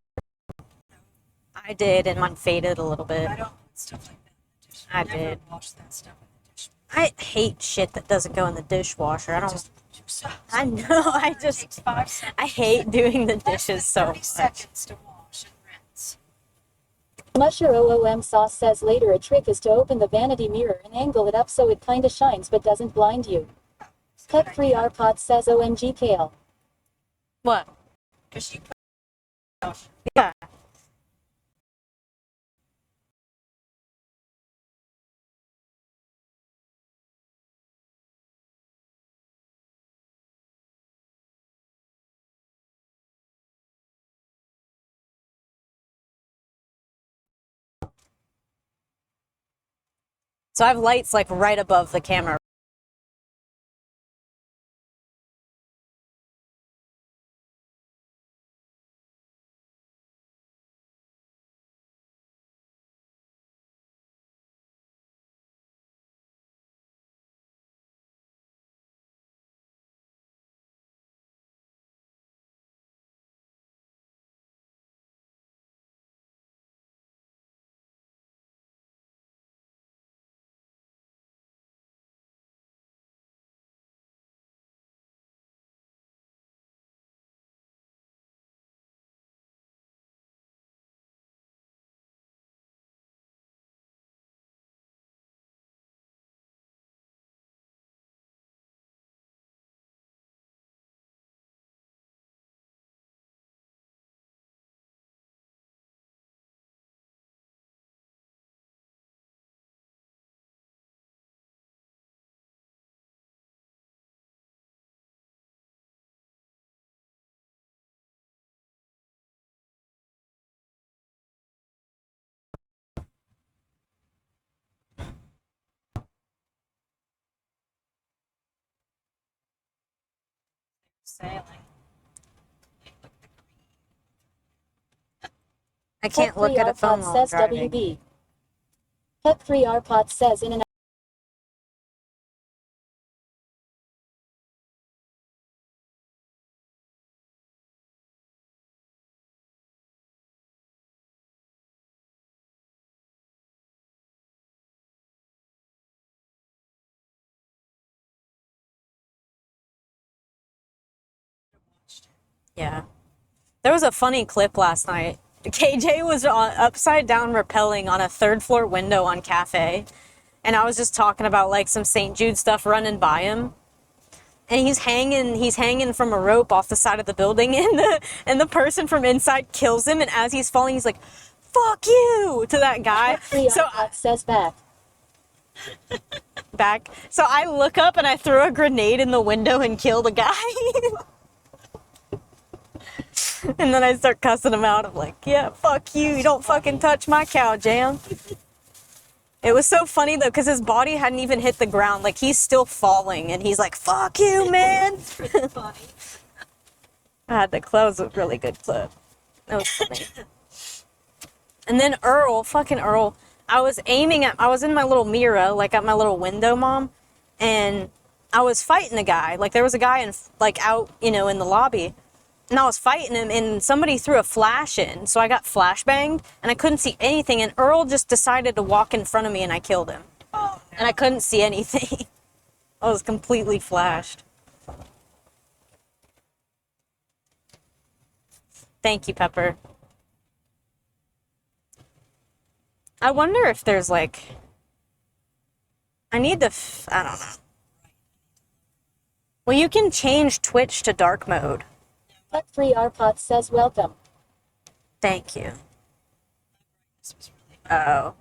I did, and mine faded a little bit. I don't put stuff like that in the dish. I Never did. wash that stuff in the dish. I hate shit that doesn't go in the dishwasher. I don't. Just do so. I know. I It takes just. 5 seconds. I hate doing the Less than dishes so 30 much. seconds to wash and rinse. Musher OOM Sauce says later a trick is to open the vanity mirror and angle it up so it kinda shines but doesn't blind you. Pet Free Arpot says OMG Kale. What? Because you put Yeah. So I have lights like right above the camera. sailing. I can't Pet look Free at a phone Arpot while I'm says driving. WB. Pet Free Arpot says in an Yeah. There was a funny clip last night. KJ was upside down rappelling on a third floor window on Cafe, and I was just talking about like some St. Jude stuff running by him. And he's hanging from a rope off the side of the building, and the person from inside kills him, and as he's falling, he's like, "Fuck you!" to that guy. So says back. So I look up and I throw a grenade in the window and kill the guy. And then I start cussing him out. I'm like, "Yeah, fuck you. You don't fucking touch my cow jam." It was so funny though, because his body hadn't even hit the ground. Like, he's still falling, and he's like, "Fuck you, man." I had to close a really good clip. That was funny. And then fucking Earl, I was in my little mirror, like at my little window, Mom, and I was fighting a guy. Like, there was a guy out, in the lobby. And I was fighting him, and somebody threw a flash in, so I got flashbanged, and I couldn't see anything, and Earl just decided to walk in front of me, and I killed him. Oh, no. And I couldn't see anything. I was completely flashed. Thank you, Pepper. I wonder if there's, like... I need to... I don't know. Well, you can change Twitch to dark mode. Pet Free Arpot says welcome. Thank you. Oh.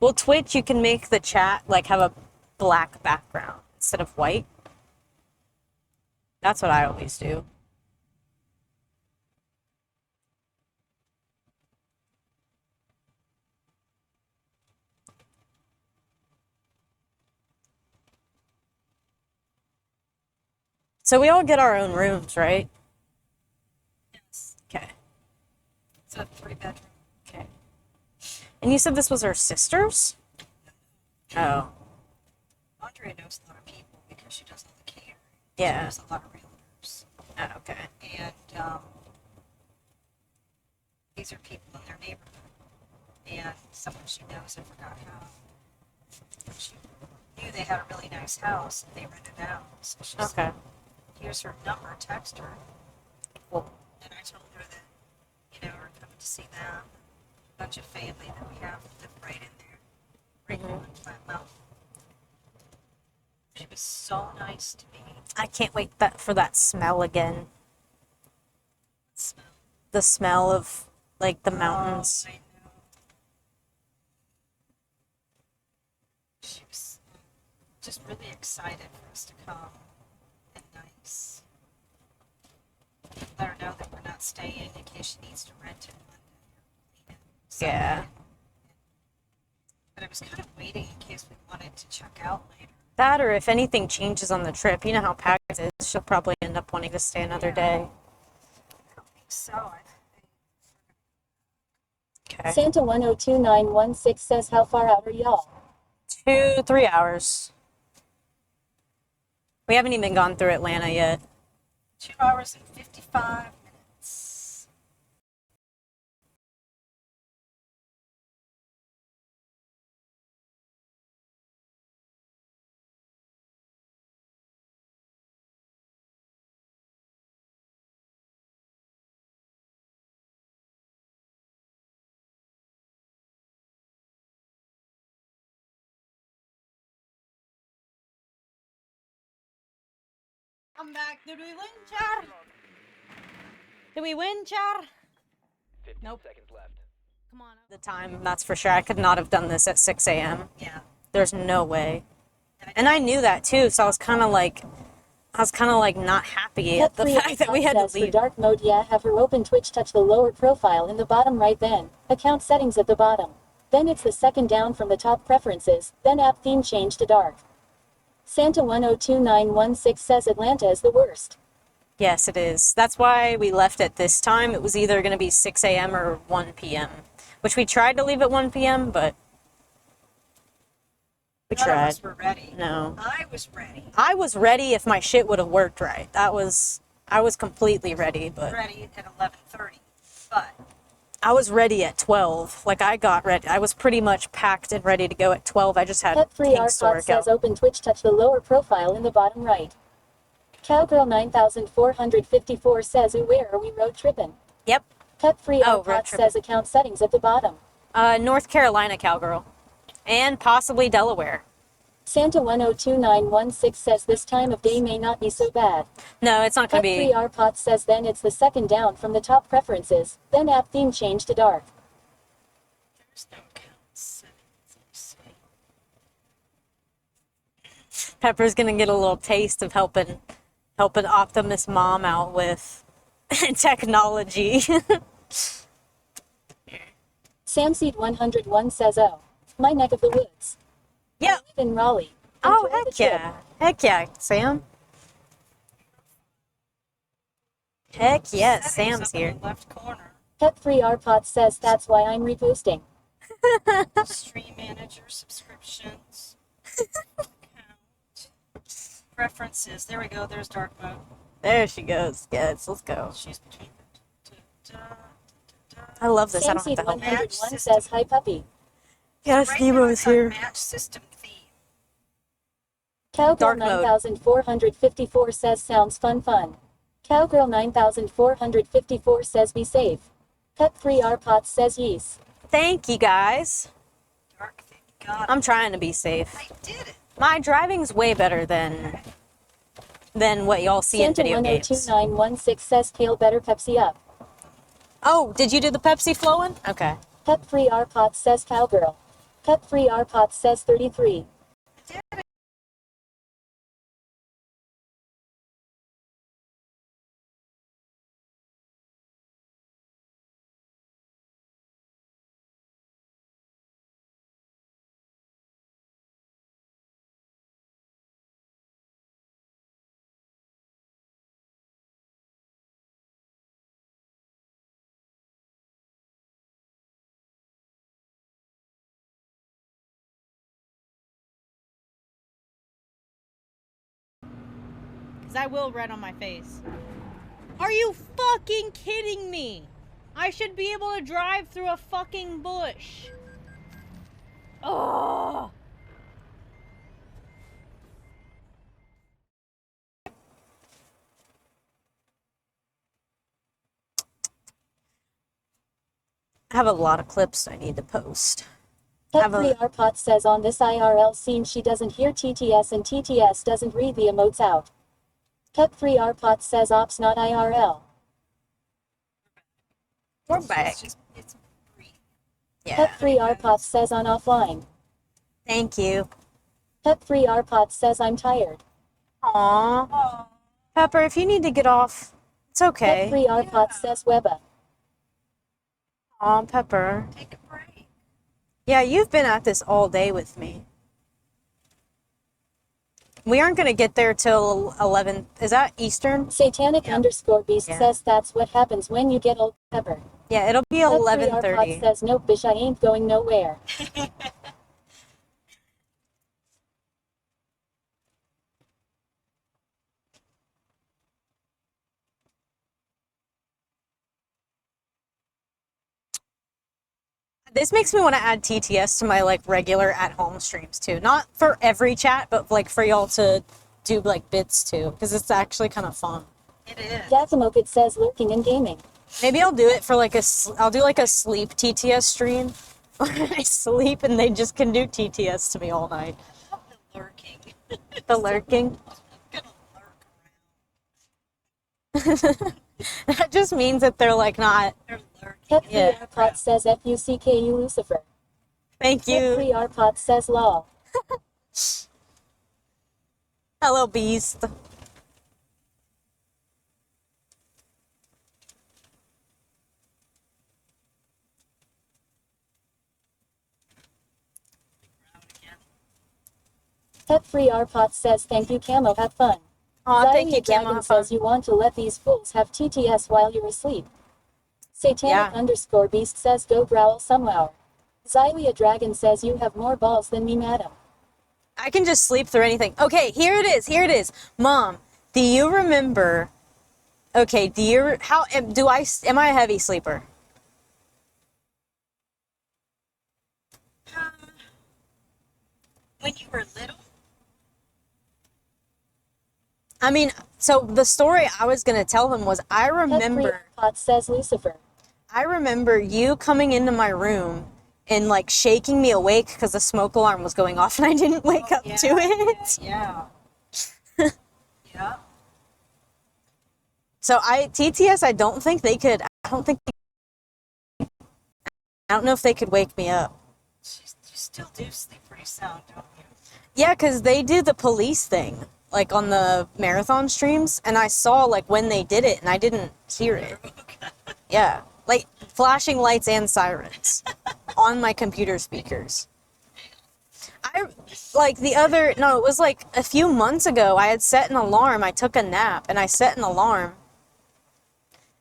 Well, Twitch, you can make the chat, like, have a black background instead of white. That's what I always do. So we all get our own rooms, right? Yes. Okay. It's a 3-bedroom. Okay. And you said this was her sister's? Oh. Andrea knows a lot of people because she does all the catering. Yeah. She knows a lot of realtors. Oh, okay. And these are people in their neighborhood. And someone she knows, I forgot how. She knew they had a really nice house and they rented out. So she Okay. said, "Here's her number, text her." Cool. And I told her that, we're coming to see them. A bunch of family that we have live right in there. Right in Flat Mountain. She was so nice to me. I can't wait for that smell again. Smell. The smell of, like, the mountains. I know. She was just really excited for us to come. And nice. Let her know that we're not staying in case she needs to rent it Monday. Yeah. But I was kind of waiting in case we wanted to check out later. That, or if anything changes on the trip. You know how packed it is. She'll probably end up wanting to stay another day. I don't think so. Okay. Santa 102916 says how far out are y'all? 2-3 hours. We haven't even gone through Atlanta yet. 2 hours and 55 minutes. I'm back. Did we win, Char? Did we win, Char? 15 Nope. seconds left. Come on. The time, that's for sure. I could not have done this at 6 a.m. Yeah. There's no way. And I knew that too, so I was kind of like not happy at the fact that we had to For leave. dark mode, yeah, have her open Twitch, touch the lower profile in the bottom right, then account settings at the bottom. Then it's the second down from the top, preferences, then app theme change to dark. Santa 102916 says Atlanta is the worst. Yes, it is. That's why we left at this time. It was either going to be 6 a.m. or 1 p.m., which we tried to leave at 1 p.m., but we None tried. of us were ready. No. I was ready. I was ready if my shit would have worked right. I was completely ready, but Ready at 11:30, but I was ready at 12. Like, I got ready. I was pretty much packed and ready to go at 12. I just had Pet Free things to Arpot work says out. open Twitch, touch the lower profile in the bottom right. Cowgirl 9454 says, ooh, where are we road tripping? Yep. Pet free Oh, Art road Pot tripping. says account settings at the bottom. North Carolina cowgirl. And possibly Delaware. Santa 102916 says this time of day may not be so bad. No, it's not gonna Pet be. free Art Pot says then it's the second down from the top preferences, then app theme change to dark. There's no counts. Pepper's gonna get a little taste of helping Optimus mom out with technology. Samseed 101 says, oh, my neck of the woods. Yep. I live in Raleigh. Oh, Enjoy the heck trip. yeah. Heck yeah, Sam. Heck yes, Settings Sam's up in here. the left corner. Pet free Art Pot says that's why I'm reposting. Stream manager, subscriptions, count, preferences. There we go. There's dark mode. There she goes. Yes, let's go. She's between the. I love this. I don't have Samseed to help. 101 says, hi puppy. Yes, Right now Nemo's it's on here. match system theme. Cowgirl Dark mode. 9454 says sounds fun. Cowgirl 9454 says be safe. Pet free Art Pot says yes. Thank you guys. Dark thing. Got it. I'm trying to be safe. I did it. My driving's way better than what y'all see Santa in video games. 102916 says Kale better Pepsi up. Oh, did you do the Pepsi flowing? Okay. Pet free Art Pot says cowgirl. Pet free Art Pot says 33. Because I will red on my face. Are you fucking kidding me? I should be able to drive through a fucking bush. Oh. I have a lot of clips I need to post. Pet free Art Pot says on this IRL scene she doesn't hear TTS and TTS doesn't read the emotes out. Pet free Art Pot says ops not IRL. We're back. It's free. Yeah. Pet free Art Pot says on offline. Thank you. Pet free Art Pot says I'm tired. Aww. Pepper, if you need to get off, it's Pet okay. free Art Pot says Webba. Aw, Pepper. Take a break. Yeah, you've been at this all day with me. We aren't going to get there till 11. Is that Eastern? Satanic underscore beast says that's what happens when you get old Pepper. Yeah, it'll be Pet free Art Pot 11:30. says nope bitch I ain't going nowhere. This makes me want to add TTS to my like regular at-home streams too. Not for every chat, but like for y'all to do like bits too, because it's actually kind of fun. It is. Gazamokid says lurking and gaming. Maybe I'll do it for like I'll do like a sleep TTS stream. I sleep and they just can do TTS to me all night. The lurking. The lurking. That just means that they're like not. They're lurking. Pet free Yeah. Art Pot says FUCKU Lucifer. Thank Pet you. free Art Pot says lol. Hello, Beast. Pet free Art Pot says thank you Camo have fun. Aw, thank Xylia you, Camo, Dragon have says fun. you want to let these fools have TTS while you're asleep. Satanic underscore beast says go growl somehow. Xylia Dragon says you have more balls than me madam. I can just sleep through anything. Okay, here it is. Here it is. Mom, do you remember? Okay, do you? How am I a heavy sleeper? When you were little, I mean, so the story I was gonna tell him was I remember. Pot says Lucifer. I remember you coming into my room and like shaking me awake because the smoke alarm was going off and I didn't wake up to it. Yeah. Yeah. So TTS, I don't think they could. I don't know if they could wake me up. You still do sleep pretty sound, don't you? Yeah, because they do the police thing, like on the marathon streams, and I saw like when they did it and I didn't hear it. Yeah, like flashing lights and sirens on my computer speakers. It was like a few months ago, I had set an alarm. I took a nap and I set an alarm.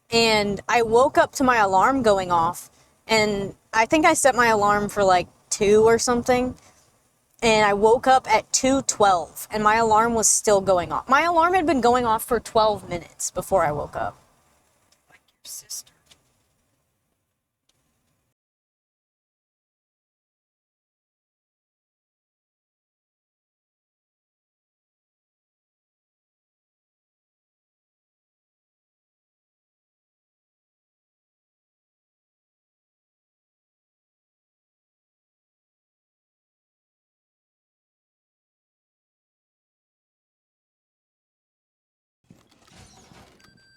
And I woke up to my alarm going off. And I think I set my alarm for like 2 or something. And I woke up at 2:12 and my alarm was still going off. My alarm had been going off for 12 minutes before I woke up. Like your sister.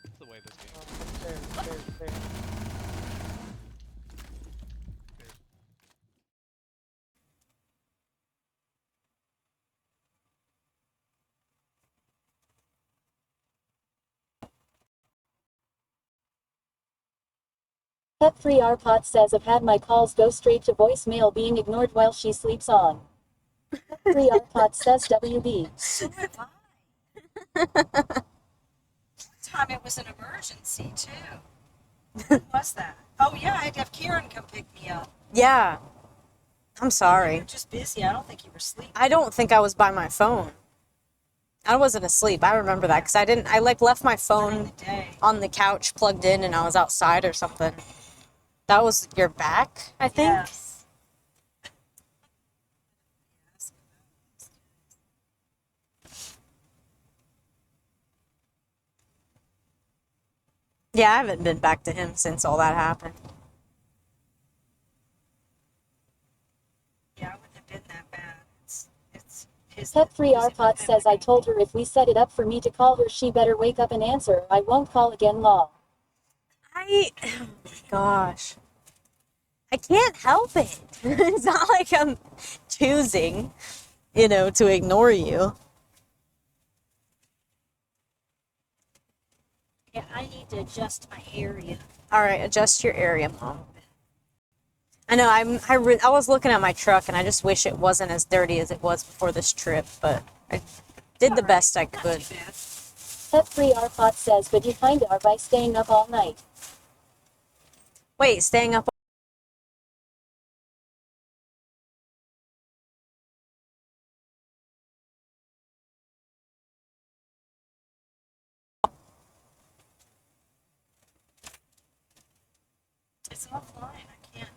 That's the way this game is. Pet-free Arpot says I've had my calls go straight to voicemail being ignored while she sleeps on. Pet-free Arpot says WB. So have I. One time it was an emergency, too. When was that? Oh, yeah, I had to have Kieran come pick me up. Yeah. I'm sorry. You were just busy. I don't think you were sleeping. I don't think I was by my phone. I wasn't asleep. I remember that because I left my phone on the couch plugged in and I was outside or something. That was your back, I think. Yes. Yeah, I haven't been back to him since all that happened. Yeah, it wouldn't have been that bad. It's his. Pet-free Arpot says I told her if we set it up for me to call her she better wake up and answer. I won't call again, lol. Oh my gosh. I can't help it. It's not like I'm choosing, to ignore you. Yeah, I need to adjust my area. All right, adjust your area, Mom. I know I was looking at my truck and I just wish it wasn't as dirty as it was before this trip, but I did the best I could. Pet-free Arpot says but you kinda are by staying up all night. Wait, staying up. It's offline. I can't.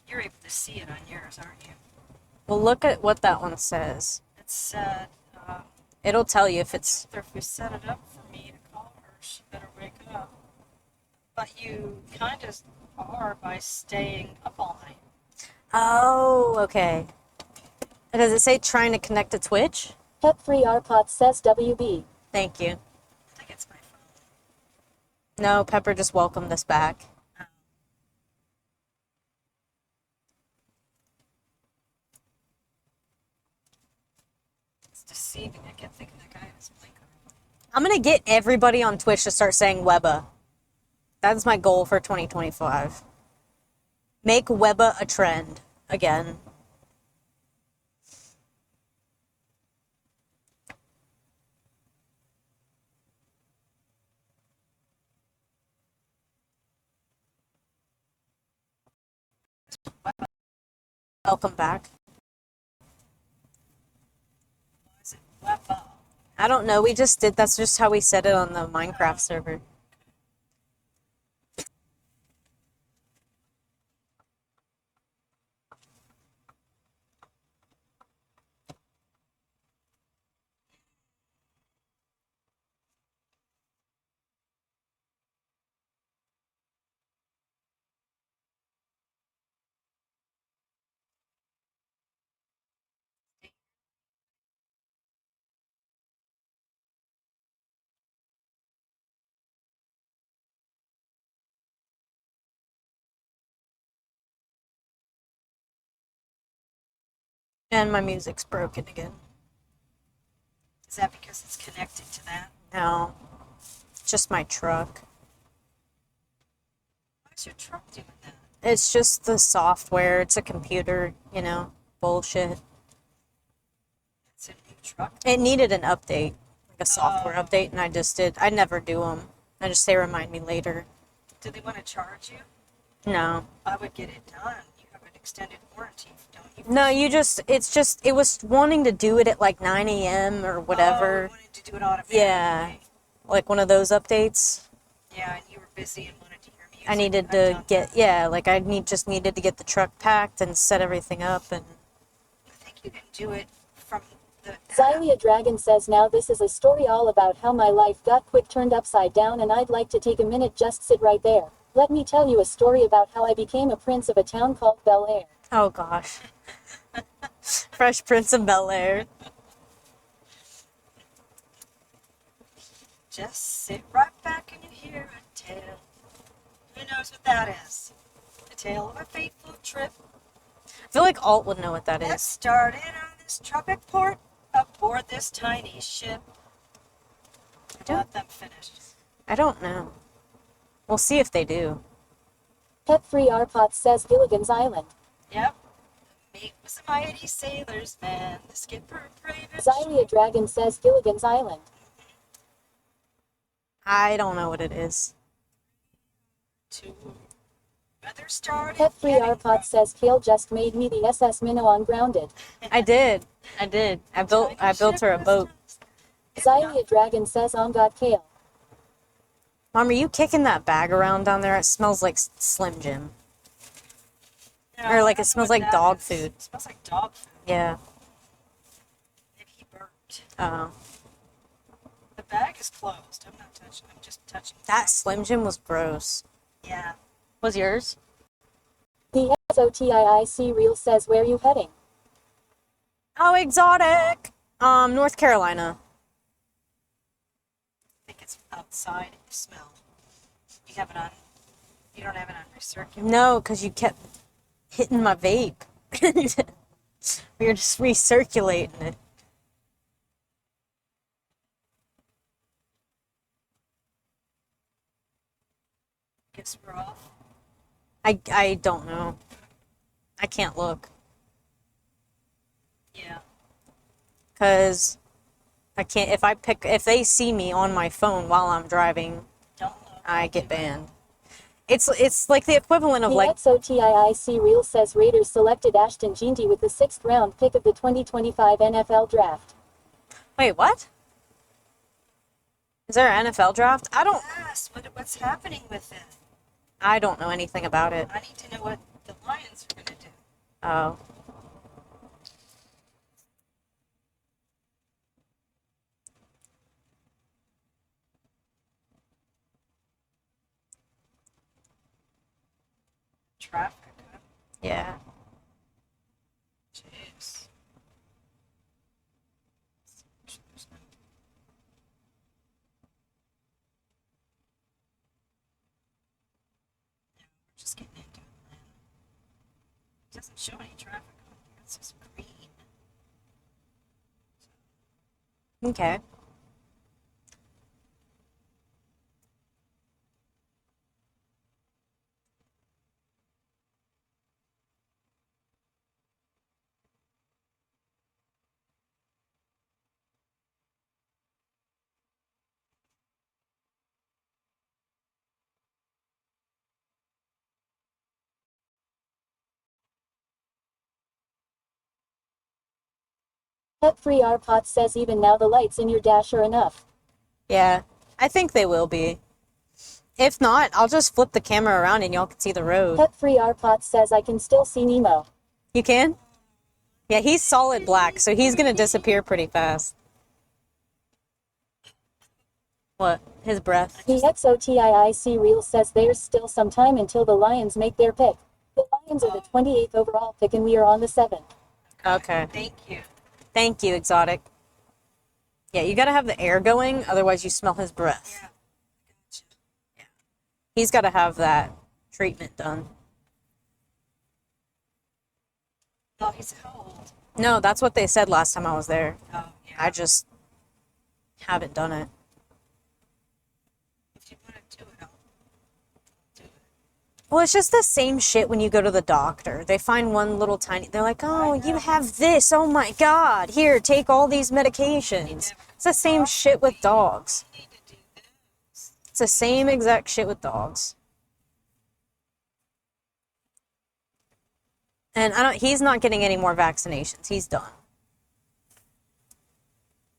You're able to see it on yours, aren't you? Well, look at what that one says. It said. It'll tell you if it's. If we set it up for me to call her, she better wake up. But you kind of are by staying up all night. Oh, okay. Does it say trying to connect to Twitch? Pet-free Arpot says WB. Thank you. I think it's my phone. No, Pepper just welcomed us back. It's deceiving. I kept thinking that guy was blinking. I'm gonna get everybody on Twitch to start saying Webba. That's my goal for 2025. Make Webba a trend again. Welcome back. Is it Webbo? I don't know. We just did. That's just how we said it on the Minecraft server. And my music's broken again. Is that because it's connected to that? No. Just my truck. Why's your truck doing that? It's just the software. It's a computer, bullshit. It's a new truck? It needed an update, like a software update, and I just did. I never do them. I just say remind me later. Do they want to charge you? No. I would get it done. You have an extended warranty, don't you? No, it was wanting to do it at like 9 a.m. or whatever. Oh, you wanted to do it automatically. Yeah. Like one of those updates. Yeah, and you were busy and wanted to hear music. I needed to get, just needed to get the truck packed and set everything up, and I think you can do it from the... Xylia Dragon says now this is a story all about how my life got quick turned upside down and I'd like to take a minute just sit right there. Let me tell you a story about how I became a prince of a town called Bel Air. oh gosh. Fresh Prince of Bel Air. Just sit right back and you hear a tale. Who knows what that is? A tale of a fateful trip I feel like Alt would know what that that is. started on this tropic port aboard this tiny ship. Let them finish. I don't know. We'll see if they do. Pet Free Arpot says Gilligan's Island. Yep. The mate was a mighty sailor's man. The skipper brave and Xylia Dragon says Gilligan's Island. I don't know what it is. to weather started. Pet Free Arpot says Kale just made me the SS Minnow on Grounded. I did. I built her a boat. Xylia Dragon says on God Kale. Mom, are you kicking that bag around down there? It smells like Slim Jim. No, Or like I it don't smells know what like that dog is. food. It smells like dog food. Yeah. Maybe he burped. Oh. The bag is closed. I'm not touching. I'm just touching. That Slim Jim was gross. Yeah. Was yours? The SOTIIC reel says where you heading? Oh, exotic! North Carolina. I think it's outside. You smell. You have it on. You don't have it on recirculate. No, because you kept hitting my vape. We were just recirculating it. Guess we're off. I don't know. I can't look. Yeah. Because I can't, if they see me on my phone while I'm driving, I get banned. It's like the equivalent of The like, SOTIIC reel says Raiders selected Ashton Jeanty with the 6th round pick of the 2025 NFL Draft. wait, what? Is there an NFL draft? Yes. What's happening with it? I don't know anything about it. I need to know what the Lions are going to do. Oh. Traffic. Huh? Yeah. Jeez. Just getting into Atlanta. It doesn't show any traffic on here. It's just green. Okay. Pet Free Arpot says even now the lights in your dash are enough. Yeah. I think they will be. If not, I'll just flip the camera around and y'all can see the road. Pet Free Arpot says I can still see Nemo. You can? Yeah, he's solid black, so he's gonna disappear pretty fast. What? His breath? The SOTIIC reel says there's still some time until the Lions make their pick. The Lions are the 28th overall pick and we are on the 7th. Okay. Thank you. Thank you, exotic. Yeah, you gotta have the air going, otherwise you smell his breath. Yeah. Gotcha. Yeah. He's gotta have that treatment done. Oh, he's how old? No, that's what they said last time I was there. Oh, yeah. I just haven't done it. If you want to do it, I'll do it. Well, it's just the same shit when you go to the doctor. They find one little tiny, they're like, oh, you have this. Oh my God. Here, take all these medications. It's the same shit with dogs. It's the same exact shit with dogs. And he's not getting any more vaccinations. He's done.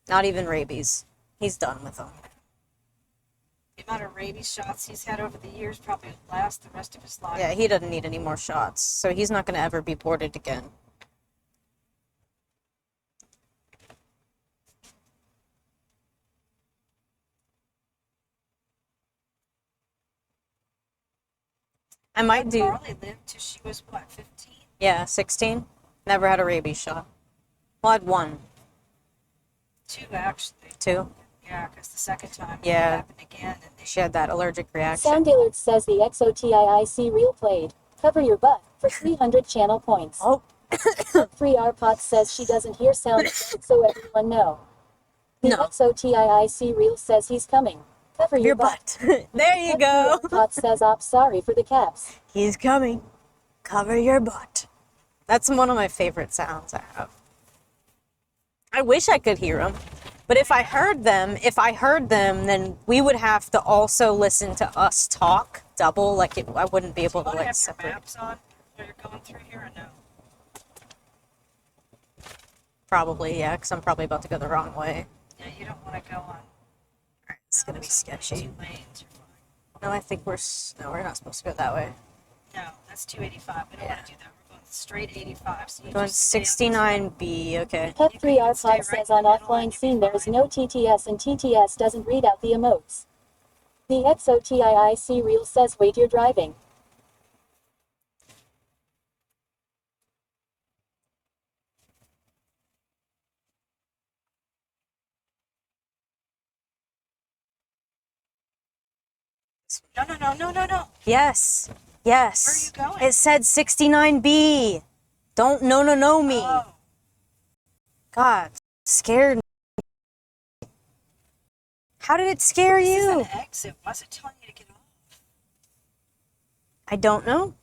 Not even rabies. He's done with them. The amount of rabies shots he's had over the years probably will last the rest of his life. Yeah, he doesn't need any more shots. So he's not going to ever be boarded again. I might do. Carly lived till she was, what, 15? Yeah, 16. Never had a rabies shot. Well, I had one. 2, actually. 2. Yeah, because the second time it Yeah. happened again. And they She had that allergic reaction. Sound Alert says the XOTIIC reel played. Cover your butt for 300 channel points. Oh. Free Arpot says she doesn't hear sound, so everyone know. The XOTIIC reel says he's coming. Cover your butt. There you go. Arpot says ops sorry for the caps. He's coming. Cover your butt. That's one of my favorite sounds I have. I wish I could hear them. But if I heard them, then we would have to also listen to us talk double. Like I wouldn't be able to like separate. maps on while you're going through here or no? Probably, yeah, because I'm probably about to go the wrong way. Yeah, you don't want to go on. It's gonna be sketchy. 2 lanes. You're fine. No, I think we're not supposed to go that way. No, that's 285. We don't want to do that. We're going straight 85. So you Going just stay on 69B. Okay. Pet 3 Arpot says on offline scene there is no TTS and TTS doesn't read out the emotes. The XOTIIC reel says wait you're driving. No. Yes. Yes. Where are you going? It said 69B. Don't no me. Oh. God, scared me. How did it scare This is you? an exit. Why is it telling you to get off? I don't know.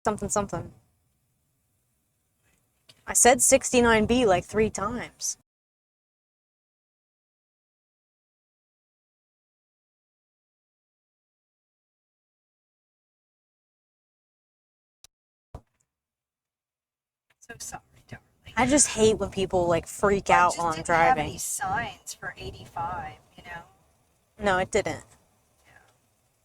Something. I said 69B like 3 times. So sorry, darling. I just hate when people like freak Well, out it while just I'm didn't have driving. any signs for 85, you know? No, it didn't.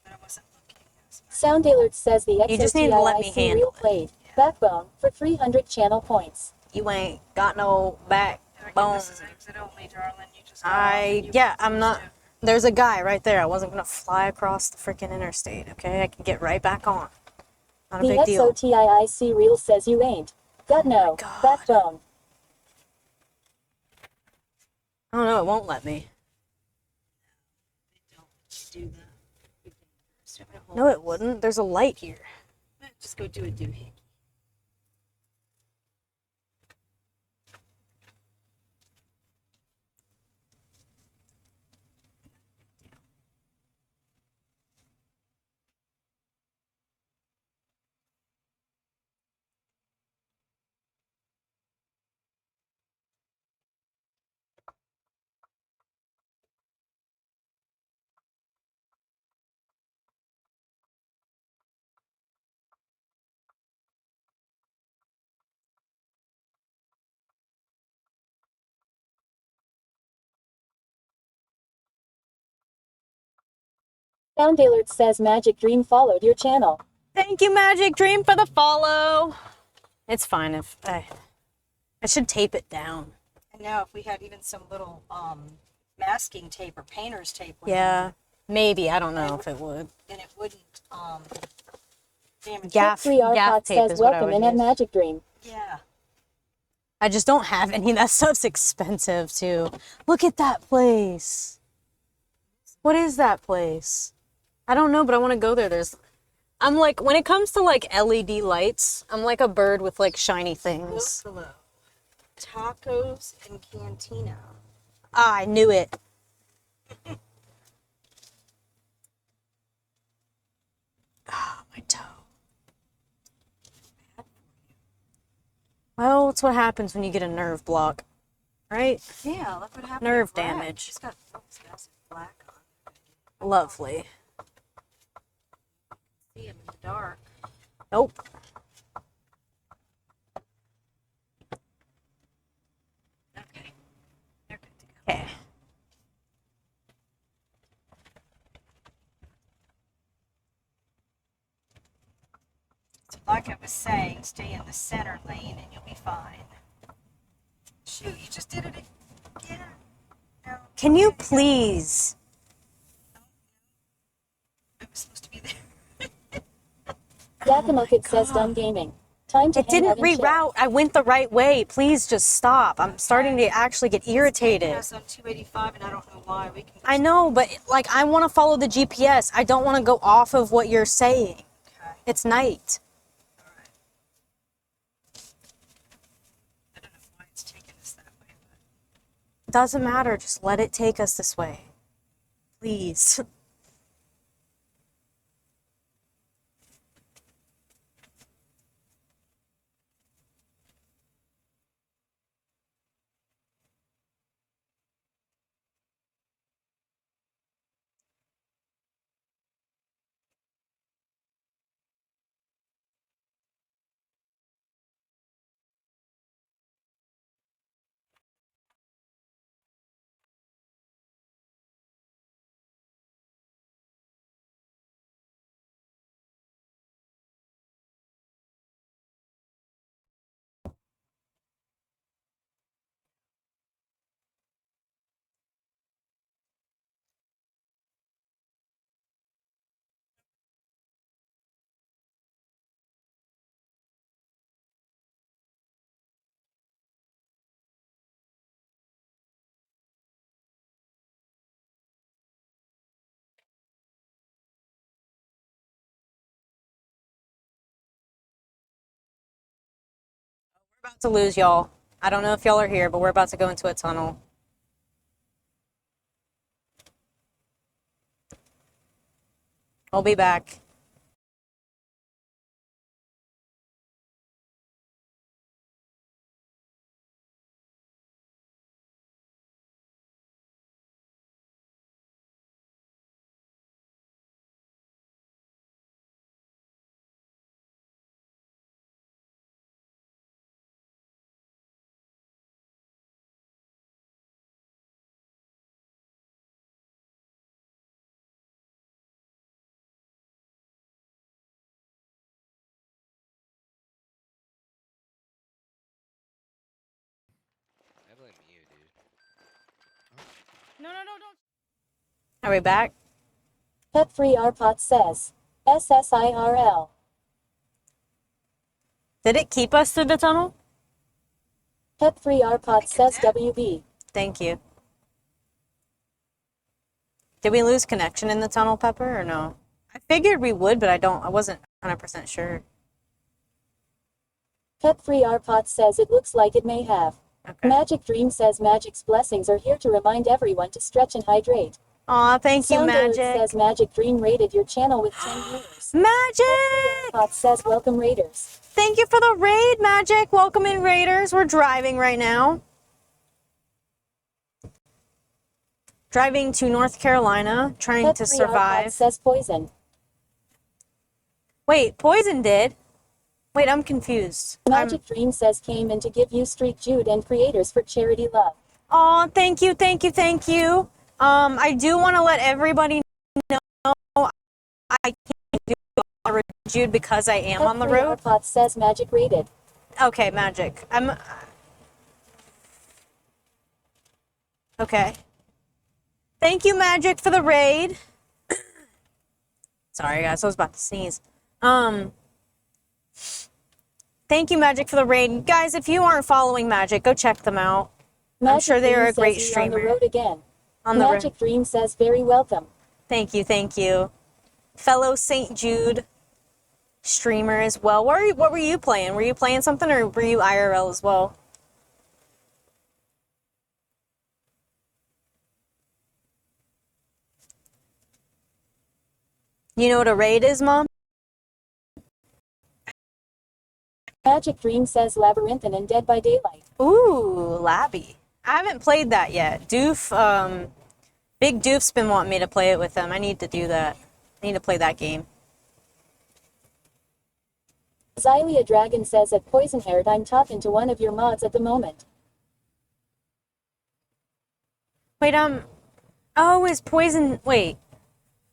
But I wasn't looking. Sound Alert says the You just need to let me XOTIIC handle reel played. Backbone for 300 channel points. You ain't got no backbone. This is exit only, darling. You just got off and you I'm not. There's a guy right there. I wasn't gonna fly across the freaking interstate. Okay, I can get right back on. Not a The big deal. XOTIIC reel says you ain't. Got no backbone. I don't know. It won't let me. do that. No, it wouldn't. There's a light here. Just go do a doohickey. Sound Alert says Magic Dream followed your channel. Thank you, Magic Dream, for the follow. It's fine if I should tape it down. And now if we had even some little masking tape or painter's tape. Yeah, maybe. I don't know if it would. Then it wouldn't damage. Gaff 3 Arpot tape says is what I welcome would in at use. Magic Dream. Yeah. I just don't have any. That stuff's expensive too. Look at that place. What is that place? I don't know, but I want to go there. I'm like, when it comes to like LED lights, I'm like a bird with like shiny things. Hello. tacos and cantina. Ah, I knew it. Oh, my toe. Well, it's what happens when you get a nerve block, right? Yeah, look what happened. Nerve to Brett. damage. She's got black on. Lovely. See him in the dark. Nope. Okay. They're good to go. Okay. So like I was saying, stay in the center lane and you'll be fine. Shoot, you just did it again. No. Can you please? I was supposed to be there. Yakamukit says done gaming. Time to It hang out didn't and chill. reroute. I went the right way. Please just stop. I'm starting to actually get irritated. Us on 285 and I don't know why. We can I know, but like I want to follow the GPS. I don't want to go off of what you're saying. Okay. It's night. Alright. I don't know why it's taking us that way, but Doesn't matter. Just let it take us this way. Please. We're about to lose y'all. I don't know if y'all are here, but we're about to go into a tunnel. I'll be back. I blame you, dude. No, don't. Are we back? Pet Free Arpot says SSIRL. Did it keep us through the tunnel? Pet Free Arpot says WB. Thank you. Did we lose connection in the tunnel, Pepper, or no? I figured we would, but I wasn't 100% sure. Pet Free Arpot says it looks like it may have. Okay. Magic Dream says Magic's blessings are here to remind everyone to stretch and hydrate. Aw, thank you, Sound Alert Magic. says Magic Dream rated your channel with 10 viewers. Magic! Arpot says welcome Raiders. Thank you for the raid, Magic. Welcome in, Raiders. We're driving right now. Driving to North Carolina, trying Pet to Free survive. Arpot says poison. Wait, Poison did? Wait, I'm confused. Magic Dream says came in to give you stjude and creators for charity love. Aw, thank you, thank you, thank you. I do want to let everybody know I can't do a Jude because I am on the road. Arpot says Magic rated. Okay, Magic. Okay. Thank you, Magic, for the raid. Sorry, guys, I was about to sneeze. Thank you, Magic, for the raid. Guys, if you aren't following Magic, go check them out. I'm sure they are a great streamer. On the road again. On the Magic Dream says very welcome. Thank you, thank you. Fellow St. Jude streamer as well. What were you playing? Were you playing something or were you IRL as well? You know what a raid is, Mom? Magic Dream says Labyrinthine and Dead by Daylight. Ooh, Labby. I haven't played that yet. Big Doof's been wanting me to play it with him. I need to do that. I need to play that game. Xylia Dragon says at Poisonhaired I'm talking to one of your mods at the moment. Wait, oh, is Poison, wait.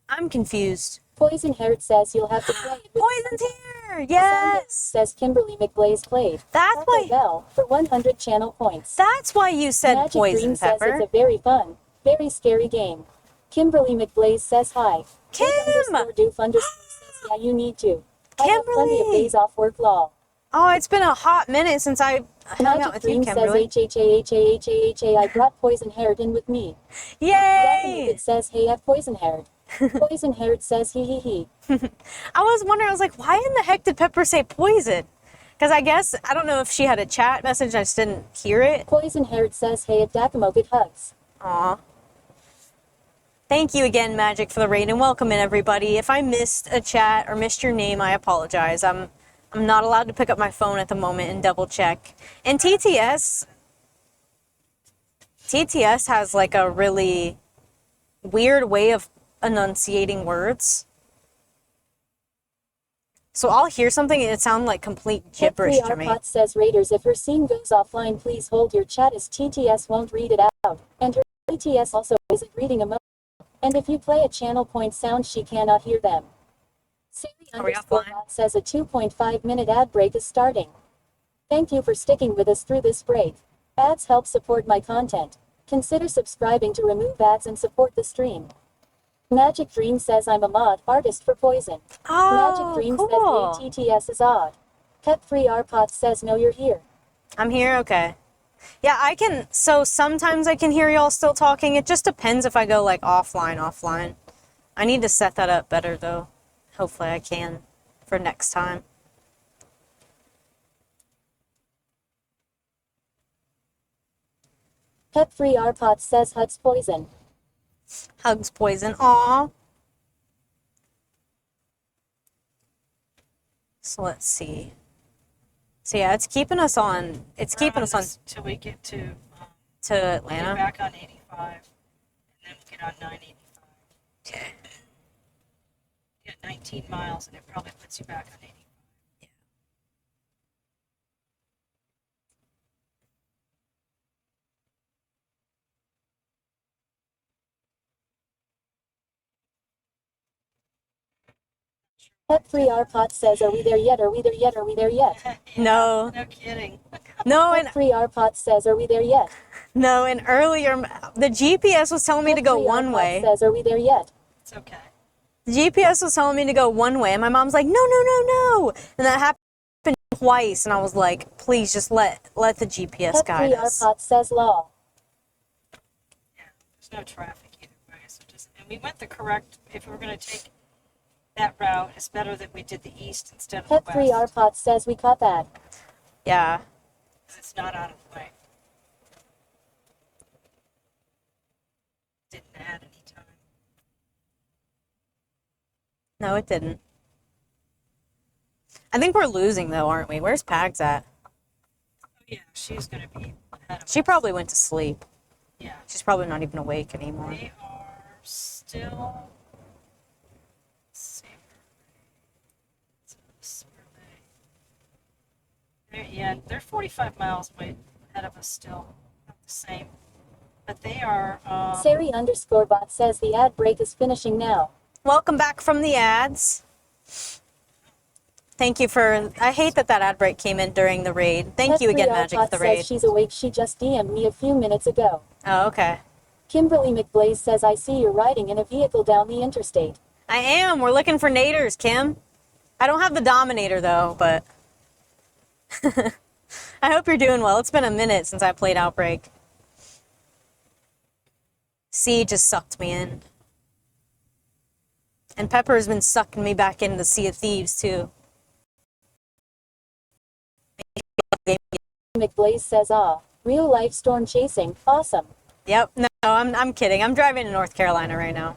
I'm confused. Poisonhaired says you'll have to play it with Poison's here! Yes! Says Kimberly McBlaze played. That's why. Bell for 100 channel points. That's why you said Magic Poison, Dream Pepper. says it's a very fun, very scary game. Kimberly McBlaze says hi. Kim! Doof underscore says yeah you need to. Kimberly! I have plenty of days off work lol. Oh, it's been a hot minute since I hung out with you, Kimberly. Says HHAHAHAHA I brought Poisonhaired in with me. Yay! It says hey I've Poisonhaired. Poisonhaired says he. I was wondering, I was like, why in the heck did Pepper say poison? Because I guess, I don't know if she had a chat message, I just didn't hear it. Poisonhaired says hey at Dakamo good hugs. Aw. Thank you again, Magic, for the raid, and welcome in, everybody. If I missed a chat or missed your name, I apologize. I'm not allowed to pick up my phone at the moment and double check. And TTS has like a really weird way of enunciating words. So I'll hear something and it sounds like complete gibberish to me. Pot says Raiders if her scene goes offline please hold your chat as TTS won't read it out. And her TTS also isn't reading emoji. And if you play a channel point sound she cannot hear them. Siri underscore bot says a 2.5 minute ad break is starting. Thank you for sticking with us through this break. Ads help support my content. Consider subscribing to remove ads and support the stream. Magic Dream says I'm a mod artist for Poison. Oh, Magic Dream cool. says ATTS is odd. Pet3 Arpot says no you're here. I'm here? Okay. Yeah, I can, so sometimes I can hear y'all still talking. It just depends if I go like offline. I need to set that up better though. Hopefully I can for next time. Pet3 Arpot says Hugs Poison. Hugs Poison. Aw. So let's see. So yeah, it's keeping us on. It's keeping us on till we get to Atlanta. Get back on 85, and then we'll get on 985. Okay. You get 19 miles, and it probably puts you back on 85. Pet3 Arpot says are we there yet? Are we there yet? Are we there yet? Yeah, No. No kidding. No, and Pet3 Arpot says are we there yet? no, and earlier the GPS was telling me to go one way. Says are we there yet? It's okay. The GPS was telling me to go one way, and my mom's like, no. And that happened twice, and I was like, please just let the GPS guide Pet3 us. Arpot says law. Yeah, there's no traffic either way, so just, and we went the correct, if we were going to take that route, it's better that we did the east instead of the Pet3 west. Arpot says we caught that. Yeah. Because it's not out of the way. Didn't add any time. No, it didn't. I think we're losing, though, aren't we? Where's Pags at? Oh, yeah, she's going to be ahead of She probably went to sleep. Yeah. She's probably not even awake anymore. They are still. Let's see. They're 45 miles away ahead of us still. Not the same. But they are. Sari underscore bot says the ad break is finishing now. Welcome back from the ads. Thank you for. I hate that ad break came in during the raid. Thank you again, Magic, for the raid. Says she's awake. She just DM'd me a few minutes ago. Oh, okay. Kimberly McBlaze says I see you're riding in a vehicle down the interstate. I am. We're looking for naders, Kim. I don't have the Dominator, though, but I hope you're doing well. It's been a minute since I played Outbreak. Sea just sucked me in. And Pepper has been sucking me back into the Sea of Thieves, too. McBlaze says real life storm chasing. Awesome. Yep. No, I'm kidding. I'm driving to North Carolina right now.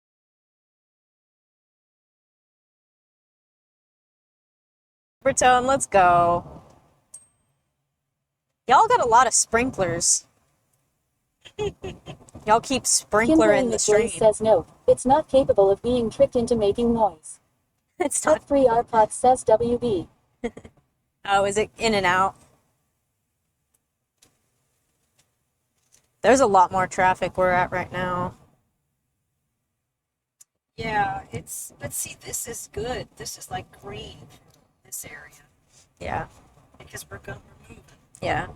Bertone, let's go. Y'all got a lot of sprinklers. Y'all keep sprinkler in Kimberly the McBlaze stream. says no, it's not capable of being tricked into making noise. It's not. Pet3 Arpot says WB. Oh, is it in and out? There's a lot more traffic we're at right now. Yeah, it's. But see, this is good. This is like green for this area Yeah. because we're moving. Yeah.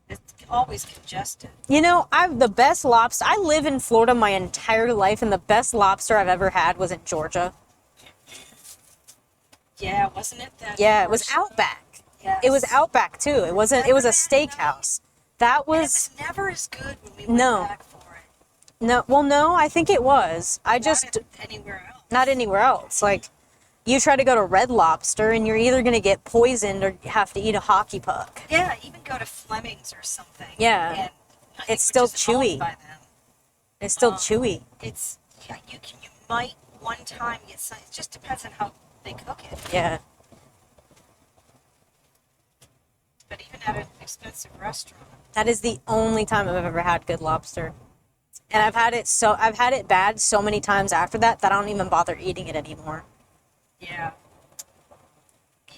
It's always congested. You know, I've the best lobster. I live in Florida my entire life, and the best lobster I've ever had was in Georgia. Yeah, wasn't it that? Yeah, it was Outback. Yes. It was Outback too. It wasn't. It was a steakhouse. That was. And it was never as good when we went No. back for it. No. Well, no. I think it was. I just Anywhere else. not anywhere else. Like, you try to go to Red Lobster, and you're either gonna get poisoned or have to eat a hockey puck. Yeah, even go to Fleming's or something. Yeah. And It's still chewy. by them. It's still chewy. It's yeah. You might one time get some. It just depends on how they cook it. Yeah. But even at an expensive restaurant. That is the only time I've ever had good lobster. And I've had it bad so many times after that I don't even bother eating it anymore. Yeah.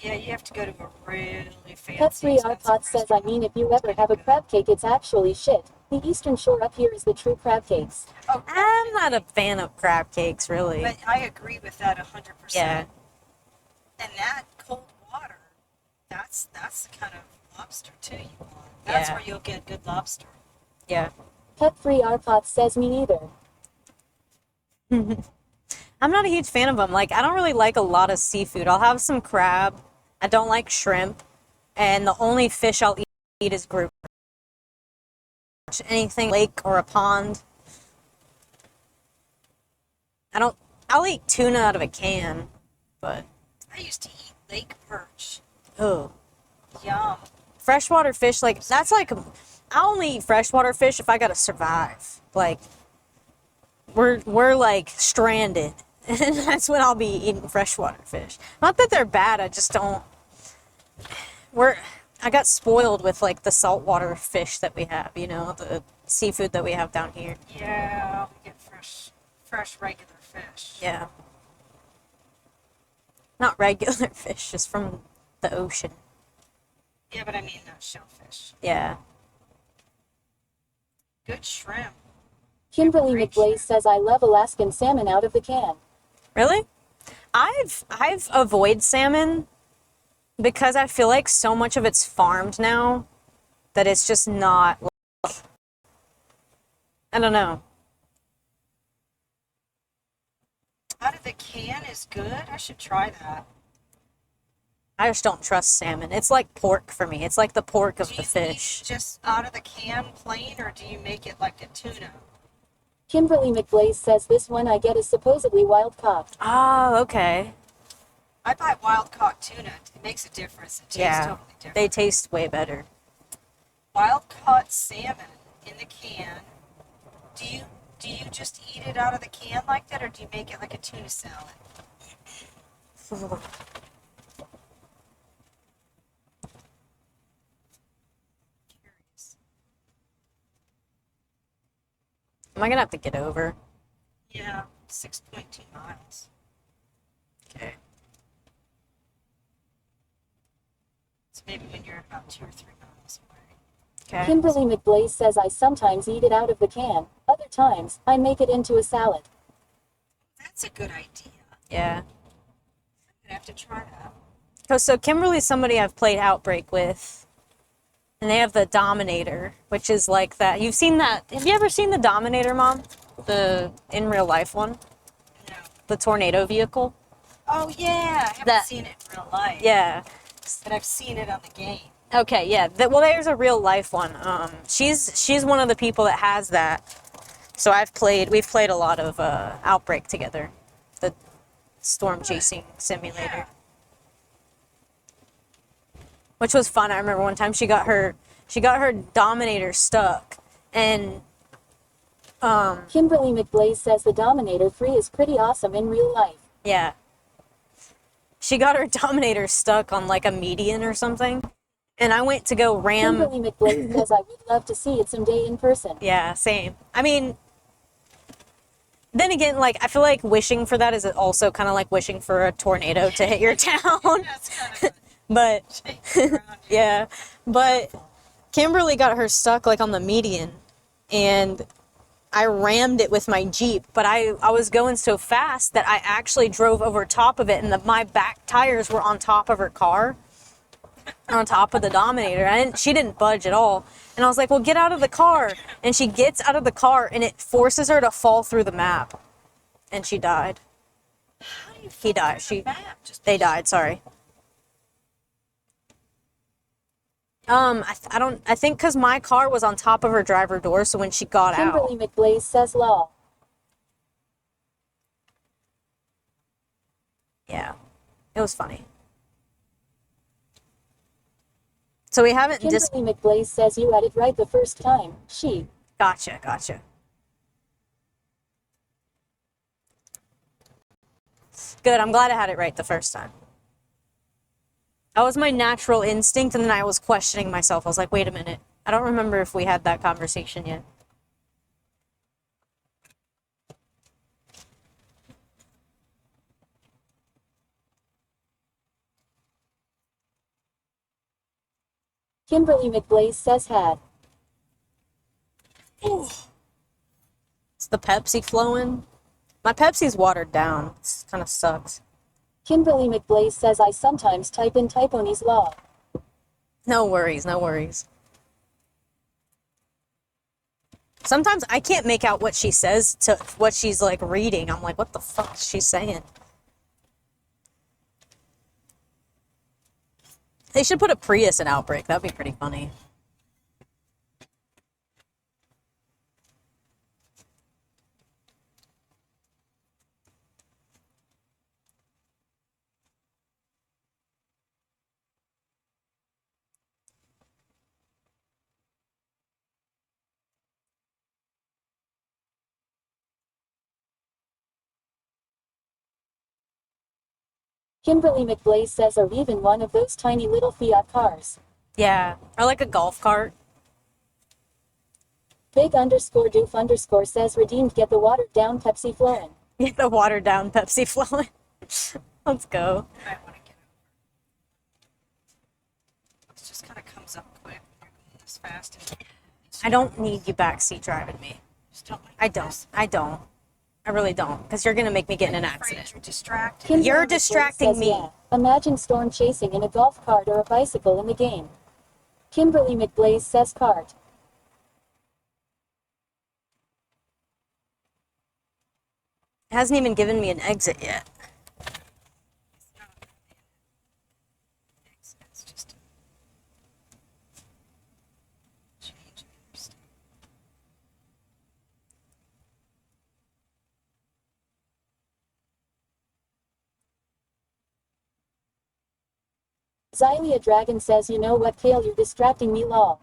Yeah, you have to go to a really fancy. Pet3rpot says, I mean, if you ever have a crab cake, it's actually shit. The Eastern Shore up here is the true crab cakes. Oh, I'm not a fan of crab cakes, really. But I agree with that 100%. Yeah. And that cold water, that's the kind of lobster too you want. That's where you'll get good lobster. Yeah. Pet3rpot says, me neither. I'm not a huge fan of them. Like, I don't really like a lot of seafood. I'll have some crab. I don't like shrimp. And the only fish I'll eat is grouper. Anything lake or a pond. I'll eat tuna out of a can, but. I used to eat lake perch. Oh. Yum. Freshwater fish, like, that's like, I only eat freshwater fish if I gotta survive. Like, we're like stranded. And that's when I'll be eating freshwater fish. Not that they're bad, I just don't. I got spoiled with like the saltwater fish that we have, you know, the seafood that we have down here. Yeah, we get fresh regular fish. Yeah. Not regular fish, just from the ocean. Yeah, but I mean not shellfish. Yeah. Good shrimp. Kimberly McBlaze says, I love Alaskan salmon out of the can. Really? I've avoided salmon because I feel like so much of it's farmed now that it's just not. I don't know. Out of the can is good. I should try that. I just don't trust salmon. It's like pork for me. It's like the pork of the fish. Just out of the can plain, or do you make it like a tuna? Kimberly McBlaze says, this one I get is supposedly wild caught. Oh, okay. I buy wild caught tuna. It makes a difference. It tastes totally different. They taste way better. Wild caught salmon in the can. Do you just eat it out of the can like that, or do you make it like a tuna salad? Am I gonna have to get over? Yeah, 6.2 miles. Okay. So maybe when you're about 2 or 3 miles away. Okay. Kimberly McBlaze says, I sometimes eat it out of the can. Other times, I make it into a salad. That's a good idea. Yeah. I'm gonna have to try that. So Kimberly's somebody I've played Outbreak with. And they have the Dominator, which is like that. You've seen that. Have you ever seen the Dominator, Mom? The in real life one? No. The tornado vehicle? Oh yeah, I haven't seen it in real life. Yeah. But I've seen it on the game. Okay, yeah. Well, there's a real life one. She's one of the people that has that. So we've played a lot of Outbreak together. The storm chasing simulator. Yeah. Which was fun. I remember one time she got her Dominator stuck, and Kimberly McBlaze says the Dominator 3 is pretty awesome in real life. Yeah. She got her Dominator stuck on like a median or something, and I went to go ram. Kimberly McBlaze says, I would love to see it someday in person. Yeah, same. I mean, then again, like, I feel like wishing for that is also kind of like wishing for a tornado to hit your town. But yeah, but Kimberly got her stuck like on the median, and I rammed it with my Jeep, but I was going so fast that I actually drove over top of it, and my back tires were on top of her car, on top of the Dominator. She didn't budge at all. And I was like, well, get out of the car. And she gets out of the car, and it forces her to fall through the map. And she died. He died. They died, sorry. I think because my car was on top of her driver door, so when she got Kimberly out. McBlaze says law. Yeah, it was funny. So we haven't Kimberly McBlaze says you had it right the first time. She. Gotcha. Good, I'm glad I had it right the first time. That was my natural instinct, and then I was questioning myself. I was like, wait a minute. I don't remember if we had that conversation yet. Kimberly McBlaze says had. Is the Pepsi flowing? My Pepsi's watered down. It kind of sucks. Kimberly McBlaze says I sometimes type in Typoni's law. No worries. Sometimes I can't make out what she says to what she's like reading. I'm like, what the fuck is she saying? They should put a Prius in Outbreak. That'd be pretty funny. Kimberly McBlaze says or even one of those tiny little Fiat cars. Yeah, or like a golf cart. Big _doof_ says redeemed get the watered down Pepsi flowing. Get the watered down Pepsi flowing. Let's go. It just kind of comes up quick when you're going this fast. I don't need you backseat driving me. I don't. I really don't, because you're gonna make me get in an accident. You're distracting me. Yeah. Imagine Storm chasing in a golf cart or a bicycle in the game. Kimberly McBlaze says cart. It hasn't even given me an exit yet. Xylia Dragon says you know what Kale you're distracting me law.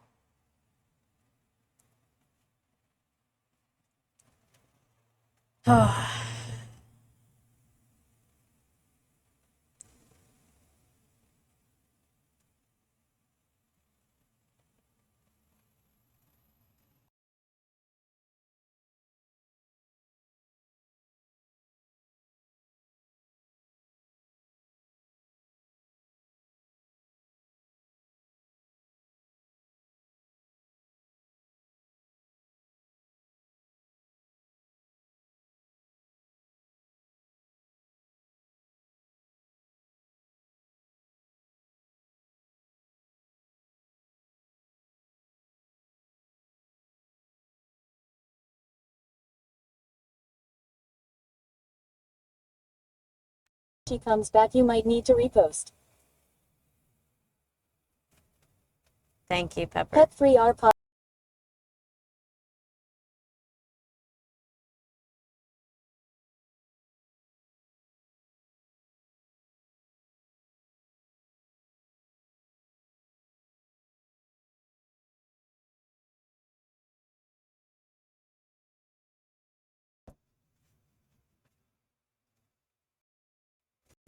She comes back you might need to repost. Thank you, Pepper. Pet free our pod.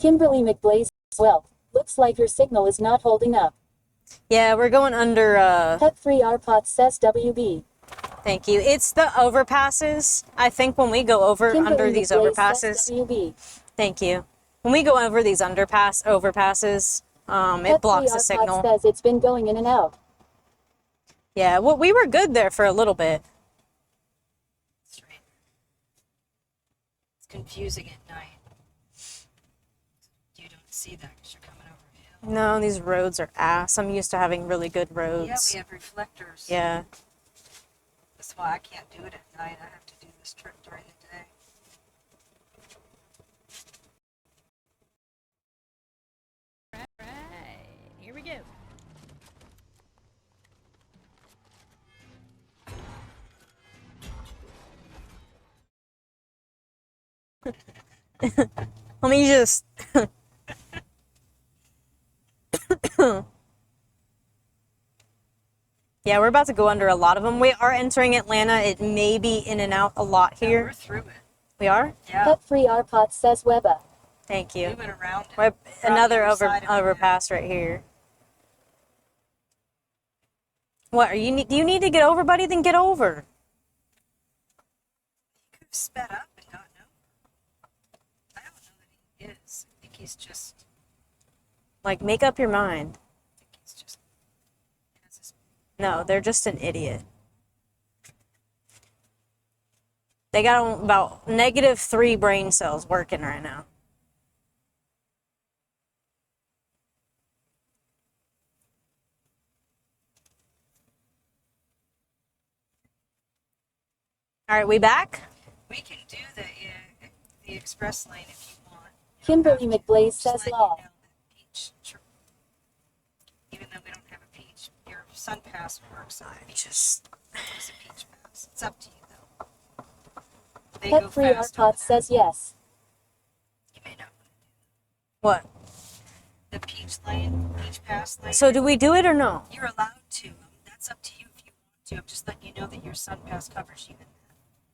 Kimberly McBlaze, well, looks like your signal is not holding up. Yeah, we're going under, Pet free our pot says WB. Thank you. It's the overpasses. I think when we go over Kimberly under these McBlaze overpasses. says WB. Thank you. When we go over these overpasses, It blocks the Pet3 signal. says it's been going in and out. Yeah, well, we were good there for a little bit. That's right. It's confusing at night. You don't see that because you're coming over a hill. No, these roads are ass. I'm used to having really good roads. Yeah, we have reflectors. Yeah. That's why I can't do it at night. I have to do this trick during the day. Right. Here we go. Let me just... Yeah, we're about to go under a lot of them. We are entering Atlanta. It may be in and out a lot here. We're through it. We are? Yeah. Pet3 says Weba. Thank you. We went around it. We're another the other side of it. overpass right here. What, do you need to get over, buddy? Then get over. He could have sped up and gotten over. I don't know that he is. I think he's just... Like, make up your mind. I think he's just... No, they're just an idiot. They got about -3 brain cells working right now. All right, we back? We can do the express lane if you want. Kimberly McBlaze says law. Even though we don't have a peach, your sun pass works on I just... It's a peach pass. It's up to you though. They go Pet3 fast. says yes. You may not. What? The peach lane, peach pass lane. So do we do it or no? You're allowed to. That's up to you if you want to. I'm just letting you know that your sun pass covers you in that.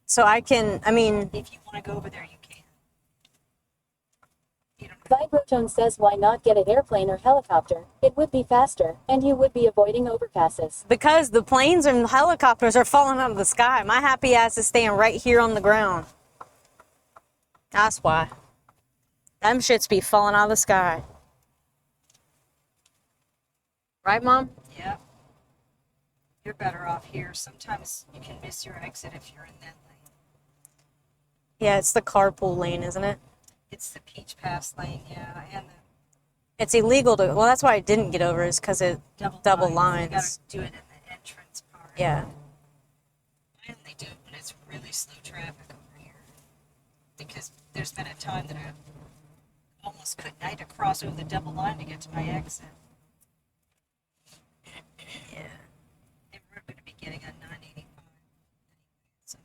So I can, I mean... If you want to go over there, you can. Vibrotone says why not get an airplane or helicopter? It would be faster, and you would be avoiding overpasses. Because the planes and helicopters are falling out of the sky. My happy ass is staying right here on the ground. That's why. Them shits be falling out of the sky. Right, Mom? Yep. You're better off here. Sometimes you can miss your exit if you're in that lane. Yeah, it's the carpool lane, isn't it? It's the peach pass lane, yeah, and It's illegal to... Well, that's why I didn't get over, is because it double lines. you gotta do it in the entrance part. Yeah. I only do it when it's really slow traffic over here. Because there's been a time that I almost couldn't. I had to cross over the double line to get to my exit. Yeah. And we're going to be getting on 985. So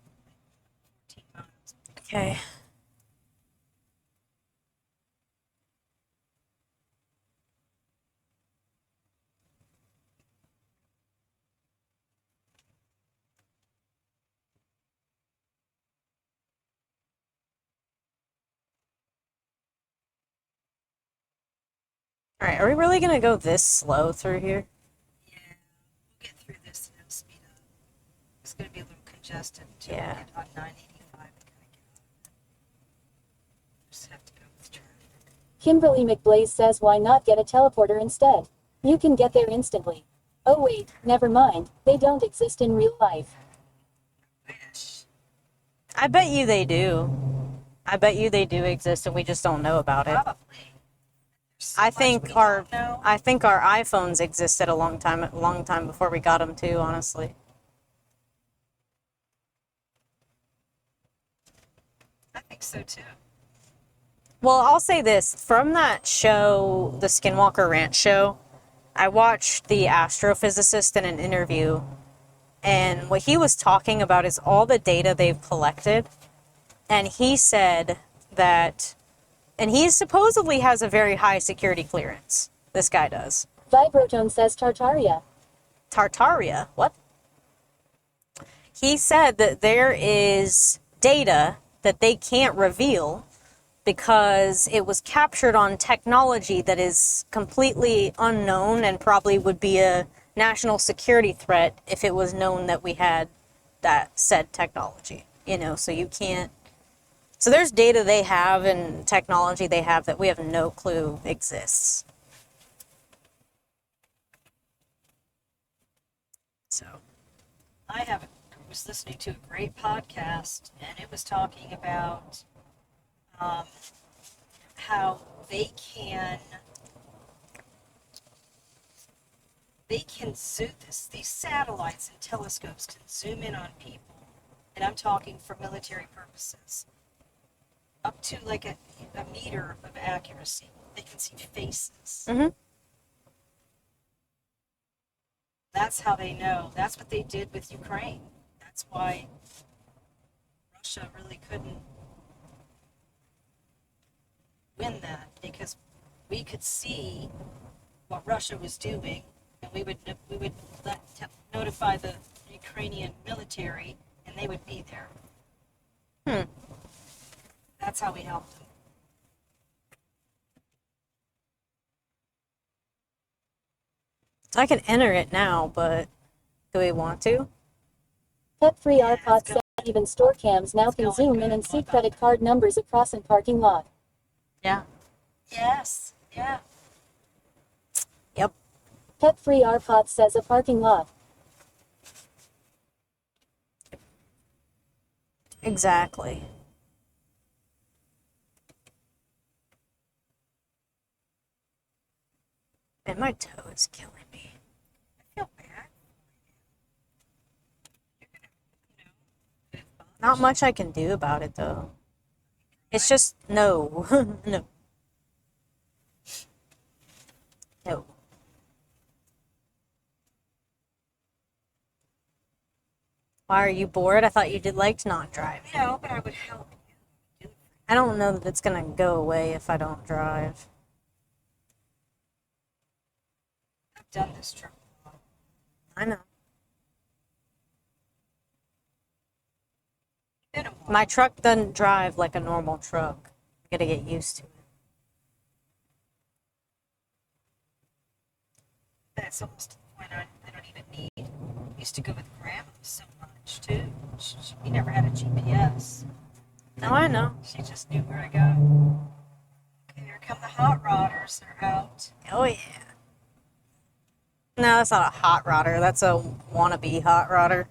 14 miles. Okay. All right, are we really going to go this slow through here? Yeah, we'll get through this and it'll speed up. It's going to be a little congested until Yeah. we get on 985 and kind of get on it. Just have to go with traffic. Kimberly McBlaze says why not get a teleporter instead? You can get there instantly. Oh wait, never mind. They don't exist in real life. Wish. I bet you they do. I bet you they do exist and we just don't know about it. Probably. I think our iPhones existed a long time before we got them too, honestly. I think so too. Well, I'll say this, from that show, the Skinwalker Ranch show, I watched the astrophysicist in an interview, and what he was talking about is all the data they've collected, and he said that, and he supposedly has a very high security clearance. This guy does. Vibrotone says Tartaria. Tartaria? What? He said that there is data that they can't reveal because it was captured on technology that is completely unknown and probably would be a national security threat if it was known that we had that said technology. You know, so you can't... So there's data they have and technology they have that we have no clue exists. was listening to a great podcast, and it was talking about how they can zoom these satellites and telescopes can zoom in on people, and I'm talking for military purposes, up to like a meter of accuracy. They can see faces. Mm-hmm. That's how they know. That's what they did with Ukraine. That's why Russia really couldn't win that, because we could see what Russia was doing, and we would notify the Ukrainian military, and they would be there. That's how we helped them. So I can enter it now, but do we want to? Pet-free RPOT says even store cams now can zoom in and see credit card numbers across a parking lot. Yeah. Yes. Yeah. Yep. Pet-free RPOT says a parking lot. Exactly. And my toe is killing me. I feel bad. Not much I can do about it, though. It's just, no. No. No. Why are you bored? I thought you did like not driving. No, but I would help you. I don't know that it's gonna go away if I don't drive. I've done this trip a lot. I know. Been a while. My truck doesn't drive like a normal truck. I gotta get used to it. That's almost to the point I don't even need. I used to go with Grandma so much, too. We never had a GPS. No, I know. She just knew where to go. Okay, here come the hot rodders. They're out. Oh, yeah. No, that's not a hot rodder. That's a wannabe hot rodder.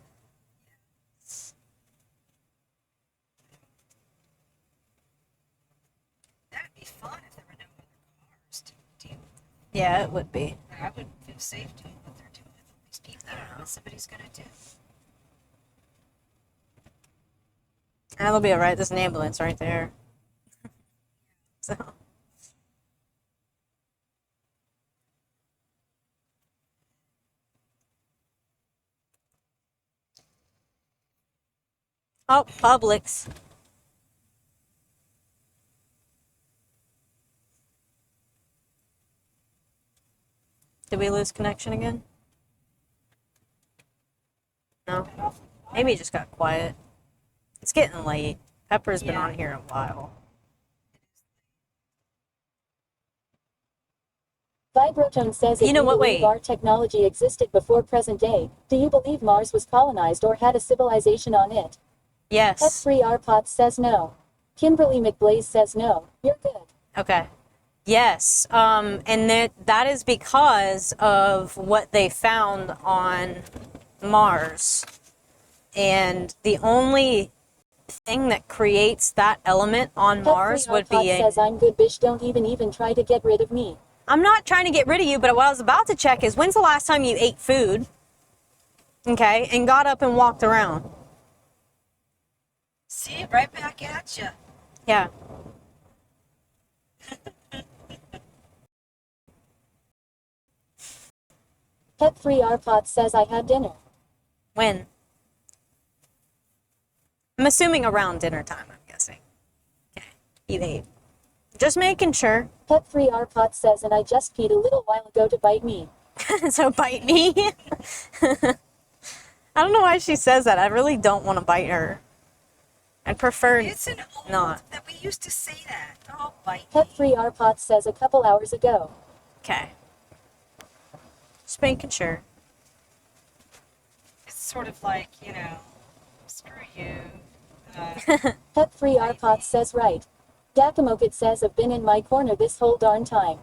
That'd be fun if there were no other cars to deal with. Yeah, it would be. I wouldn't feel safe doing what they're doing with all these people. I don't know what somebody's going to do. That'll be alright. There's an ambulance right there. So. Oh, Publix. Did we lose connection again? No. Maybe it just got quiet. It's getting late. Pepper's been on here a while. Vibrotone says if You know what, believe wait. our technology existed before present day, do you believe Mars was colonized or had a civilization on it? Yes. Pet-free RPOT says no. Kimberly McBlaze says no. You're good. Okay. Yes. And that is because of what they found on Mars. And the only thing that creates that element on Mars would be says I'm good, bitch. Don't even try to get rid of me. I'm not trying to get rid of you, but what I was about to check is when's the last time you ate food? Okay, and got up and walked around. See, right back at you. Yeah. Pet-free RPOT says I had dinner. When? I'm assuming around dinner time, I'm guessing. Okay. You ate. Just making sure. Pet-free RPOT says and I just peed a little while ago to bite me. So bite me? I don't know why she says that. I really don't want to bite her. I'd prefer It's an old not. that we used to say that. Oh, bite me. Pet-free RPOT says a couple hours ago. Okay. Just making sure. It's sort of like, screw you. Pet-free RPOT says right. Dakamokit says I've been in my corner this whole darn time.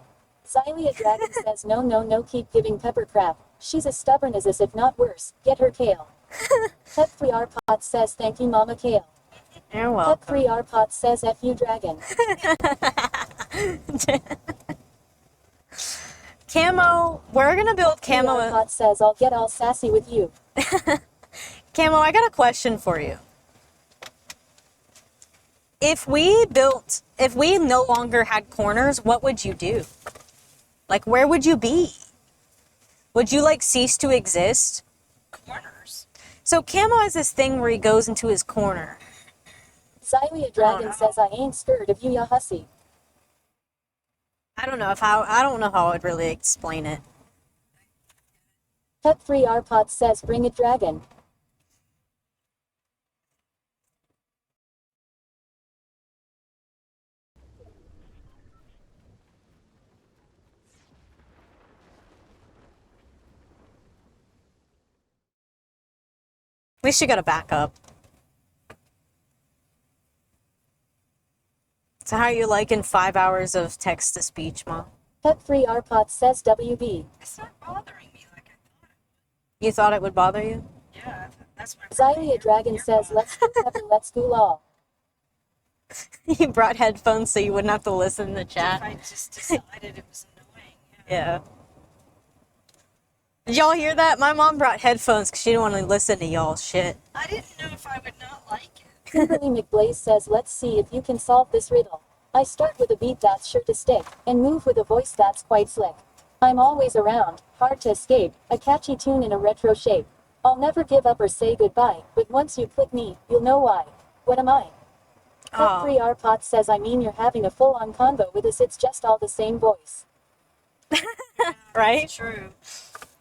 Xylia Dragon says no, keep giving Pepper crap. She's as stubborn as this, if not worse. Get her, Kale. Pet Free R Pot says thank you, Mama Kale. You're Pet welcome. Free R Pot says F you, Dragon. Camo, we're gonna build Pet Free R camo. Pot says I'll get all sassy with you. Camo, I got a question for you. If we no longer had corners, what would you do? Like, where would you be? Would you, like, cease to exist? Corners. So Camo has this thing where he goes into his corner. Xylia Dragon says I ain't scared of you, ya hussy. I don't know how I would really explain it. Pet Free R Pot says bring it, Dragon. We should get a backup. So how are you liking 5 hours of text to speech, Mom? Pet Free R Pot says WB. It's not bothering me like I thought. You thought it would bother you? Yeah, that's my Xylia Dragon says let's go Pepper, let's go law. You brought headphones so you wouldn't have to listen to the If chat. I just decided it was annoying. Yeah. Did y'all hear that? My mom brought headphones because she didn't want to listen to y'all shit. I didn't know if I would not like it. Kimberly McBlaze says let's see if you can solve this riddle. I start with a beat that's sure to stick, and move with a voice that's quite slick. I'm always around, hard to escape, a catchy tune in a retro shape. I'll never give up or say goodbye, but once you click me, you'll know why. What am I? Pet Free R Pot says I mean you're having a full-on convo with us, it's just all the same voice. Right? True.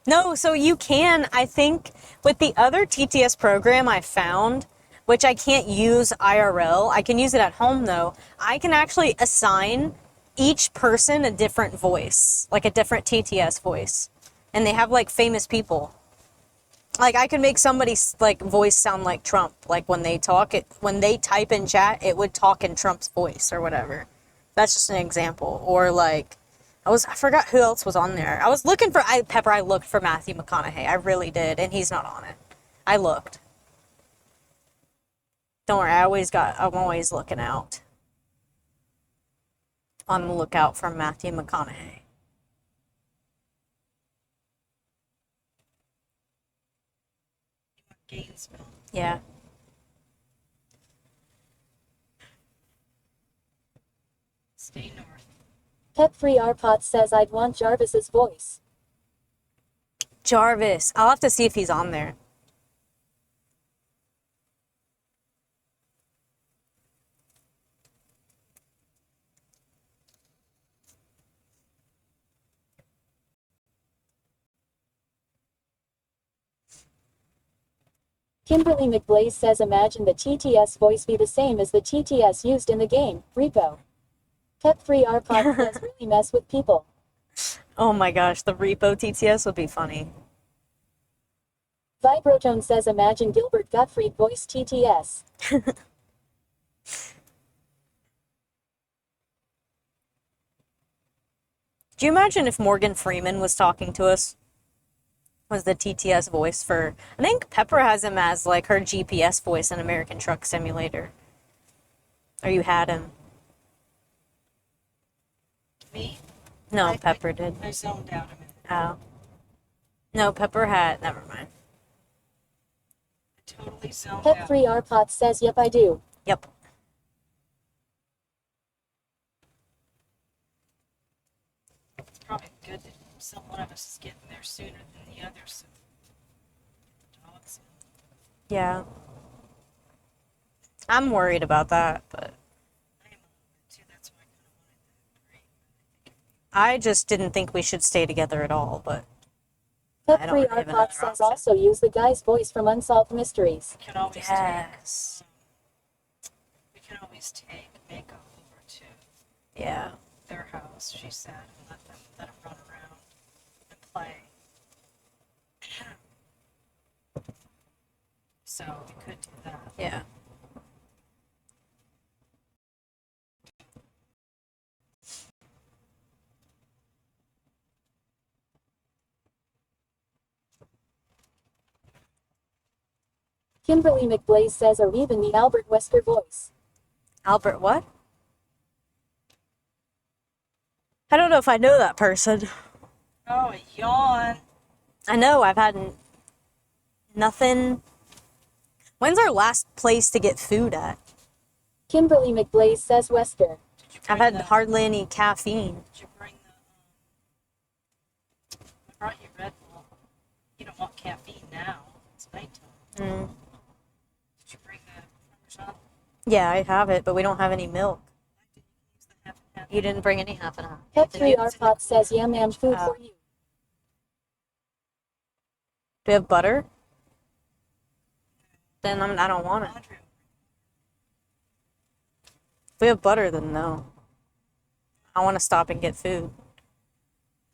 No, so you can, I think, with the other TTS program I found, which I can't use IRL, I can use it at home though, I can actually assign each person a different voice, like a different TTS voice. And they have like famous people. Like I could make somebody's like voice sound like Trump. Like when they talk, when they type in chat, it would talk in Trump's voice or whatever. That's just an example. Or like, I forgot who else was on there. I was looking for, I looked for Matthew McConaughey. I really did, and he's not on it. I looked. Don't worry, I'm always looking out. On the lookout for Matthew McConaughey. Gainesville. Yeah. Stay north. Pet Free R Pot says I'd want Jarvis's voice. Jarvis. I'll have to see if he's on there. Kimberly McBlaze says imagine the TTS voice be the same as the TTS used in the game, Repo. Pet Free R Pot says really mess with people. Oh my gosh, the Repo TTS would be funny. Vibrotone says imagine Gilbert Gottfried voice TTS. Do you imagine if Morgan Freeman was talking to us? Was the TTS voice for... I think Pepper has him as, like, her GPS voice in American Truck Simulator. Or you had him. Me? No, Pepper did. I zoned out a minute. Oh. No, Pepper had... Never mind. I totally zoned Pet out. Free R Pot says yep I do. Yep. It's probably good that one of us is getting there sooner than the others. So dogs. Yeah. I'm worried about that, but... That's why I kind of wanted that break. I just didn't think we should stay together at all, but... Pet Free R Pot says also use the guy's voice from Unsolved Mysteries. We can always Yes. take Mako over to Yeah. their house, she said, and let them run around and play. So we could do that. Yeah. Kimberly McBlaze says, or even the Albert Wesker voice. Albert what? I don't know if I know that person. Oh, a yawn. I know, I've had nothing. When's our last place to get food at? Kimberly McBlaze says Wesker. I've had hardly any caffeine. Did you bring the, I brought you Red Bull. You don't want caffeine now. It's nighttime. Did you bring the Parmesan? Yeah, I have it, but we don't have any milk. You didn't bring any half and half. Pet3 Arpot says yum yum food for you. Do we have butter? Then I don't want it. If we have butter, then no. I want to stop and get food.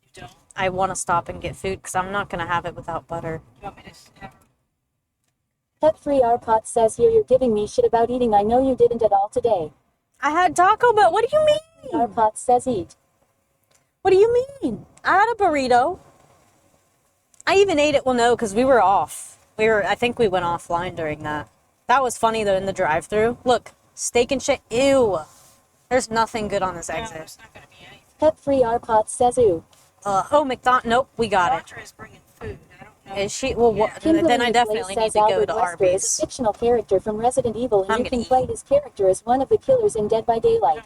You don't? I want to stop and get food because I'm not going to have it without butter. You want me to have Pet3 Arpot says, here you're giving me shit about eating. I know you didn't at all today. I had Taco Bell. What do you mean? Arpot says eat. What do you mean? I had a burrito. I even ate it. Well, no, because we were off. I think we went offline during that. That was funny though in the drive-thru. Look, steak and shit. Ew. There's nothing good on this exit. there's not going to be anything. Pet3 Arpot says ooh. Oh, McDonald's. Nope, we got it. Audra is bringing food. I don't know. Is she? Well, Kimberly then I McBlaze definitely need says to go Albert to Wesker is a Arby's. fictional character from Resident Evil, and I'm you can gonna play his character as one of the killers in Dead by Daylight.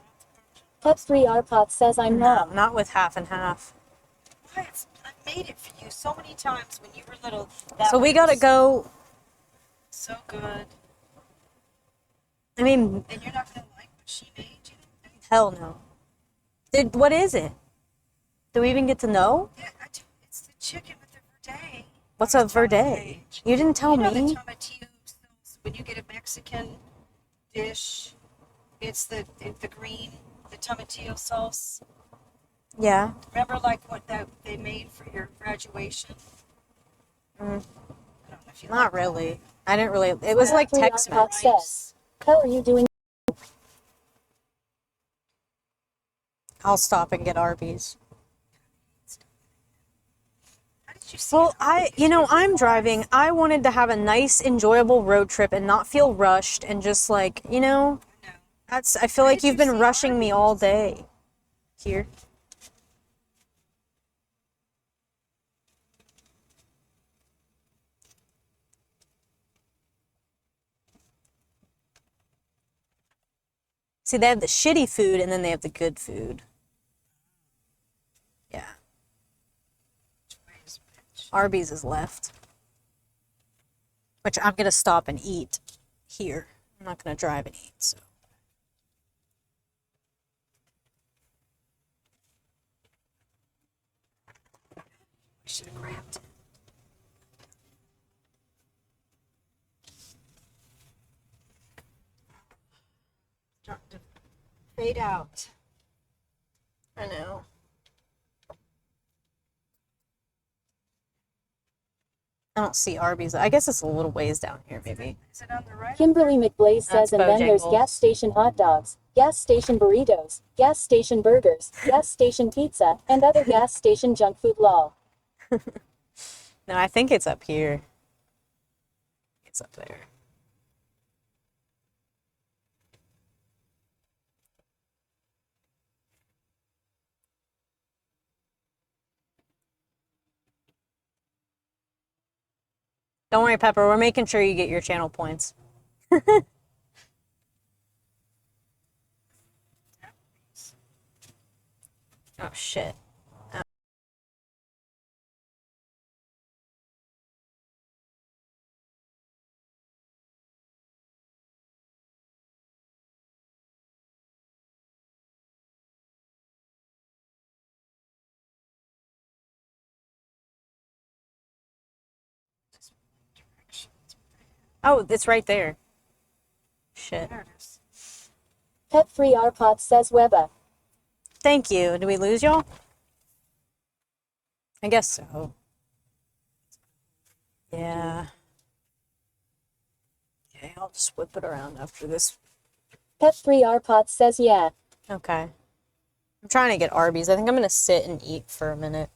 Pet3 Arpot says I'm No, wrong. not with half and half. I made it for you so many times when you were little. So we gotta go. So good. I mean, And you're not going to like what she made, you don't think? hell no. What is it? Do we even get to know? Yeah, it's the chicken with the verde. What's a verde? You didn't tell You know me. the tomatillo sauce, when you get a Mexican dish, it's the green, the tomatillo sauce. Yeah. Remember like what they made for your graduation? I don't know if you Not really. I didn't really. It was like Pet3 Tex-Mex. Arpot says, how are you doing? I'll stop and get Arby's. How did you see Well, I'm driving. I wanted to have a nice, enjoyable road trip and not feel rushed and just like, I feel like you've been rushing me all day. Here. See, they have the shitty food and then they have the good food. Yeah. Arby's is left. Which I'm going to stop and eat here. I'm not going to drive and eat, so. I should have grabbed it. Starting to fade out. I know. I don't see Arby's. I guess it's a little ways down here, maybe. Is it on the right? Kimberly McBlaze says, That's and then there's Bojangles. gas station hot dogs, gas station burritos, gas station burgers, gas station pizza, and other gas station junk food lol. No, I think it's up here. It's up there. Don't worry, Pepper. We're making sure you get your channel points. Oh, shit. Oh, it's right there. Shit. There it is. Pet-free Arpot says Weba. Thank you. Did we lose y'all? I guess so. Yeah. Okay, I'll just whip it around after this. Pet-free Arpot says yeah. Okay. I'm trying to get Arby's. I think I'm gonna sit and eat for a minute.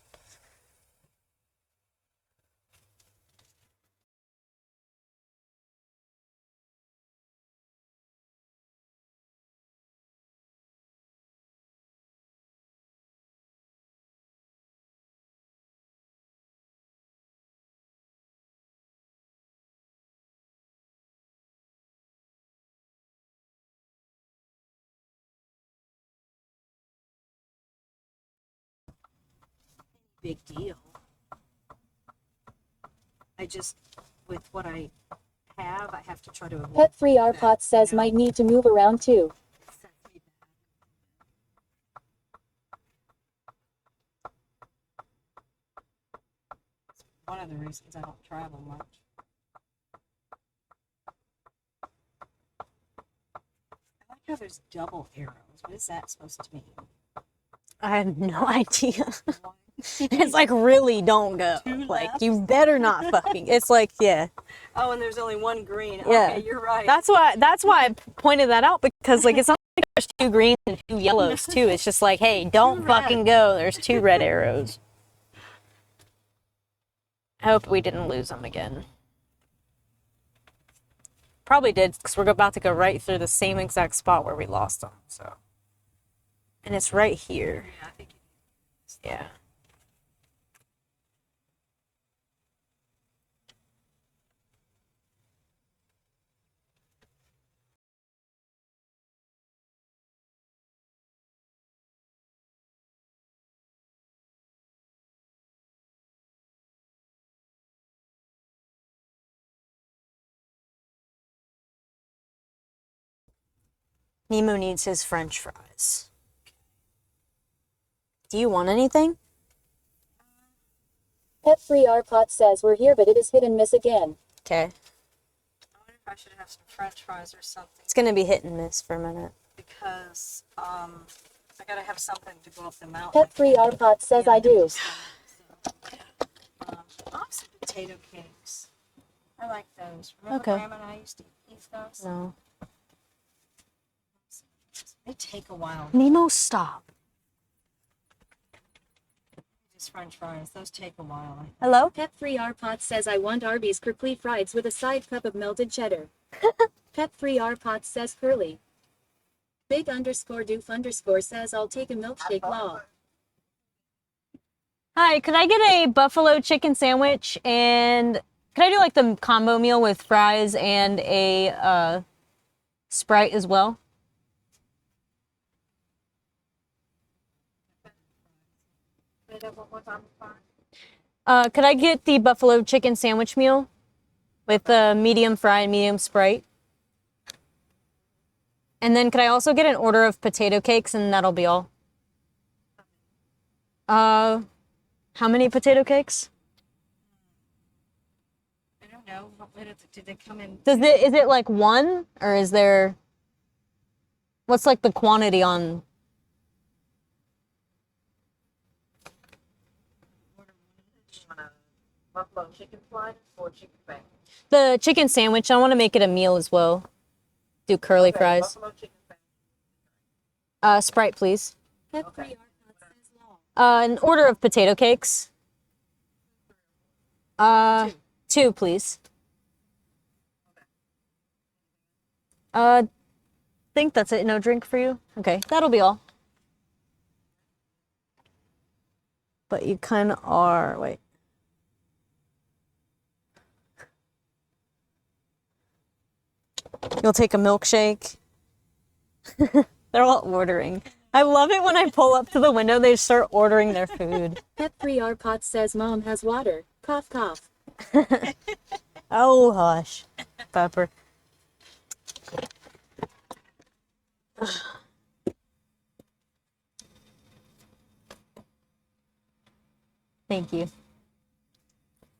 big deal. I just, with what I have to try to avoid. Pet Free Arpot says might need to move around too. One of the reasons I don't travel much. I like how there's double arrows. What is that supposed to mean? I have no idea. It's like, really don't go. Like, you better not fucking. It's like, yeah. Oh, and there's only one green. Yeah. Okay, you're right. That's why I pointed that out, because like it's not like there's 2 greens and 2 yellows too. It's just like, hey, don't fucking go. There's 2 red arrows. I hope we didn't lose them again. Probably did, because we're about to go right through the same exact spot where we lost them. So, and it's right here. Yeah, I think Yeah. Nemo needs his French fries. Do you want anything? Pet Free Arpot says we're here, but it is hit and miss again. Okay. I wonder if I should have some French fries or something. It's gonna be hit and miss for a minute. Because I gotta have something to go up the mountain. Pet Free Arpot says I do. I'll have some potato cakes. I like those. Remember Okay. Grandma and I used to eat those? No. They take a while. Nemo, stop. Just French fries. Those take a while. Hello? Pet Free Arpot says I want Arby's curly fries with a side cup of melted cheddar. Pet Free Arpot says curly. Big _ doof _ says I'll take a milkshake law. Hi, could I get a buffalo chicken sandwich, and could I do like the combo meal with fries and a Sprite as well? Could I get the buffalo chicken sandwich meal with the medium fry and medium Sprite? And then could I also get an order of potato cakes, and that'll be all? How many potato cakes? I don't know. Did they come in? Is it like one, or is there, what's like the quantity on? Buffalo chicken sliders or chicken bang? The chicken sandwich, I want to make it a meal as well. Do curly fries. Buffalo chicken bang. Sprite, please. Pet Free Arpot says law. An order of potato cakes. 2, please. Think that's it. No drink for you? Okay, that'll be all. But you kind of are, wait. You'll take a milkshake. They're all ordering. I love it when I pull up to the window, they start ordering their food. Pet Free Arpot says mom has water. Cough, cough. Oh, hush, Pepper. Thank you.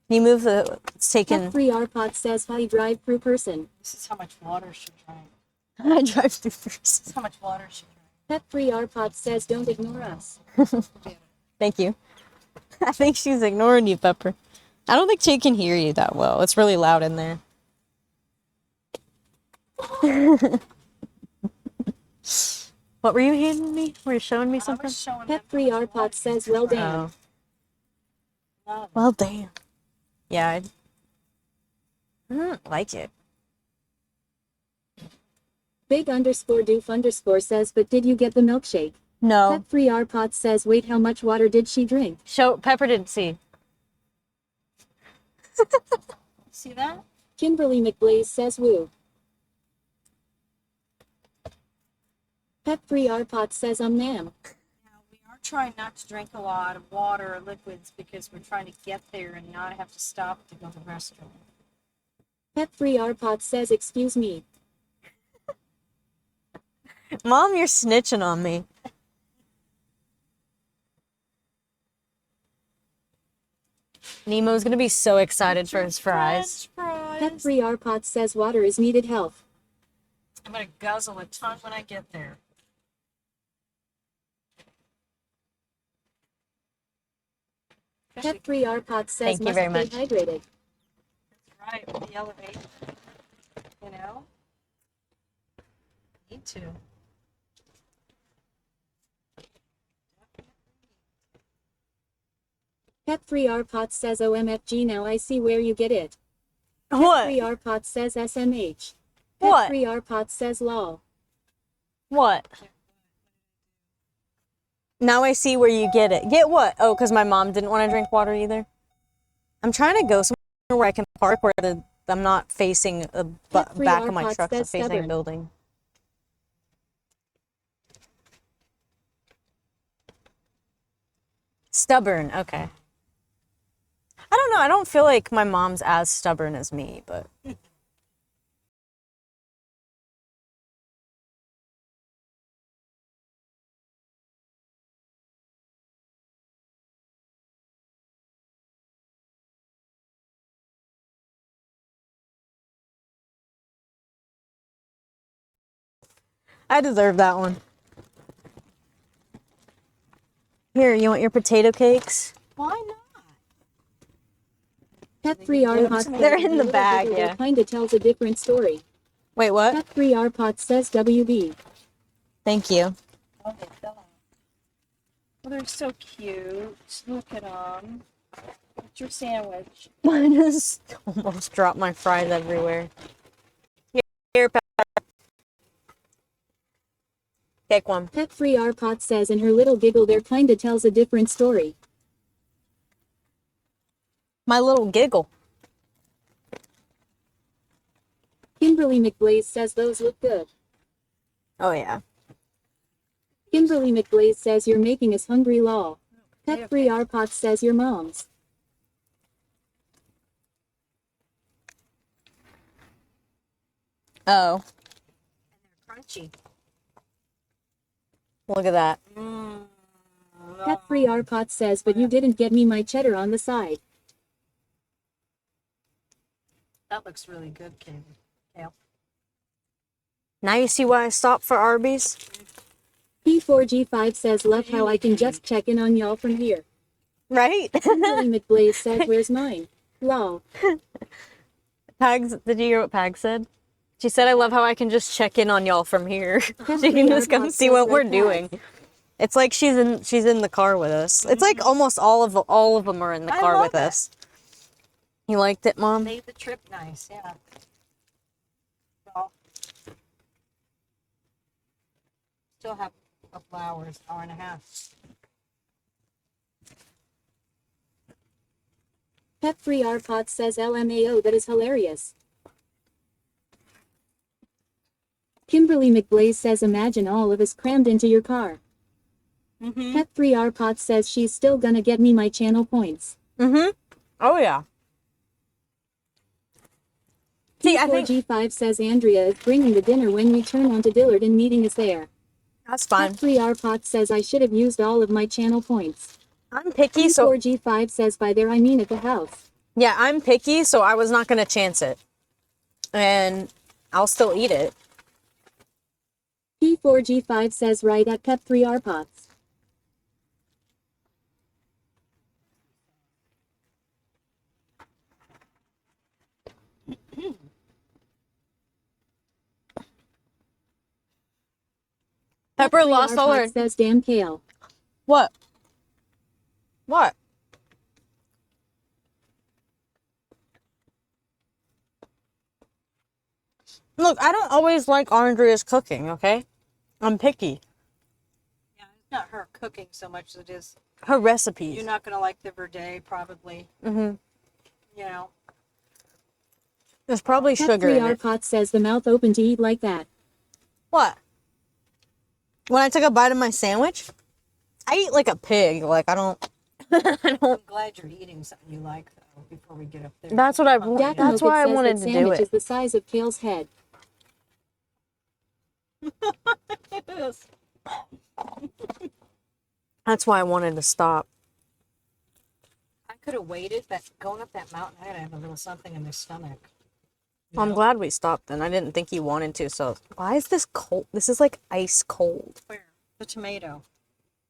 Can you move the, it's taken. Pet Free Arpot says hi drive-through person. This is how much water she drank. I drive through first. This is how much water she drank. Pet Free Arpot says don't ignore us. Thank you. I think she's ignoring you, Pepper. I don't think she can hear you that well. It's really loud in there. What were you handing me? Were you showing me something? Pet Free Arpot says well damn. Oh. Well, damn. Yeah, I don't like it. Big _ doof _ says but did you get the milkshake? No. Pet Free Arpot says wait how much water did she drink? Pepper didn't see. See that? Kimberly McBlaze says woo. Pet Free Arpot says ma'am. Now we are trying not to drink a lot of water or liquids because we're trying to get there and not have to stop to go to the restroom. Pet3 Arpot says, excuse me. Mom, you're snitching on me. Nemo's gonna be so excited for his fries. Pet3 Arpot says water is needed health. I'm gonna guzzle a ton when I get there. Pet3 Arpot says Thank you must very stay much. hydrated. That's right, with the elevation. You know? Need to. Pet3 Arpot says OMFG, now I see where you get it. What? Pet3 Arpot says SMH. What? Pet3 Arpot says lol. What? Now I see where you get it. Get what? Oh, because my mom didn't want to drink water either. I'm trying to go somewhere where I can park where I'm not facing the back of my truck, I'm facing a building. Stubborn, okay. I don't know, I don't feel like my mom's as stubborn as me, but... I deserve that one. Here, you want your potato cakes? Why not? Pet3 Arpot says They're in the bag, That yeah. kinda tells a different story. Wait, what? Pet3 Arpot says WB. Thank you. Oh, well, they're so cute. Look at them. What's your sandwich? I just almost dropped my fries everywhere. Here, take one. Pet3 Arpot says in her little giggle there kinda tells a different story. My little giggle. Kimberly McBlaze says those look good. Oh, yeah. Kimberly McBlaze says you're making us hungry lol. Pet3 Arpot says your mom's. Oh. Crunchy. Look at that. Pet3 Arpot says but you didn't get me my cheddar on the side. That looks really good, Kale. Now you see why I stopped for Arby's? P4G5 says love how I can just check in on y'all from here. Right? Kimberly McBlaze says where's mine? Lol. Pags, did you hear what Pag said? She said, I love how I can just check in on y'all from here. She can just come see what we're doing. It's like she's in the car with us. It's like almost all of them are in the car with us. You liked it, Mom? Made the trip nice, yeah. Well, still have a couple hours, hour and a half. Pet3 Arpot says LMAO, that is hilarious. Kimberly McBlaze says imagine all of us crammed into your car. Pet3 Arpot says she's still gonna get me my channel points. Oh, yeah. See, I think G5 says Andrea is bringing the dinner when we turn on to Dillard and meeting us there. That's fine. Pet3 Arpot says I should have used all of my channel points. I'm picky, so... G5 says by there I mean at the house. Yeah, I'm picky, so I was not going to chance it. And I'll still eat it. P4G5 says right at Pet3 Arpots. Pepper lost all her... says damn Kale. What? What? Look, I don't always like Andrea's cooking, okay? I'm picky. Yeah, it's not her cooking so much as it is her recipes. You're not gonna like the verde, probably. You know. There's probably sugar in it. Arpot says the mouth open to eat like that. What? When I took a bite of my sandwich? I eat like a pig. Like I don't. I'm glad you're eating something you like, though, before we get up there. That's what I. Dak That's why I says wanted that to do sandwich it. is the size of Kale's head. That's why I wanted to stop. I could have waited, but going up that mountain, I gotta have a little something in my stomach. Well, I'm glad we stopped then. I didn't think you wanted to. So why is this cold? This is like ice cold. Where? The tomato.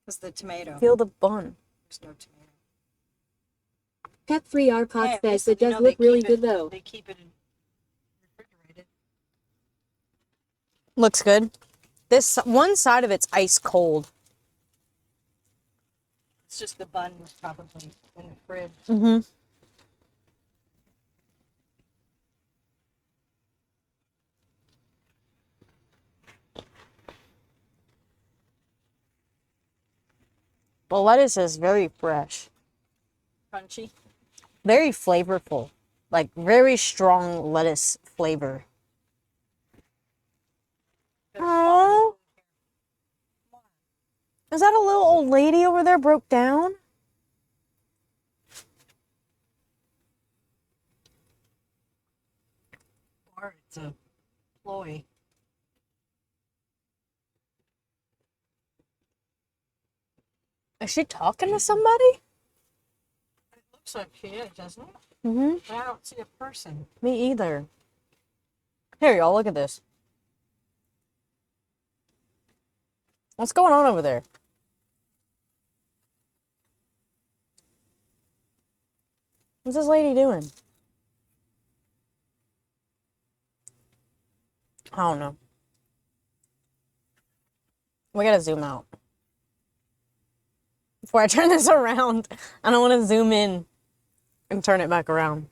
Because the tomato. Feel the bun. There's no tomato. Pet Free R Pot Hey, says listen, it does they look really keep good though. They keep it in refrigerated. Looks good. This one side of it's ice cold. It's just the bun was probably in the fridge. Mm-hmm. The lettuce is very fresh. Crunchy. Very flavorful. Like very strong lettuce flavor. Oh. Is that a little old lady over there broke down? Or it's a ploy. Is she talking to somebody? It looks like she is, doesn't it? Mm-hmm. But I don't see a person. Me either. Here, y'all, look at this. What's going on over there? What's this lady doing? I don't know. We gotta zoom out. Before I turn this around, I don't want to zoom in and turn it back around.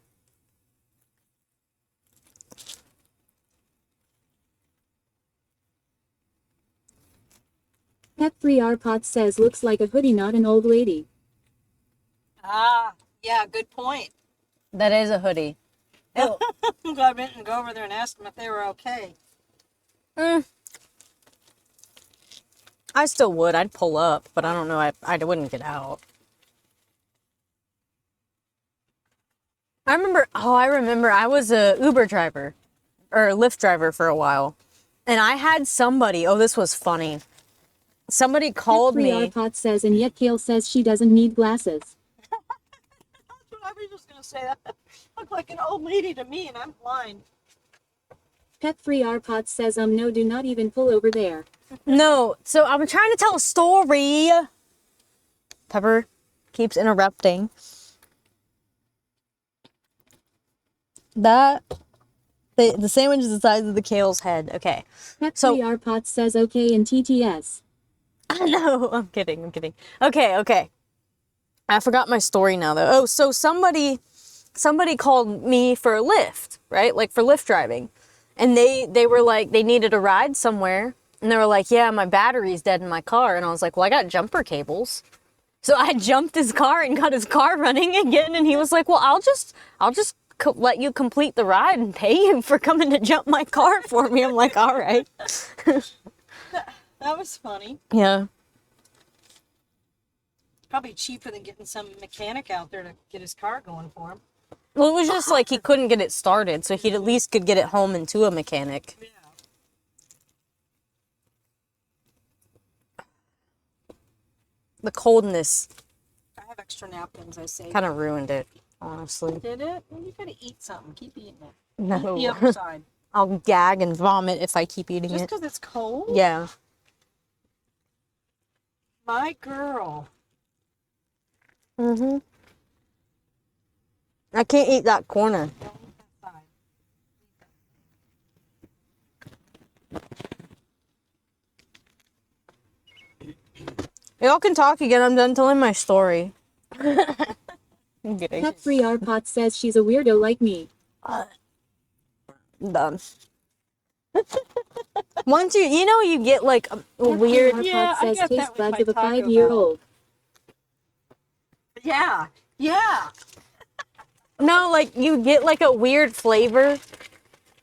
Pet Free R Pot says looks like a hoodie, not an old lady. Ah, yeah, good point. That is a hoodie. I'm glad I didn't go over there and ask them if they were okay. I still would. I'd pull up, but I don't know. I wouldn't get out. I remember I was a Uber driver or a Lyft driver for a while. And I had somebody, this was funny. Somebody called Pet Free me. R Pot says, and yet Kale says she doesn't need glasses. I was just going to say that. Look like an old lady to me, and I'm blind. Pet Free R Pot says, no, do not even pull over there. No, so I'm trying to tell a story. Pepper keeps interrupting. The sandwich is the size of the Kale's head. Okay. Pet Free R Pot says okay in TTS. I know. I'm kidding. Okay. I forgot my story now though. Oh, so somebody called me for a lift, right? Like for Lyft driving. And they were like, they needed a ride somewhere. And they were like, yeah, my battery's dead in my car. And I was like, well, I got jumper cables. So I jumped his car and got his car running again. And he was like, well, I'll just let you complete the ride and pay you for coming to jump my car for me. I'm like, all right. That was funny. Yeah. Probably cheaper than getting some mechanic out there to get his car going for him. Well, it was just like he couldn't get it started, so he at least could get it home and to a mechanic. Yeah. The coldness I have extra napkins, I say. kind of ruined it, honestly. Did it? Well, you gotta eat something. Keep eating it. No. Eat the other side. I'll gag and vomit if I keep eating Just it. because it's cold? Yeah. My girl. Mm-hmm. I can't eat that corner. Y'all can talk again. I'm done telling my story. I'm kidding. Pet Free R Pot says she's a weirdo like me. Done. Once you get like a weird. Pet Free Yeah, R Pot I says get that taste with buds my of a Taco 5-year-old. Yeah. No, like you get like a weird flavor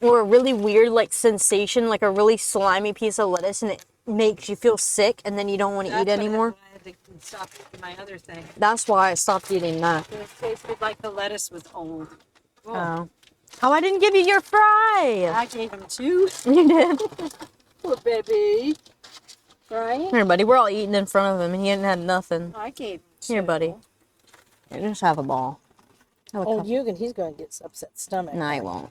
or a really weird like sensation, like a really slimy piece of lettuce, and it makes you feel sick, and then you don't want to eat That's what anymore. I had to stop eating my other thing. That's why I stopped eating that. It tasted like the lettuce was old. Oh. Oh, I didn't give you your fry. I gave him 2. You did. Poor baby. Right? Here, buddy. We're all eating in front of him, and he hadn't had nothing. I gave him 2. Here, buddy. Here, just have a ball. Have a Oh, couple. Yugen, he's going to get upset stomach. No, he won't.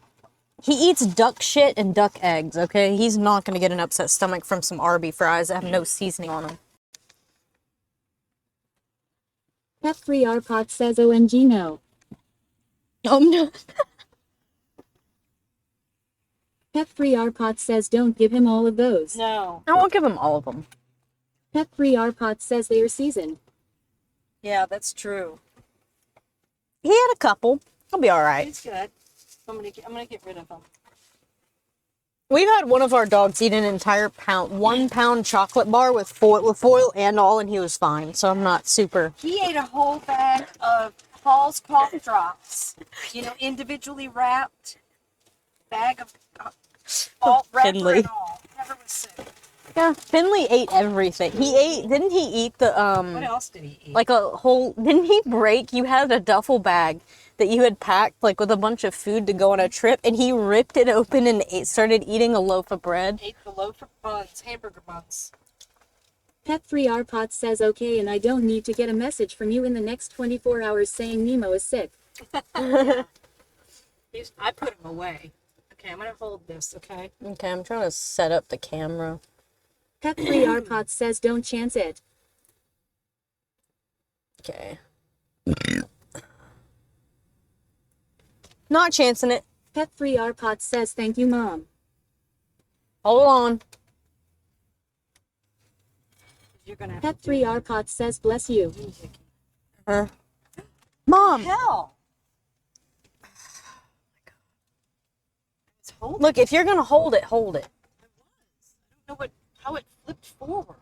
He eats duck shit and duck eggs, okay? He's not going to get an upset stomach from some Arby fries that have no seasoning on them. F3R says OMG no. Oh, no. F3R says don't give him all of those. No. I won't give him all of them. F3R says they are seasoned. Yeah, that's true. He had a couple. He'll be all right. He's good. I'm gonna get rid of him. We've had one of our dogs eat an entire 1 pound chocolate bar with foil and all, and he was fine. So I'm not super. He ate a whole bag of Paul's cough drops. You know, individually wrapped. Bag of all wrapper Finley. and all. Never was sick. Yeah, Finley ate everything. Didn't he eat the, What else did he eat? like a whole, didn't he break, you had a duffel bag that you had packed, like, with a bunch of food to go on a trip, and he ripped it open and started eating a loaf of bread? Ate the loaf of buns, hamburger buns. Pet3R says okay, and I don't need to get a message from you in the next 24 hours saying Nemo is sick. I put him away. Okay, I'm gonna hold this, okay? Okay, I'm trying to set up the camera. Pet3R says don't chance it. Okay. Not chancing it. Pet3R says thank you, Mom. Hold on. You're gonna have Pet3R says bless you. Mom! Hell! Look, if you're gonna hold it, hold it. I don't know how it flipped forward.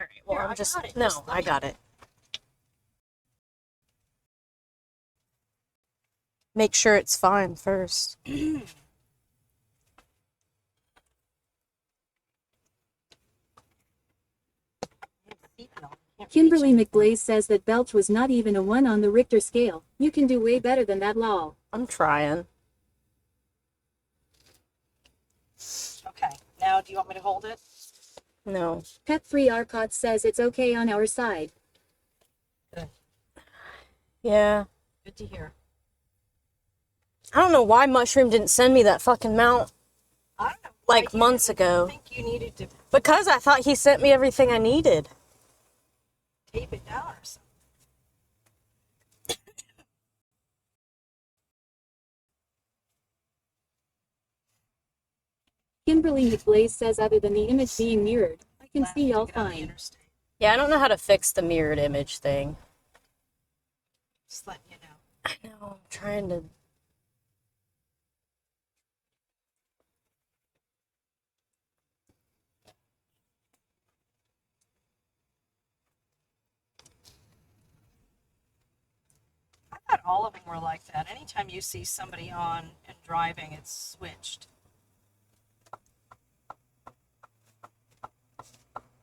Alright, well, Here, I'm I just. got it. No, Just let I me- got it. Make sure it's fine first. Kimberly McBlaze says that Belch was not even a 1 on the Richter scale. You can do way better than that, lol. I'm trying. Okay, now do you want me to hold it? No. Pet3R says it's okay on our side. Good. Yeah. Good to hear. I don't know why Mushroom didn't send me that fucking mount I don't know. like months ago. I think you needed to Because I thought he sent me everything I needed. tape it down or something. Kimberly McBlaze says other than the image being mirrored, I can see y'all fine. Yeah, I don't know how to fix the mirrored image thing. Just letting you know. I know, I'm trying to. I thought all of them were like that. Anytime you see somebody on and driving, it's switched.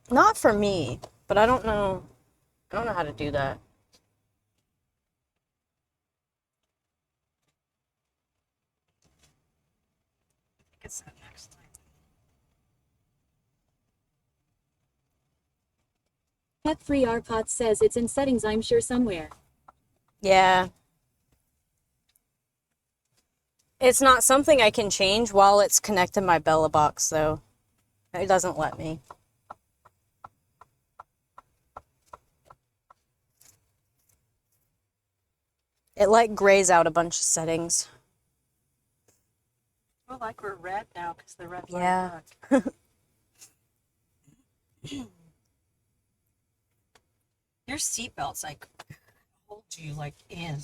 Not for me, but I don't know. I don't know how to do that. I think it's that next line. Pet3R says it's in settings, I'm sure somewhere. Yeah. It's not something I can change while it's connected to my Bella box, though. It doesn't let me. It like grays out a bunch of settings. Oh, like we're red now because the red Yeah. light work. Your seatbelt's like hold you like in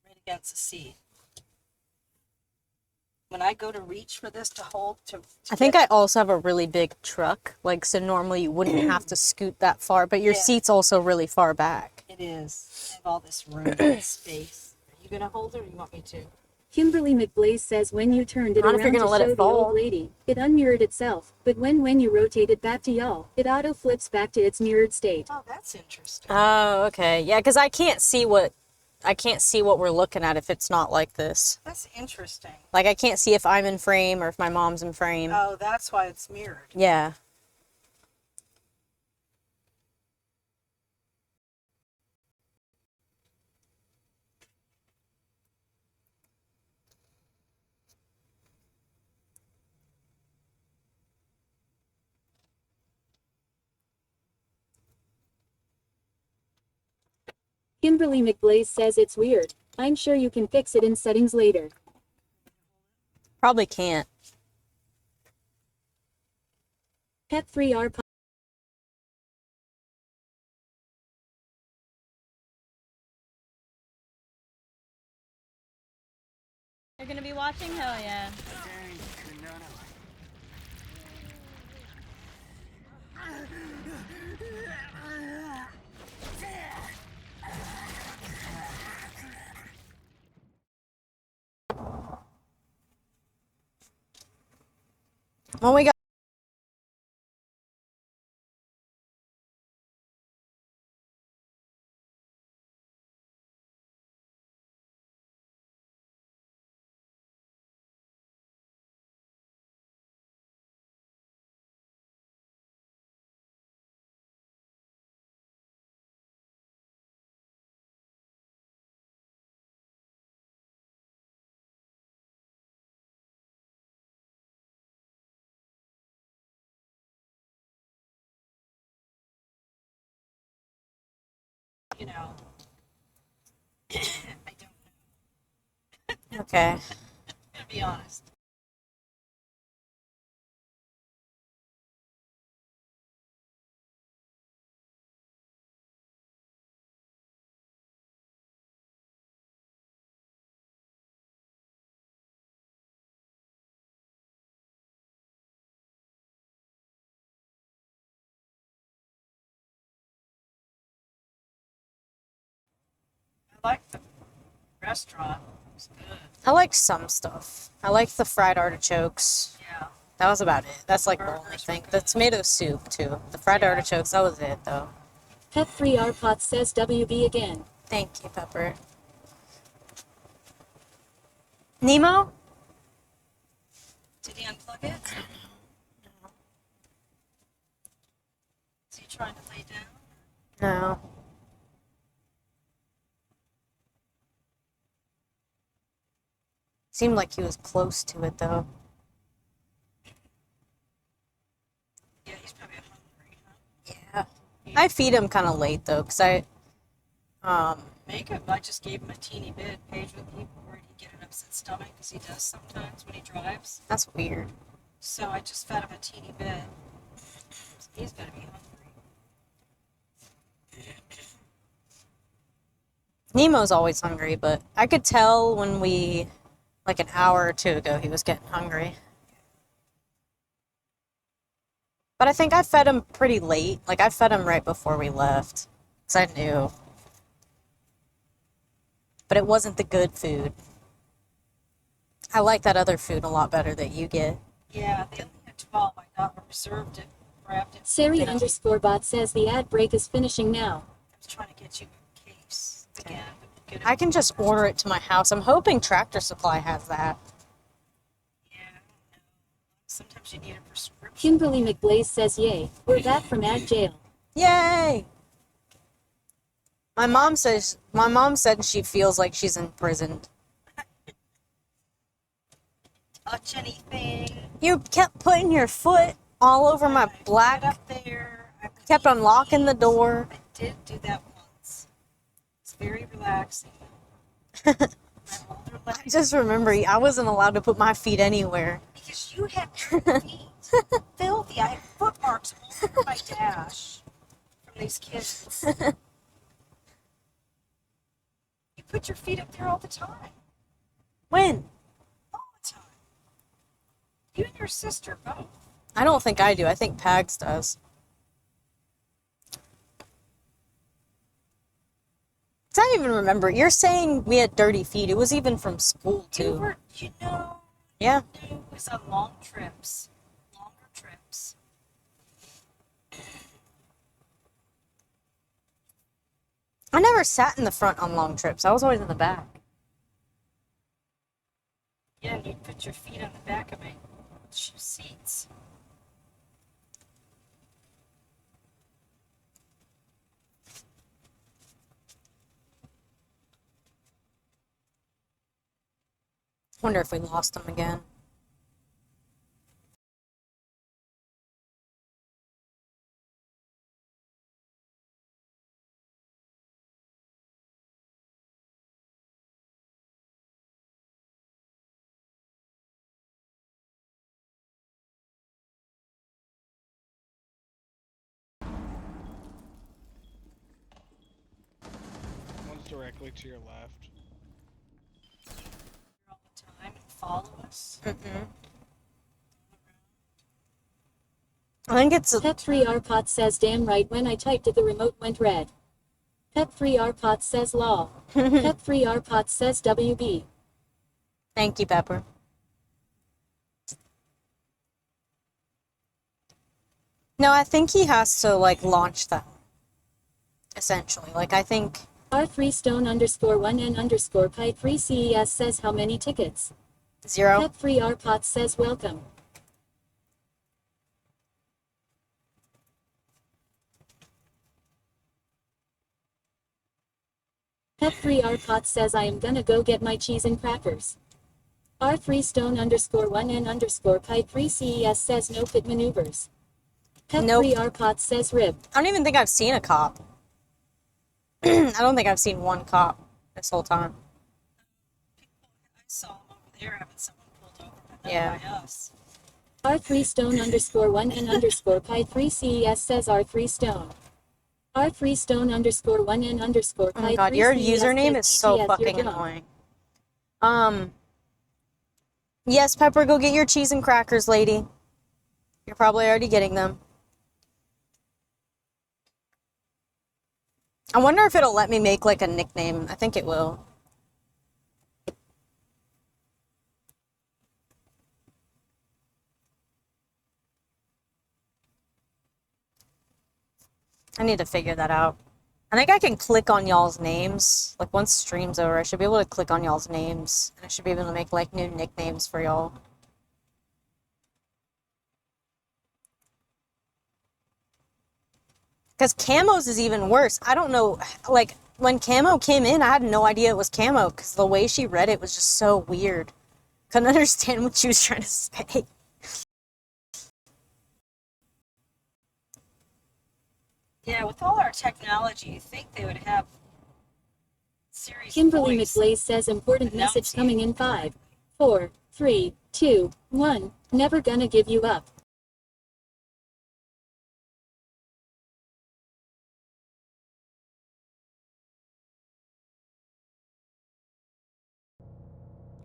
right against the seat. When I go to reach for this to hold to I think I also have a really big truck, like, so normally you wouldn't have to scoot that far, but your Yeah. seat's also really far back. It is. I have all this room and space. Are you gonna hold it or you want me to? Kimberly McBlaze says when you turned it Not if you're around to gonna let show it the old fall. lady, it unmirrored itself, but when you rotate it back to y'all, it auto flips back to its mirrored state. Oh, that's interesting. Oh, okay. Yeah, because I can't see what we're looking at if it's not like this. That's interesting. Like I can't see if I'm in frame or if my mom's in frame. Oh, that's why it's mirrored. Yeah. Kimberly McBlaze says it's weird. I'm sure you can fix it in settings later. Probably can't. Pet3R You're gonna be watching? Hell yeah. Well, we got. You know. I don't know. Okay. I'm gonna be honest. I like the restaurant. It was good. I liked some stuff. I liked the fried artichokes. Yeah. That was about it. That's like the only thing. The tomato soup too. The fried artichokes. That was it though. Pet3R Pot says WB again. Thank you, Pepper. Nemo? Did he unplug it? No. Is he trying to lay down? No. Seemed like he was close to it though. Yeah, he's probably hungry, huh? Yeah. I feed him kind of late though, cause I I just gave him a teeny bit. Paige with me before he'd get an upset stomach, because he does sometimes when he drives. That's weird. So I just fed him a teeny bit. So he's gonna be hungry. Nemo's always hungry, but I could tell when like an hour or two ago, he was getting hungry. But I think I fed him pretty late. Like I fed him right before we left, because I knew. But it wasn't the good food. I like that other food a lot better that you get. Yeah, they only had 12. I got reserved it, grabbed it. Sari_bot says the ad break is finishing now. I was trying to get you a case again. But I can just order it to my house. I'm hoping Tractor Supply has that. Yeah, I don't know. Sometimes you need a prescription. Kimberly McBlaze says yay. We're back from ad jail. Yay! My mom said she feels like she's imprisoned. Touch anything. You kept putting your foot all over my black. Get up there. Kept unlocking the door. I did do that once. It's very relaxing. I just remember I wasn't allowed to put my feet anywhere. Because you had feet filthy. I had foot marks all over my dash from these kids. You put your feet up there all the time. When? All the time. You and your sister both. I don't think I do. I think Pags does. I don't even remember. You're saying we had dirty feet. It was even from school, too. Yeah. It was on long trips. Longer trips. I never sat in the front on long trips. I was always in the back. Yeah, and you'd put your feet on the back of my seats. Wonder if we lost them again. One's directly to your left. All the time and follow us. I think it's a... Pep3rpot says damn right when I typed it the remote went red. Pep3rpot says law. Pep3rpot says WB. Thank you, Pepper. No, I think he has to, like, launch them. Essentially. Like, I think... R3stone_1n_pi3ces says how many tickets? 0. Pep3rpot says welcome. Pep3rpot says I am gonna go get my cheese and crackers. R3stone_1n_pi3ces says no fit maneuvers. Pep3rpot says rib. I don't even think I've seen a cop. I don't think I've seen one cop this whole time. I saw them over there having someone pulled over, but not Yeah. by us. R3stone_1n_pi3ces says R3stone. R3stone_1n_pi3ces. Oh my god, your username is so says fucking you're drunk. annoying. Yes, Pepper, go get your cheese and crackers, lady. You're probably already getting them. I wonder if it'll let me make, like, a nickname. I think it will. I need to figure that out. I think I can click on y'all's names. Like, once stream's over, I should be able to click on y'all's names. And I should be able to make, like, new nicknames for y'all. Because Camo's is even worse. I don't know, like, when Camo came in, I had no idea it was Camo, because the way she read it was just so weird. Couldn't understand what she was trying to say. Yeah, with all our technology, you think they would have serious Kimberly voice. McBlaze says important message coming in 5, 4, 3, 2, 1. Never gonna give you up.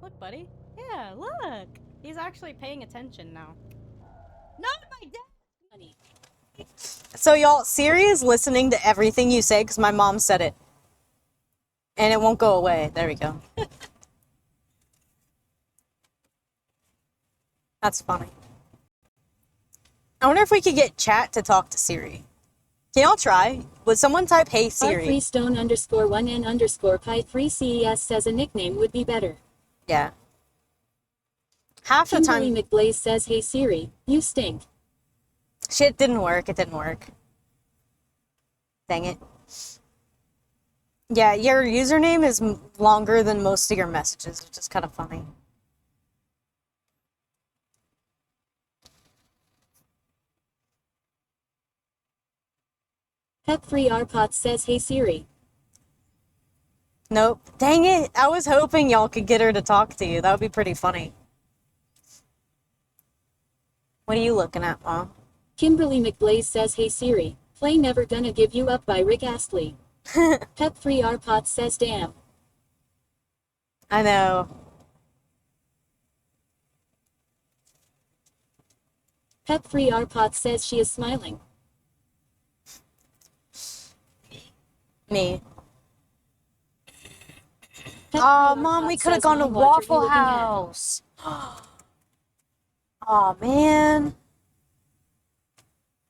Look, buddy. Yeah, look. He's actually paying attention now. Not my dad! So, y'all, Siri is listening to everything you say, because my mom said it. And it won't go away. There we go. That's funny. I wonder if we could get chat to talk to Siri. Can y'all try? Would someone type, "Hey Siri"? R3stone_1n_pi3ces says a nickname would be better. Yeah. Half the time. Kimberly McBlaze says, hey Siri, you stink. Shit, didn't work. It didn't work. Dang it. Yeah, your username is longer than most of your messages, which is kind of funny. Pep3rpot says, hey Siri. Nope. Dang it. I was hoping y'all could get her to talk to you. That would be pretty funny. What are you looking at, Mom? Kimberly McBlaze says, hey Siri, play Never Gonna Give You Up by Rick Astley. Pep3rpot says, damn. I know. Pep3rpot says she is smiling. Me. Oh, Mom, we could have gone to Waffle House. Oh, man.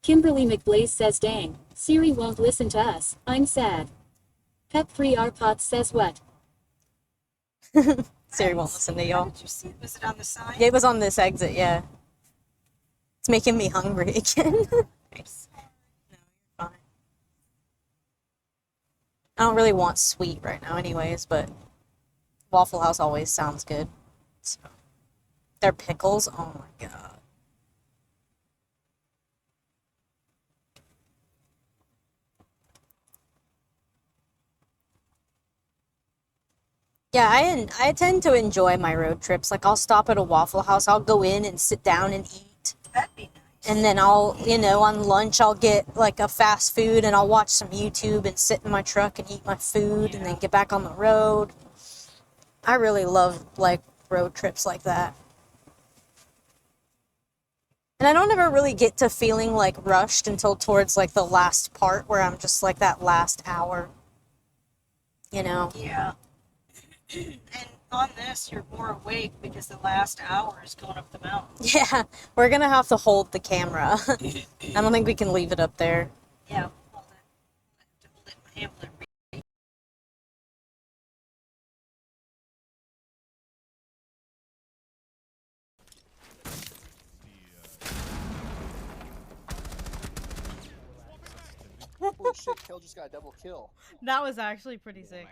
Kimberly McBlaze says, dang, Siri won't listen to us. I'm sad. Pep3 Arpot says what? Siri won't listen to y'all. Did you see? Was it on the sign? Yeah, it was on this exit, yeah. It's making me hungry again. I don't really want sweet right now anyways, but Waffle House always sounds good. So. Their pickles, oh my god. Yeah, I tend to enjoy my road trips. Like, I'll stop at a Waffle House, I'll go in and sit down and eat. That'd be nice. And then I'll, on lunch, I'll get, like, a fast food and I'll watch some YouTube and sit in my truck and eat my food and then get back on the road. I really love, like, road trips like that. And I don't ever really get to feeling, like, rushed until towards, like, the last part where I'm just, like, that last hour. You know? Yeah. And on this, you're more awake because the last hour is going up the mountain. Yeah, we're gonna have to hold the camera. I don't think we can leave it up there. Yeah. Hold it. Hamlet. Holy shit, Kel just got a double kill. That was actually pretty sick.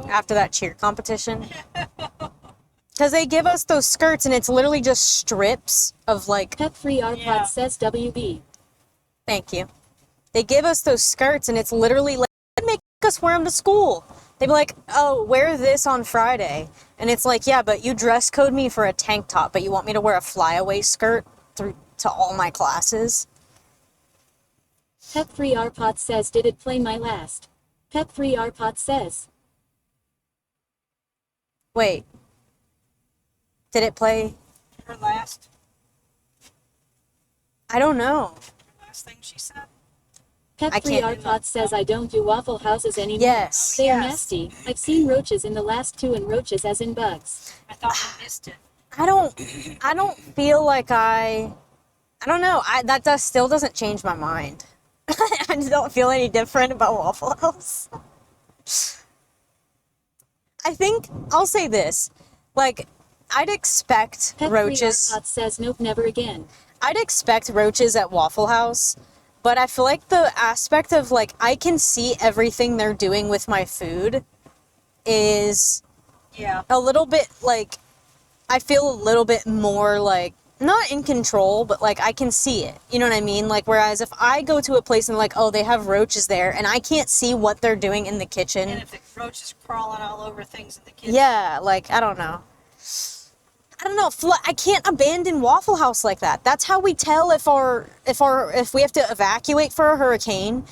After that cheer competition. Because they give us those skirts and it's literally just strips of like... Pep3 Arpot says WB. Thank you. They give us those skirts and it's literally like, they make us wear them to school. They'd be like, oh, wear this on Friday. And it's like, yeah, but you dress code me for a tank top, but you want me to wear a flyaway skirt through to all my classes? Pep3 Arpot says, did it play my last? Pep3 Arpot says. Wait. Did it play? Her last? I don't know. Last thing she said? Pep3 Arpot says, I don't do Waffle Houses anymore. Yes. They are nasty. I've seen roaches in the last two and roaches as in bugs. I thought we missed it. I don't feel like I don't know. That still doesn't change my mind. I just don't feel any different about Waffle House. I think I'll say this. Like, I'd expect roaches. Pep3 Arpot says, nope, never again. I'd expect roaches at Waffle House, but I feel like the aspect of, like, I can see everything they're doing with my food is a little bit, like, I feel a little bit more, like, not in control, but, like, I can see it. You know what I mean? Like, whereas if I go to a place and, like, oh, they have roaches there, and I can't see what they're doing in the kitchen. And if the roach is crawling all over things in the kitchen. Yeah, like, I don't know. I can't abandon Waffle House like that. That's how we tell if we have to evacuate for a hurricane.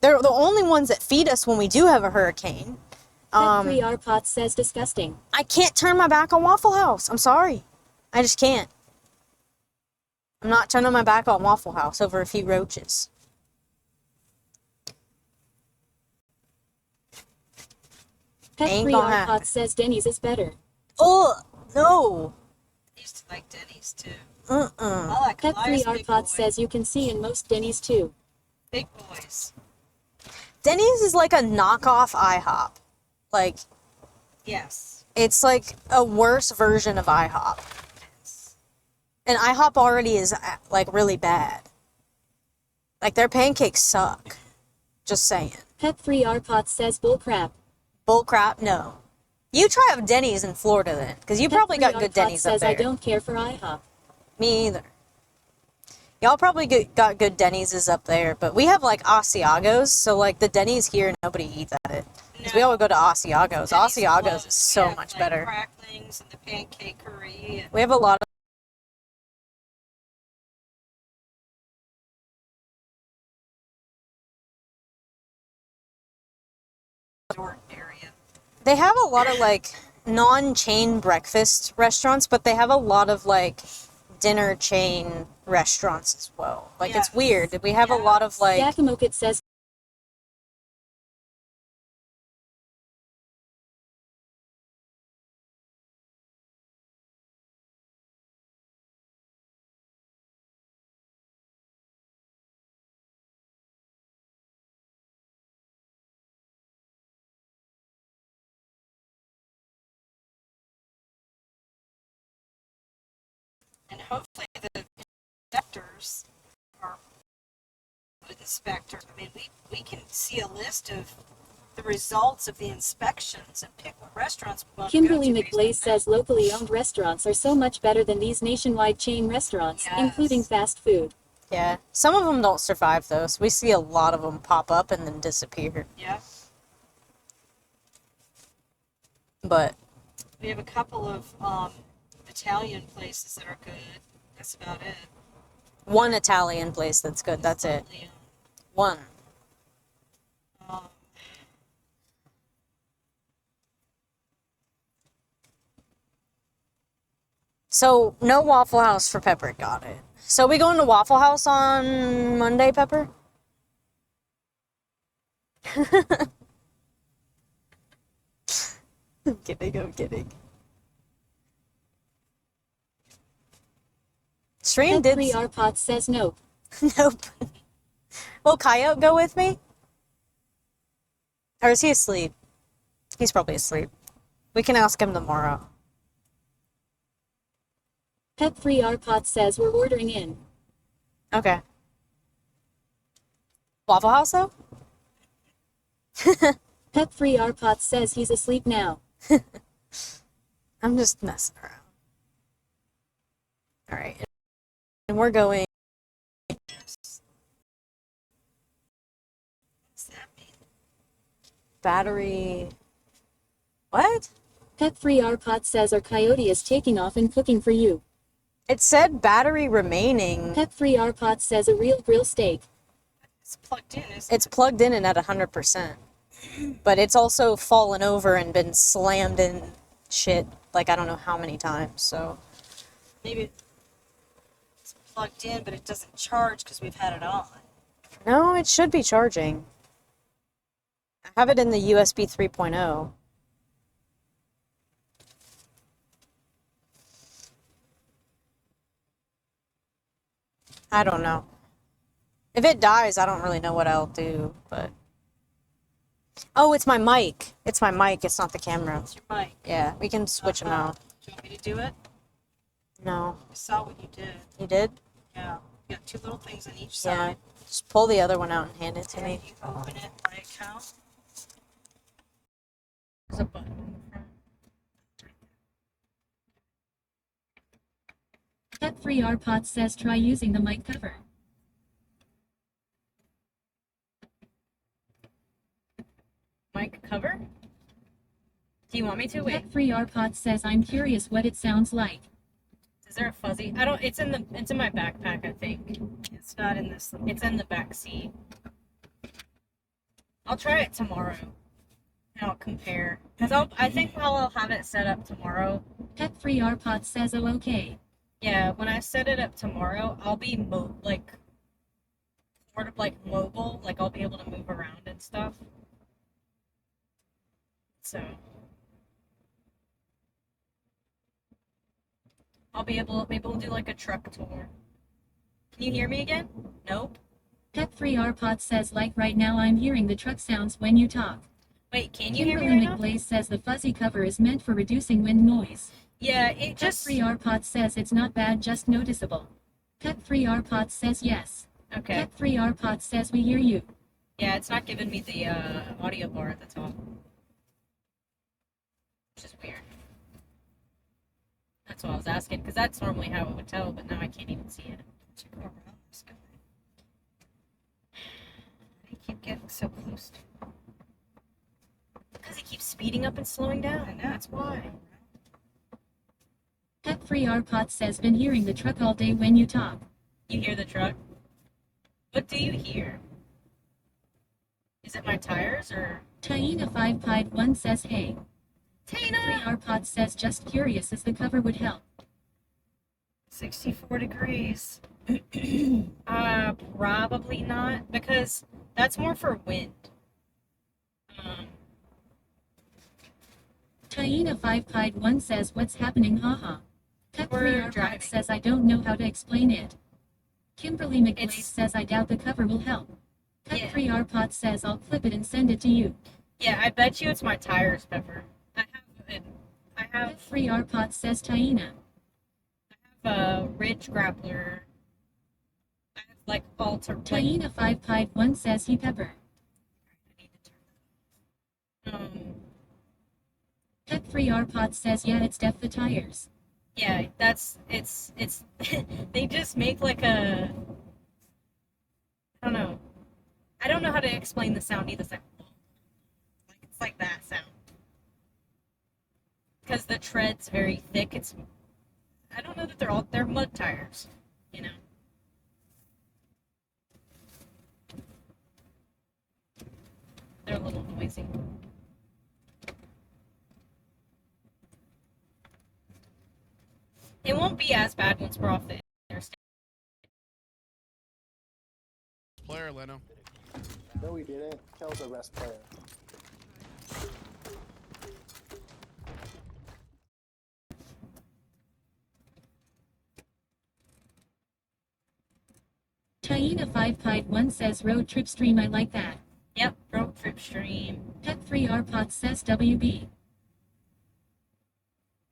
They're the only ones that feed us when we do have a hurricane. Pep3 Arpot says, disgusting. I can't turn my back on Waffle House. I'm sorry. I just can't. I'm not turning my back on Waffle House over a few roaches. Pep3 Arpot says Denny's is better. Oh, no. I used to like Denny's too. I like Pep3 Arpot says you can see in most Denny's too. Big boys. Denny's is like a knockoff IHOP. Like, yes. It's like a worse version of IHOP. And IHOP already is, like, really bad. Like, their pancakes suck. Just saying. Pep3 Arpot says bullcrap. Bullcrap? No. You try a Denny's in Florida then, because you probably got good Denny's up says there. I don't care for IHOP. Me either. Y'all probably got good Denny's up there, but we have, like, Asiagos, so, like, the Denny's here, nobody eats at it. Because we always go to Asiagos. Asiagos is so much better. Cracklings and the pancakery. And We have a lot of resort area. They have a lot of, like, non-chain breakfast restaurants, but they have a lot of like dinner chain restaurants as well. Like it's weird. We have a lot of like Yakamokit says And hopefully the inspectors are good inspectors. I mean, we can see a list of the results of the inspections and pick what restaurants we want Kimberly to go to. McBlaze says locally owned restaurants are so much better than these nationwide chain restaurants, including fast food. yeah. Some of them don't survive though, so we see a lot of them pop up and then disappear. Yeah. But We have a couple of Italian places that are good. That's about it. one Italian place that's good. That's it. One. So no Waffle House for Pepper. Got it. So we going to Waffle House on Monday, Pepper? I'm kidding. I'm kidding. Stream did. Pet3 Arpot says nope. Nope. Will Coyote go with me? Or is he asleep? He's probably asleep. We can ask him tomorrow. Pet3 Arpot says we're ordering in. Okay. Waffle House though? Pet3 Arpot says he's asleep now. I'm just messing around. Alright. And we're going. Battery. What? Pet3 Arpot says our coyote is taking off and cooking for you. It said battery remaining. Pet3 Arpot says a real grill steak. It's plugged in, isn't It's plugged in and at 100%. But it's also fallen over and been slammed in shit like I don't know how many times, so. Maybe it's plugged in, but it doesn't charge because we've had it on. No, it should be charging. I have it in the USB 3.0. I don't know. If it dies, I don't really know what I'll do, but... Oh, it's my mic. It's my mic, it's not the camera. It's your mic. Yeah, we can switch them out. Do you want me to do it? No. I saw what you did. You did? Yeah. You got two little things on each Yeah. side. Just pull the other one out and hand it to me. You open it by account. There's a button in the front. Pet3 Arpot says try using the mic cover. Mic cover? Do you want me to? Wait. Pet3 Arpot says I'm curious what it sounds like. Is there a fuzzy? I don't. It's in my backpack, I think. It's not in this. It's in the back seat. I'll try it tomorrow. And I'll compare. I think I'll have it set up tomorrow. Pet3 Arpot says oh okay. Yeah, when I set it up tomorrow, I'll be mobile, like I'll be able to move around and stuff. So I'll be able, maybe we'll do like a truck tour. Can you hear me again? Nope. Pet3 Arpot says like right now I'm hearing the truck sounds when you talk. Wait, can you hear me Kimberly right now? McBlaze says the fuzzy cover is meant for reducing wind noise. Yeah, it just... Pet3 Arpot says it's not bad, just noticeable. Pet3 Arpot says yes. Okay. Pet3 Arpot says we hear you. Yeah, it's not giving me the audio bar at the top. Which is weird. That's what I was asking, because that's normally how it would tell, but now I can't even see it. Go around this guy. I keep getting so close to him. Because he keeps speeding up and slowing down. That's why. Pet3 Arpot says been hearing the truck all day when you talk. You hear the truck? What do you hear? Is it my tires or... Taina5 Pied 1 says hey. Pet3RPod says just curious as the cover would help. 64 degrees. Probably not, because that's more for wind. Taina5Pied1 says what's happening haha. We're Pet3RPod driving. says I don't know how to explain it. Kimberly McBlaze says I doubt the cover will help. Pet3RPod says I'll clip it and send it to you. Yeah, I bet you it's my tires, Pepper. I have Pet3RPod says Taina. a Ridge Grappler. I have like alter. Taina5Pied1 says he pepper. Pet3RPod says yeah, it's def the tires. Yeah, it's they just make like a, I don't know. I don't know how to explain the sound either. It's like that sound. Because the tread's very thick, I don't know that they're mud tires, you know. They're a little noisy. It won't be as bad once we're off the interstate. Player, Leno. No, we didn't. Kel's a rest player. Taina5Pied1 says road trip stream I like that. Yep, road trip stream. Pet3RPod says WB.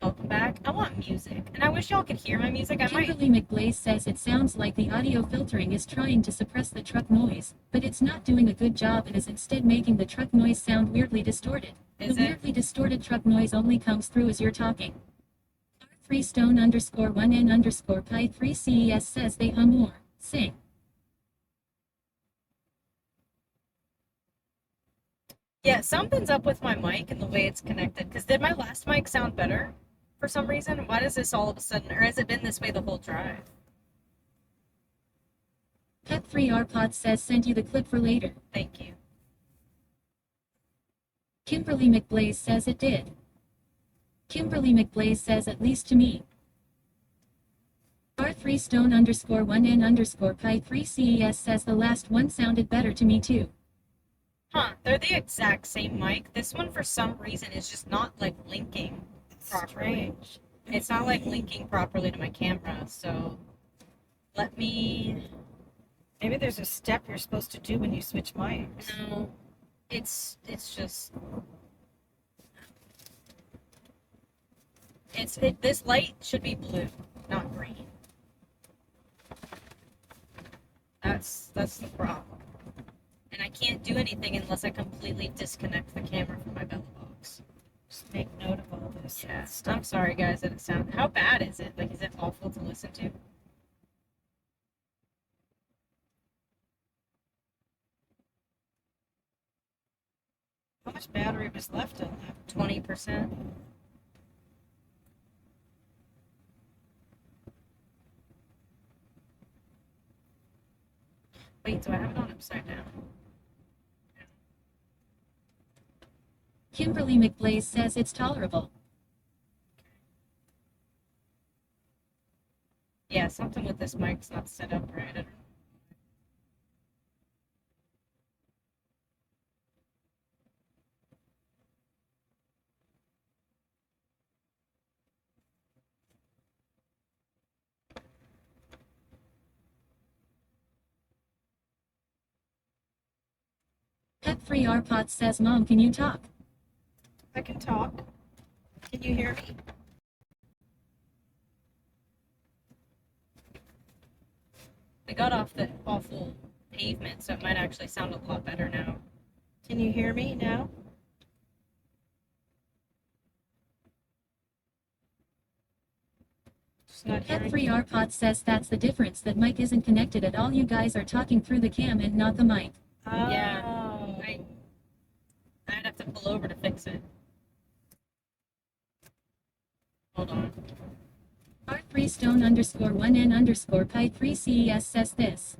Welcome back. I want music, and I wish y'all could hear my music. Kimberly McBlaze says it sounds like the audio filtering is trying to suppress the truck noise, but it's not doing a good job and is instead making the truck noise sound weirdly distorted. The weirdly distorted truck noise only comes through as you're talking. R3stone_1n_pi3ces says they hum more. Sing. Yeah, something's up with my mic and the way it's connected. Because did my last mic sound better for some reason? Why does this all of a sudden, or has it been this way the whole drive? Pet3RPod says send you the clip for later. Thank you. Kimberly McBlaze says it did. Kimberly McBlaze says at least to me. R3stone_1n_pi3ces says the last one sounded better to me too. Huh, they're the exact same mic. This one, for some reason, is just not, like, linking properly. It's not, like, linking properly to my camera, so let me... Maybe there's a step you're supposed to do when you switch mics. No, it's just... This light should be blue, not green. That's the problem. And I can't do anything unless I completely disconnect the camera from my belly box. Just make note of all this. Yeah, I'm sorry guys that it sounds... How bad is it? Like, is it awful to listen to? How much battery was left on that? 20%. Wait, do I have it on upside down? Kimberly McBlaze says it's tolerable. Yeah, something with this mic's not set up right. I don't know. Pet3RPod says Mom, can you talk? I can talk. Can you hear me? We got off the awful pavement, so it might actually sound a lot better now. Can you hear me now? Pet3RPod says that's the difference, that mic isn't connected at all. You guys are talking through the cam and not the mic. Yeah, I'd have to pull over to fix it. Hold on. R3stone_1n_pi3ces says this.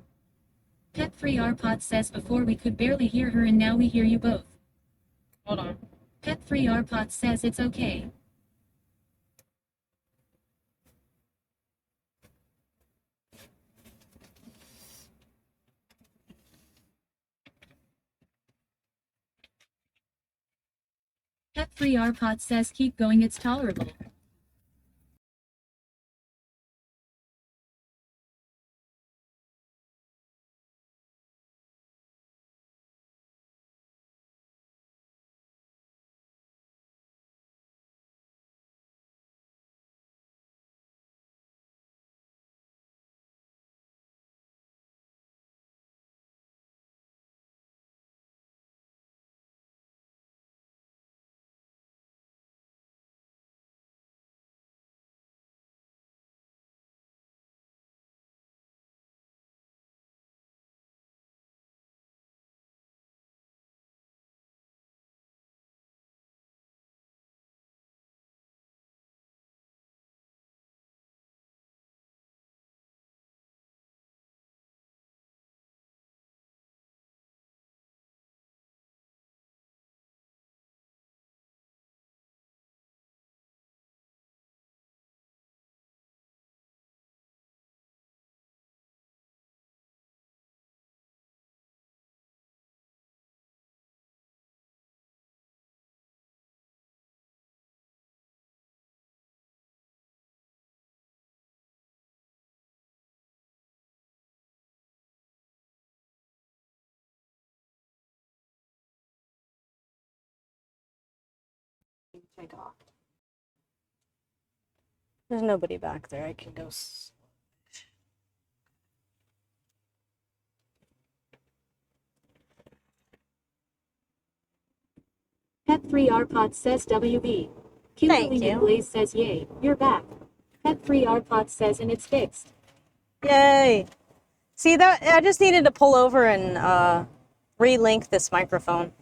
Pet3RPod says before we could barely hear her and now we hear you both. Hold on. Pet Free Arpot says it's okay. Pet Free Arpot says keep going, it's tolerable. Take off. There's nobody back there. I can go. Pet Free Arpot says WB. Kimberly McBlaze says yay, you're back. Pet Free Arpot says and it's fixed. Yay! See that? I just needed to pull over and relink this microphone.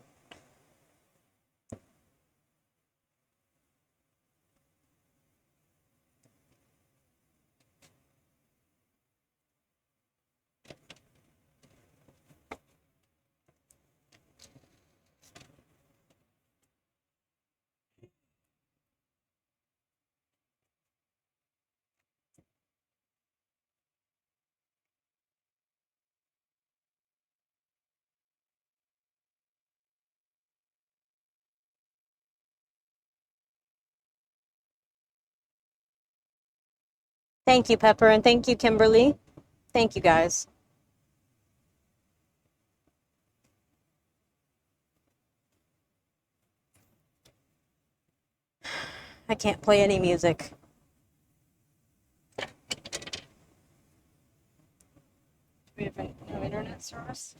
Thank you, Pepper, and thank you, Kimberly. Thank you, guys. I can't play any music. Do we have no internet service?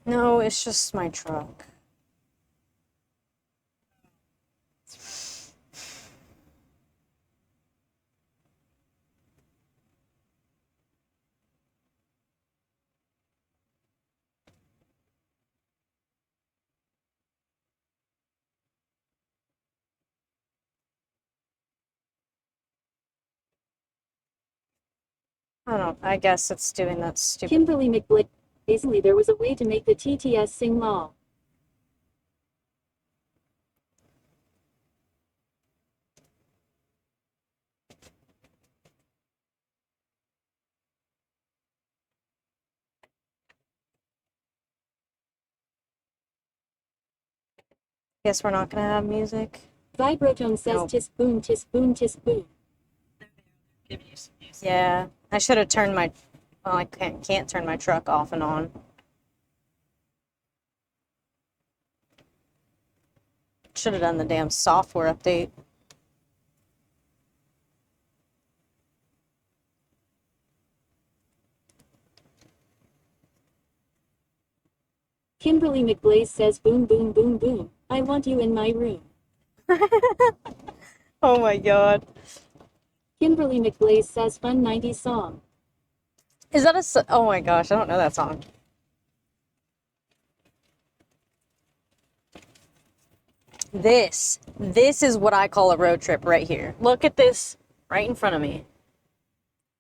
No, it's just my truck. I don't. I guess it's doing that stupid. Kimberly McBlaze. Basically, there was a way to make the TTS sing law. Guess we're not gonna have music. Vibrotone says Nope. tis boom, tis boom, tis boom. Giving you some music. Yeah, I should have turned my. Well, I can't turn my truck off and on. Should have done the damn software update. Kimberly McBlaze says boom, boom, boom, boom. I want you in my room. Oh my god. Kimberly McBlaze says fun 90s song. Is that a? Oh my gosh, I don't know that song. This is what I call a road trip right here. Look at this right in front of me.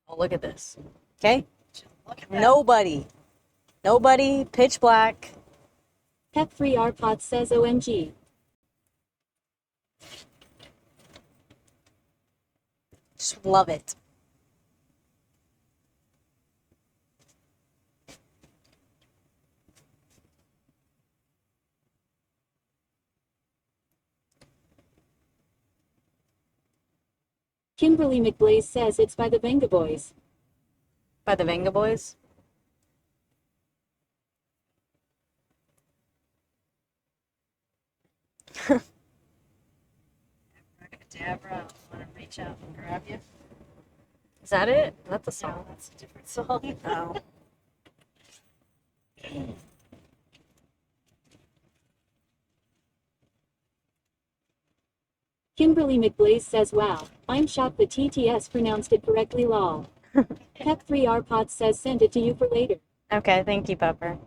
Oh, look at this. Okay? Look at that. Nobody, pitch black. Pet Free Arpot says OMG. Just love it. Kimberly McBlaze says it's by the Venga Boys. By the Venga Boys? Abracadabra, I want to reach out and grab you. Is that it? Is that the No, song? that's a different song. Oh. Kimberly McBlaze says wow, I'm shocked the TTS pronounced it correctly lol. Pep3R Pot says send it to you for later. Okay, thank you, Pepper.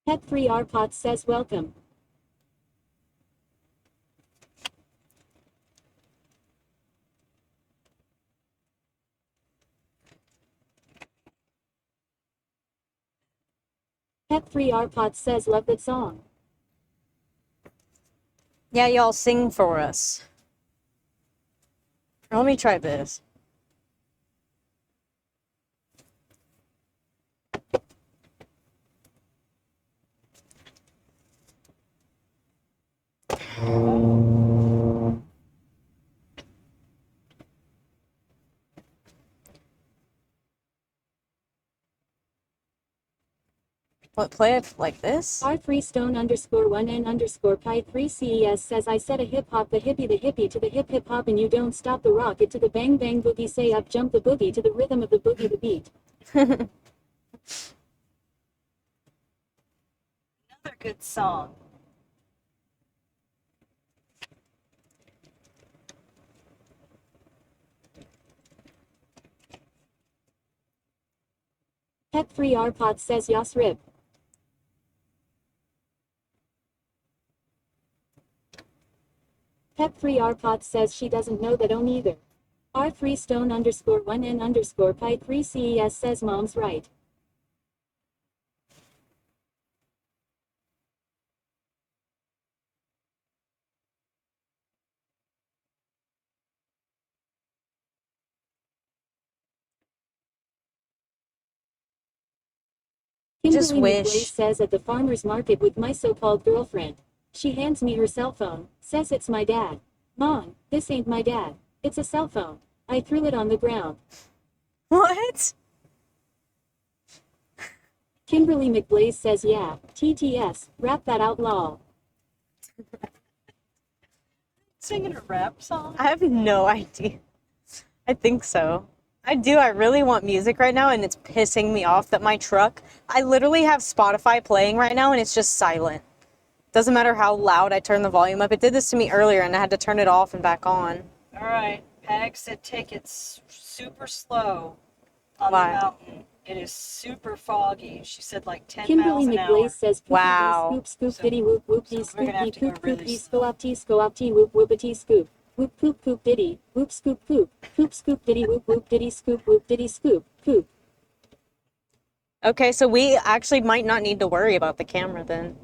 Pep3R Pot says welcome. Pep3R Pot says love that song. Yeah, y'all sing for us. Let me try this. What, play it like this? R freestone_1n_pi3ces says I said a hip hop the hippie to the hip hip hop and you don't stop the rocket to the bang bang boogie say up jump the boogie to the rhythm of the boogie the beat. Another good song. Pep3R Pot says yas rip. Pep3R Pot says she doesn't know that own either. R freestone_1n_pi3ces says mom's right. Just Kimberly McBlaze wish. says at the farmer's market with my so-called girlfriend. She hands me her cell phone, says it's my dad. Mom, this ain't my dad. It's a cell phone. I threw it on the ground. What? Kimberly McBlaze says yeah, TTS, rap that out lol. Singing a rap song? I have no idea. I think so. I do. I really want music right now, and it's pissing me off that my truck, I literally have Spotify playing right now, and it's just silent. Doesn't matter how loud I turn the volume up. It did this to me earlier, and I had to turn it off and back on. All right. Peg said take it super slow on Why? the mountain. It is super foggy. She said like 10 Kimberly miles an McBlaze hour. says Wow. scoop scoop diddy whoop whoop dee we're scoop gonna have dee to go poop really poop dee slow. sco op tee whoop whoopity scoop. Whoop poop poop diddy, whoop scoop poop, poop scoop diddy whoop whoop diddy scoop whoop diddy scoop, poop. Okay, so we actually might not need to worry about the camera then.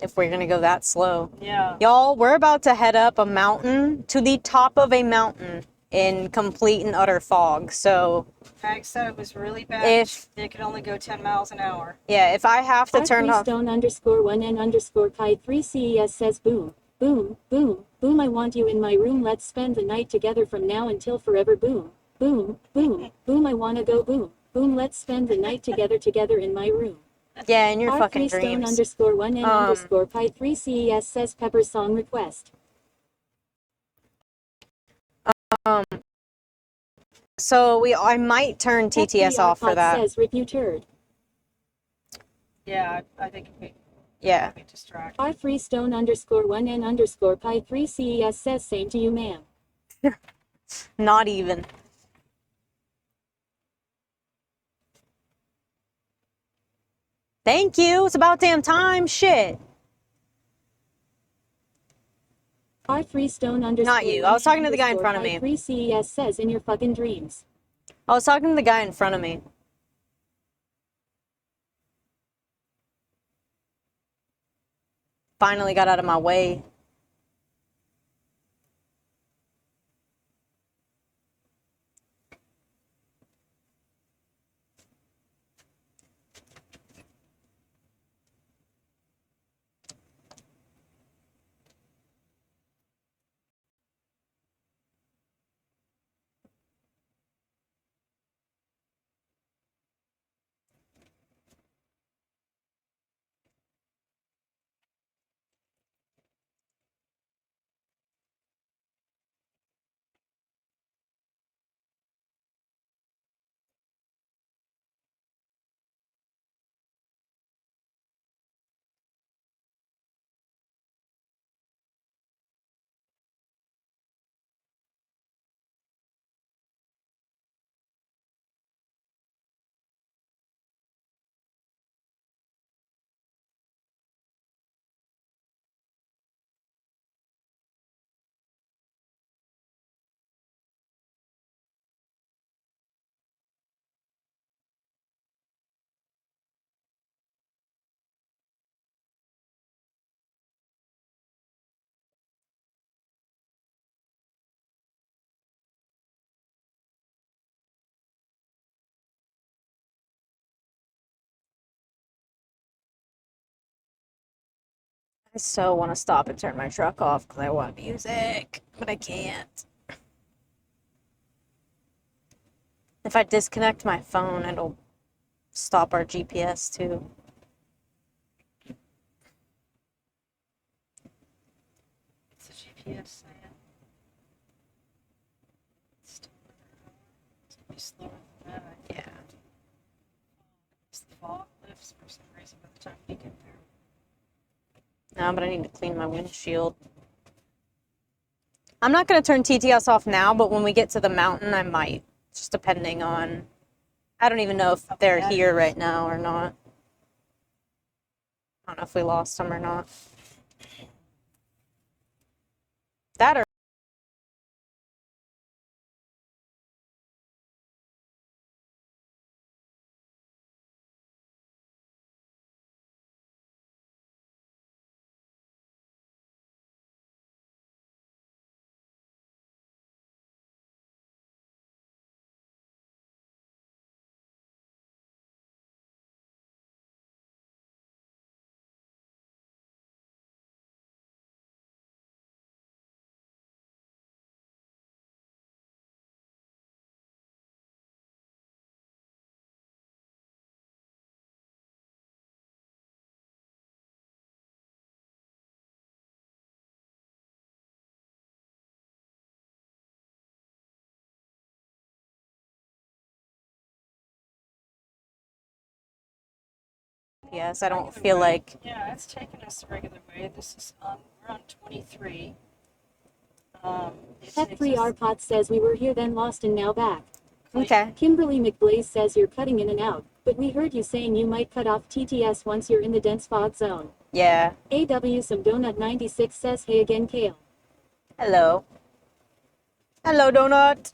If we're gonna go that slow. Yeah. Y'all, we're about to head up a mountain to the top of a mountain in complete and utter fog. So Peg said it was really bad. if They could only go 10 miles an hour. yeah, if I have to turn off R freestone_1n_pi3ces says boom, boom, boom, boom. I want you in my room. Let's spend the night together from now until forever. Boom, boom, boom, boom. I wanna go boom, boom. Let's spend the night together in my room. yeah, in your fucking dreams. R freestone_1n_pi3ces says Pepper's song request. So I might turn TTS off for that. Says rip you turd. Yeah, I think it'd be Yeah. distracting. R freestone_1n_pi3ces says same to you, ma'am. Not even. Thank you. It's about damn time. Shit. R freestone_1n_pi3ces Not you. I was talking to the guy in front of me. says in your fucking dreams. I was talking to the guy in front of me. Finally got out of my way. I so want to stop and turn my truck off because I want music, but I can't. If I disconnect my phone, it'll stop our GPS too. What's the GPS saying? Still it's gonna be slower than that. Yeah. It's the fog lifts for some reason by the time you get there. No, but I need to clean my windshield. I'm not going to turn TTS off now, but when we get to the mountain, I might. Just depending on... I don't even know if they're here right now or not. I don't know if we lost them or not. That or... Yes, I don't feel like... Yeah, it's taking us the regular way. This is we're on 23. Pet3RPOT says we were here then lost and now back. Okay. Kimberly McBlaze says you're cutting in and out, but we heard you saying you might cut off TTS once you're in the dense fog zone. Yeah. AW some donut 96 says hey again Kale. Hello. Hello, Donut.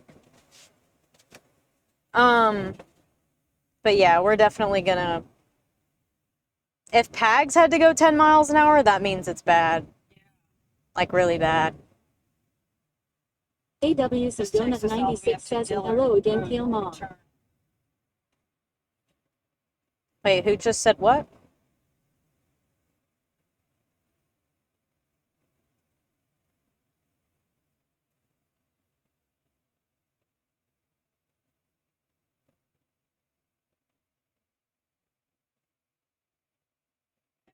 But yeah, we're definitely gonna... If Pags had to go 10 miles an hour, that means it's bad. Like, really bad. AW some donut 96 says hello again Kale Mom. Wait, who just said what?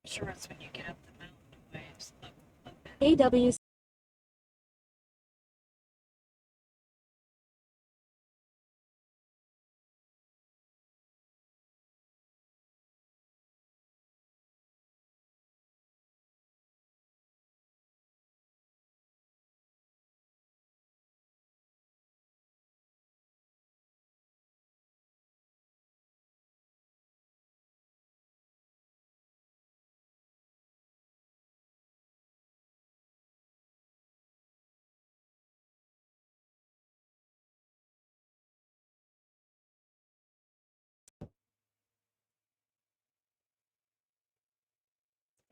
I'm sure it's when you get up the mountain waves. AW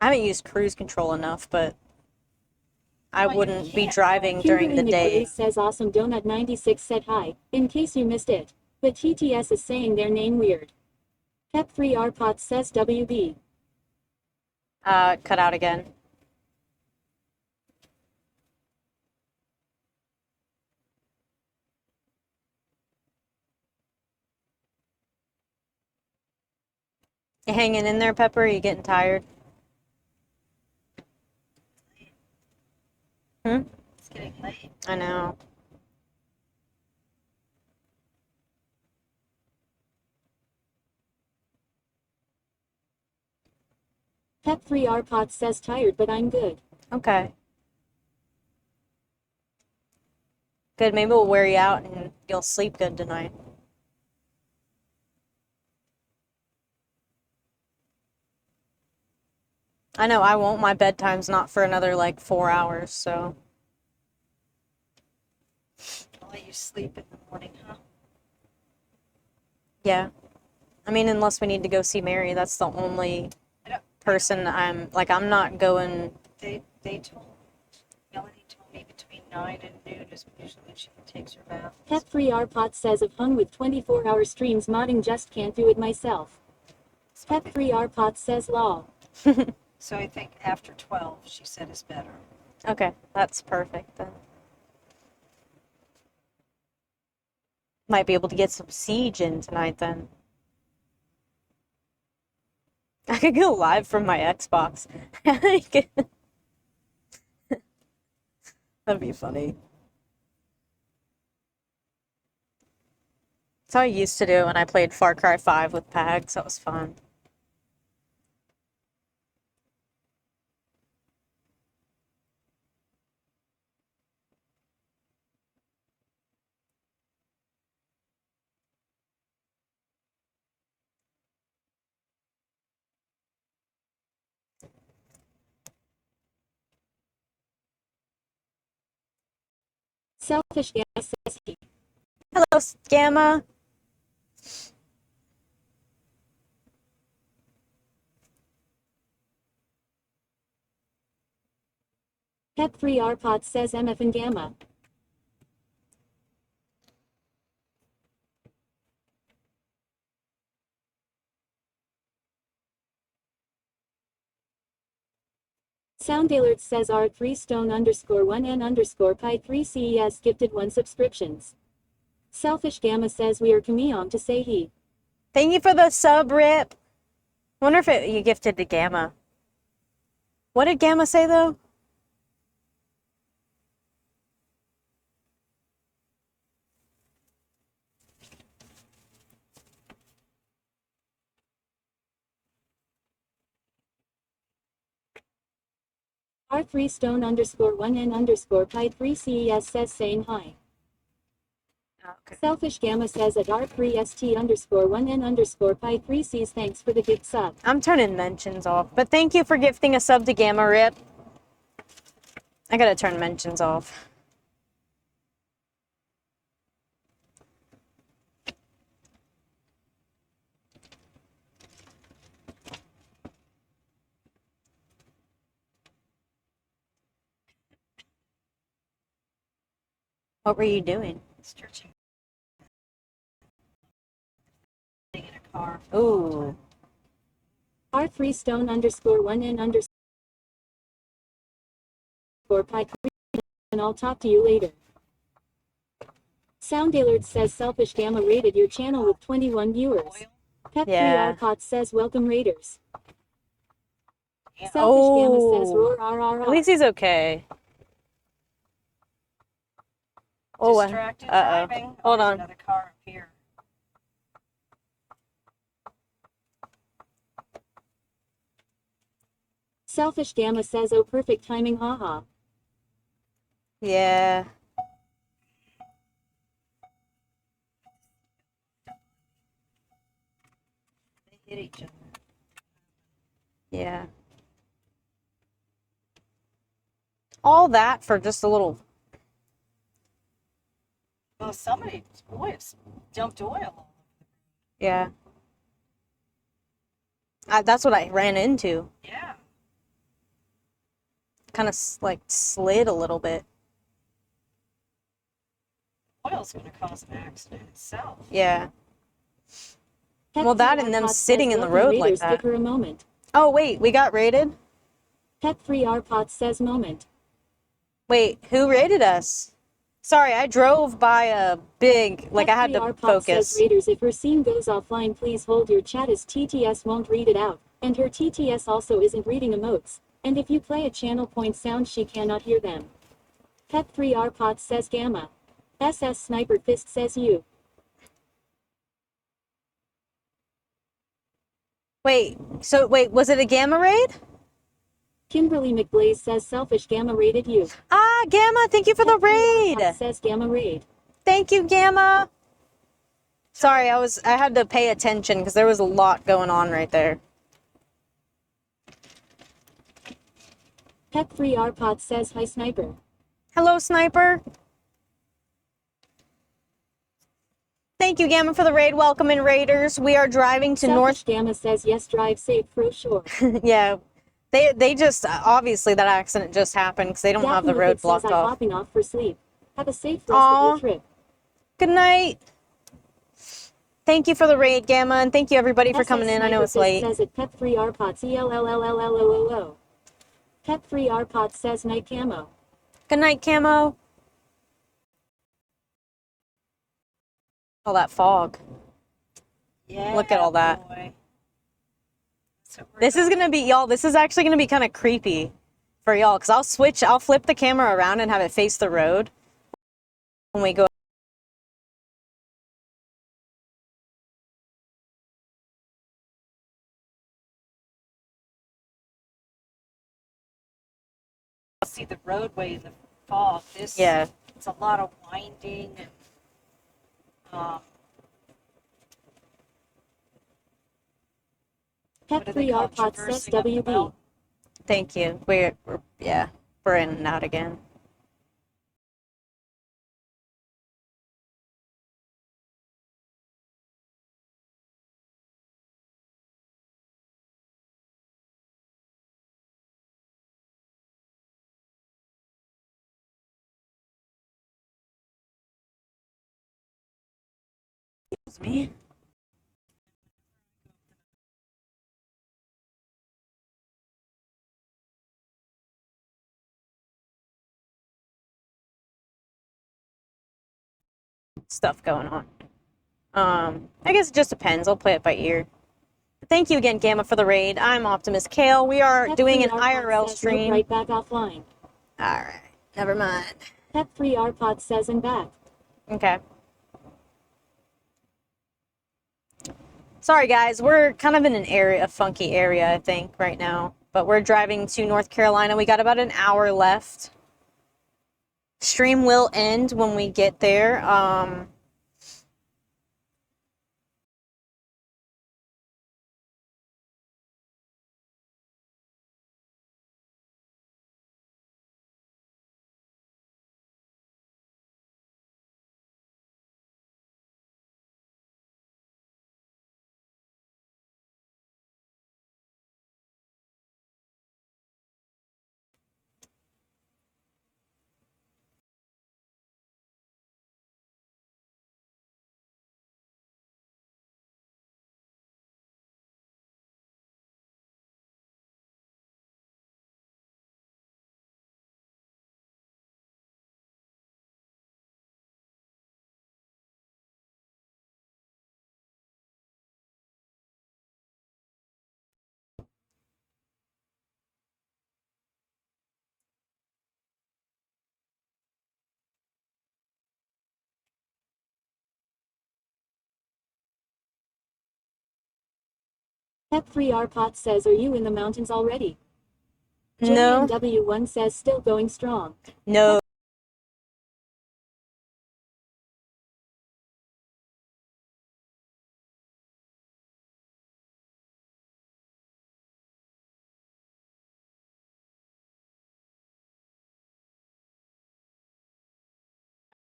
I haven't used cruise control enough, but I Well, you wouldn't be can't. driving during Kimberly the day. McRae says Awesome Donut 96 said hi, in case you missed it. But TTS is saying their name weird. Pep3RPOT says WB. Cut out again. You hanging in there, Pepper? Are you getting tired? Hmm? It's getting late. I know. Pep3RPOT says tired but I'm good. Okay. Good, maybe we'll wear you out and you'll sleep good tonight. I know, I won't. My bedtime's not for another, like, 4 hours, so... I'll let you sleep in the morning, huh? Yeah. I mean, unless we need to go see Mary, that's the only person I'm not going... They told, Melanie told me between 9 and noon is usually when she takes her bath. Pep3RPOT says I've hung with 24-hour streams modding, just can't do it myself. Pep3RPOT says lol. So I think after 12, she said, is better. Okay, that's perfect then. Might be able to get some Siege in tonight then. I could go live from my Xbox. That'd be funny. That's how I used to do when I played Far Cry 5 with Pags. That was fun. Selfish Gamma says he. Hello, Gamma. Pep3RPOT says MF and Gamma. Sound Alert says R3Stone_1N_Pi3CES gifted 1 subscriptions. Selfish Gamma says we are Kamiyong to say he. Thank you for the sub, Rip. Wonder if you gifted to Gamma. What did Gamma say, though? R3Stone_1N_Pi3CES says saying hi. Okay. Selfish Gamma says at R3ST_1N_Pi3Cs thanks for the gift sub. I'm turning mentions off, but thank you for gifting a sub to Gamma, Rip. I gotta turn mentions off. What were you doing? Stretching in a car. Ooh. R3Stone_1N_Pi3, and I'll talk to you later. Sound Alert says Selfish Gamma rated your channel with 21 viewers. Pep3RPOT says welcome raiders. Selfish Gamma says roar At least he's okay. Oh, Distracted driving. Hold There's on. another car up here. Selfish Gamma says oh perfect timing haha. Yeah. They hit each other. Yeah. All that for just a little... Well, somebody, boys, dumped oil. Yeah. That's what I ran into. Yeah. kind of like slid a little bit. Oil's going to cause an accident itself. Yeah. Well, that and them sitting in the road like that. Give her a moment. Oh, wait, we got raided? Pet-free RPOT says moment. Wait, who raided us? Sorry, I drove by a big, like I had to Pet-free RPOT focus. says Raiders, if her scene goes offline, please hold your chat as TTS won't read it out. And her TTS also isn't reading emotes. And if you play a channel point sound, she cannot hear them. Pet-free RPOT says Gamma. SS Sniper Fist says you. Wait, was it a gamma raid? Kimberly McBlaze says selfish Gamma raided you. Ah, Gamma, thank you for the raid. Says Gamma raid. Thank you, Gamma. Sorry, I had to pay attention because there was a lot going on right there. Pet-free RPOT says hi Sniper. Hello, Sniper. Thank you, Gamma, for the raid. Welcome in, Raiders. We are driving to North. Gamma says yes, drive safe, for sure. Yeah, they just obviously that accident just happened because they don't have the road blocked says, off. I'm hopping off for sleep. Have a safe rest of your trip. Good night. Thank you for the raid, Gamma, and thank you everybody for coming in. I know it's late. Says it pet-free RPOT ELLLLLOO. Pet-free RPOT says night camo. Good night, Camo. All that fog. Yeah. Look at all that. Boy. This is gonna be, y'all, this is actually gonna be kind of creepy for y'all, because I'll flip the camera around and have it face the road when we go. See the roadway in the fog. It's a lot of winding and Pet-free RPOT says WB. Thank you. We're in and out again. Excuse me. Stuff going on. I guess it just depends. I'll play it by ear. Thank you again, Gamma, for the raid. I'm Optimus Kale. We are doing an IRL stream. Right back offline. Alright. Never mind. Pet-free RPOT says and back. Okay. Sorry, guys. We're kind of in a funky area, I think, right now. But we're driving to North Carolina. We got about an hour left. Stream will end when we get there. Pet-free RPOT says, are you in the mountains already? No. JNW1 says, still going strong. No.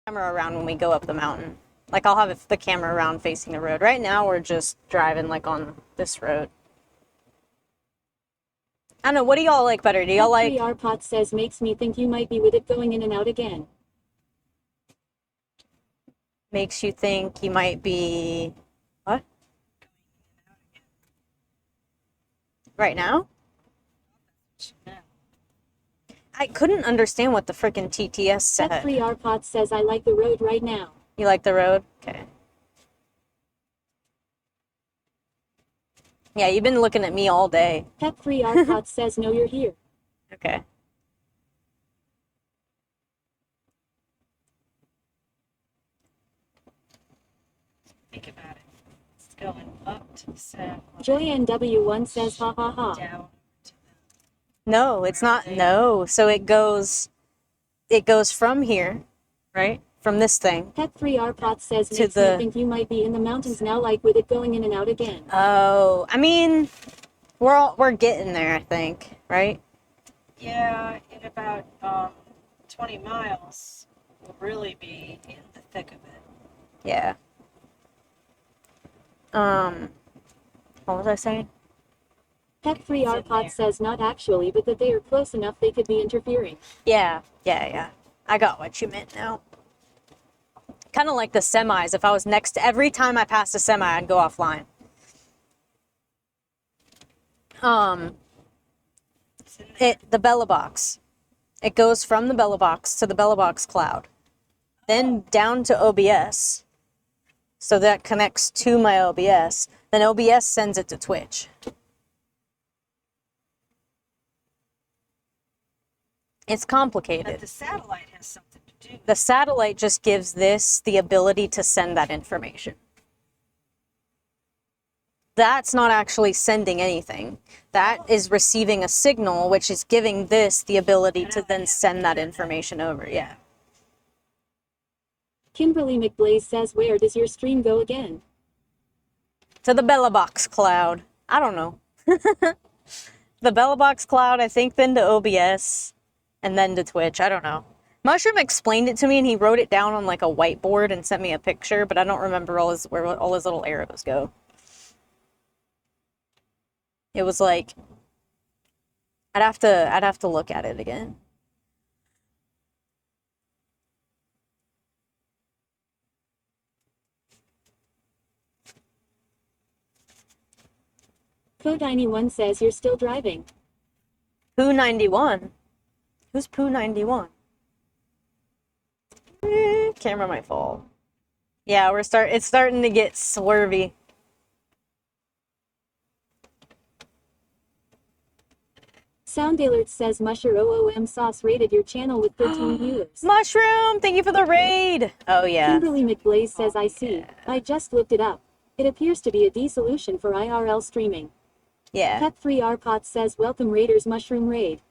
Camera around when we go up the mountain. Like, I'll have the camera around facing the road. Right now, we're just driving, like, on this road. I don't know. What do y'all like better? Do y'all like? Pot says makes me think you might be with it going in and out again. Makes you think you might be what? Right now? I couldn't understand what the frickin' TTS said. Pet3R Pot says I like the road right now. You like the road? Okay. Yeah, you've been looking at me all day. Pet3R Pot says no, you're here. Okay. Think about it. It's going up to the satellite. Joy NW1 says ha ha ha. Down. No, it's not. No. So it goes from here, right? From this thing. Pet3R Pot says To makes the- me think you might be in the mountains now, like with it going in and out again. Oh, I mean, we're getting there, I think, right? Yeah, in about 20 miles, we'll really be in the thick of it. Yeah. What was I saying? Pet3R Pot says not actually, but that they are close enough they could be interfering. Yeah. I got what you meant now. Kind of like the semis. If I was next to every time I passed a semi, I'd go offline. The Bella box. It goes from the Bella box to the Bella box cloud, then down to OBS. So that connects to my OBS. Then OBS sends it to Twitch. It's complicated. But the satellite has something to do. The satellite just gives this the ability to send that information. That's not actually sending anything. That is receiving a signal, which is giving this the ability to then send that information over. Yeah. Kimberly McBlaze says where does your stream go again? To the Bella box cloud. I don't know. The Bella box cloud, I think, then to OBS, and then to Twitch. I don't know. Mushroom explained it to me, and he wrote it down on like a whiteboard and sent me a picture, but I don't remember where all his little arrows go. It was like I'd have to look at it again. Code91 says you're still driving. Poo91. Who's Poo91? Camera might fall. Yeah, it's starting to get swervy. Sound Alert says Musher OOM Sauce rated your channel with 13 viewers. Mushroom, thank you for the raid. Oh yeah. Kimberly McBlaze says I see. I just looked it up. It appears to be a D-solution for IRL streaming. Yeah. Pet3R Pot says welcome Raiders Mushroom Raid.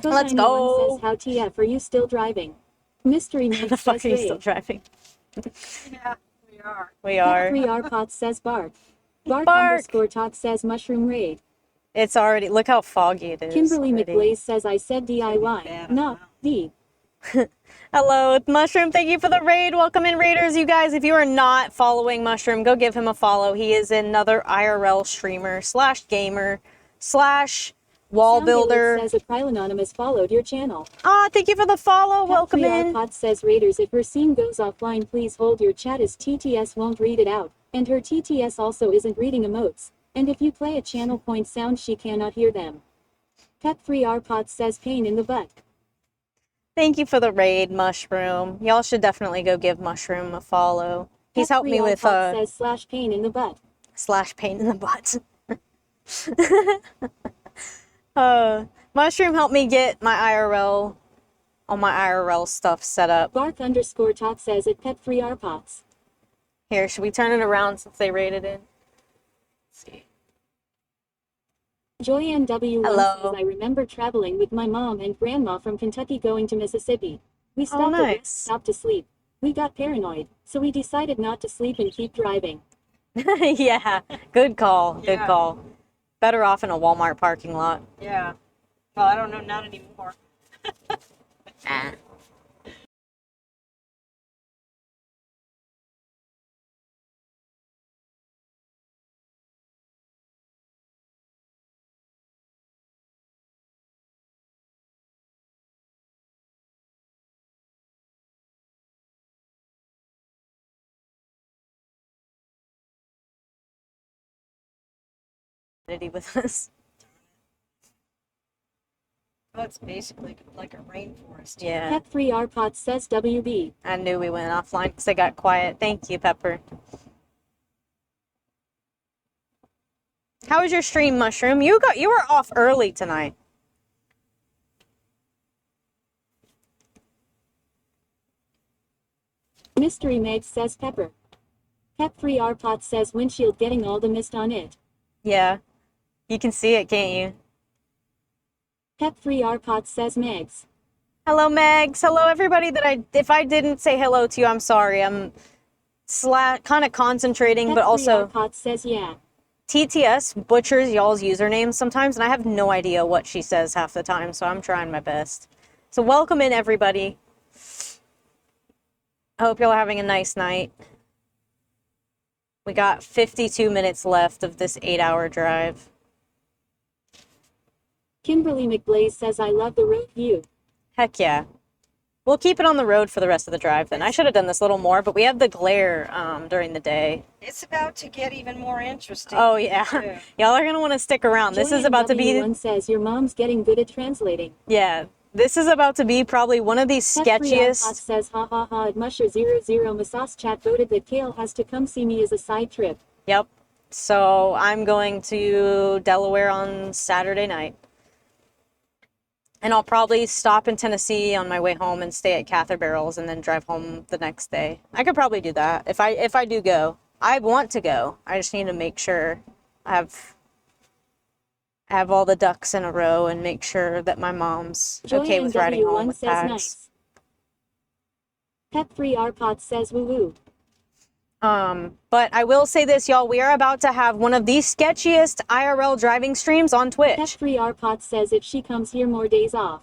Let's go. Says how TF are you still driving? Mystery Man The fuck says are you raid. still driving? Yeah, we are. We are. Pet3R Pot says bark. Bark. Underscore Tot says Mushroom Raid. It's already, look how foggy it is. Kimberly already. McBlaze says I said DIY, not D. Hello, Mushroom. Thank you for the raid. Welcome in, Raiders. You guys, if you are not following Mushroom, go give him a follow. He is another IRL streamer / gamer / wall builder. Says a Anonymous followed your channel. Thank you for the follow. Welcome in. Pot says Raiders, if her scene goes offline, please hold your chat as TTS won't read it out. And her TTS also isn't reading emotes. And if you play a channel point sound, she cannot hear them. Pet3R Pot says pain in the butt. Thank you for the raid, Mushroom. Y'all should definitely go give Mushroom a follow. He's helped me with says / pain in the butt. / pain in the butt. Mushroom helped me get my all my IRL stuff set up. Bark underscore Tot says it Pet3R Pots. Here, should we turn it around since they raided it? Let's see. Joy NW1 Hello. says I remember traveling with my mom and grandma from Kentucky going to Mississippi. We stopped at rest stop to sleep. We got paranoid, so we decided not to sleep and keep driving. Yeah, good call. Good call. Better off in a Walmart parking lot. Yeah. Well, I don't know, not anymore. with us. Well, it's basically like a rainforest. Yeah. Pep3 Arpot says WB. I knew we went offline because they got quiet. Thank you, Pepper. How was your stream, Mushroom? You were off early tonight. Mystery Meg says Pepper. Pep3 Arpot says windshield getting all the mist on it. Yeah. You can see it, can't you? Pep3 Arpot says Megs. Hello, Megs. Hello, everybody if I didn't say hello to you, I'm sorry. I'm kind of concentrating, but also... Pep3 Arpot says yeah. TTS butchers y'all's usernames sometimes, and I have no idea what she says half the time, so I'm trying my best. So welcome in, everybody. I hope y'all are having a nice night. We got 52 minutes left of this 8-hour drive. Kimberly McBlaze says I love the road view. Heck yeah. We'll keep it on the road for the rest of the drive then. I should have done this a little more, but we have the glare during the day. It's about to get even more interesting. Oh yeah. Y'all are going to want to stick around. This is about to be... One says your mom's getting good at translating. Yeah. This is about to be probably one of the sketchiest... Pep3 says ha ha ha at Musher00 Masas chat voted that Kale has to come see me as a side trip. Yep. So I'm going to Delaware on Saturday night. And I'll probably stop in Tennessee on my way home and stay at Cather Barrels and then drive home the next day. I could probably do that if I do go. I want to go. I just need to make sure I have all the ducks in a row and make sure that my mom's okay with riding home with Pags. Nice. Pep3 Arpot says woo woo. But I will say this, y'all, we are about to have one of the sketchiest IRL driving streams on Twitch. Pep3 Arpot says if she comes here more days off.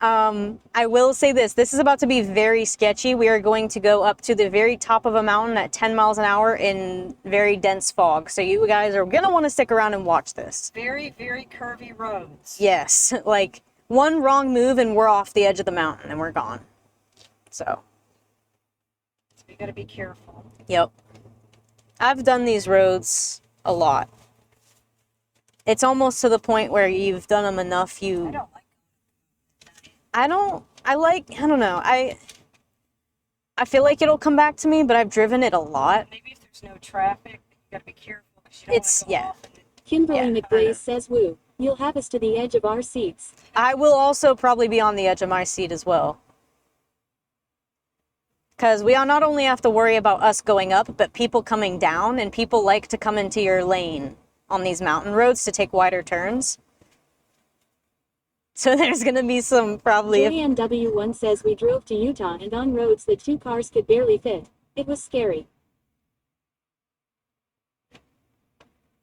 I will say this is about to be very sketchy. We are going to go up to the very top of a mountain at 10 miles an hour in very dense fog. So you guys are going to want to stick around and watch this. Very, very curvy roads. Yes, like one wrong move and we're off the edge of the mountain and we're gone. So you got to be careful. Yep. I've done these roads a lot. It's almost to the point where you've done them enough, I don't know. I feel like it'll come back to me, but I've driven it a lot. Maybe if there's no traffic, you gotta be careful. It's, yeah. Kimberly McBlaze says woo. You'll have us to the edge of our seats. I will also probably be on the edge of my seat as well. Because we not only have to worry about us going up, but people coming down, and people like to come into your lane on these mountain roads to take wider turns. So there's going to be some probably... JNW1 says we drove to Utah and on roads that 2 cars could barely fit. It was scary.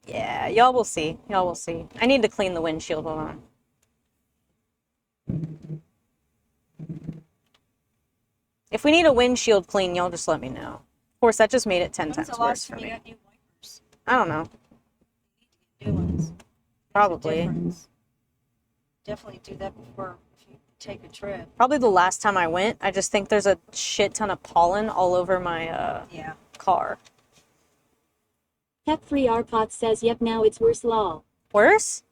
Yeah, y'all will see. Y'all will see. I need to clean the windshield. Hold on. If we need a windshield clean, y'all just let me know. Of course, that just made it 10 times worse for me. I don't know. New ones. Probably. Definitely do that before you take a trip. Probably the last time I went. I just think there's a shit ton of pollen all over my car. Pep3 Arpot says yep, now it's worse lol. Worse?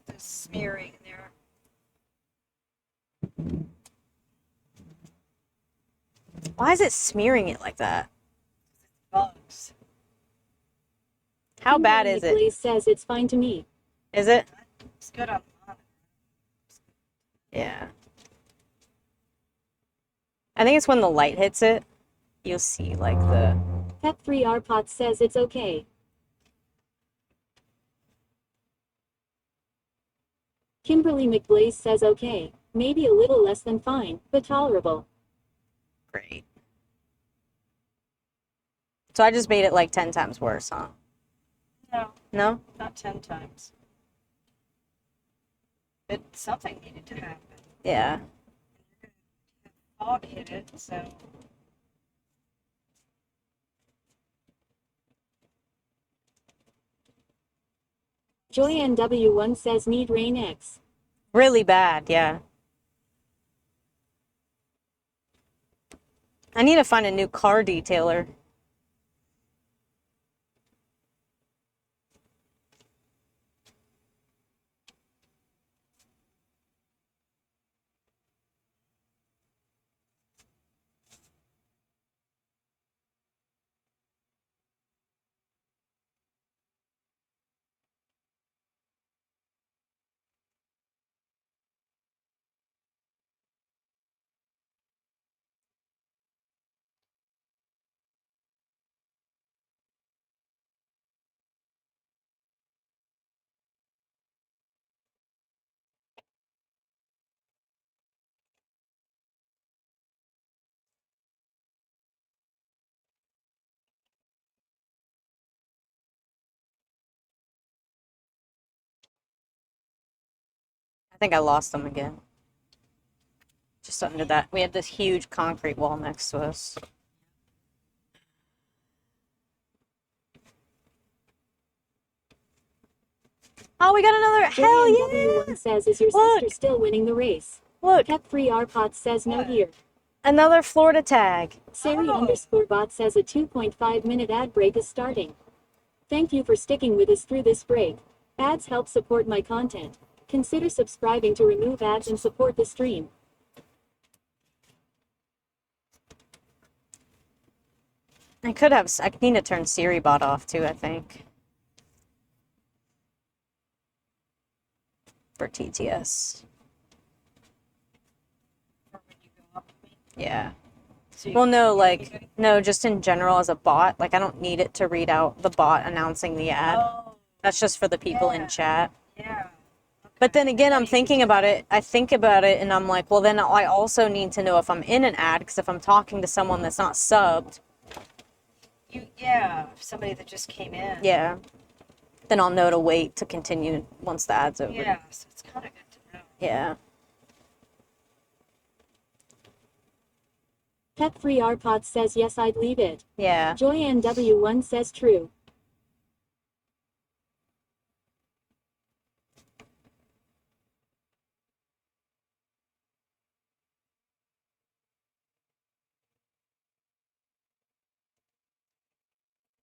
The smearing there. Why is it smearing it like that? Bugs. How bad is it? Says it's fine to me. Is it? It's good on Yeah. I think it's when the light hits it, you'll see like the... Pep3 Arpot says it's okay. Kimberly McBlaze says okay. Maybe a little less than fine, but tolerable. Great. So I just made it like 10 times worse, huh? No. No? Not 10 times. But something needed to happen. Yeah. Fog hit it, so... JoyNW1 says need rain X. Really bad, yeah. I need to find a new car detailer. I think I lost them again. Just under that. We had this huge concrete wall next to us. Oh, we got another. Hell yeah! W1 says, is your Look. sister still winning the race? Look. Pep3 Arpot says no here. Another Florida tag. Sari underscore bot says a 2.5-minute ad break is starting. Thank you for sticking with us through this break. Ads help support my content. Consider subscribing to remove ads and support the stream. I need to turn Siri bot off too, I think. For TTS. Yeah. Well, no, like, no, just in general as a bot. Like, I don't need it to read out the bot announcing the ad. That's just for the people in chat. Yeah. But then again, I'm thinking about it. I think about it and I'm like, well, then I also need to know if I'm in an ad, because if I'm talking to someone that's not subbed. Yeah, somebody that just came in. Yeah. Then I'll know to wait to continue once the ad's over. Yeah, so it's kind of good to know. Yeah. Pep3 Arpot says yes, I'd leave it. Yeah. Joyanne W1 says true.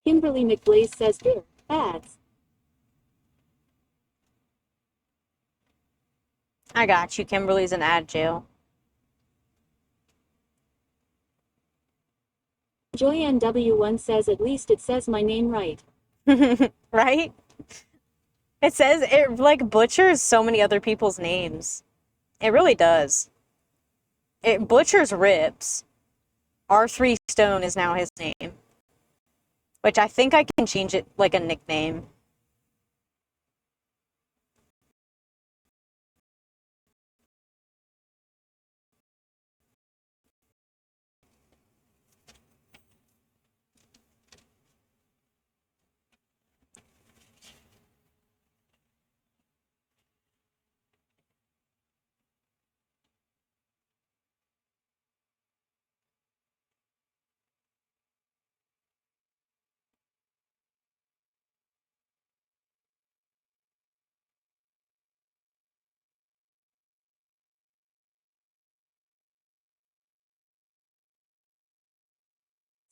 Kimberly McBlaze says good. Ads. I got you. Kimberly's in ad jail. Joyanne W1 says at least it says my name right. Right? It says, it like butchers so many other people's names. It really does. It butchers Rips. R3 Stone is now his name. Which I think I can change it like a nickname.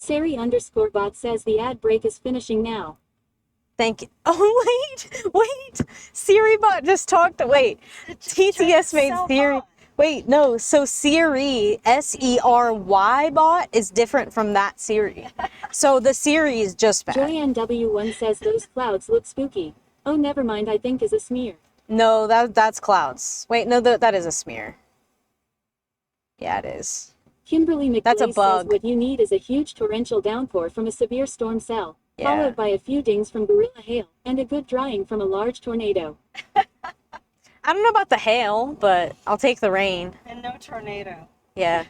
Sari underscore bot says the ad break is finishing now. Thank you. Oh, wait. Siri bot just talked. Wait. TTS made Siri. Wait, no. So Siri, Sery bot is different from that Siri. So the Siri is just bad. Joyanne W1 says those clouds look spooky. Oh, never mind, I think is a smear. No, that's clouds. Wait, no, that is a smear. Yeah, it is. Kimberly McBlaze That's a bug. says what you need is a huge torrential downpour from a severe storm cell, Yeah. followed by a few dings from gorilla hail, and a good drying from a large tornado. I don't know about the hail, but I'll take the rain. And no tornado. Yeah.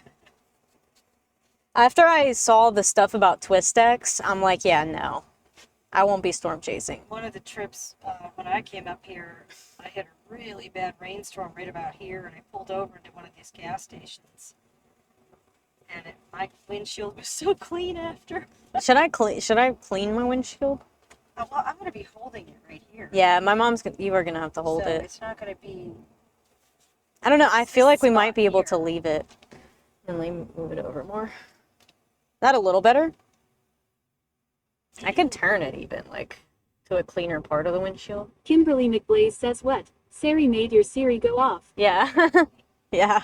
After I saw the stuff about Twistex, I'm like, yeah, no. I won't be storm chasing. One of the trips when I came up here, I had a really bad rainstorm right about here, and I pulled over into one of these gas stations. And my windshield was so clean after. Should I clean my windshield? Well, I'm going to be holding it right here. Yeah, you are going to have to hold so it. It's not going to be... I don't know. I feel like we might be able to leave it. And move it over more. That a little better? I can turn it even, like, to a cleaner part of the windshield. Kimberly McBlaze says what? Sari made your Siri go off. Yeah. Yeah.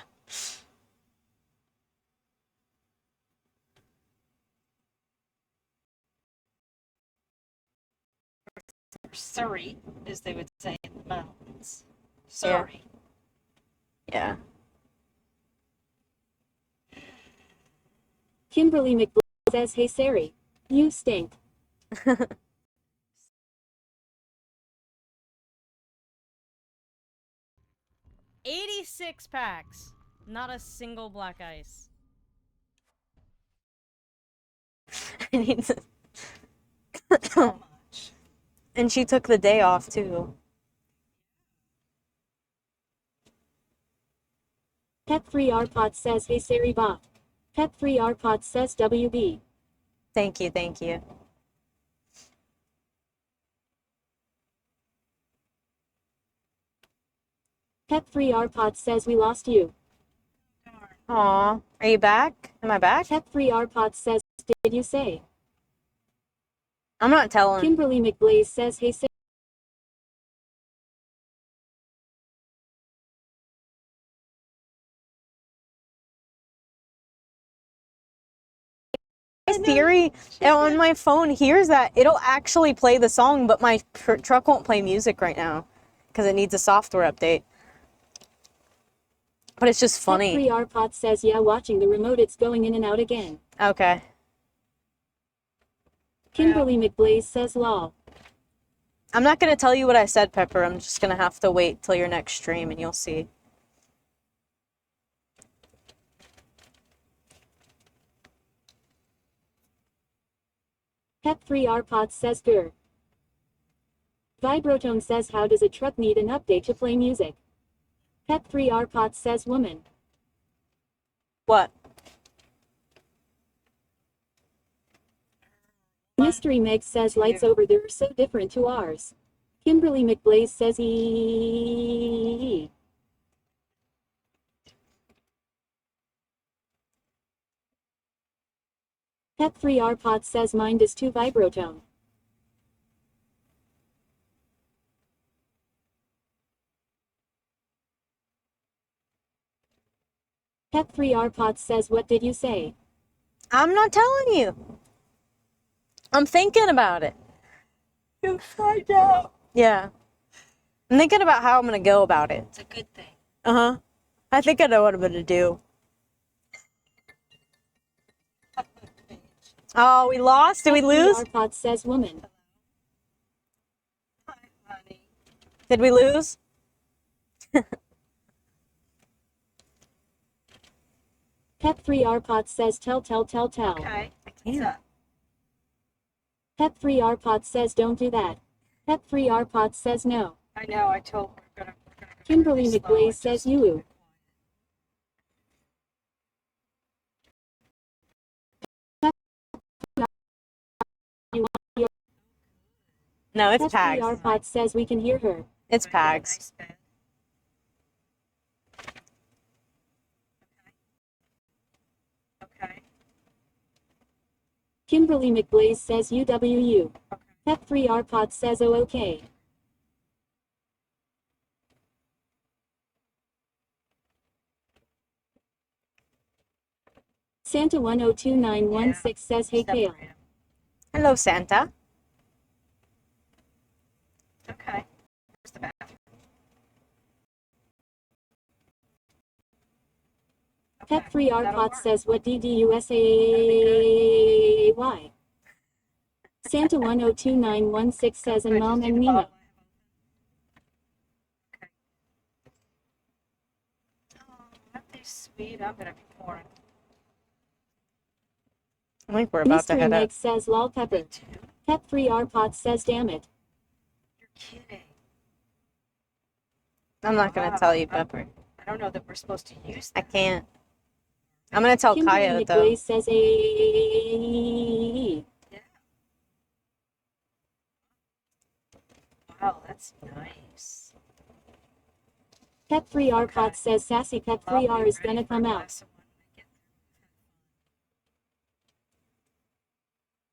Surrey, as they would say in the mountains. Surrey. Yeah. Kimberly McBlaze says, hey Sari, you stink. 86 packs. Not a single black ice. I need to... And she took the day off, too. Pet3 Arpot says hey Siri Bot. Pet3 Arpot says WB. Thank you, thank you. Pet3 Arpot says we lost you. Aw, are you back? Am I back? Pet3 Arpot says, did you say? I'm not telling. Kimberly McBlaze says hey Siri. Siri on my phone hears that, it'll actually play the song, but my truck won't play music right now because it needs a software update. But it's just funny. Pet3 Arpot says yeah, watching the remote, it's going in and out again. Okay. Kimberly McBlaze says lol. I'm not going to tell you what I said, Pepper. I'm just going to have to wait till your next stream and you'll see. Pet3 Arpot says grr. Vibrotone says how does a truck need an update to play music? Pet3 Arpot says woman. What? Mystery Mix says lights over there are so different to ours. Kimberly McBlaze says eee. Pet3 Arpot says mind is too vibrotone. Pet3 Arpot says what did you say? I'm not telling you. I'm thinking about it. You'll find out. Yeah. I'm thinking about how I'm going to go about it. It's a good thing. Uh-huh. I think I know what I'm going to do. Oh, we lost? Did we lose? Arpot says woman. Did we lose? Pet3 Arpot says tell. Okay. What's up? Pet3 Arpot says don't do that. Pet3 Arpot says no. I know, I told her we're gonna go Kimberly really slow. McBlaze says you. No, it's Pet3 Pags. Arpot says we can hear her. It's Pags. Okay. Kimberly McBlaze says UWU. Pet3 Arpot says oh okay. Santa 102916 says hey Kale. Hello, Santa. Okay. Where's the bathroom? Pet3 Arpot says what DDUSAY. Santa 102916 says and Mom and Nemo. Aren't they sweet? I'm gonna be pouring. I think we're about to Mystery head up. Mix says lol pepper. Pet3 Arpot says damn it. You're kidding. I'm not going to tell you, Pepper. I don't know that we're supposed to use I that. can't. I'm going to tell Kimberly Coyote, though. McBlaze says a. Wow, that's nice. Pet3 Arpot says sassy Pet3R is gonna come out.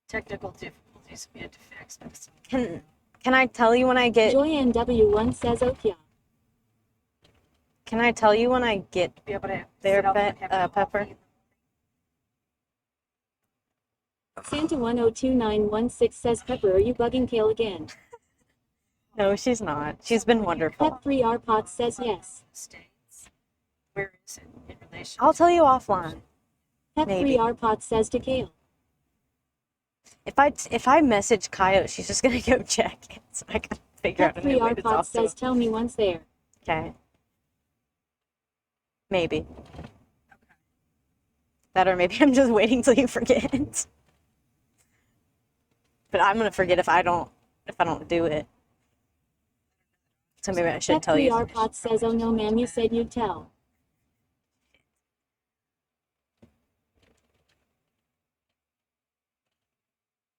Technical difficulties we had to fix. But Can I tell you when I get... Joy NW1 says Okia. Can I tell you when I get be able to there, sit out there and have Pepper? Santa 102916 says Pepper, are you bugging Kale again? No, she's not. She's been wonderful. Pet3 Arpot says yes. States. Where is it in relation? I'll tell you offline. Maybe. Pet3 Arpot says to Kale. If I message Coyote, she's just gonna go check it. So I can figure out a new Pet3 way to Arpot talk to says him. tell me once there. Okay. Maybe. That or maybe I'm just waiting till you forget. But I'm gonna forget if I don't do it. So maybe I should tell Pet3 you. Arpot says oh no ma'am, you said you'd tell.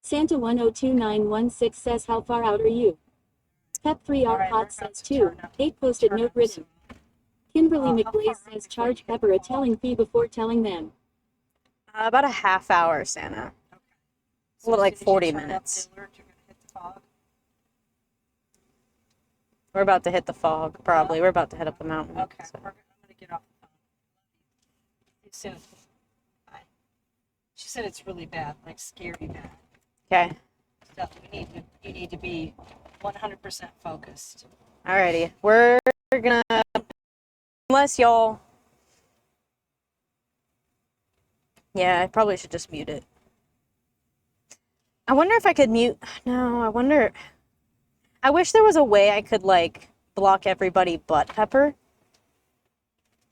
Santa102916 says how far out are you? Pep3R Alright, we're Pod about says to 2. turn up- 8 posted turn note up written. Kimberly how McBlaze far says before you charge hit Pepper a telling fee before telling them. About a half hour, Santa. So Well, as like soon as you 40 turn up minutes. Dillard, you're gonna hit the fog? We're about to hit the fog, probably. We're about to head up the mountain. Okay, so. I'm gonna get off the phone. See you soon. Bye. She said it's really bad, like scary bad. Okay. So you need to be 100% focused. Alrighty. We're gonna... Unless y'all... Yeah, I probably should just mute it. I wonder if I could mute... No, I wonder... I wish there was a way I could, like, block everybody but Pepper.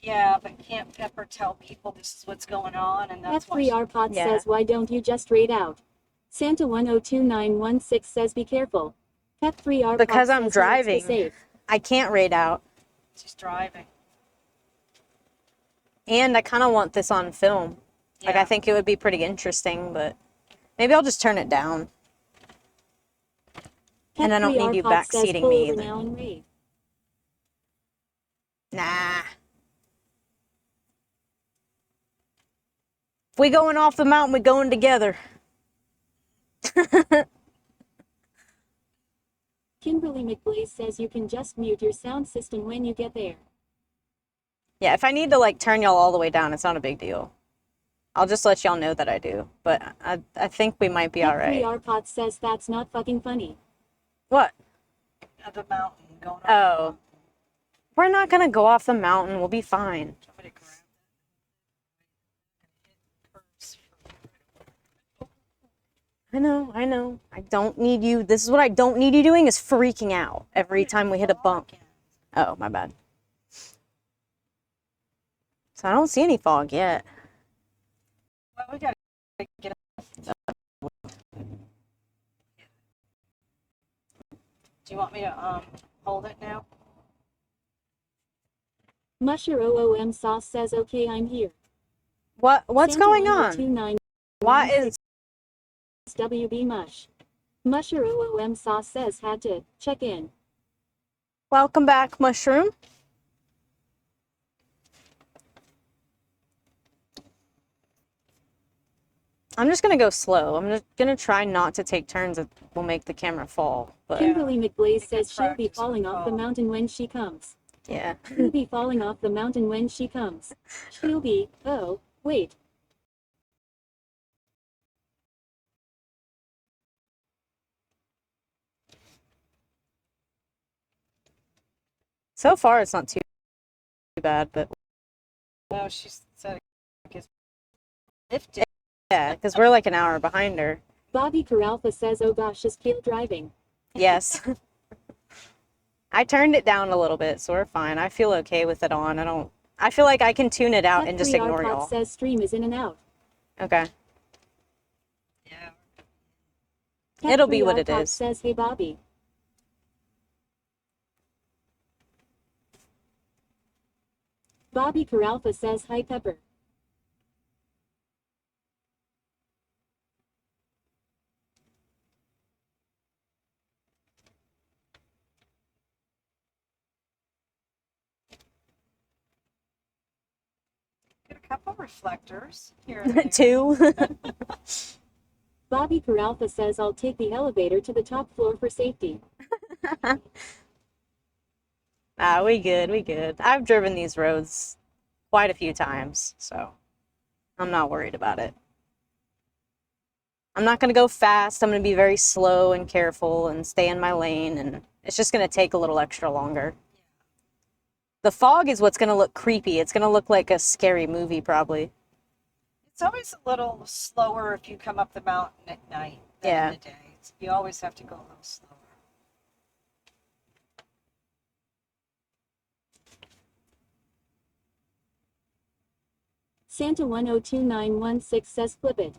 Yeah, but can't Pepper tell people this is what's going on, and that's why F3R Pod says why don't you just raid out? Santa102916 says be careful. F3R Because Pod I'm says driving. stay safe. I can't raid out. she's driving. And I kind of want this on film. Like, I Yeah. think it would be pretty interesting, but... Maybe I'll just turn it down. And I don't need you Pod says backseating pull me over either. now and raid. Nah. If we going off the mountain, we going together. Kimberly McBlaze says you can just mute your sound system when you get there. Yeah, if I need to, like, turn y'all all the way down, it's not a big deal. I'll just let y'all know that I do. But I think we might be alright. F3R Pod says that's not fucking funny. What? At the mountain, going off. Oh. We're not gonna go off the mountain. We'll be fine. Somebody grab I know. I don't need you. This is what I don't need you doing, is freaking out every time we hit a bump. Oh, my bad. So I don't see any fog yet. Well, we gotta get Do you want me to hold it now? Musher OOM Sauce says okay, I'm here. What's going on? 29 Why is WB Mush? Musher OOM Sauce says had to check in. Welcome back, Mushroom. I'm just gonna go slow. I'm just gonna try not to take turns that will make the camera fall. But Kimberly McBlaze says she'll be falling off the mountain when she comes. yeah. She'll be falling off the mountain when she comes. She'll be, oh, wait. So far, it's not too bad, but No, she said it's 50. yeah, because we're like an hour behind her. Bobby Caralpha says oh gosh, is Kale driving? Yes. I turned it down a little bit, so we're fine. I feel okay with it on. I feel like I can tune it out and just F3R ignore Pod y'all. says stream is in and out. Okay. Yeah. It'll be what F3R it Pod is. says hey Bobby. Bobby Caralpha says hi Pepper. Get a couple reflectors here and there. 2. Bobby Caralpha says I'll take the elevator to the top floor for safety. We good. I've driven these roads quite a few times, so I'm not worried about it. I'm not going to go fast. I'm going to be very slow and careful and stay in my lane, and it's just going to take a little extra longer. The fog is what's going to look creepy. It's going to look like a scary movie, probably. It's always a little slower if you come up the mountain at night than in the day. You always have to go a little slower. Santa102916 says flip it.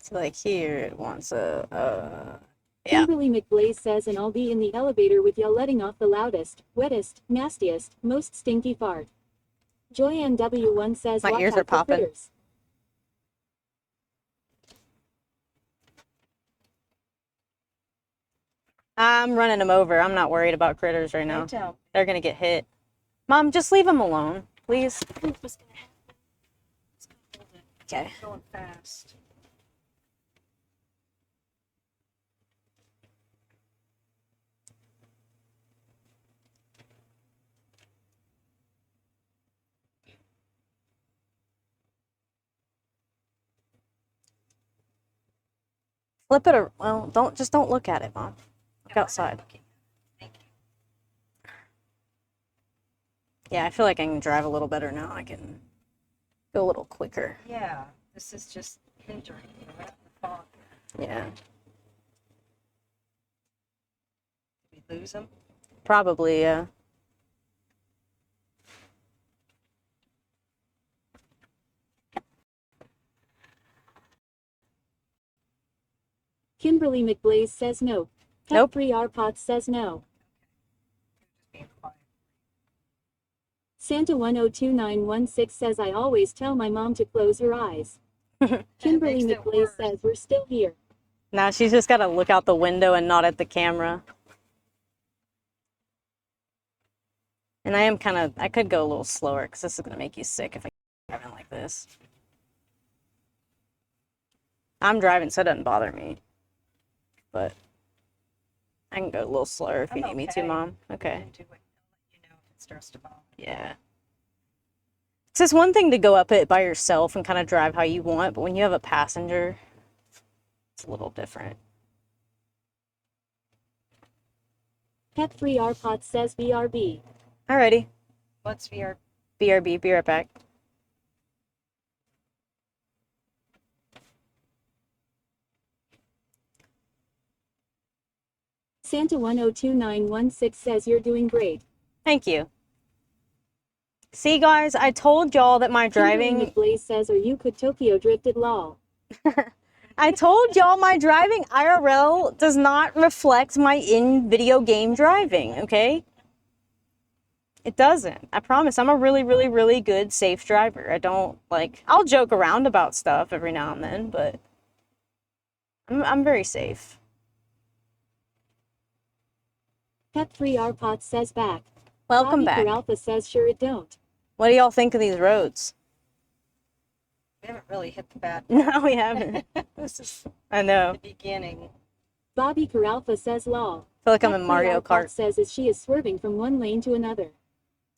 So like here it wants a yeah. Kimberly McBlaze says and I'll be in the elevator with y'all letting off the loudest, wettest, nastiest, most stinky fart. Joyanne W1 says, My watch ears out are for popping. critters. I'm running them over. I'm not worried about critters right now. down. They're gonna get hit. Mom, just leave them alone, please. What's gonna happen? It's gonna hold it. Okay. Going fast. Flip it. Well, don't look at it, Mom. Look outside. Yeah, I feel like I can drive a little better now. I can go a little quicker. Yeah, this is just hindering you around the fog. Yeah. Did we lose them? Probably, yeah. Kimberly McBlaze says no. Nope. Pet3 Arpot says no. Santa102916 says I always tell my mom to close her eyes. Kimberly McBlaze says we're still here. Now she's just got to look out the window and not at the camera. And I could go a little slower because this is going to make you sick if I keep driving like this. I'm driving, so it doesn't bother me. But I can go a little slower if you need me to, Mom. Okay. It starts to bother. Yeah. It's just one thing to go up it by yourself and kind of drive how you want, but when you have a passenger, it's a little different. Pet3 Arpot says BRB. Alrighty. What's VR? BRB, be right back. Santa102916 says you're doing great. Thank you. See, guys, I told y'all that my driving... Kimberly McBlaze says or you could Tokyo drifted lol. I told y'all my driving IRL does not reflect my in-video game driving, okay? It doesn't. I promise. I'm a really, really, really good, safe driver. I don't, like... I'll joke around about stuff every now and then, but... I'm very safe. Pet3 Arpot says back. Welcome Bobby back. Alpha says sure it don't. What do y'all think of these roads? We haven't really hit the bad part. No, we haven't. This is I know. the beginning. Bobby Alpha says lol. I feel like I'm in Mario Kart. Says as she is swerving from one lane to another.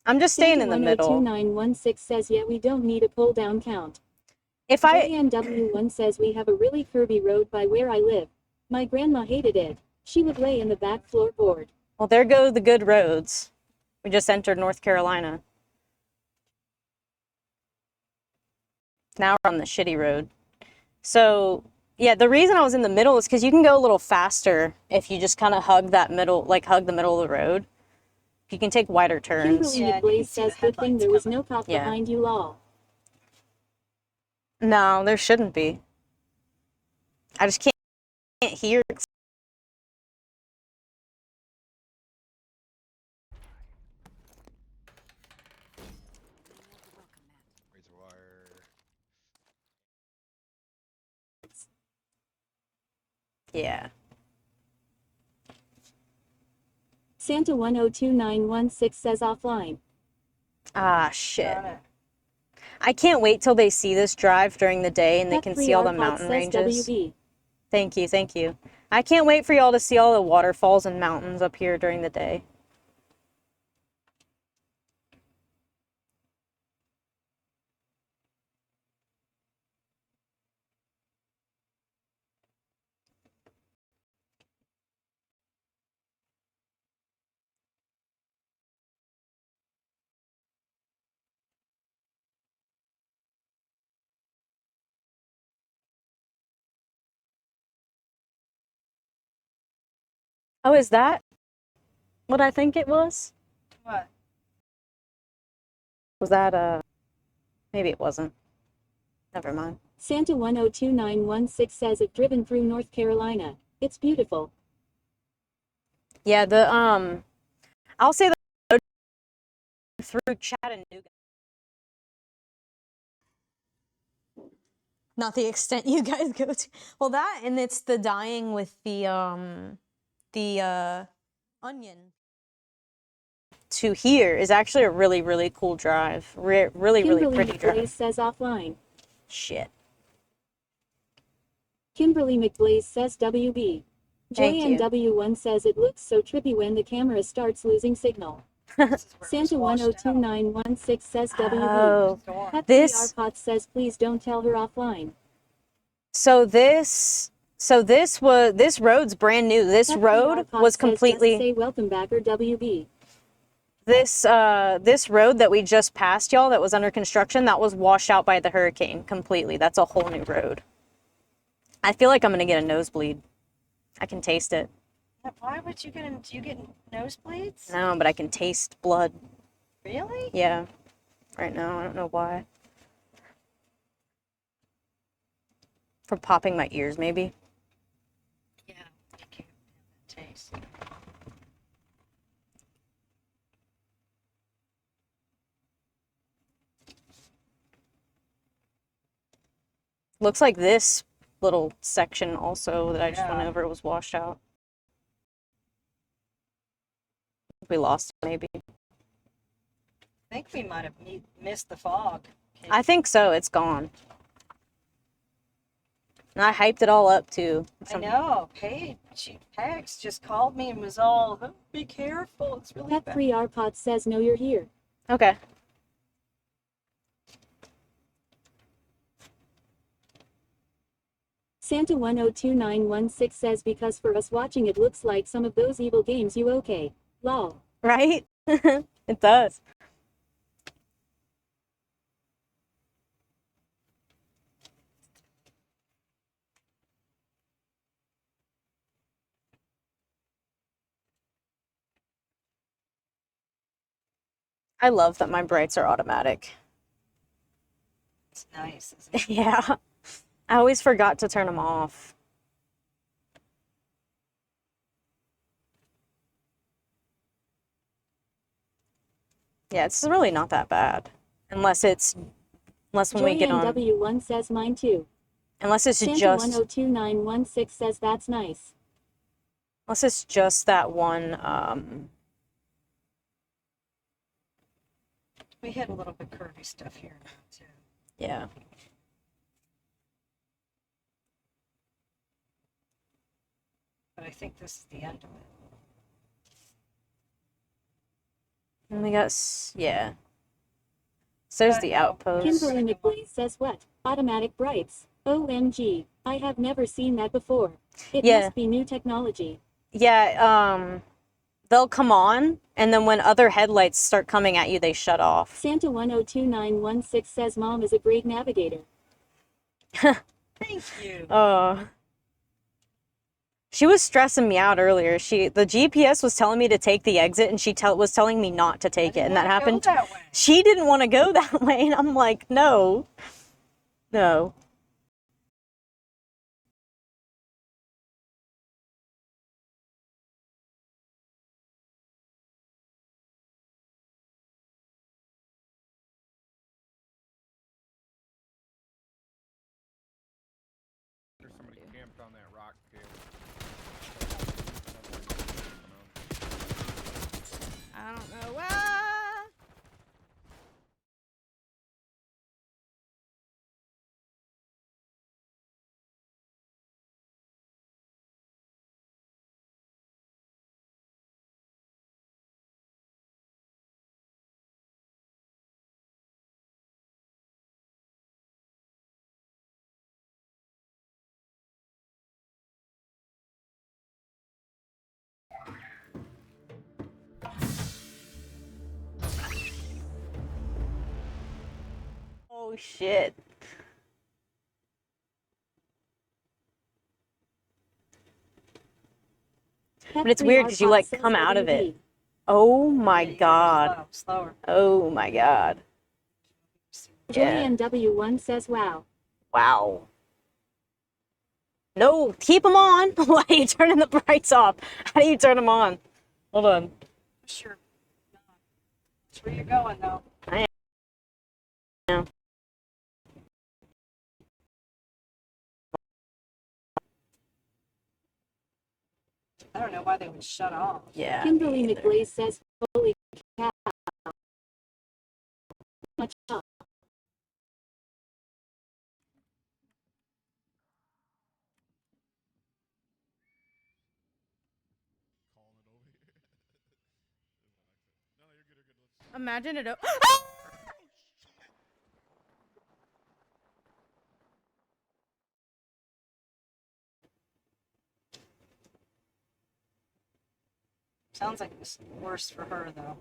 I'm just staying in the middle. 102916 says yeah we don't need a pull down count. If I JNW1 says we have a really curvy road by where I live. My grandma hated it. She would lay in the back floorboard. Well, there go the good roads. We just entered North Carolina. Now we're on the shitty road. So, yeah, the reason I was in the middle is because you can go a little faster if you just kind of hug that middle, like hug the middle of the road. You can take wider turns. Kimberly McBlaze says good thing there was no cop behind you lol. No, there shouldn't be. I just can't hear. Yeah. Santa102916 says offline. Ah, shit. I can't wait till they see this drive during the day and they can see all the mountain ranges. Thank you, thank you. I can't wait for y'all to see all the waterfalls and mountains up here during the day. Oh, is that what I think it was? What? Was that, maybe it wasn't. Never mind. Santa102916 says if driven through North Carolina, it's beautiful. Yeah, I'll say the road through Chattanooga Not the extent you guys go to. Well, that and it's the dying with the onion. To here is actually a really, really cool drive. Really, really Kimberly pretty drive. McBlaze says offline. Shit. Kimberly McBlaze says WB. Thank you. JNW1 says it looks so trippy when the camera starts losing signal. Santa 102916 says WB. Oh, Pep3 this. Arpot says please don't tell her offline. So this road's brand new. This Pep3 road Arpot was says completely. just say welcome back or WB. This road that we just passed, y'all, that was under construction, that was washed out by the hurricane completely. That's a whole new road. I feel like I'm gonna get a nosebleed. I can taste it. Why would you get do you get nosebleeds? No, but I can taste blood. Really? Yeah. Right now, I don't know why. From popping my ears, maybe. Yeah, you can't have that taste. Looks like this little section also that I just went Yeah. over was washed out. We lost it, maybe. I think we might have missed the fog. I think so. It's gone. And I hyped it all up too. I know. Pax just called me and was all, "Oh, be careful. It's really bad." Pep3 Arpot says no you're here. Okay. Santa 102916 says because for us watching it looks like some of those evil games you okay. Lol. Right? It does. I love that my brights are automatic. It's nice, isn't it? Yeah. I always forgot to turn them off. Yeah, it's really not that bad. Unless when we get on. JNW1 says mine too. Unless it's Santa just. 102916 says that's nice. Unless it's just that one. We had a little bit curvy stuff here now, too. Yeah. But I think this is the end of it. And we got. Yeah. So there's the outpost. Kimberly McBlaze says what? Automatic brights. OMG. I have never seen that before. It Yeah. must be new technology. Yeah, they'll come on, and then when other headlights start coming at you, they shut off. Santa 102916 says mom is a great navigator. Thank you. She was stressing me out earlier. The GPS was telling me to take the exit, and she was telling me not to take it, and that happened. That way. She didn't want to go that way, and I'm like, no. No. There's somebody camped on that rock, kid. I don't know. Ah! Oh, shit. But it's weird because you, like, come out of it. Oh, my God. Slower. Oh, my God. Yeah. JNW1 says wow. Wow. No, keep them on. Why are you turning the brights off? How do you turn them on? Hold on. Sure. That's where you're going, though. I am. I don't know why they would shut off. Yeah. Kimberly McGlaze says, holy cow. Much up. Imagine it. Sounds like it was worse for her though.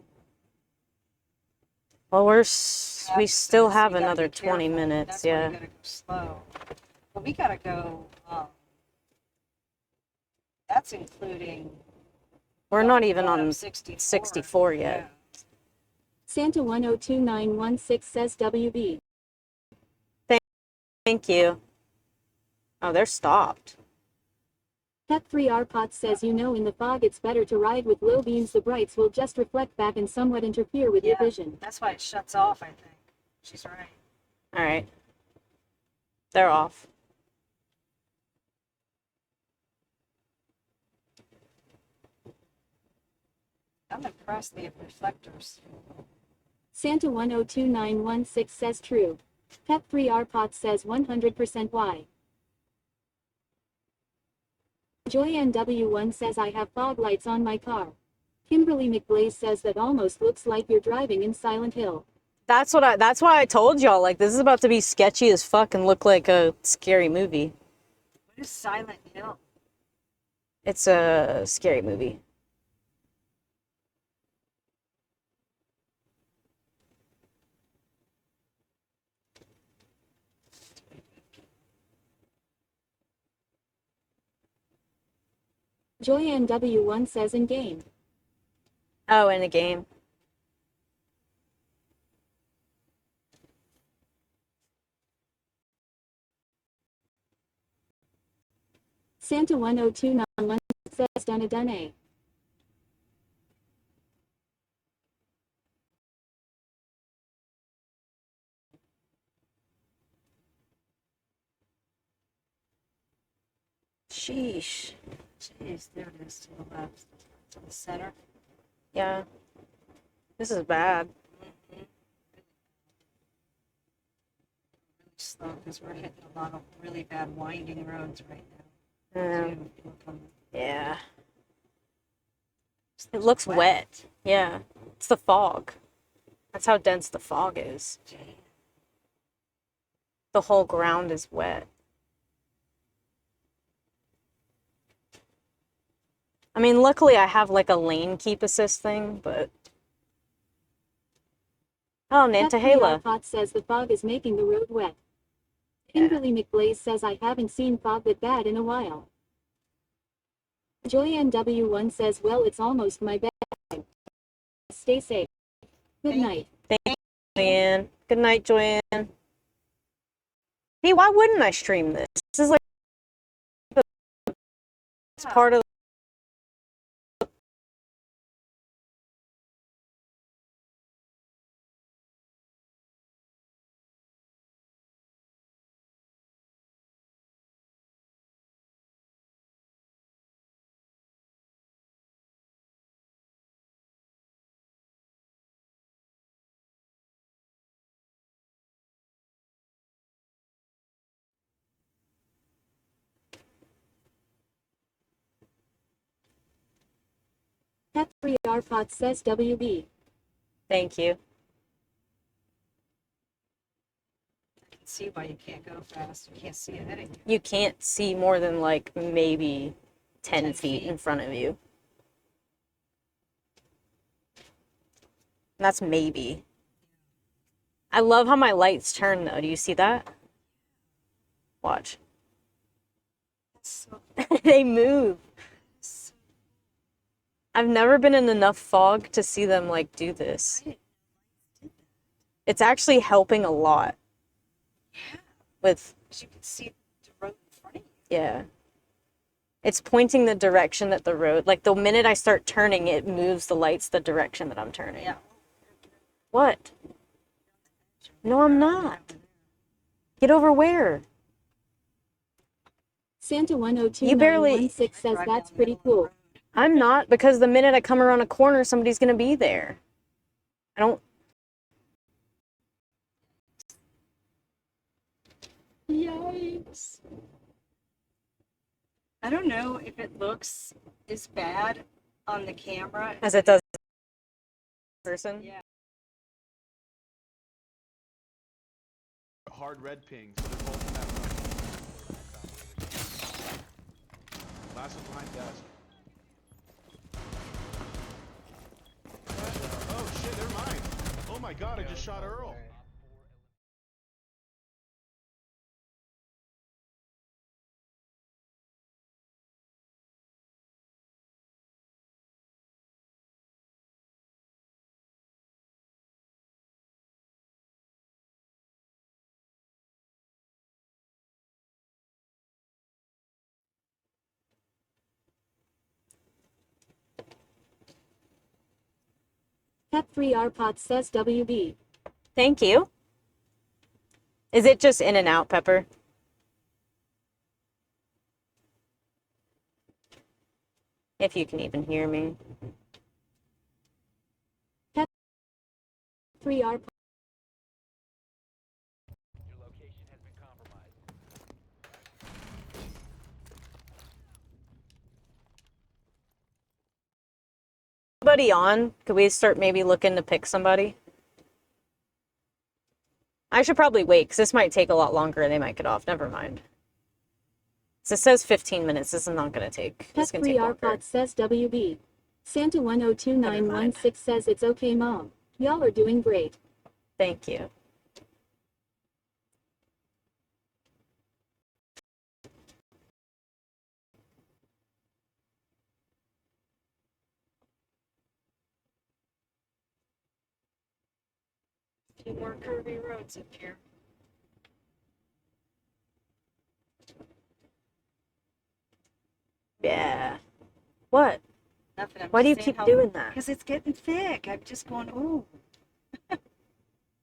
Well, we Yeah, still so have you gotta another be 20 careful. minutes, That's why yeah. you gotta go slow. But we gotta go. That's including. We're not even going on up 64. 64 yet. Yeah. Santa 102916 says WB. Thank you. Oh, they're stopped. Pep3RPOT says in the fog it's better to ride with low beams. The brights will just reflect back and somewhat interfere with your vision. That's why it shuts off, I think. She's right. All right. They're off. I'm impressed they have reflectors. Santa 102916 says true. Pep3RPOT says 100% why. Joyanne W1 says I have fog lights on my car. Kimberly McBlaze says that almost looks like you're driving in Silent Hill. That's why I told y'all, like, this is about to be sketchy as fuck and look like a scary movie. What is Silent Hill? It's a scary movie. Joyanne W1 says in game. Oh, in a game. Santa 102916 says done. Sheesh. Jeez, there it is to the left. To the center. Yeah. This is bad. Really slow because we're hitting a lot of really bad winding roads right now. Yeah. Too. Yeah. It looks wet. Yeah. It's the fog. That's how dense the fog is. The whole ground is wet. I mean, luckily I have like a lane keep assist thing, but... Oh, Nantahala. Pep3RPOT says the fog is making the road wet. Kimberly McBlaze says I haven't seen fog that bad in a while. Joyanne W1 says well it's almost my bedtime. Stay safe. Good night. Thank you, Joanne. Good night, Joanne. Hey, why wouldn't I stream this? This is like... It's part of... Pep3RPOT says WB. Thank you. I can see why you can't go fast. You can't see ahead of you. You can't see more than like maybe 10 feet in front of you. And that's maybe. I love how my lights turn though. Do you see that? Watch. They move. I've never been in enough fog to see them like do this. It's actually helping a lot. Yeah. With... You can see the road in front of you. Yeah. It's pointing the direction that the road, like the minute I start turning, it moves the lights the direction that I'm turning. Yeah. What? No, I'm not. Get over where? Santa 102916 says that's pretty cool. I'm not, because the minute I come around a corner, somebody's gonna be there. I don't... Yikes. I don't know if it looks as bad on the camera As it does person? Yeah. Hard red ping, so they're both in that room. Last one behind desk. Oh shit, they're mine. Oh my god, I just shot Earl. Pep3 RPOT says WB. Thank you. Is it just in and out, Pepper? If you can even hear me. Pep3 RPOT. Somebody on? Could we start maybe looking to pick somebody? I should probably wait, because this might take a lot longer and they might get off. Never mind. So it says 15 minutes. This is not going to take. This can take Pep3 longer. RPOT says WB. Santa 102916 says it's okay, Mom. Y'all are doing great. Thank you. A few more curvy roads up here. Yeah. What? Nothing. Why do you keep doing that? Because it's getting thick. I'm just going, ooh.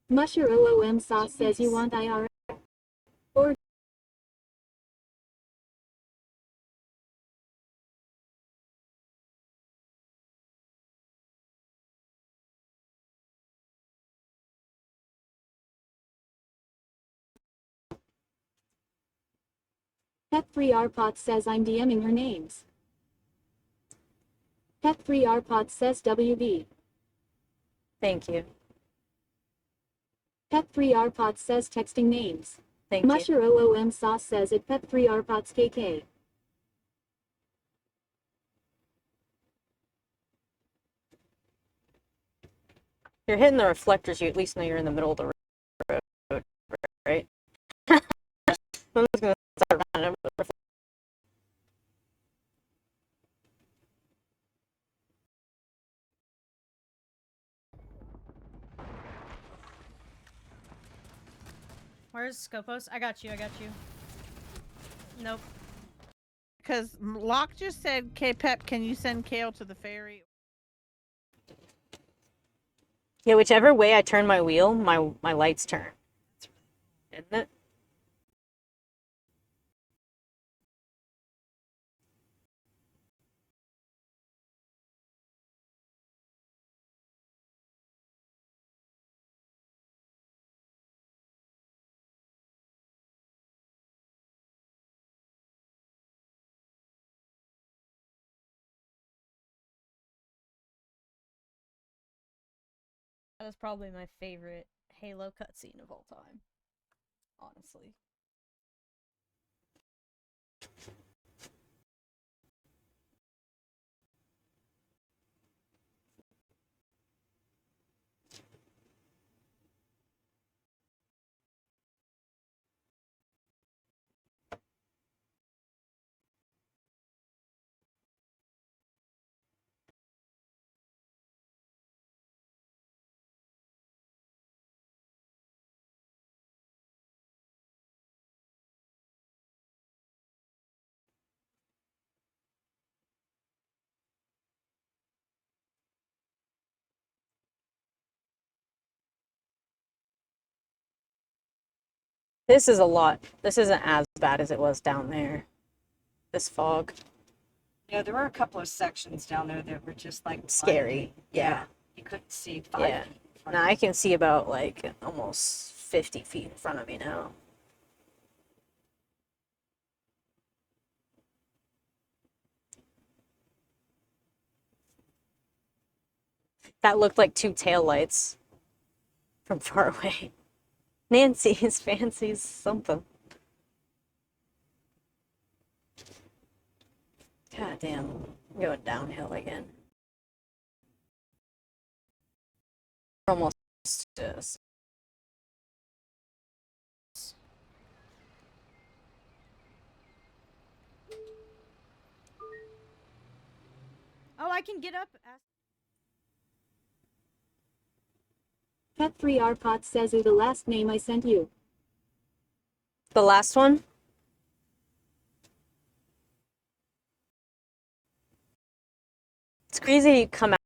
Musher OOM sauce says you want IR. Or Pep3 RPOT says I'm DMing your names. Pep3 RPOT says WB. Thank you. Pep3 RPOT says texting names. Thank you. Musher OOM sauce says it Pep3 RPOT's KK. You're hitting the reflectors. You at least know you're in the middle of the road, right? I'm just gonna start running over the reflectors. Where's Scopos? I got you. Nope. Because Locke just said, K-Pep, can you send Kale to the ferry? Yeah, whichever way I turn my wheel, my lights turn. Isn't it? That is probably my favorite Halo cutscene of all time. Honestly. This is a lot. This isn't as bad as it was down there. This fog. You know, there were a couple of sections down there that were just like Scary. blinding. Yeah. You couldn't see 5 Yeah. feet in front Now of I you. can see about like almost 50 feet in front of me now. That looked like 2 taillights from far away. Nancy's fancies something. God damn, I'm going downhill again. Almost just. Oh, I can get up. Pet3rpot says the last name I sent you. The last one? It's crazy you come out.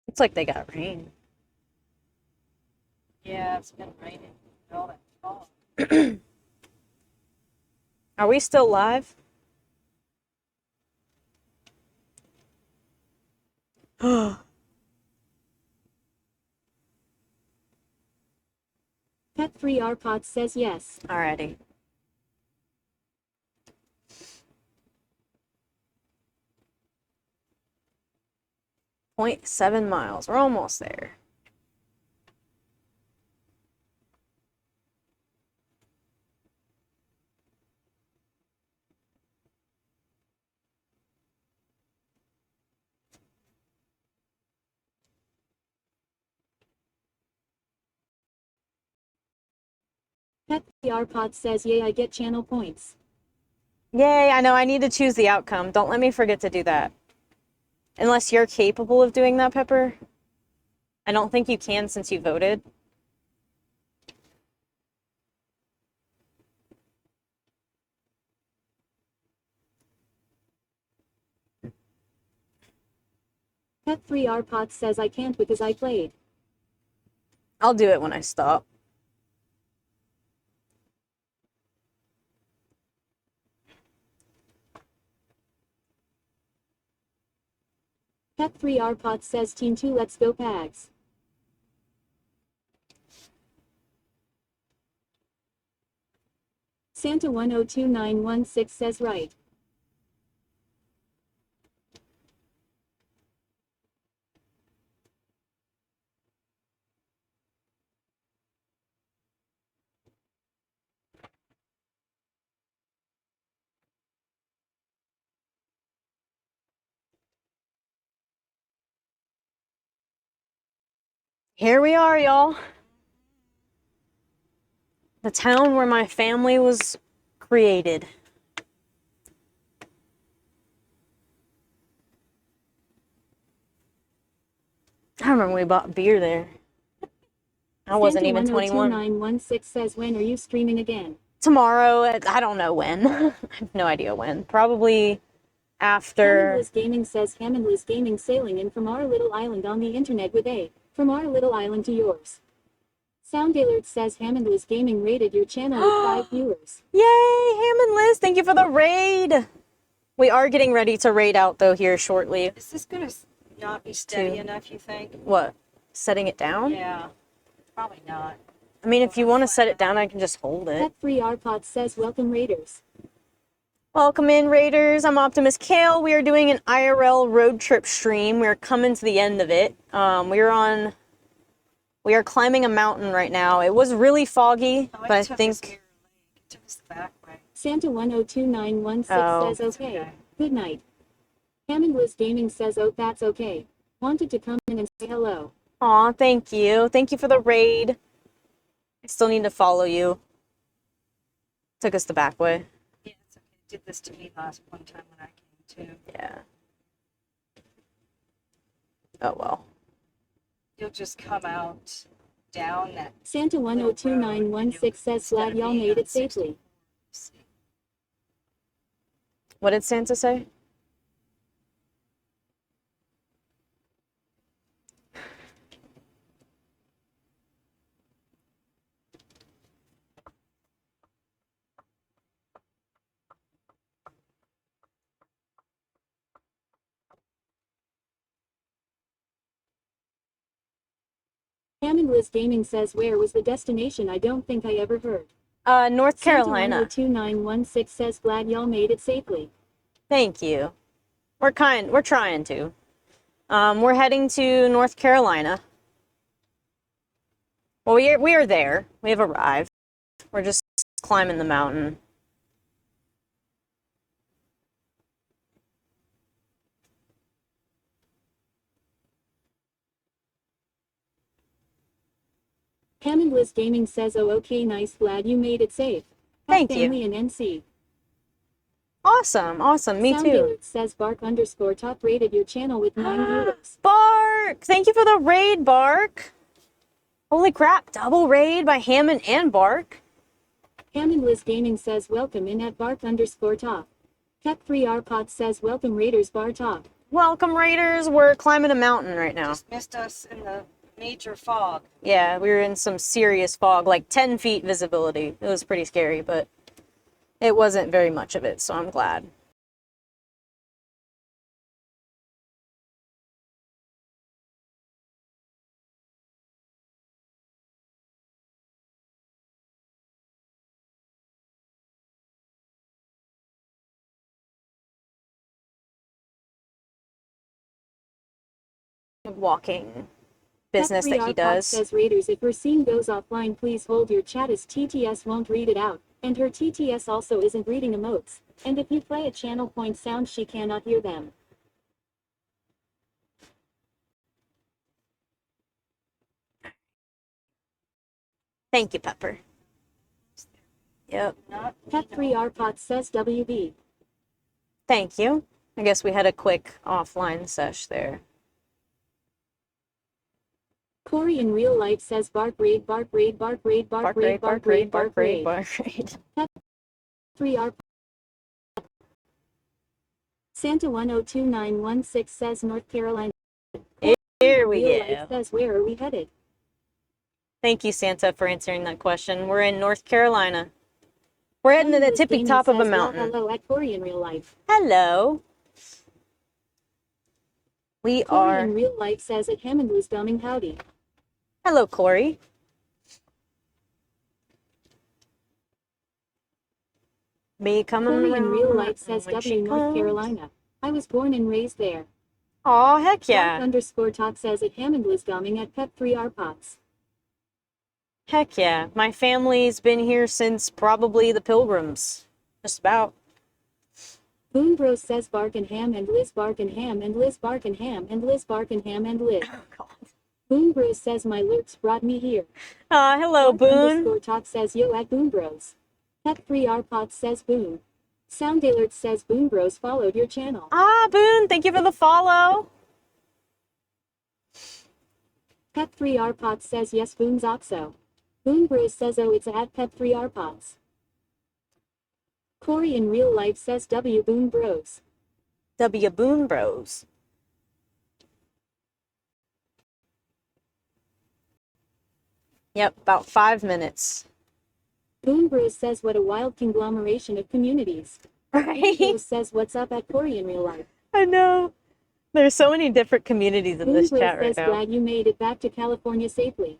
It's like they got rain. Yeah, it's been raining. All that fog. Are we still live? Pet3rpot says yes. Alrighty. .7 miles. We're almost there. Pet3rpot says yay I get channel points. Yay, I know I need to choose the outcome. Don't let me forget to do that. Unless you're capable of doing that, Pepper. I don't think you can since you voted. Pet3rpot says I can't because I played. I'll do it when I stop. Pet3rpot says Team 2 let's go Pags. Santa 102916 says right. Here we are, y'all. The town where my family was created. I remember we bought beer there. I wasn't even 21. 102916 says when are you streaming again? Tomorrow, I don't know when. I have no idea when. Probably after. Hammondless Gaming says Hammondless Gaming sailing in from our little island on the internet with a from our little island to yours. Sound Alert says Hammond Liz Gaming rated your channel with 5 viewers. Yay, Hammond Liz, thank you for the raid. We are getting ready to raid out though here shortly. Is this gonna not be steady enough, you think? What? Setting it down? Yeah, probably not. I mean, if you want to set it down, I can just hold it. Pet Free Arpod says welcome raiders. Welcome in, raiders. I'm Optimus Kale. We are doing an IRL road trip stream. We're coming to the end of it. We are climbing a mountain right now. It was really foggy, but I think. Took us the back way. Santa 102916 says okay. Good night. Hammond Liz Gaming says oh that's okay. Wanted to come in and say hello. Aw, thank you. Thank you for the raid. I still need to follow you. Took us the back way. Yeah, it's okay. It did this to me one time when I came too. Yeah. Oh well. You'll just come out down that. Santa 102916 says glad y'all made it safely. What did Santa say? Hammond Liz Gaming says where was the destination? I don't think I ever heard. North Carolina. Santa 102916 says glad y'all made it safely. Thank you. We're trying to. We're heading to North Carolina. Well, we are there. We have arrived. We're just climbing the mountain. Hammond Liz Gaming says oh okay nice glad you made it safe. Thank you. Family and NC. Awesome, awesome. Me Sound too. Alert says Bark_top rated your channel with 9 viewers. Bark! Thank you for the raid, Bark. Holy crap, double raid by Hammond and Bark. Hammond Liz Gaming says welcome in at Bark_top. Tech 3 Arpot says welcome raiders bar top. Welcome, raiders. We're climbing a mountain right now. Just missed us in the major fog. Yeah, we were in some serious fog, like 10 feet visibility. It was pretty scary, but it wasn't very much of it, so I'm glad. Walking business that he does. Says raiders if her scene goes offline please hold your chat as TTS won't read it out, and her TTS also isn't reading emotes, and if you play a channel point sound she cannot hear them. Thank you, Pepper. Yep. Pet 3 Arpot says WB. Thank you. I guess we had a quick offline sesh there. Corey in real life says bark raid bark raid bark raid bark raid bark raid bark raid bark raid. Pet 3 Arpot. Santa 102916 says North Carolina. Here we Real go. life says where are we headed? Thank you, Santa, for answering that question. We're in North Carolina. We're heading to the tippy top of a mountain. Hello at Corey in real life. Hello. We Corey are. in real life says at Hammond was dumbing howdy. Hello, Corey. Me coming Corey in real around life says when she W North comes. Carolina. I was born and raised there. Aw, heck yeah. Bark_top says at Hammond was dumbing at Pep 3 Arpots. Heck yeah. My family's been here since probably the Pilgrims. Just about. Boom Bros says Bark and Ham and Liz Bark and Ham and Liz Bark and Ham and Liz Bark and Ham and Liz. Boom Bros says my lurks brought me here. Hello, Boone. Bark_top says yo at Boom Bros. Pet 3 Arpots says Boom. Sound Alert says Boom Bros followed your channel. Boone, thank you for the follow. Pet 3 Arpots says yes Boom's Oxo. Boom Bros says oh it's at Pet 3 Arpots. Corey in real life says W Boom Bros. W Boone Bros. Yep, about 5 minutes. Boom Bros says what a wild conglomeration of communities. Right? Bros says what's up at Corey in real life. I know. There's so many different communities in Boom this Bros chat right says now. glad you made it back to California safely.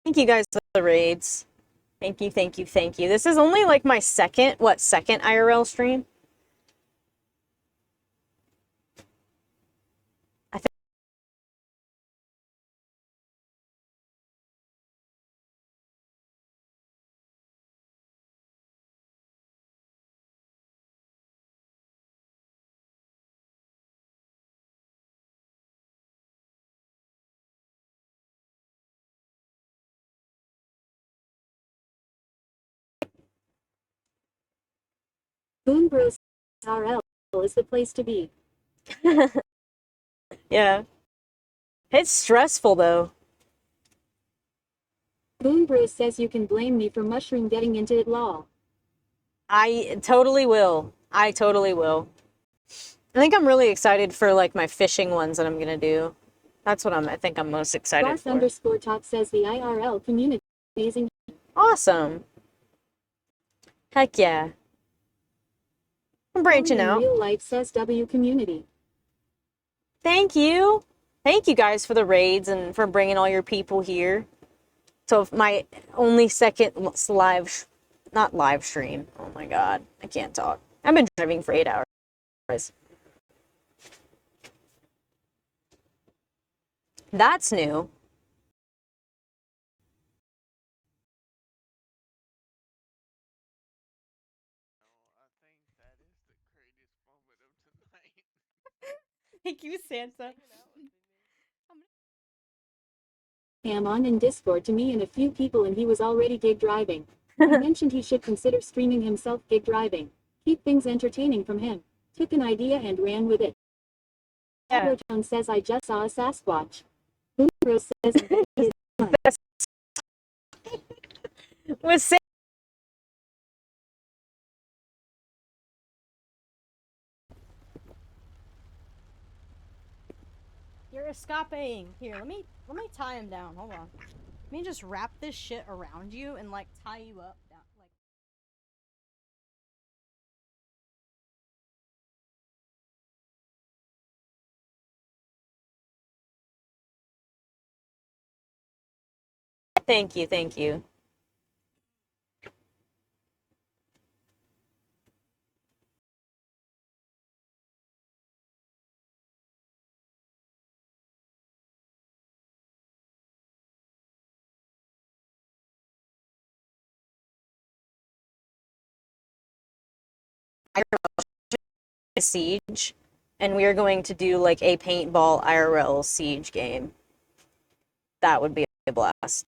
Thank you guys for the raids. Thank you, thank you, thank you. This is only like my second IRL stream? I think Boom Bros RL is the place to be. yeah. It's stressful though. Boom Bros says you can blame me for Mushroom getting into it law. I totally will. I totally will. I think I'm really excited for like my fishing ones that I'm gonna do. That's what I think I'm most excited Barth for. underscore top says the IRL community is amazing. Awesome. Heck yeah. I'm branching Corey in out. real life says W community. Thank you. Thank you guys for the raids and for bringing all your people here. So my only second not live stream. Oh my god, I can't talk. I've been driving for 8 hours. That's new. Thank you, Santa. Am on in Discord to me and a few people and he was already gig driving. He mentioned he should consider streaming himself gig driving. Keep things entertaining from him. Took an idea and ran with it. Yeah. Town says I just saw a Sasquatch. Boomro says Was Sam You're escaping. Here, let me tie him down. Hold on. Let me just wrap this shit around you and like tie you up down like Thank you, thank you. Siege, and we are going to do like a paintball IRL siege game. That would be a blast.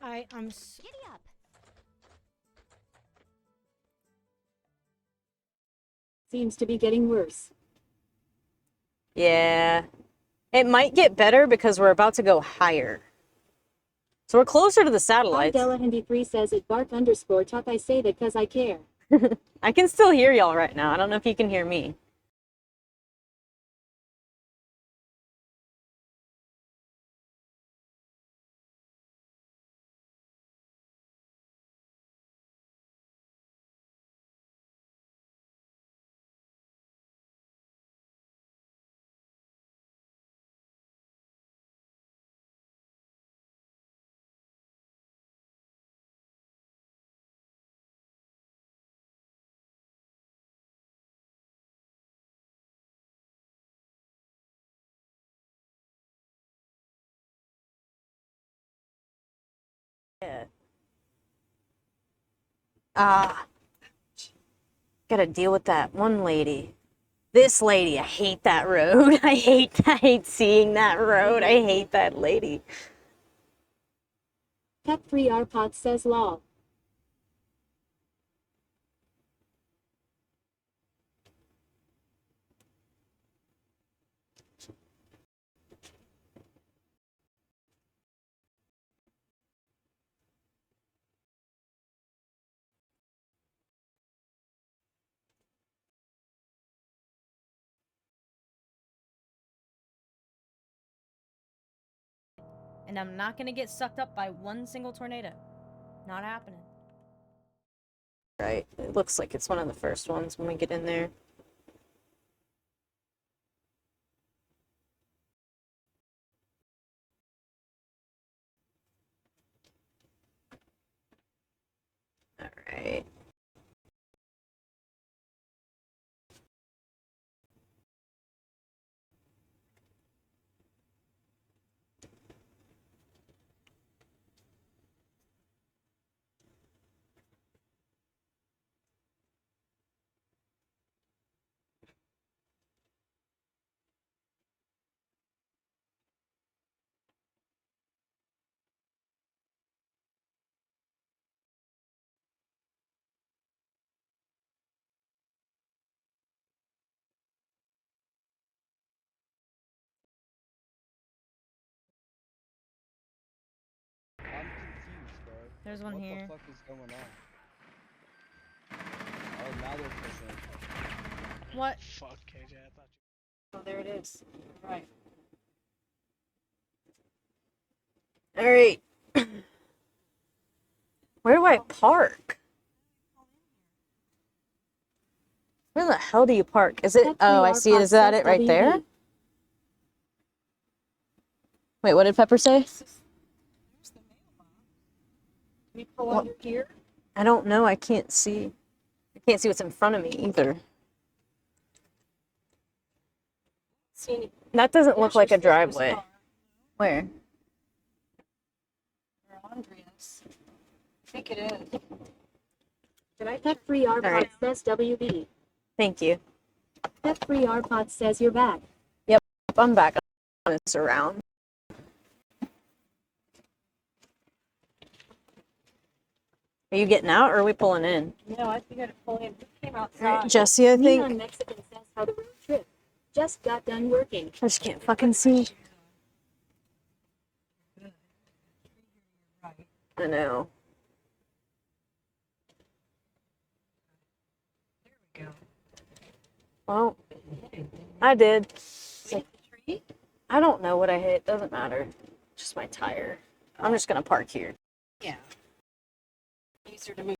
I'm Giddy up. Seems to be getting worse. Yeah. It might get better because we're about to go higher. So we're closer to the satellites. Delahandy3 says it bark underscore talk. I say that cause I care. I can still hear y'all right now. I don't know if you can hear me. Yeah. Gotta deal with that one lady. This lady, I hate that road. I hate seeing that road. I hate that lady. Pep3 Arpot says lol. And I'm not gonna get sucked up by one single tornado. Not happening. Right. It looks like it's one of the first ones when we get in there. All right. I'm confused, bro. There's one here. What the fuck is going on? Oh, now they're pushing. What? Fuck, KJ, I thought you... Oh, there it is. All right. All right. Where do I park? Where the hell do you park? Is it? Oh, I see it. Is that it right there? Wait, what did Pepper say? Can we pull under here? I don't know. I can't see. I can't see what's in front of me either. See any? That doesn't look like a There's your sister's driveway. car. Where? Or Andrea's. I think it is. Did I Pet Free R Pod right. says WB. Thank you. Pet Free R Pod says you're back. Yep, I'm back. It's around. Are you getting out or are we pulling in? No, I think I gotta pull in. We came All outside. right, Jesse, I think. Neon Mexican says how the road trip just got done working. I just can't fucking see. I know. There we go. Well, I did. I don't know what I hit. Doesn't matter. Just my tire. I'm just gonna park here. Yeah. Easier to move